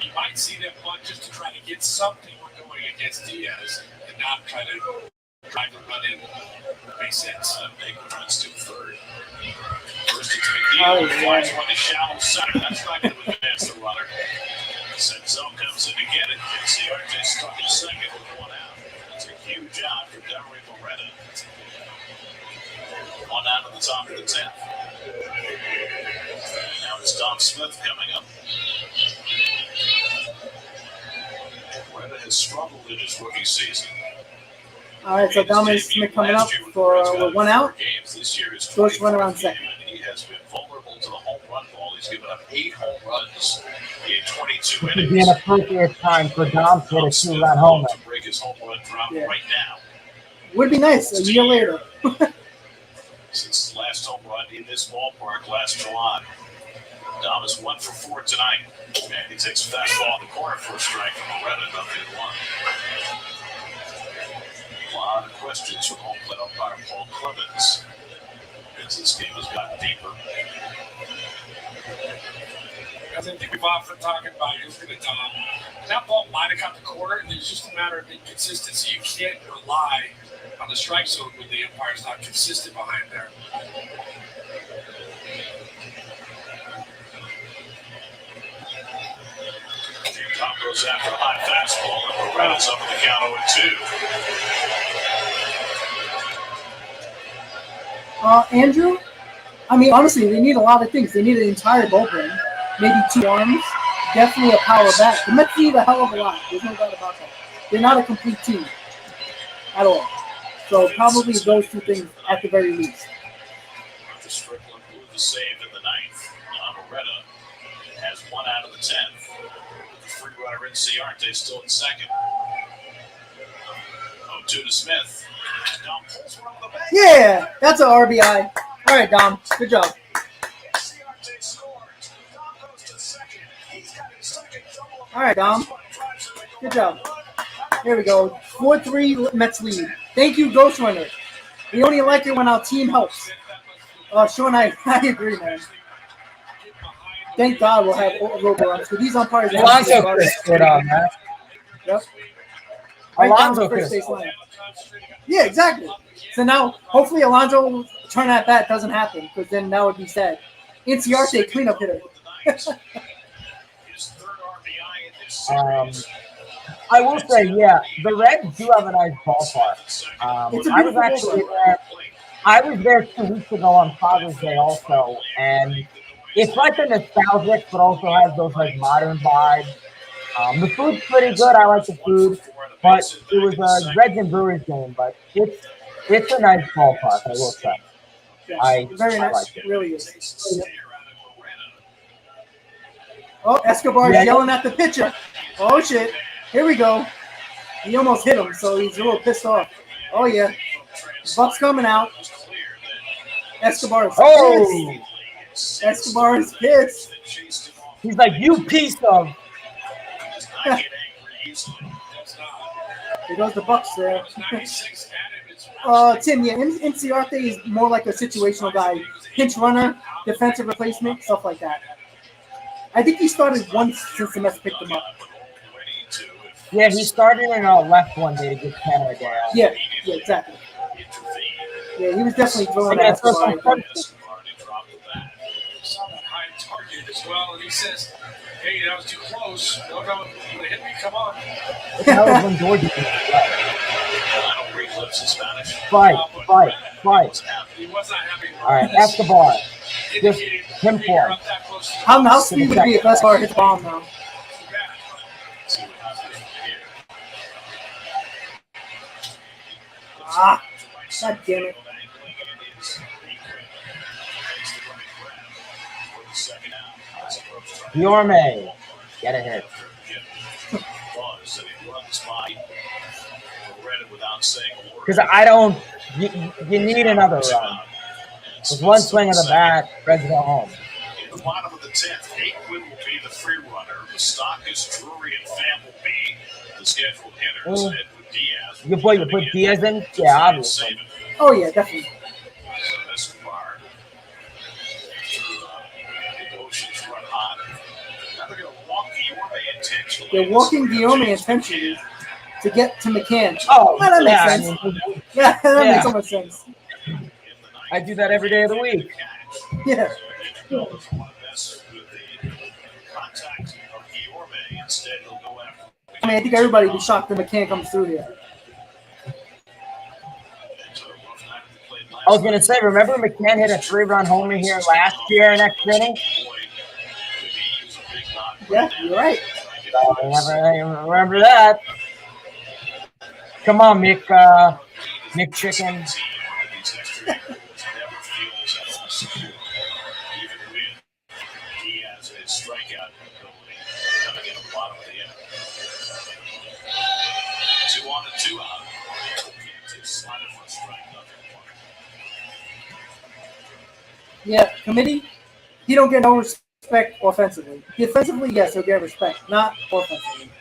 you might see them bunt just to try to get something going against Diaz and not try to drive the run in base hits. Make runs to third. First it's McNeil, flies one to shallow center. That's not going to advance the runner. Senzel comes in to get it. Cincinnati stuck in second with one out. That's a huge out for Delray Moretta. One out of the top of the 10th. Now it's Dom Smith coming up. Moretta has struggled in his rookie season. All right, so Dom Smith coming up for one out. First run around second. He has been vulnerable to the home run ball. He's given up 8 home runs in 22 innings. It would be an appropriate time for Dom to hit a 2-run homer. To break his home run drought right now. Would be nice a year later. Since his last home run in this ballpark last July. Dom is 1 for 4 tonight. And he takes a fastball in the corner for a strike from Moretta, 0-1. A lot of questions from home plate umpire Paul Clemens as this game has gotten deeper. I think we've often talked about who's going to Dom. That ball might have got the corner, and it's just a matter of inconsistency. You can't rely on the strike zone when the umpire's not consistent behind there. Dom goes after a high fastball, and Moretta's up in the count 0-2. Andrew, I mean, honestly, they need a lot of things. They need an entire bullpen, maybe 2 arms, definitely a power bat. The Mets need a hell of a lot. There's no doubt about that. They're not a complete team at all. So probably those 2 things at the very least. Arthur Strickland blew the save in the 9th. Moretta has 1 out of the 10th. The free runner in Ciarte still in second. 0-2 to Smith. Dom pulls one on the back. Yeah, that's an RBI. All right, Dom. Good job. Ciarte scores. Dom goes to second. He's got his second double. All right, Dom. Good job. Here we go. 4-3 Mets lead. Thank you, Ghost Runner. We only like it when our team helps. Sean, I agree, man. Thank God we'll have robo runs. So these umpires are Alonso could have stood on that. Yep. Right down Alonso the could first have base line. Yeah, exactly. So now, hopefully Alonso will turn at bat. Doesn't happen, because then that would be sad. Ciarte, cleanup hitter. I will say, yeah, the Reds do have a nice ballpark. I was there 2 weeks ago on Father's Day also, and it's like a nostalgic, but also has those like modern vibes. The food's pretty good. I like the food, but it was a Reds and Brewers game. But it's a nice ballpark, I will say. Very nice. Like it. It really is. Oh, Escobar's yelling at the pitcher. Oh shit! Here we go. He almost hit him, so he's a little pissed off. Oh yeah, Buck's coming out. Escobar is pissed. Escobar is pissed. He's like, you piece of. There goes the Bucks there. Tim, yeah, Cincinnati is more like a situational guy. Pinch runner, defensive replacement, stuff like that. I think he started once since the Mets picked him up. Yeah, he started in left one day to get Canada down. Yeah, exactly. Yeah, he was definitely throwing that. Saw that high target as well, and he says, "Hey, that was too close. No, hit me. Come on." That was when Georgia did it. Fight. He was not happy. All right, Escobar. Just him for him. How sweet would it be if Escobar hits bomb now? God damn it. Yorme. Get a hit. Because you need another run. With one swing of the bat, Reds go home. In the bottom of the 10th, Aikman will be the free runner. The stock is Drury and Pham will be the scheduled hitters. Edwin Diaz. You put Diaz in? Yeah, obviously. Oh, yeah, definitely. Escobar. The Oceans run hot. Now they're going to walk They're walking Guillorme intentionally to get to McCann. Oh, that makes yeah, sense. Yeah, that makes so much sense. I do that every day of the week. Yeah. I mean, I think everybody would be shocked that McCann comes through here. I was going to say, remember McCann hit a 3-run homer here last year in extra inning? Yeah, you're right. I remember that. Come on, Mick Chicken. Yeah, committee, he don't get no respect offensively. Defensively, yes, he'll get respect, not offensively.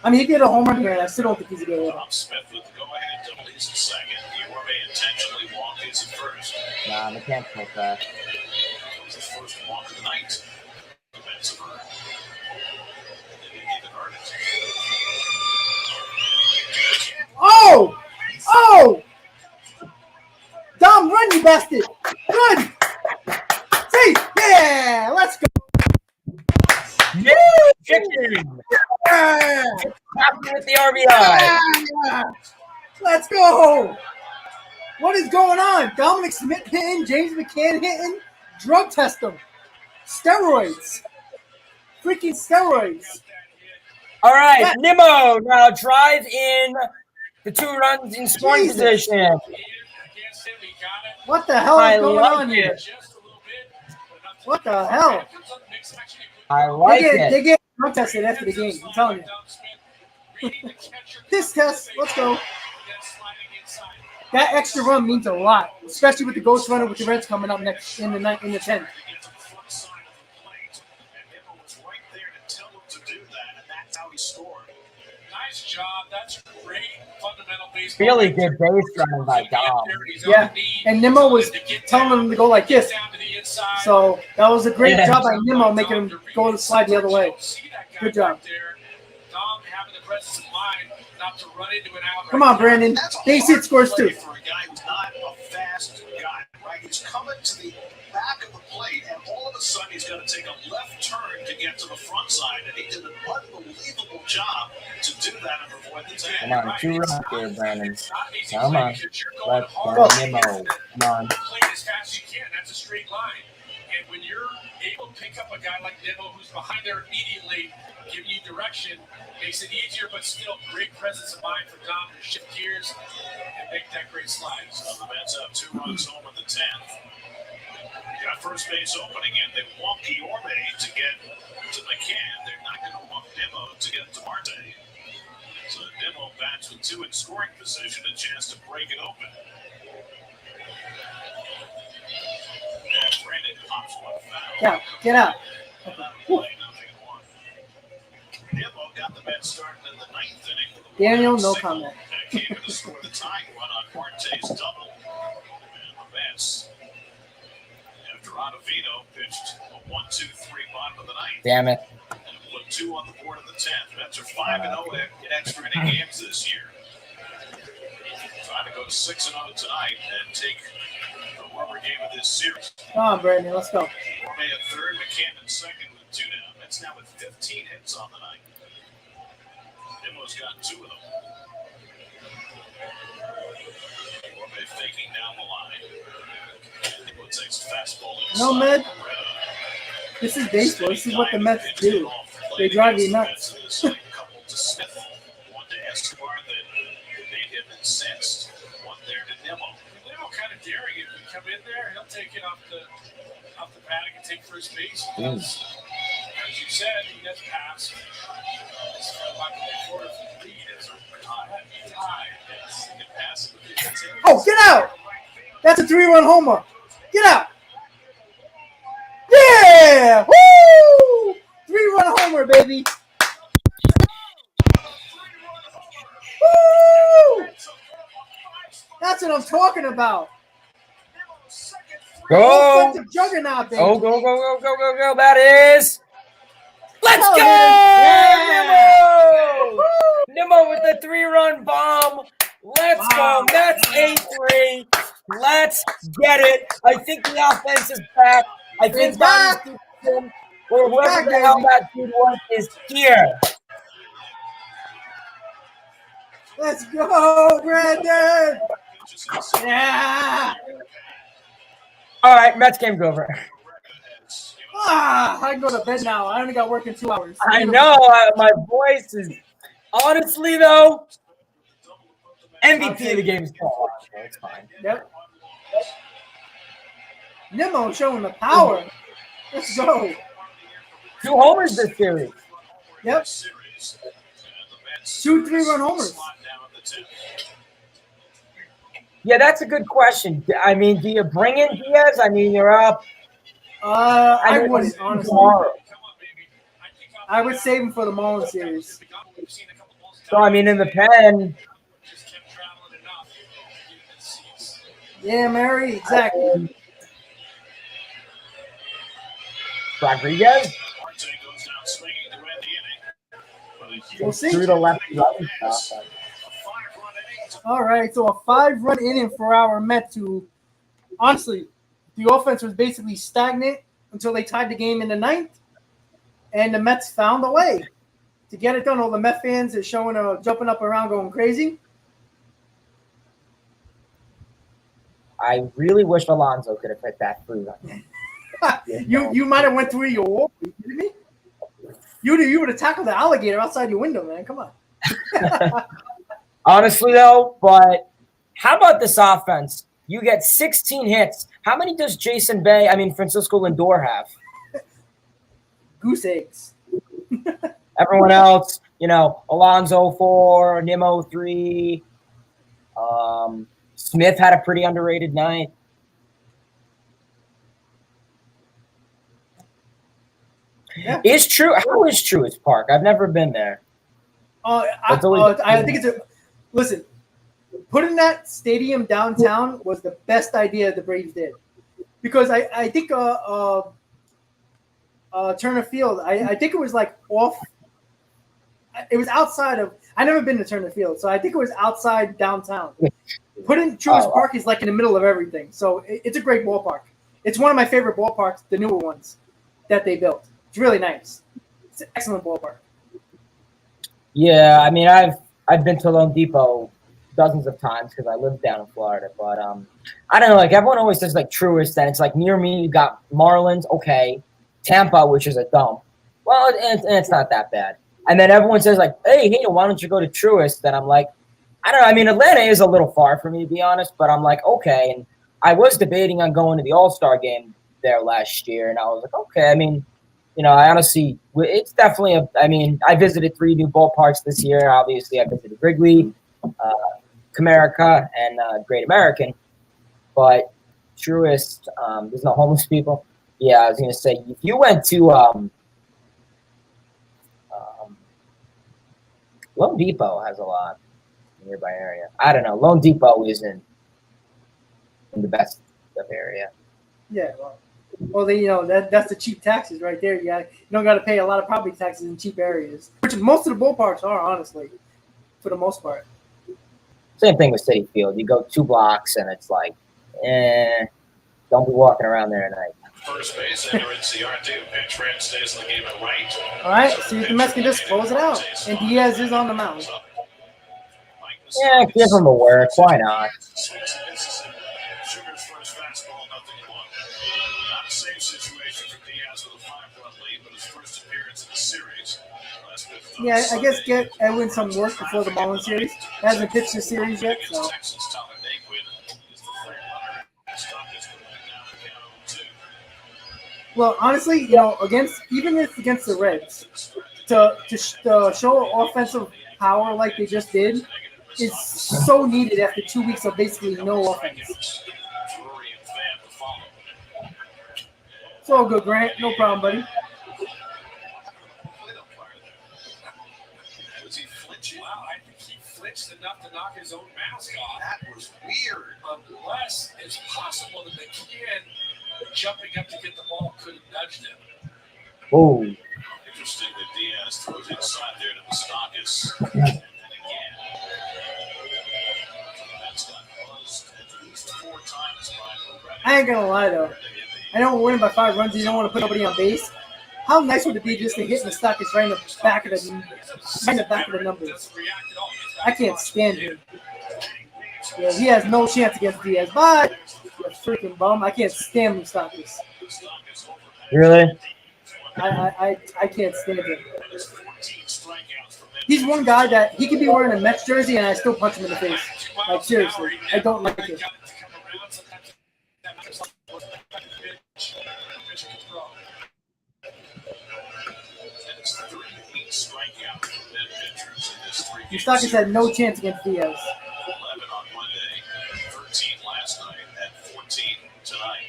I mean, he did a home run here, and I still don't think he's a good hitter. Smith with the go-ahead double. He's in second. Guillorme intentionally walked his at first. Nah, McCann's so fast. That was the first walk of the night. Defensive earn. They didn't even earn it. Oh! Oh! Dom, run, you bastard! Run! See? Yeah! Let's go! Yeah, Chicken! Yeah! Happy with the RBI! Yeah! Let's go! What is going on? Dominic Smith hitting, James McCann hitting, drug test them. Steroids. Freaking steroids. All right, Nimmo now drive in the 2 runs in scoring Jesus. position. What the hell is going like on here? it. What the hell? I like They it. get drug tested after the game. I'm telling you. This test, let's go. That extra run means a lot, especially with the ghost runner with the Reds coming up next in the 10th. Nice job. That's great fundamental baseball. Really good base running by Dom. Yeah, and Nimmo was telling him to go like this. So that was a great job by Nimmo making him go and slide the other way. Good job. Come on, Brandon. Base hit scores too. For a guy who's not a fast guy, right? He's coming to the back of the plate, and all of a sudden he's going to take a left turn to get to the front side, and he did an unbelievable job to do that and avoid the tag. Come on, 2 runs here, Brandon. Come on. Let's Go. go, Nimmo. Come on. Play as fast as you can. That's a straight line. And when you're able to pick up a guy like Nimmo who's behind there immediately, giving you direction, makes it easier, but still great presence of mind for Dom to shift gears and make that great slide. So the Mets have 2 runs home in the 10th. Got first base opening, and they walk Guillorme to get to McCann. They're not going to walk Nimmo to get to Marte. So Nimmo bats with 2 in scoring position, a chance to break it open. And Brandon pops one foul. Yeah, get out. Nimmo got the Mets starting in the 9th inning. Daniel, no comment. And came in to score the tying run on Marte's double. And the Mets, after Ottavino pitched a 1-2-3 bottom of the 9th. Damn it. And put 2 on the board in the 10th. Mets are 5-0 in extra inning games this year. Trying to go 6-0 tonight and take the rubber game of this series. Come on, Brandon. Let's go. Guillorme at third, McCann in second with 2 down. Mets now with 15 hits on the night. Nimmo's got 2 of them. Guillorme faking down the line. Nimmo takes a fastball inside. No, Med. This is baseball. This is what the Mets do. They drive you nuts. Couple to Smith, one to Escobar that made him incensed. One there to Nimmo. Nimmo kind of daring it. We come in there, he'll take it off the paddock and take first base. Because, as you said, he does pass. Oh, get out! That's a 3-run homer. Get out! Yeah! Woo! 3-run homer, baby. Woo! That's what I'm talking about. Go! Offensive juggernaut, baby. Go, go, go, go, go, go, go. That is. Let's Oh, go! yeah. go. Mets 8-3. Let's get it. I think the offense is back. I think It's back. or whoever the hell that dude was is here. Let's go, Brandon. Yeah. All right, Mets game's over. I can go to bed now. I only got work in 2 hours. I know. My voice is honestly though. MVP of the game is Paul. It's fine. Yep. Nimmo showing the power. Let's go. 2 homers this series. Yep. 2 3-run homers. Yeah, that's a good question. I mean, do you bring in Diaz? I mean, you're up. I wouldn't, honestly. I would save him for the Marlins series. So, I mean, in the pen. Yeah, Mary, exactly. Rodriguez? We'll see. Through the left. All right, so a 5-run inning for our Mets who, honestly, the offense was basically stagnant until they tied the game in the 9th, and the Mets found a way to get it done. All the Met fans are jumping up around, going crazy. I really wish Alonso could have hit that free run. You might have went through your wall. Are you kidding me? You would have tackled the alligator outside your window, man. Come on. Honestly, though, but how about this offense? You get 16 hits. How many does Francisco Lindor have? Goose eggs. Everyone else, Alonso 4, Nimmo 3. Smith had a pretty underrated night. Yeah. How is Truist Park? I've never been there. I think it's listen, putting that stadium downtown was the best idea the Braves did. Because I think Turner Field, I think it was like off. It was outside of. I never been to Turner Field, so I think it was outside downtown. Putting Truist Park is like in the middle of everything, so it's a great ballpark. It's one of my favorite ballparks, the newer ones that they built. It's really nice. It's an excellent ballpark. Yeah, I mean, I've been to Lone Depot dozens of times because I live down in Florida, but I don't know. Like everyone always says, like Truist, and it's like near me you got Marlins, okay, Tampa, which is a dump. Well, and it's not that bad. And then everyone says like, hey, why don't you go to Truist? Then I'm like, I don't know. I mean, Atlanta is a little far for me to be honest, but I'm like, okay. And I was debating on going to the All-Star game there last year, and I was like, okay. I mean, I honestly, it's definitely I visited 3 new ballparks this year. Obviously, I visited Wrigley, Comerica, and Great American. But Truist, there's no homeless people. Yeah, I was going to say, if you went to Lone Depot has a lot in the nearby area. I don't know. Lone Depot isn't in the best of area. Yeah, well, that's the cheap taxes right there. You don't got to pay a lot of property taxes in cheap areas, which most of the ballparks are, honestly, for the most part. Same thing with Citi Field. You go 2 blocks, and it's like, don't be walking around there at night. First base, enter Cincinnati. Pitch ran stays in the game at right. All right, see if the Mets can just close it out. And Diaz is on the mound. Yeah, give him a work. Why not? Sugar's first fastball, nothing in one. Not a safe situation for Diaz with a 5-run lead, but his first appearance in the series. Yeah, I guess get Edwin some work before the Marlins series. Hasn't pitched the series yet, so. Well, honestly, against the Reds, to show offensive power like they just did is so needed after 2 weeks of basically no offense. It's all good, Grant. No problem, buddy. Wow, I think he flinched enough to knock his own mask off. That was weird. Unless it's possible that the kid jumping up to get the ball could have nudged him. Oh. Interesting that Diaz throws inside there to Mustakas. And then again. I ain't gonna lie though. I know we're winning by 5 runs. You don't want to put nobody on base. How nice would it be just to hit Moustakas right in the back of the numbers? I can't stand him. Yeah, he has no chance against Diaz. Bye, you freaking bum! I can't stand Moustakas. Really? I can't stand him. He's one guy that he could be wearing a Mets jersey and I still punch him in the face. Like seriously, I don't like it. Moustakas had no chance against Diaz. 11 on Monday, 13 last night, and 14 tonight.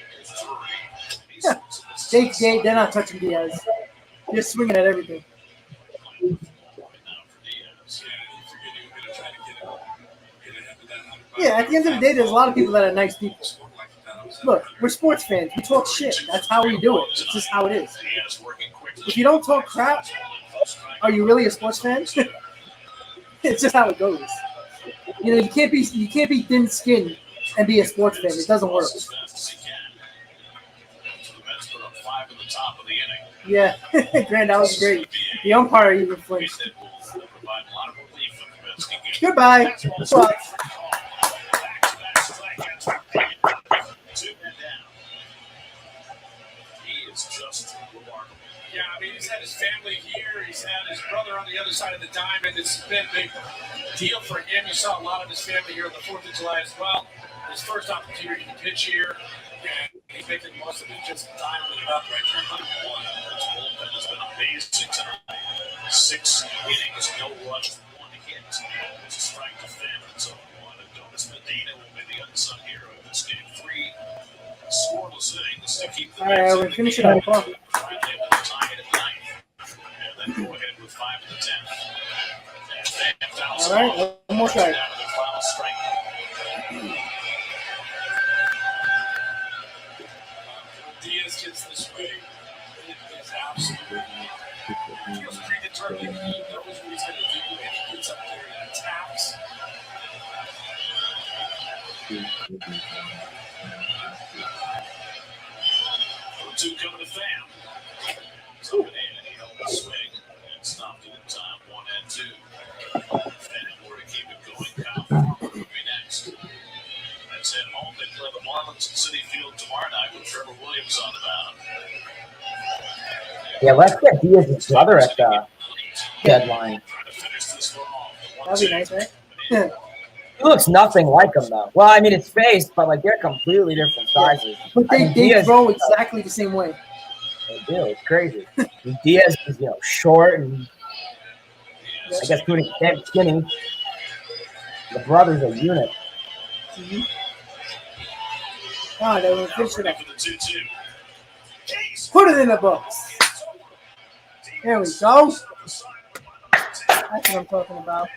They're not touching Diaz. They're swinging at everything. Yeah, at the end of the day, there's a lot of people that are nice people. Look, we're sports fans. We talk shit. That's how we do it. It's just how it is. If you don't talk crap, are you really a sports fan? It's just how it goes. You know, you can't be thin-skinned and be a sports fan. It doesn't work. Yeah, Grant, that was great. The umpire even flinched. Goodbye. Bye. Yeah, I mean, he's had his family here. He's had his brother on the other side of the diamond. It's been a big deal for him. You saw a lot of his family here on the 4th of July as well. His first opportunity to pitch here, and he's making most of it, just dialing it up right there. His bullpen has been amazing tonight. 6 innings, no runs, 1 hit. It's a strike to Finn. So Adonis Medina will be the unsung hero of this game. 3 scoreless innings to keep the All right, we're finishing up. Finally able to tie it at 9th. And then go ahead with 5 in the 10th. All right, one more try. Diaz gets this way. It is absolutely feels predetermined. He knows what he's going to do, and he gets up there and attacks. 2 coming to Fam. Coming in, and he held the swing and stopped it in time. 1 and 2. Fam were to keep it going. Kyle Farmer will be next. That's at home. They play the Marlins at Citi Field tomorrow night with Trevor Williams on the mound. Yeah, let's get Diaz's brother at the deadline. That'd be nice, right? Yeah. He looks nothing like him, though. Well, I mean, it's face, but like they're completely different sizes. But they Diaz, throw exactly the same way. They do. It's crazy. Diaz is, short and I guess pretty skinny. The brother's a unit. Mm-hmm. All right, they will finish it up. Put it in the books. There we go. That's what I'm talking about.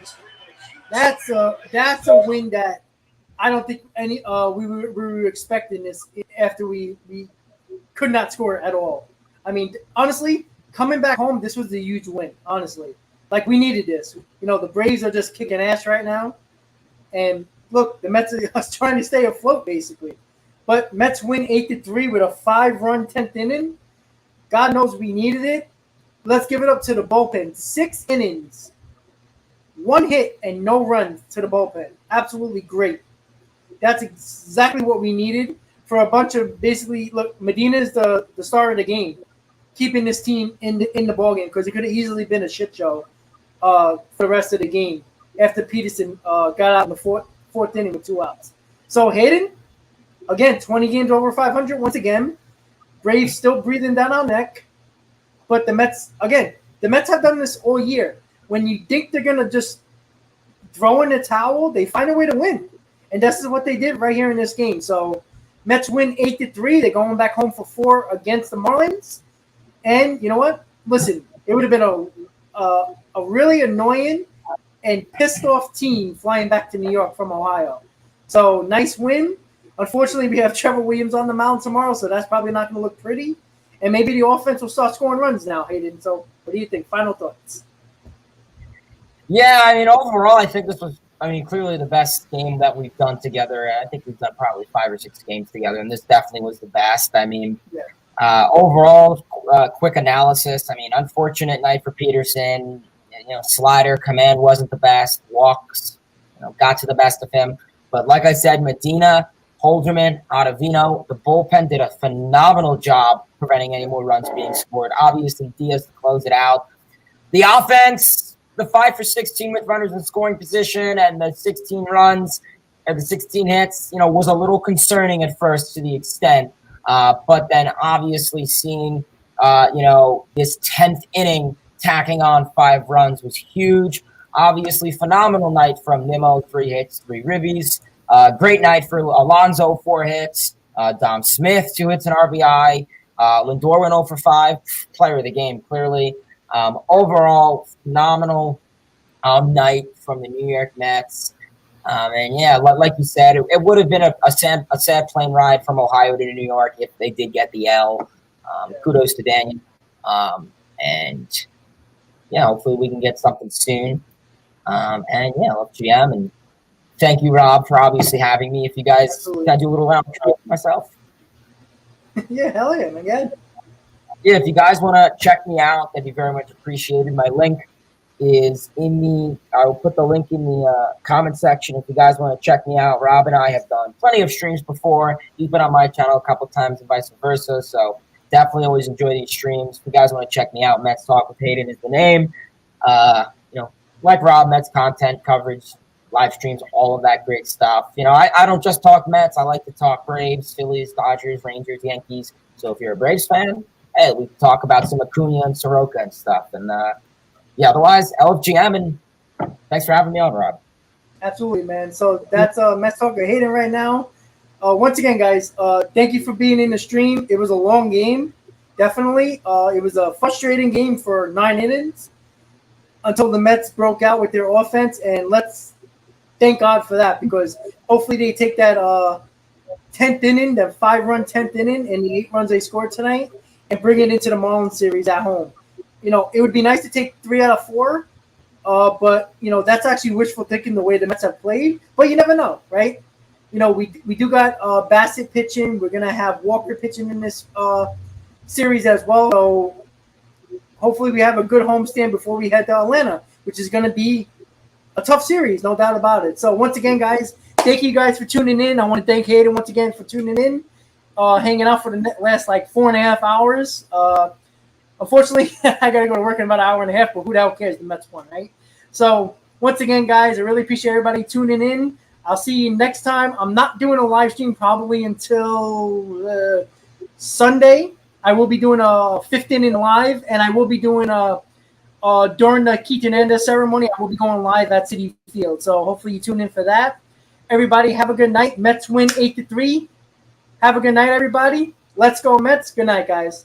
That's a win that I don't think any we were expecting this after we could not score at all. I mean, honestly, coming back home, this was a huge win. Honestly, like we needed this. The Braves are just kicking ass right now, and look, the Mets are trying to stay afloat basically. But Mets win 8-3 with a 5-run 10th inning. God knows we needed it. Let's give it up to the bullpen. 6 innings, 1 hit, and no runs to the bullpen. Absolutely great. That's exactly what we needed for a bunch of basically. Look, Medina is the star of the game, keeping this team in the ballgame because it could have easily been a shit show for the rest of the game after Peterson got out in the fourth inning with 2 outs. So Hayden, again, 20 games over 500 once again. Braves still breathing down our neck. But the Mets have done this all year. When you think they're going to just throw in the towel, they find a way to win. And this is what they did right here in this game. So Mets win 8-3. They're going back home for 4 against the Marlins. And you know what? Listen, it would have been a really annoying and pissed off team flying back to New York from Ohio. So nice win. Unfortunately, we have Trevor Williams on the mound tomorrow, so that's probably not going to look pretty. And maybe the offense will start scoring runs now, Hayden. So what do you think? Final thoughts? Yeah, I mean, overall, I think this was I mean, clearly the best game that we've done together. I think we've done probably 5 or 6 games together, and this definitely was the best. I mean, overall, quick analysis. I mean, unfortunate night for Peterson. Slider command wasn't the best. Walks, got to the best of him. But like I said, Medina, Holderman, Ottavino, the bullpen did a phenomenal job preventing any more runs being scored. Obviously, Diaz to close it out. The offense, the 5 for 16 with runners in scoring position and the 16 runs and the 16 hits, was a little concerning at first to the extent. But then obviously seeing, this 10th inning tacking on 5 runs was huge. Obviously, phenomenal night from Nimmo, 3 hits, 3 ribbies. Great night for Alonso, 4 hits. Dom Smith, 2 hits and RBI. Lindor went 0 for 5. Player of the game, clearly. Overall, phenomenal night from the New York Mets. And yeah, like you said, it would have been a sad plane ride from Ohio to New York if they did get the L. Kudos to Daniel. And yeah, hopefully we can get something soon. And yeah, I love GM, and thank you, Rob, for obviously having me. If you guys can I do a little round trip myself. Yeah, hell yeah, man. Yeah, if you guys want to check me out, that'd be very much appreciated. My link is I'll put the link in the comment section if you guys want to check me out. Rob and I have done plenty of streams before. You've been on my channel a couple times and vice versa, so definitely always enjoy these streams. If you guys want to check me out, Mets Talk with Hayden is the name. Like Rob, Mets content, coverage, live streams, all of that great stuff. I don't just talk Mets. I like to talk Braves, Phillies, Dodgers, Rangers, Yankees. So if you're a Braves fan, hey, we can talk about some Acuna and Soroka and stuff. And otherwise, LFGM, and thanks for having me on, Rob. Absolutely, man. So that's Mets Talk with Hayden right now. Once again, guys, thank you for being in the stream. It was a long game, definitely. It was a frustrating game for 9 innings until the Mets broke out with their offense, and let's thank God for that, because hopefully they take that 10th inning, that 5-run 10th inning, and the 8 runs they scored tonight, and bring it into the Marlins series at home. It would be nice to take 3 out of 4, but that's actually wishful thinking the way the Mets have played. But you never know, right? We do got Bassett pitching. We're gonna have Walker pitching in this series as well. So hopefully we have a good homestand before we head to Atlanta, which is gonna be a tough series, no doubt about it. So once again, guys, thank you guys for tuning in. I want to thank Hayden once again for tuning in, hanging out for the last 4.5 hours. Unfortunately, I got to go to work in about an hour and a half, but who the hell cares? The Mets won, right? So once again, guys, I really appreciate everybody tuning in. I'll see you next time. I'm not doing a live stream probably until Sunday. I will be doing a 5th inning live, and I will be doing during the Keaton Anda ceremony, I will be going live at Citi Field. So hopefully you tune in for that. Everybody, have a good night. Mets win 8-3. Have a good night, everybody. Let's go, Mets. Good night, guys.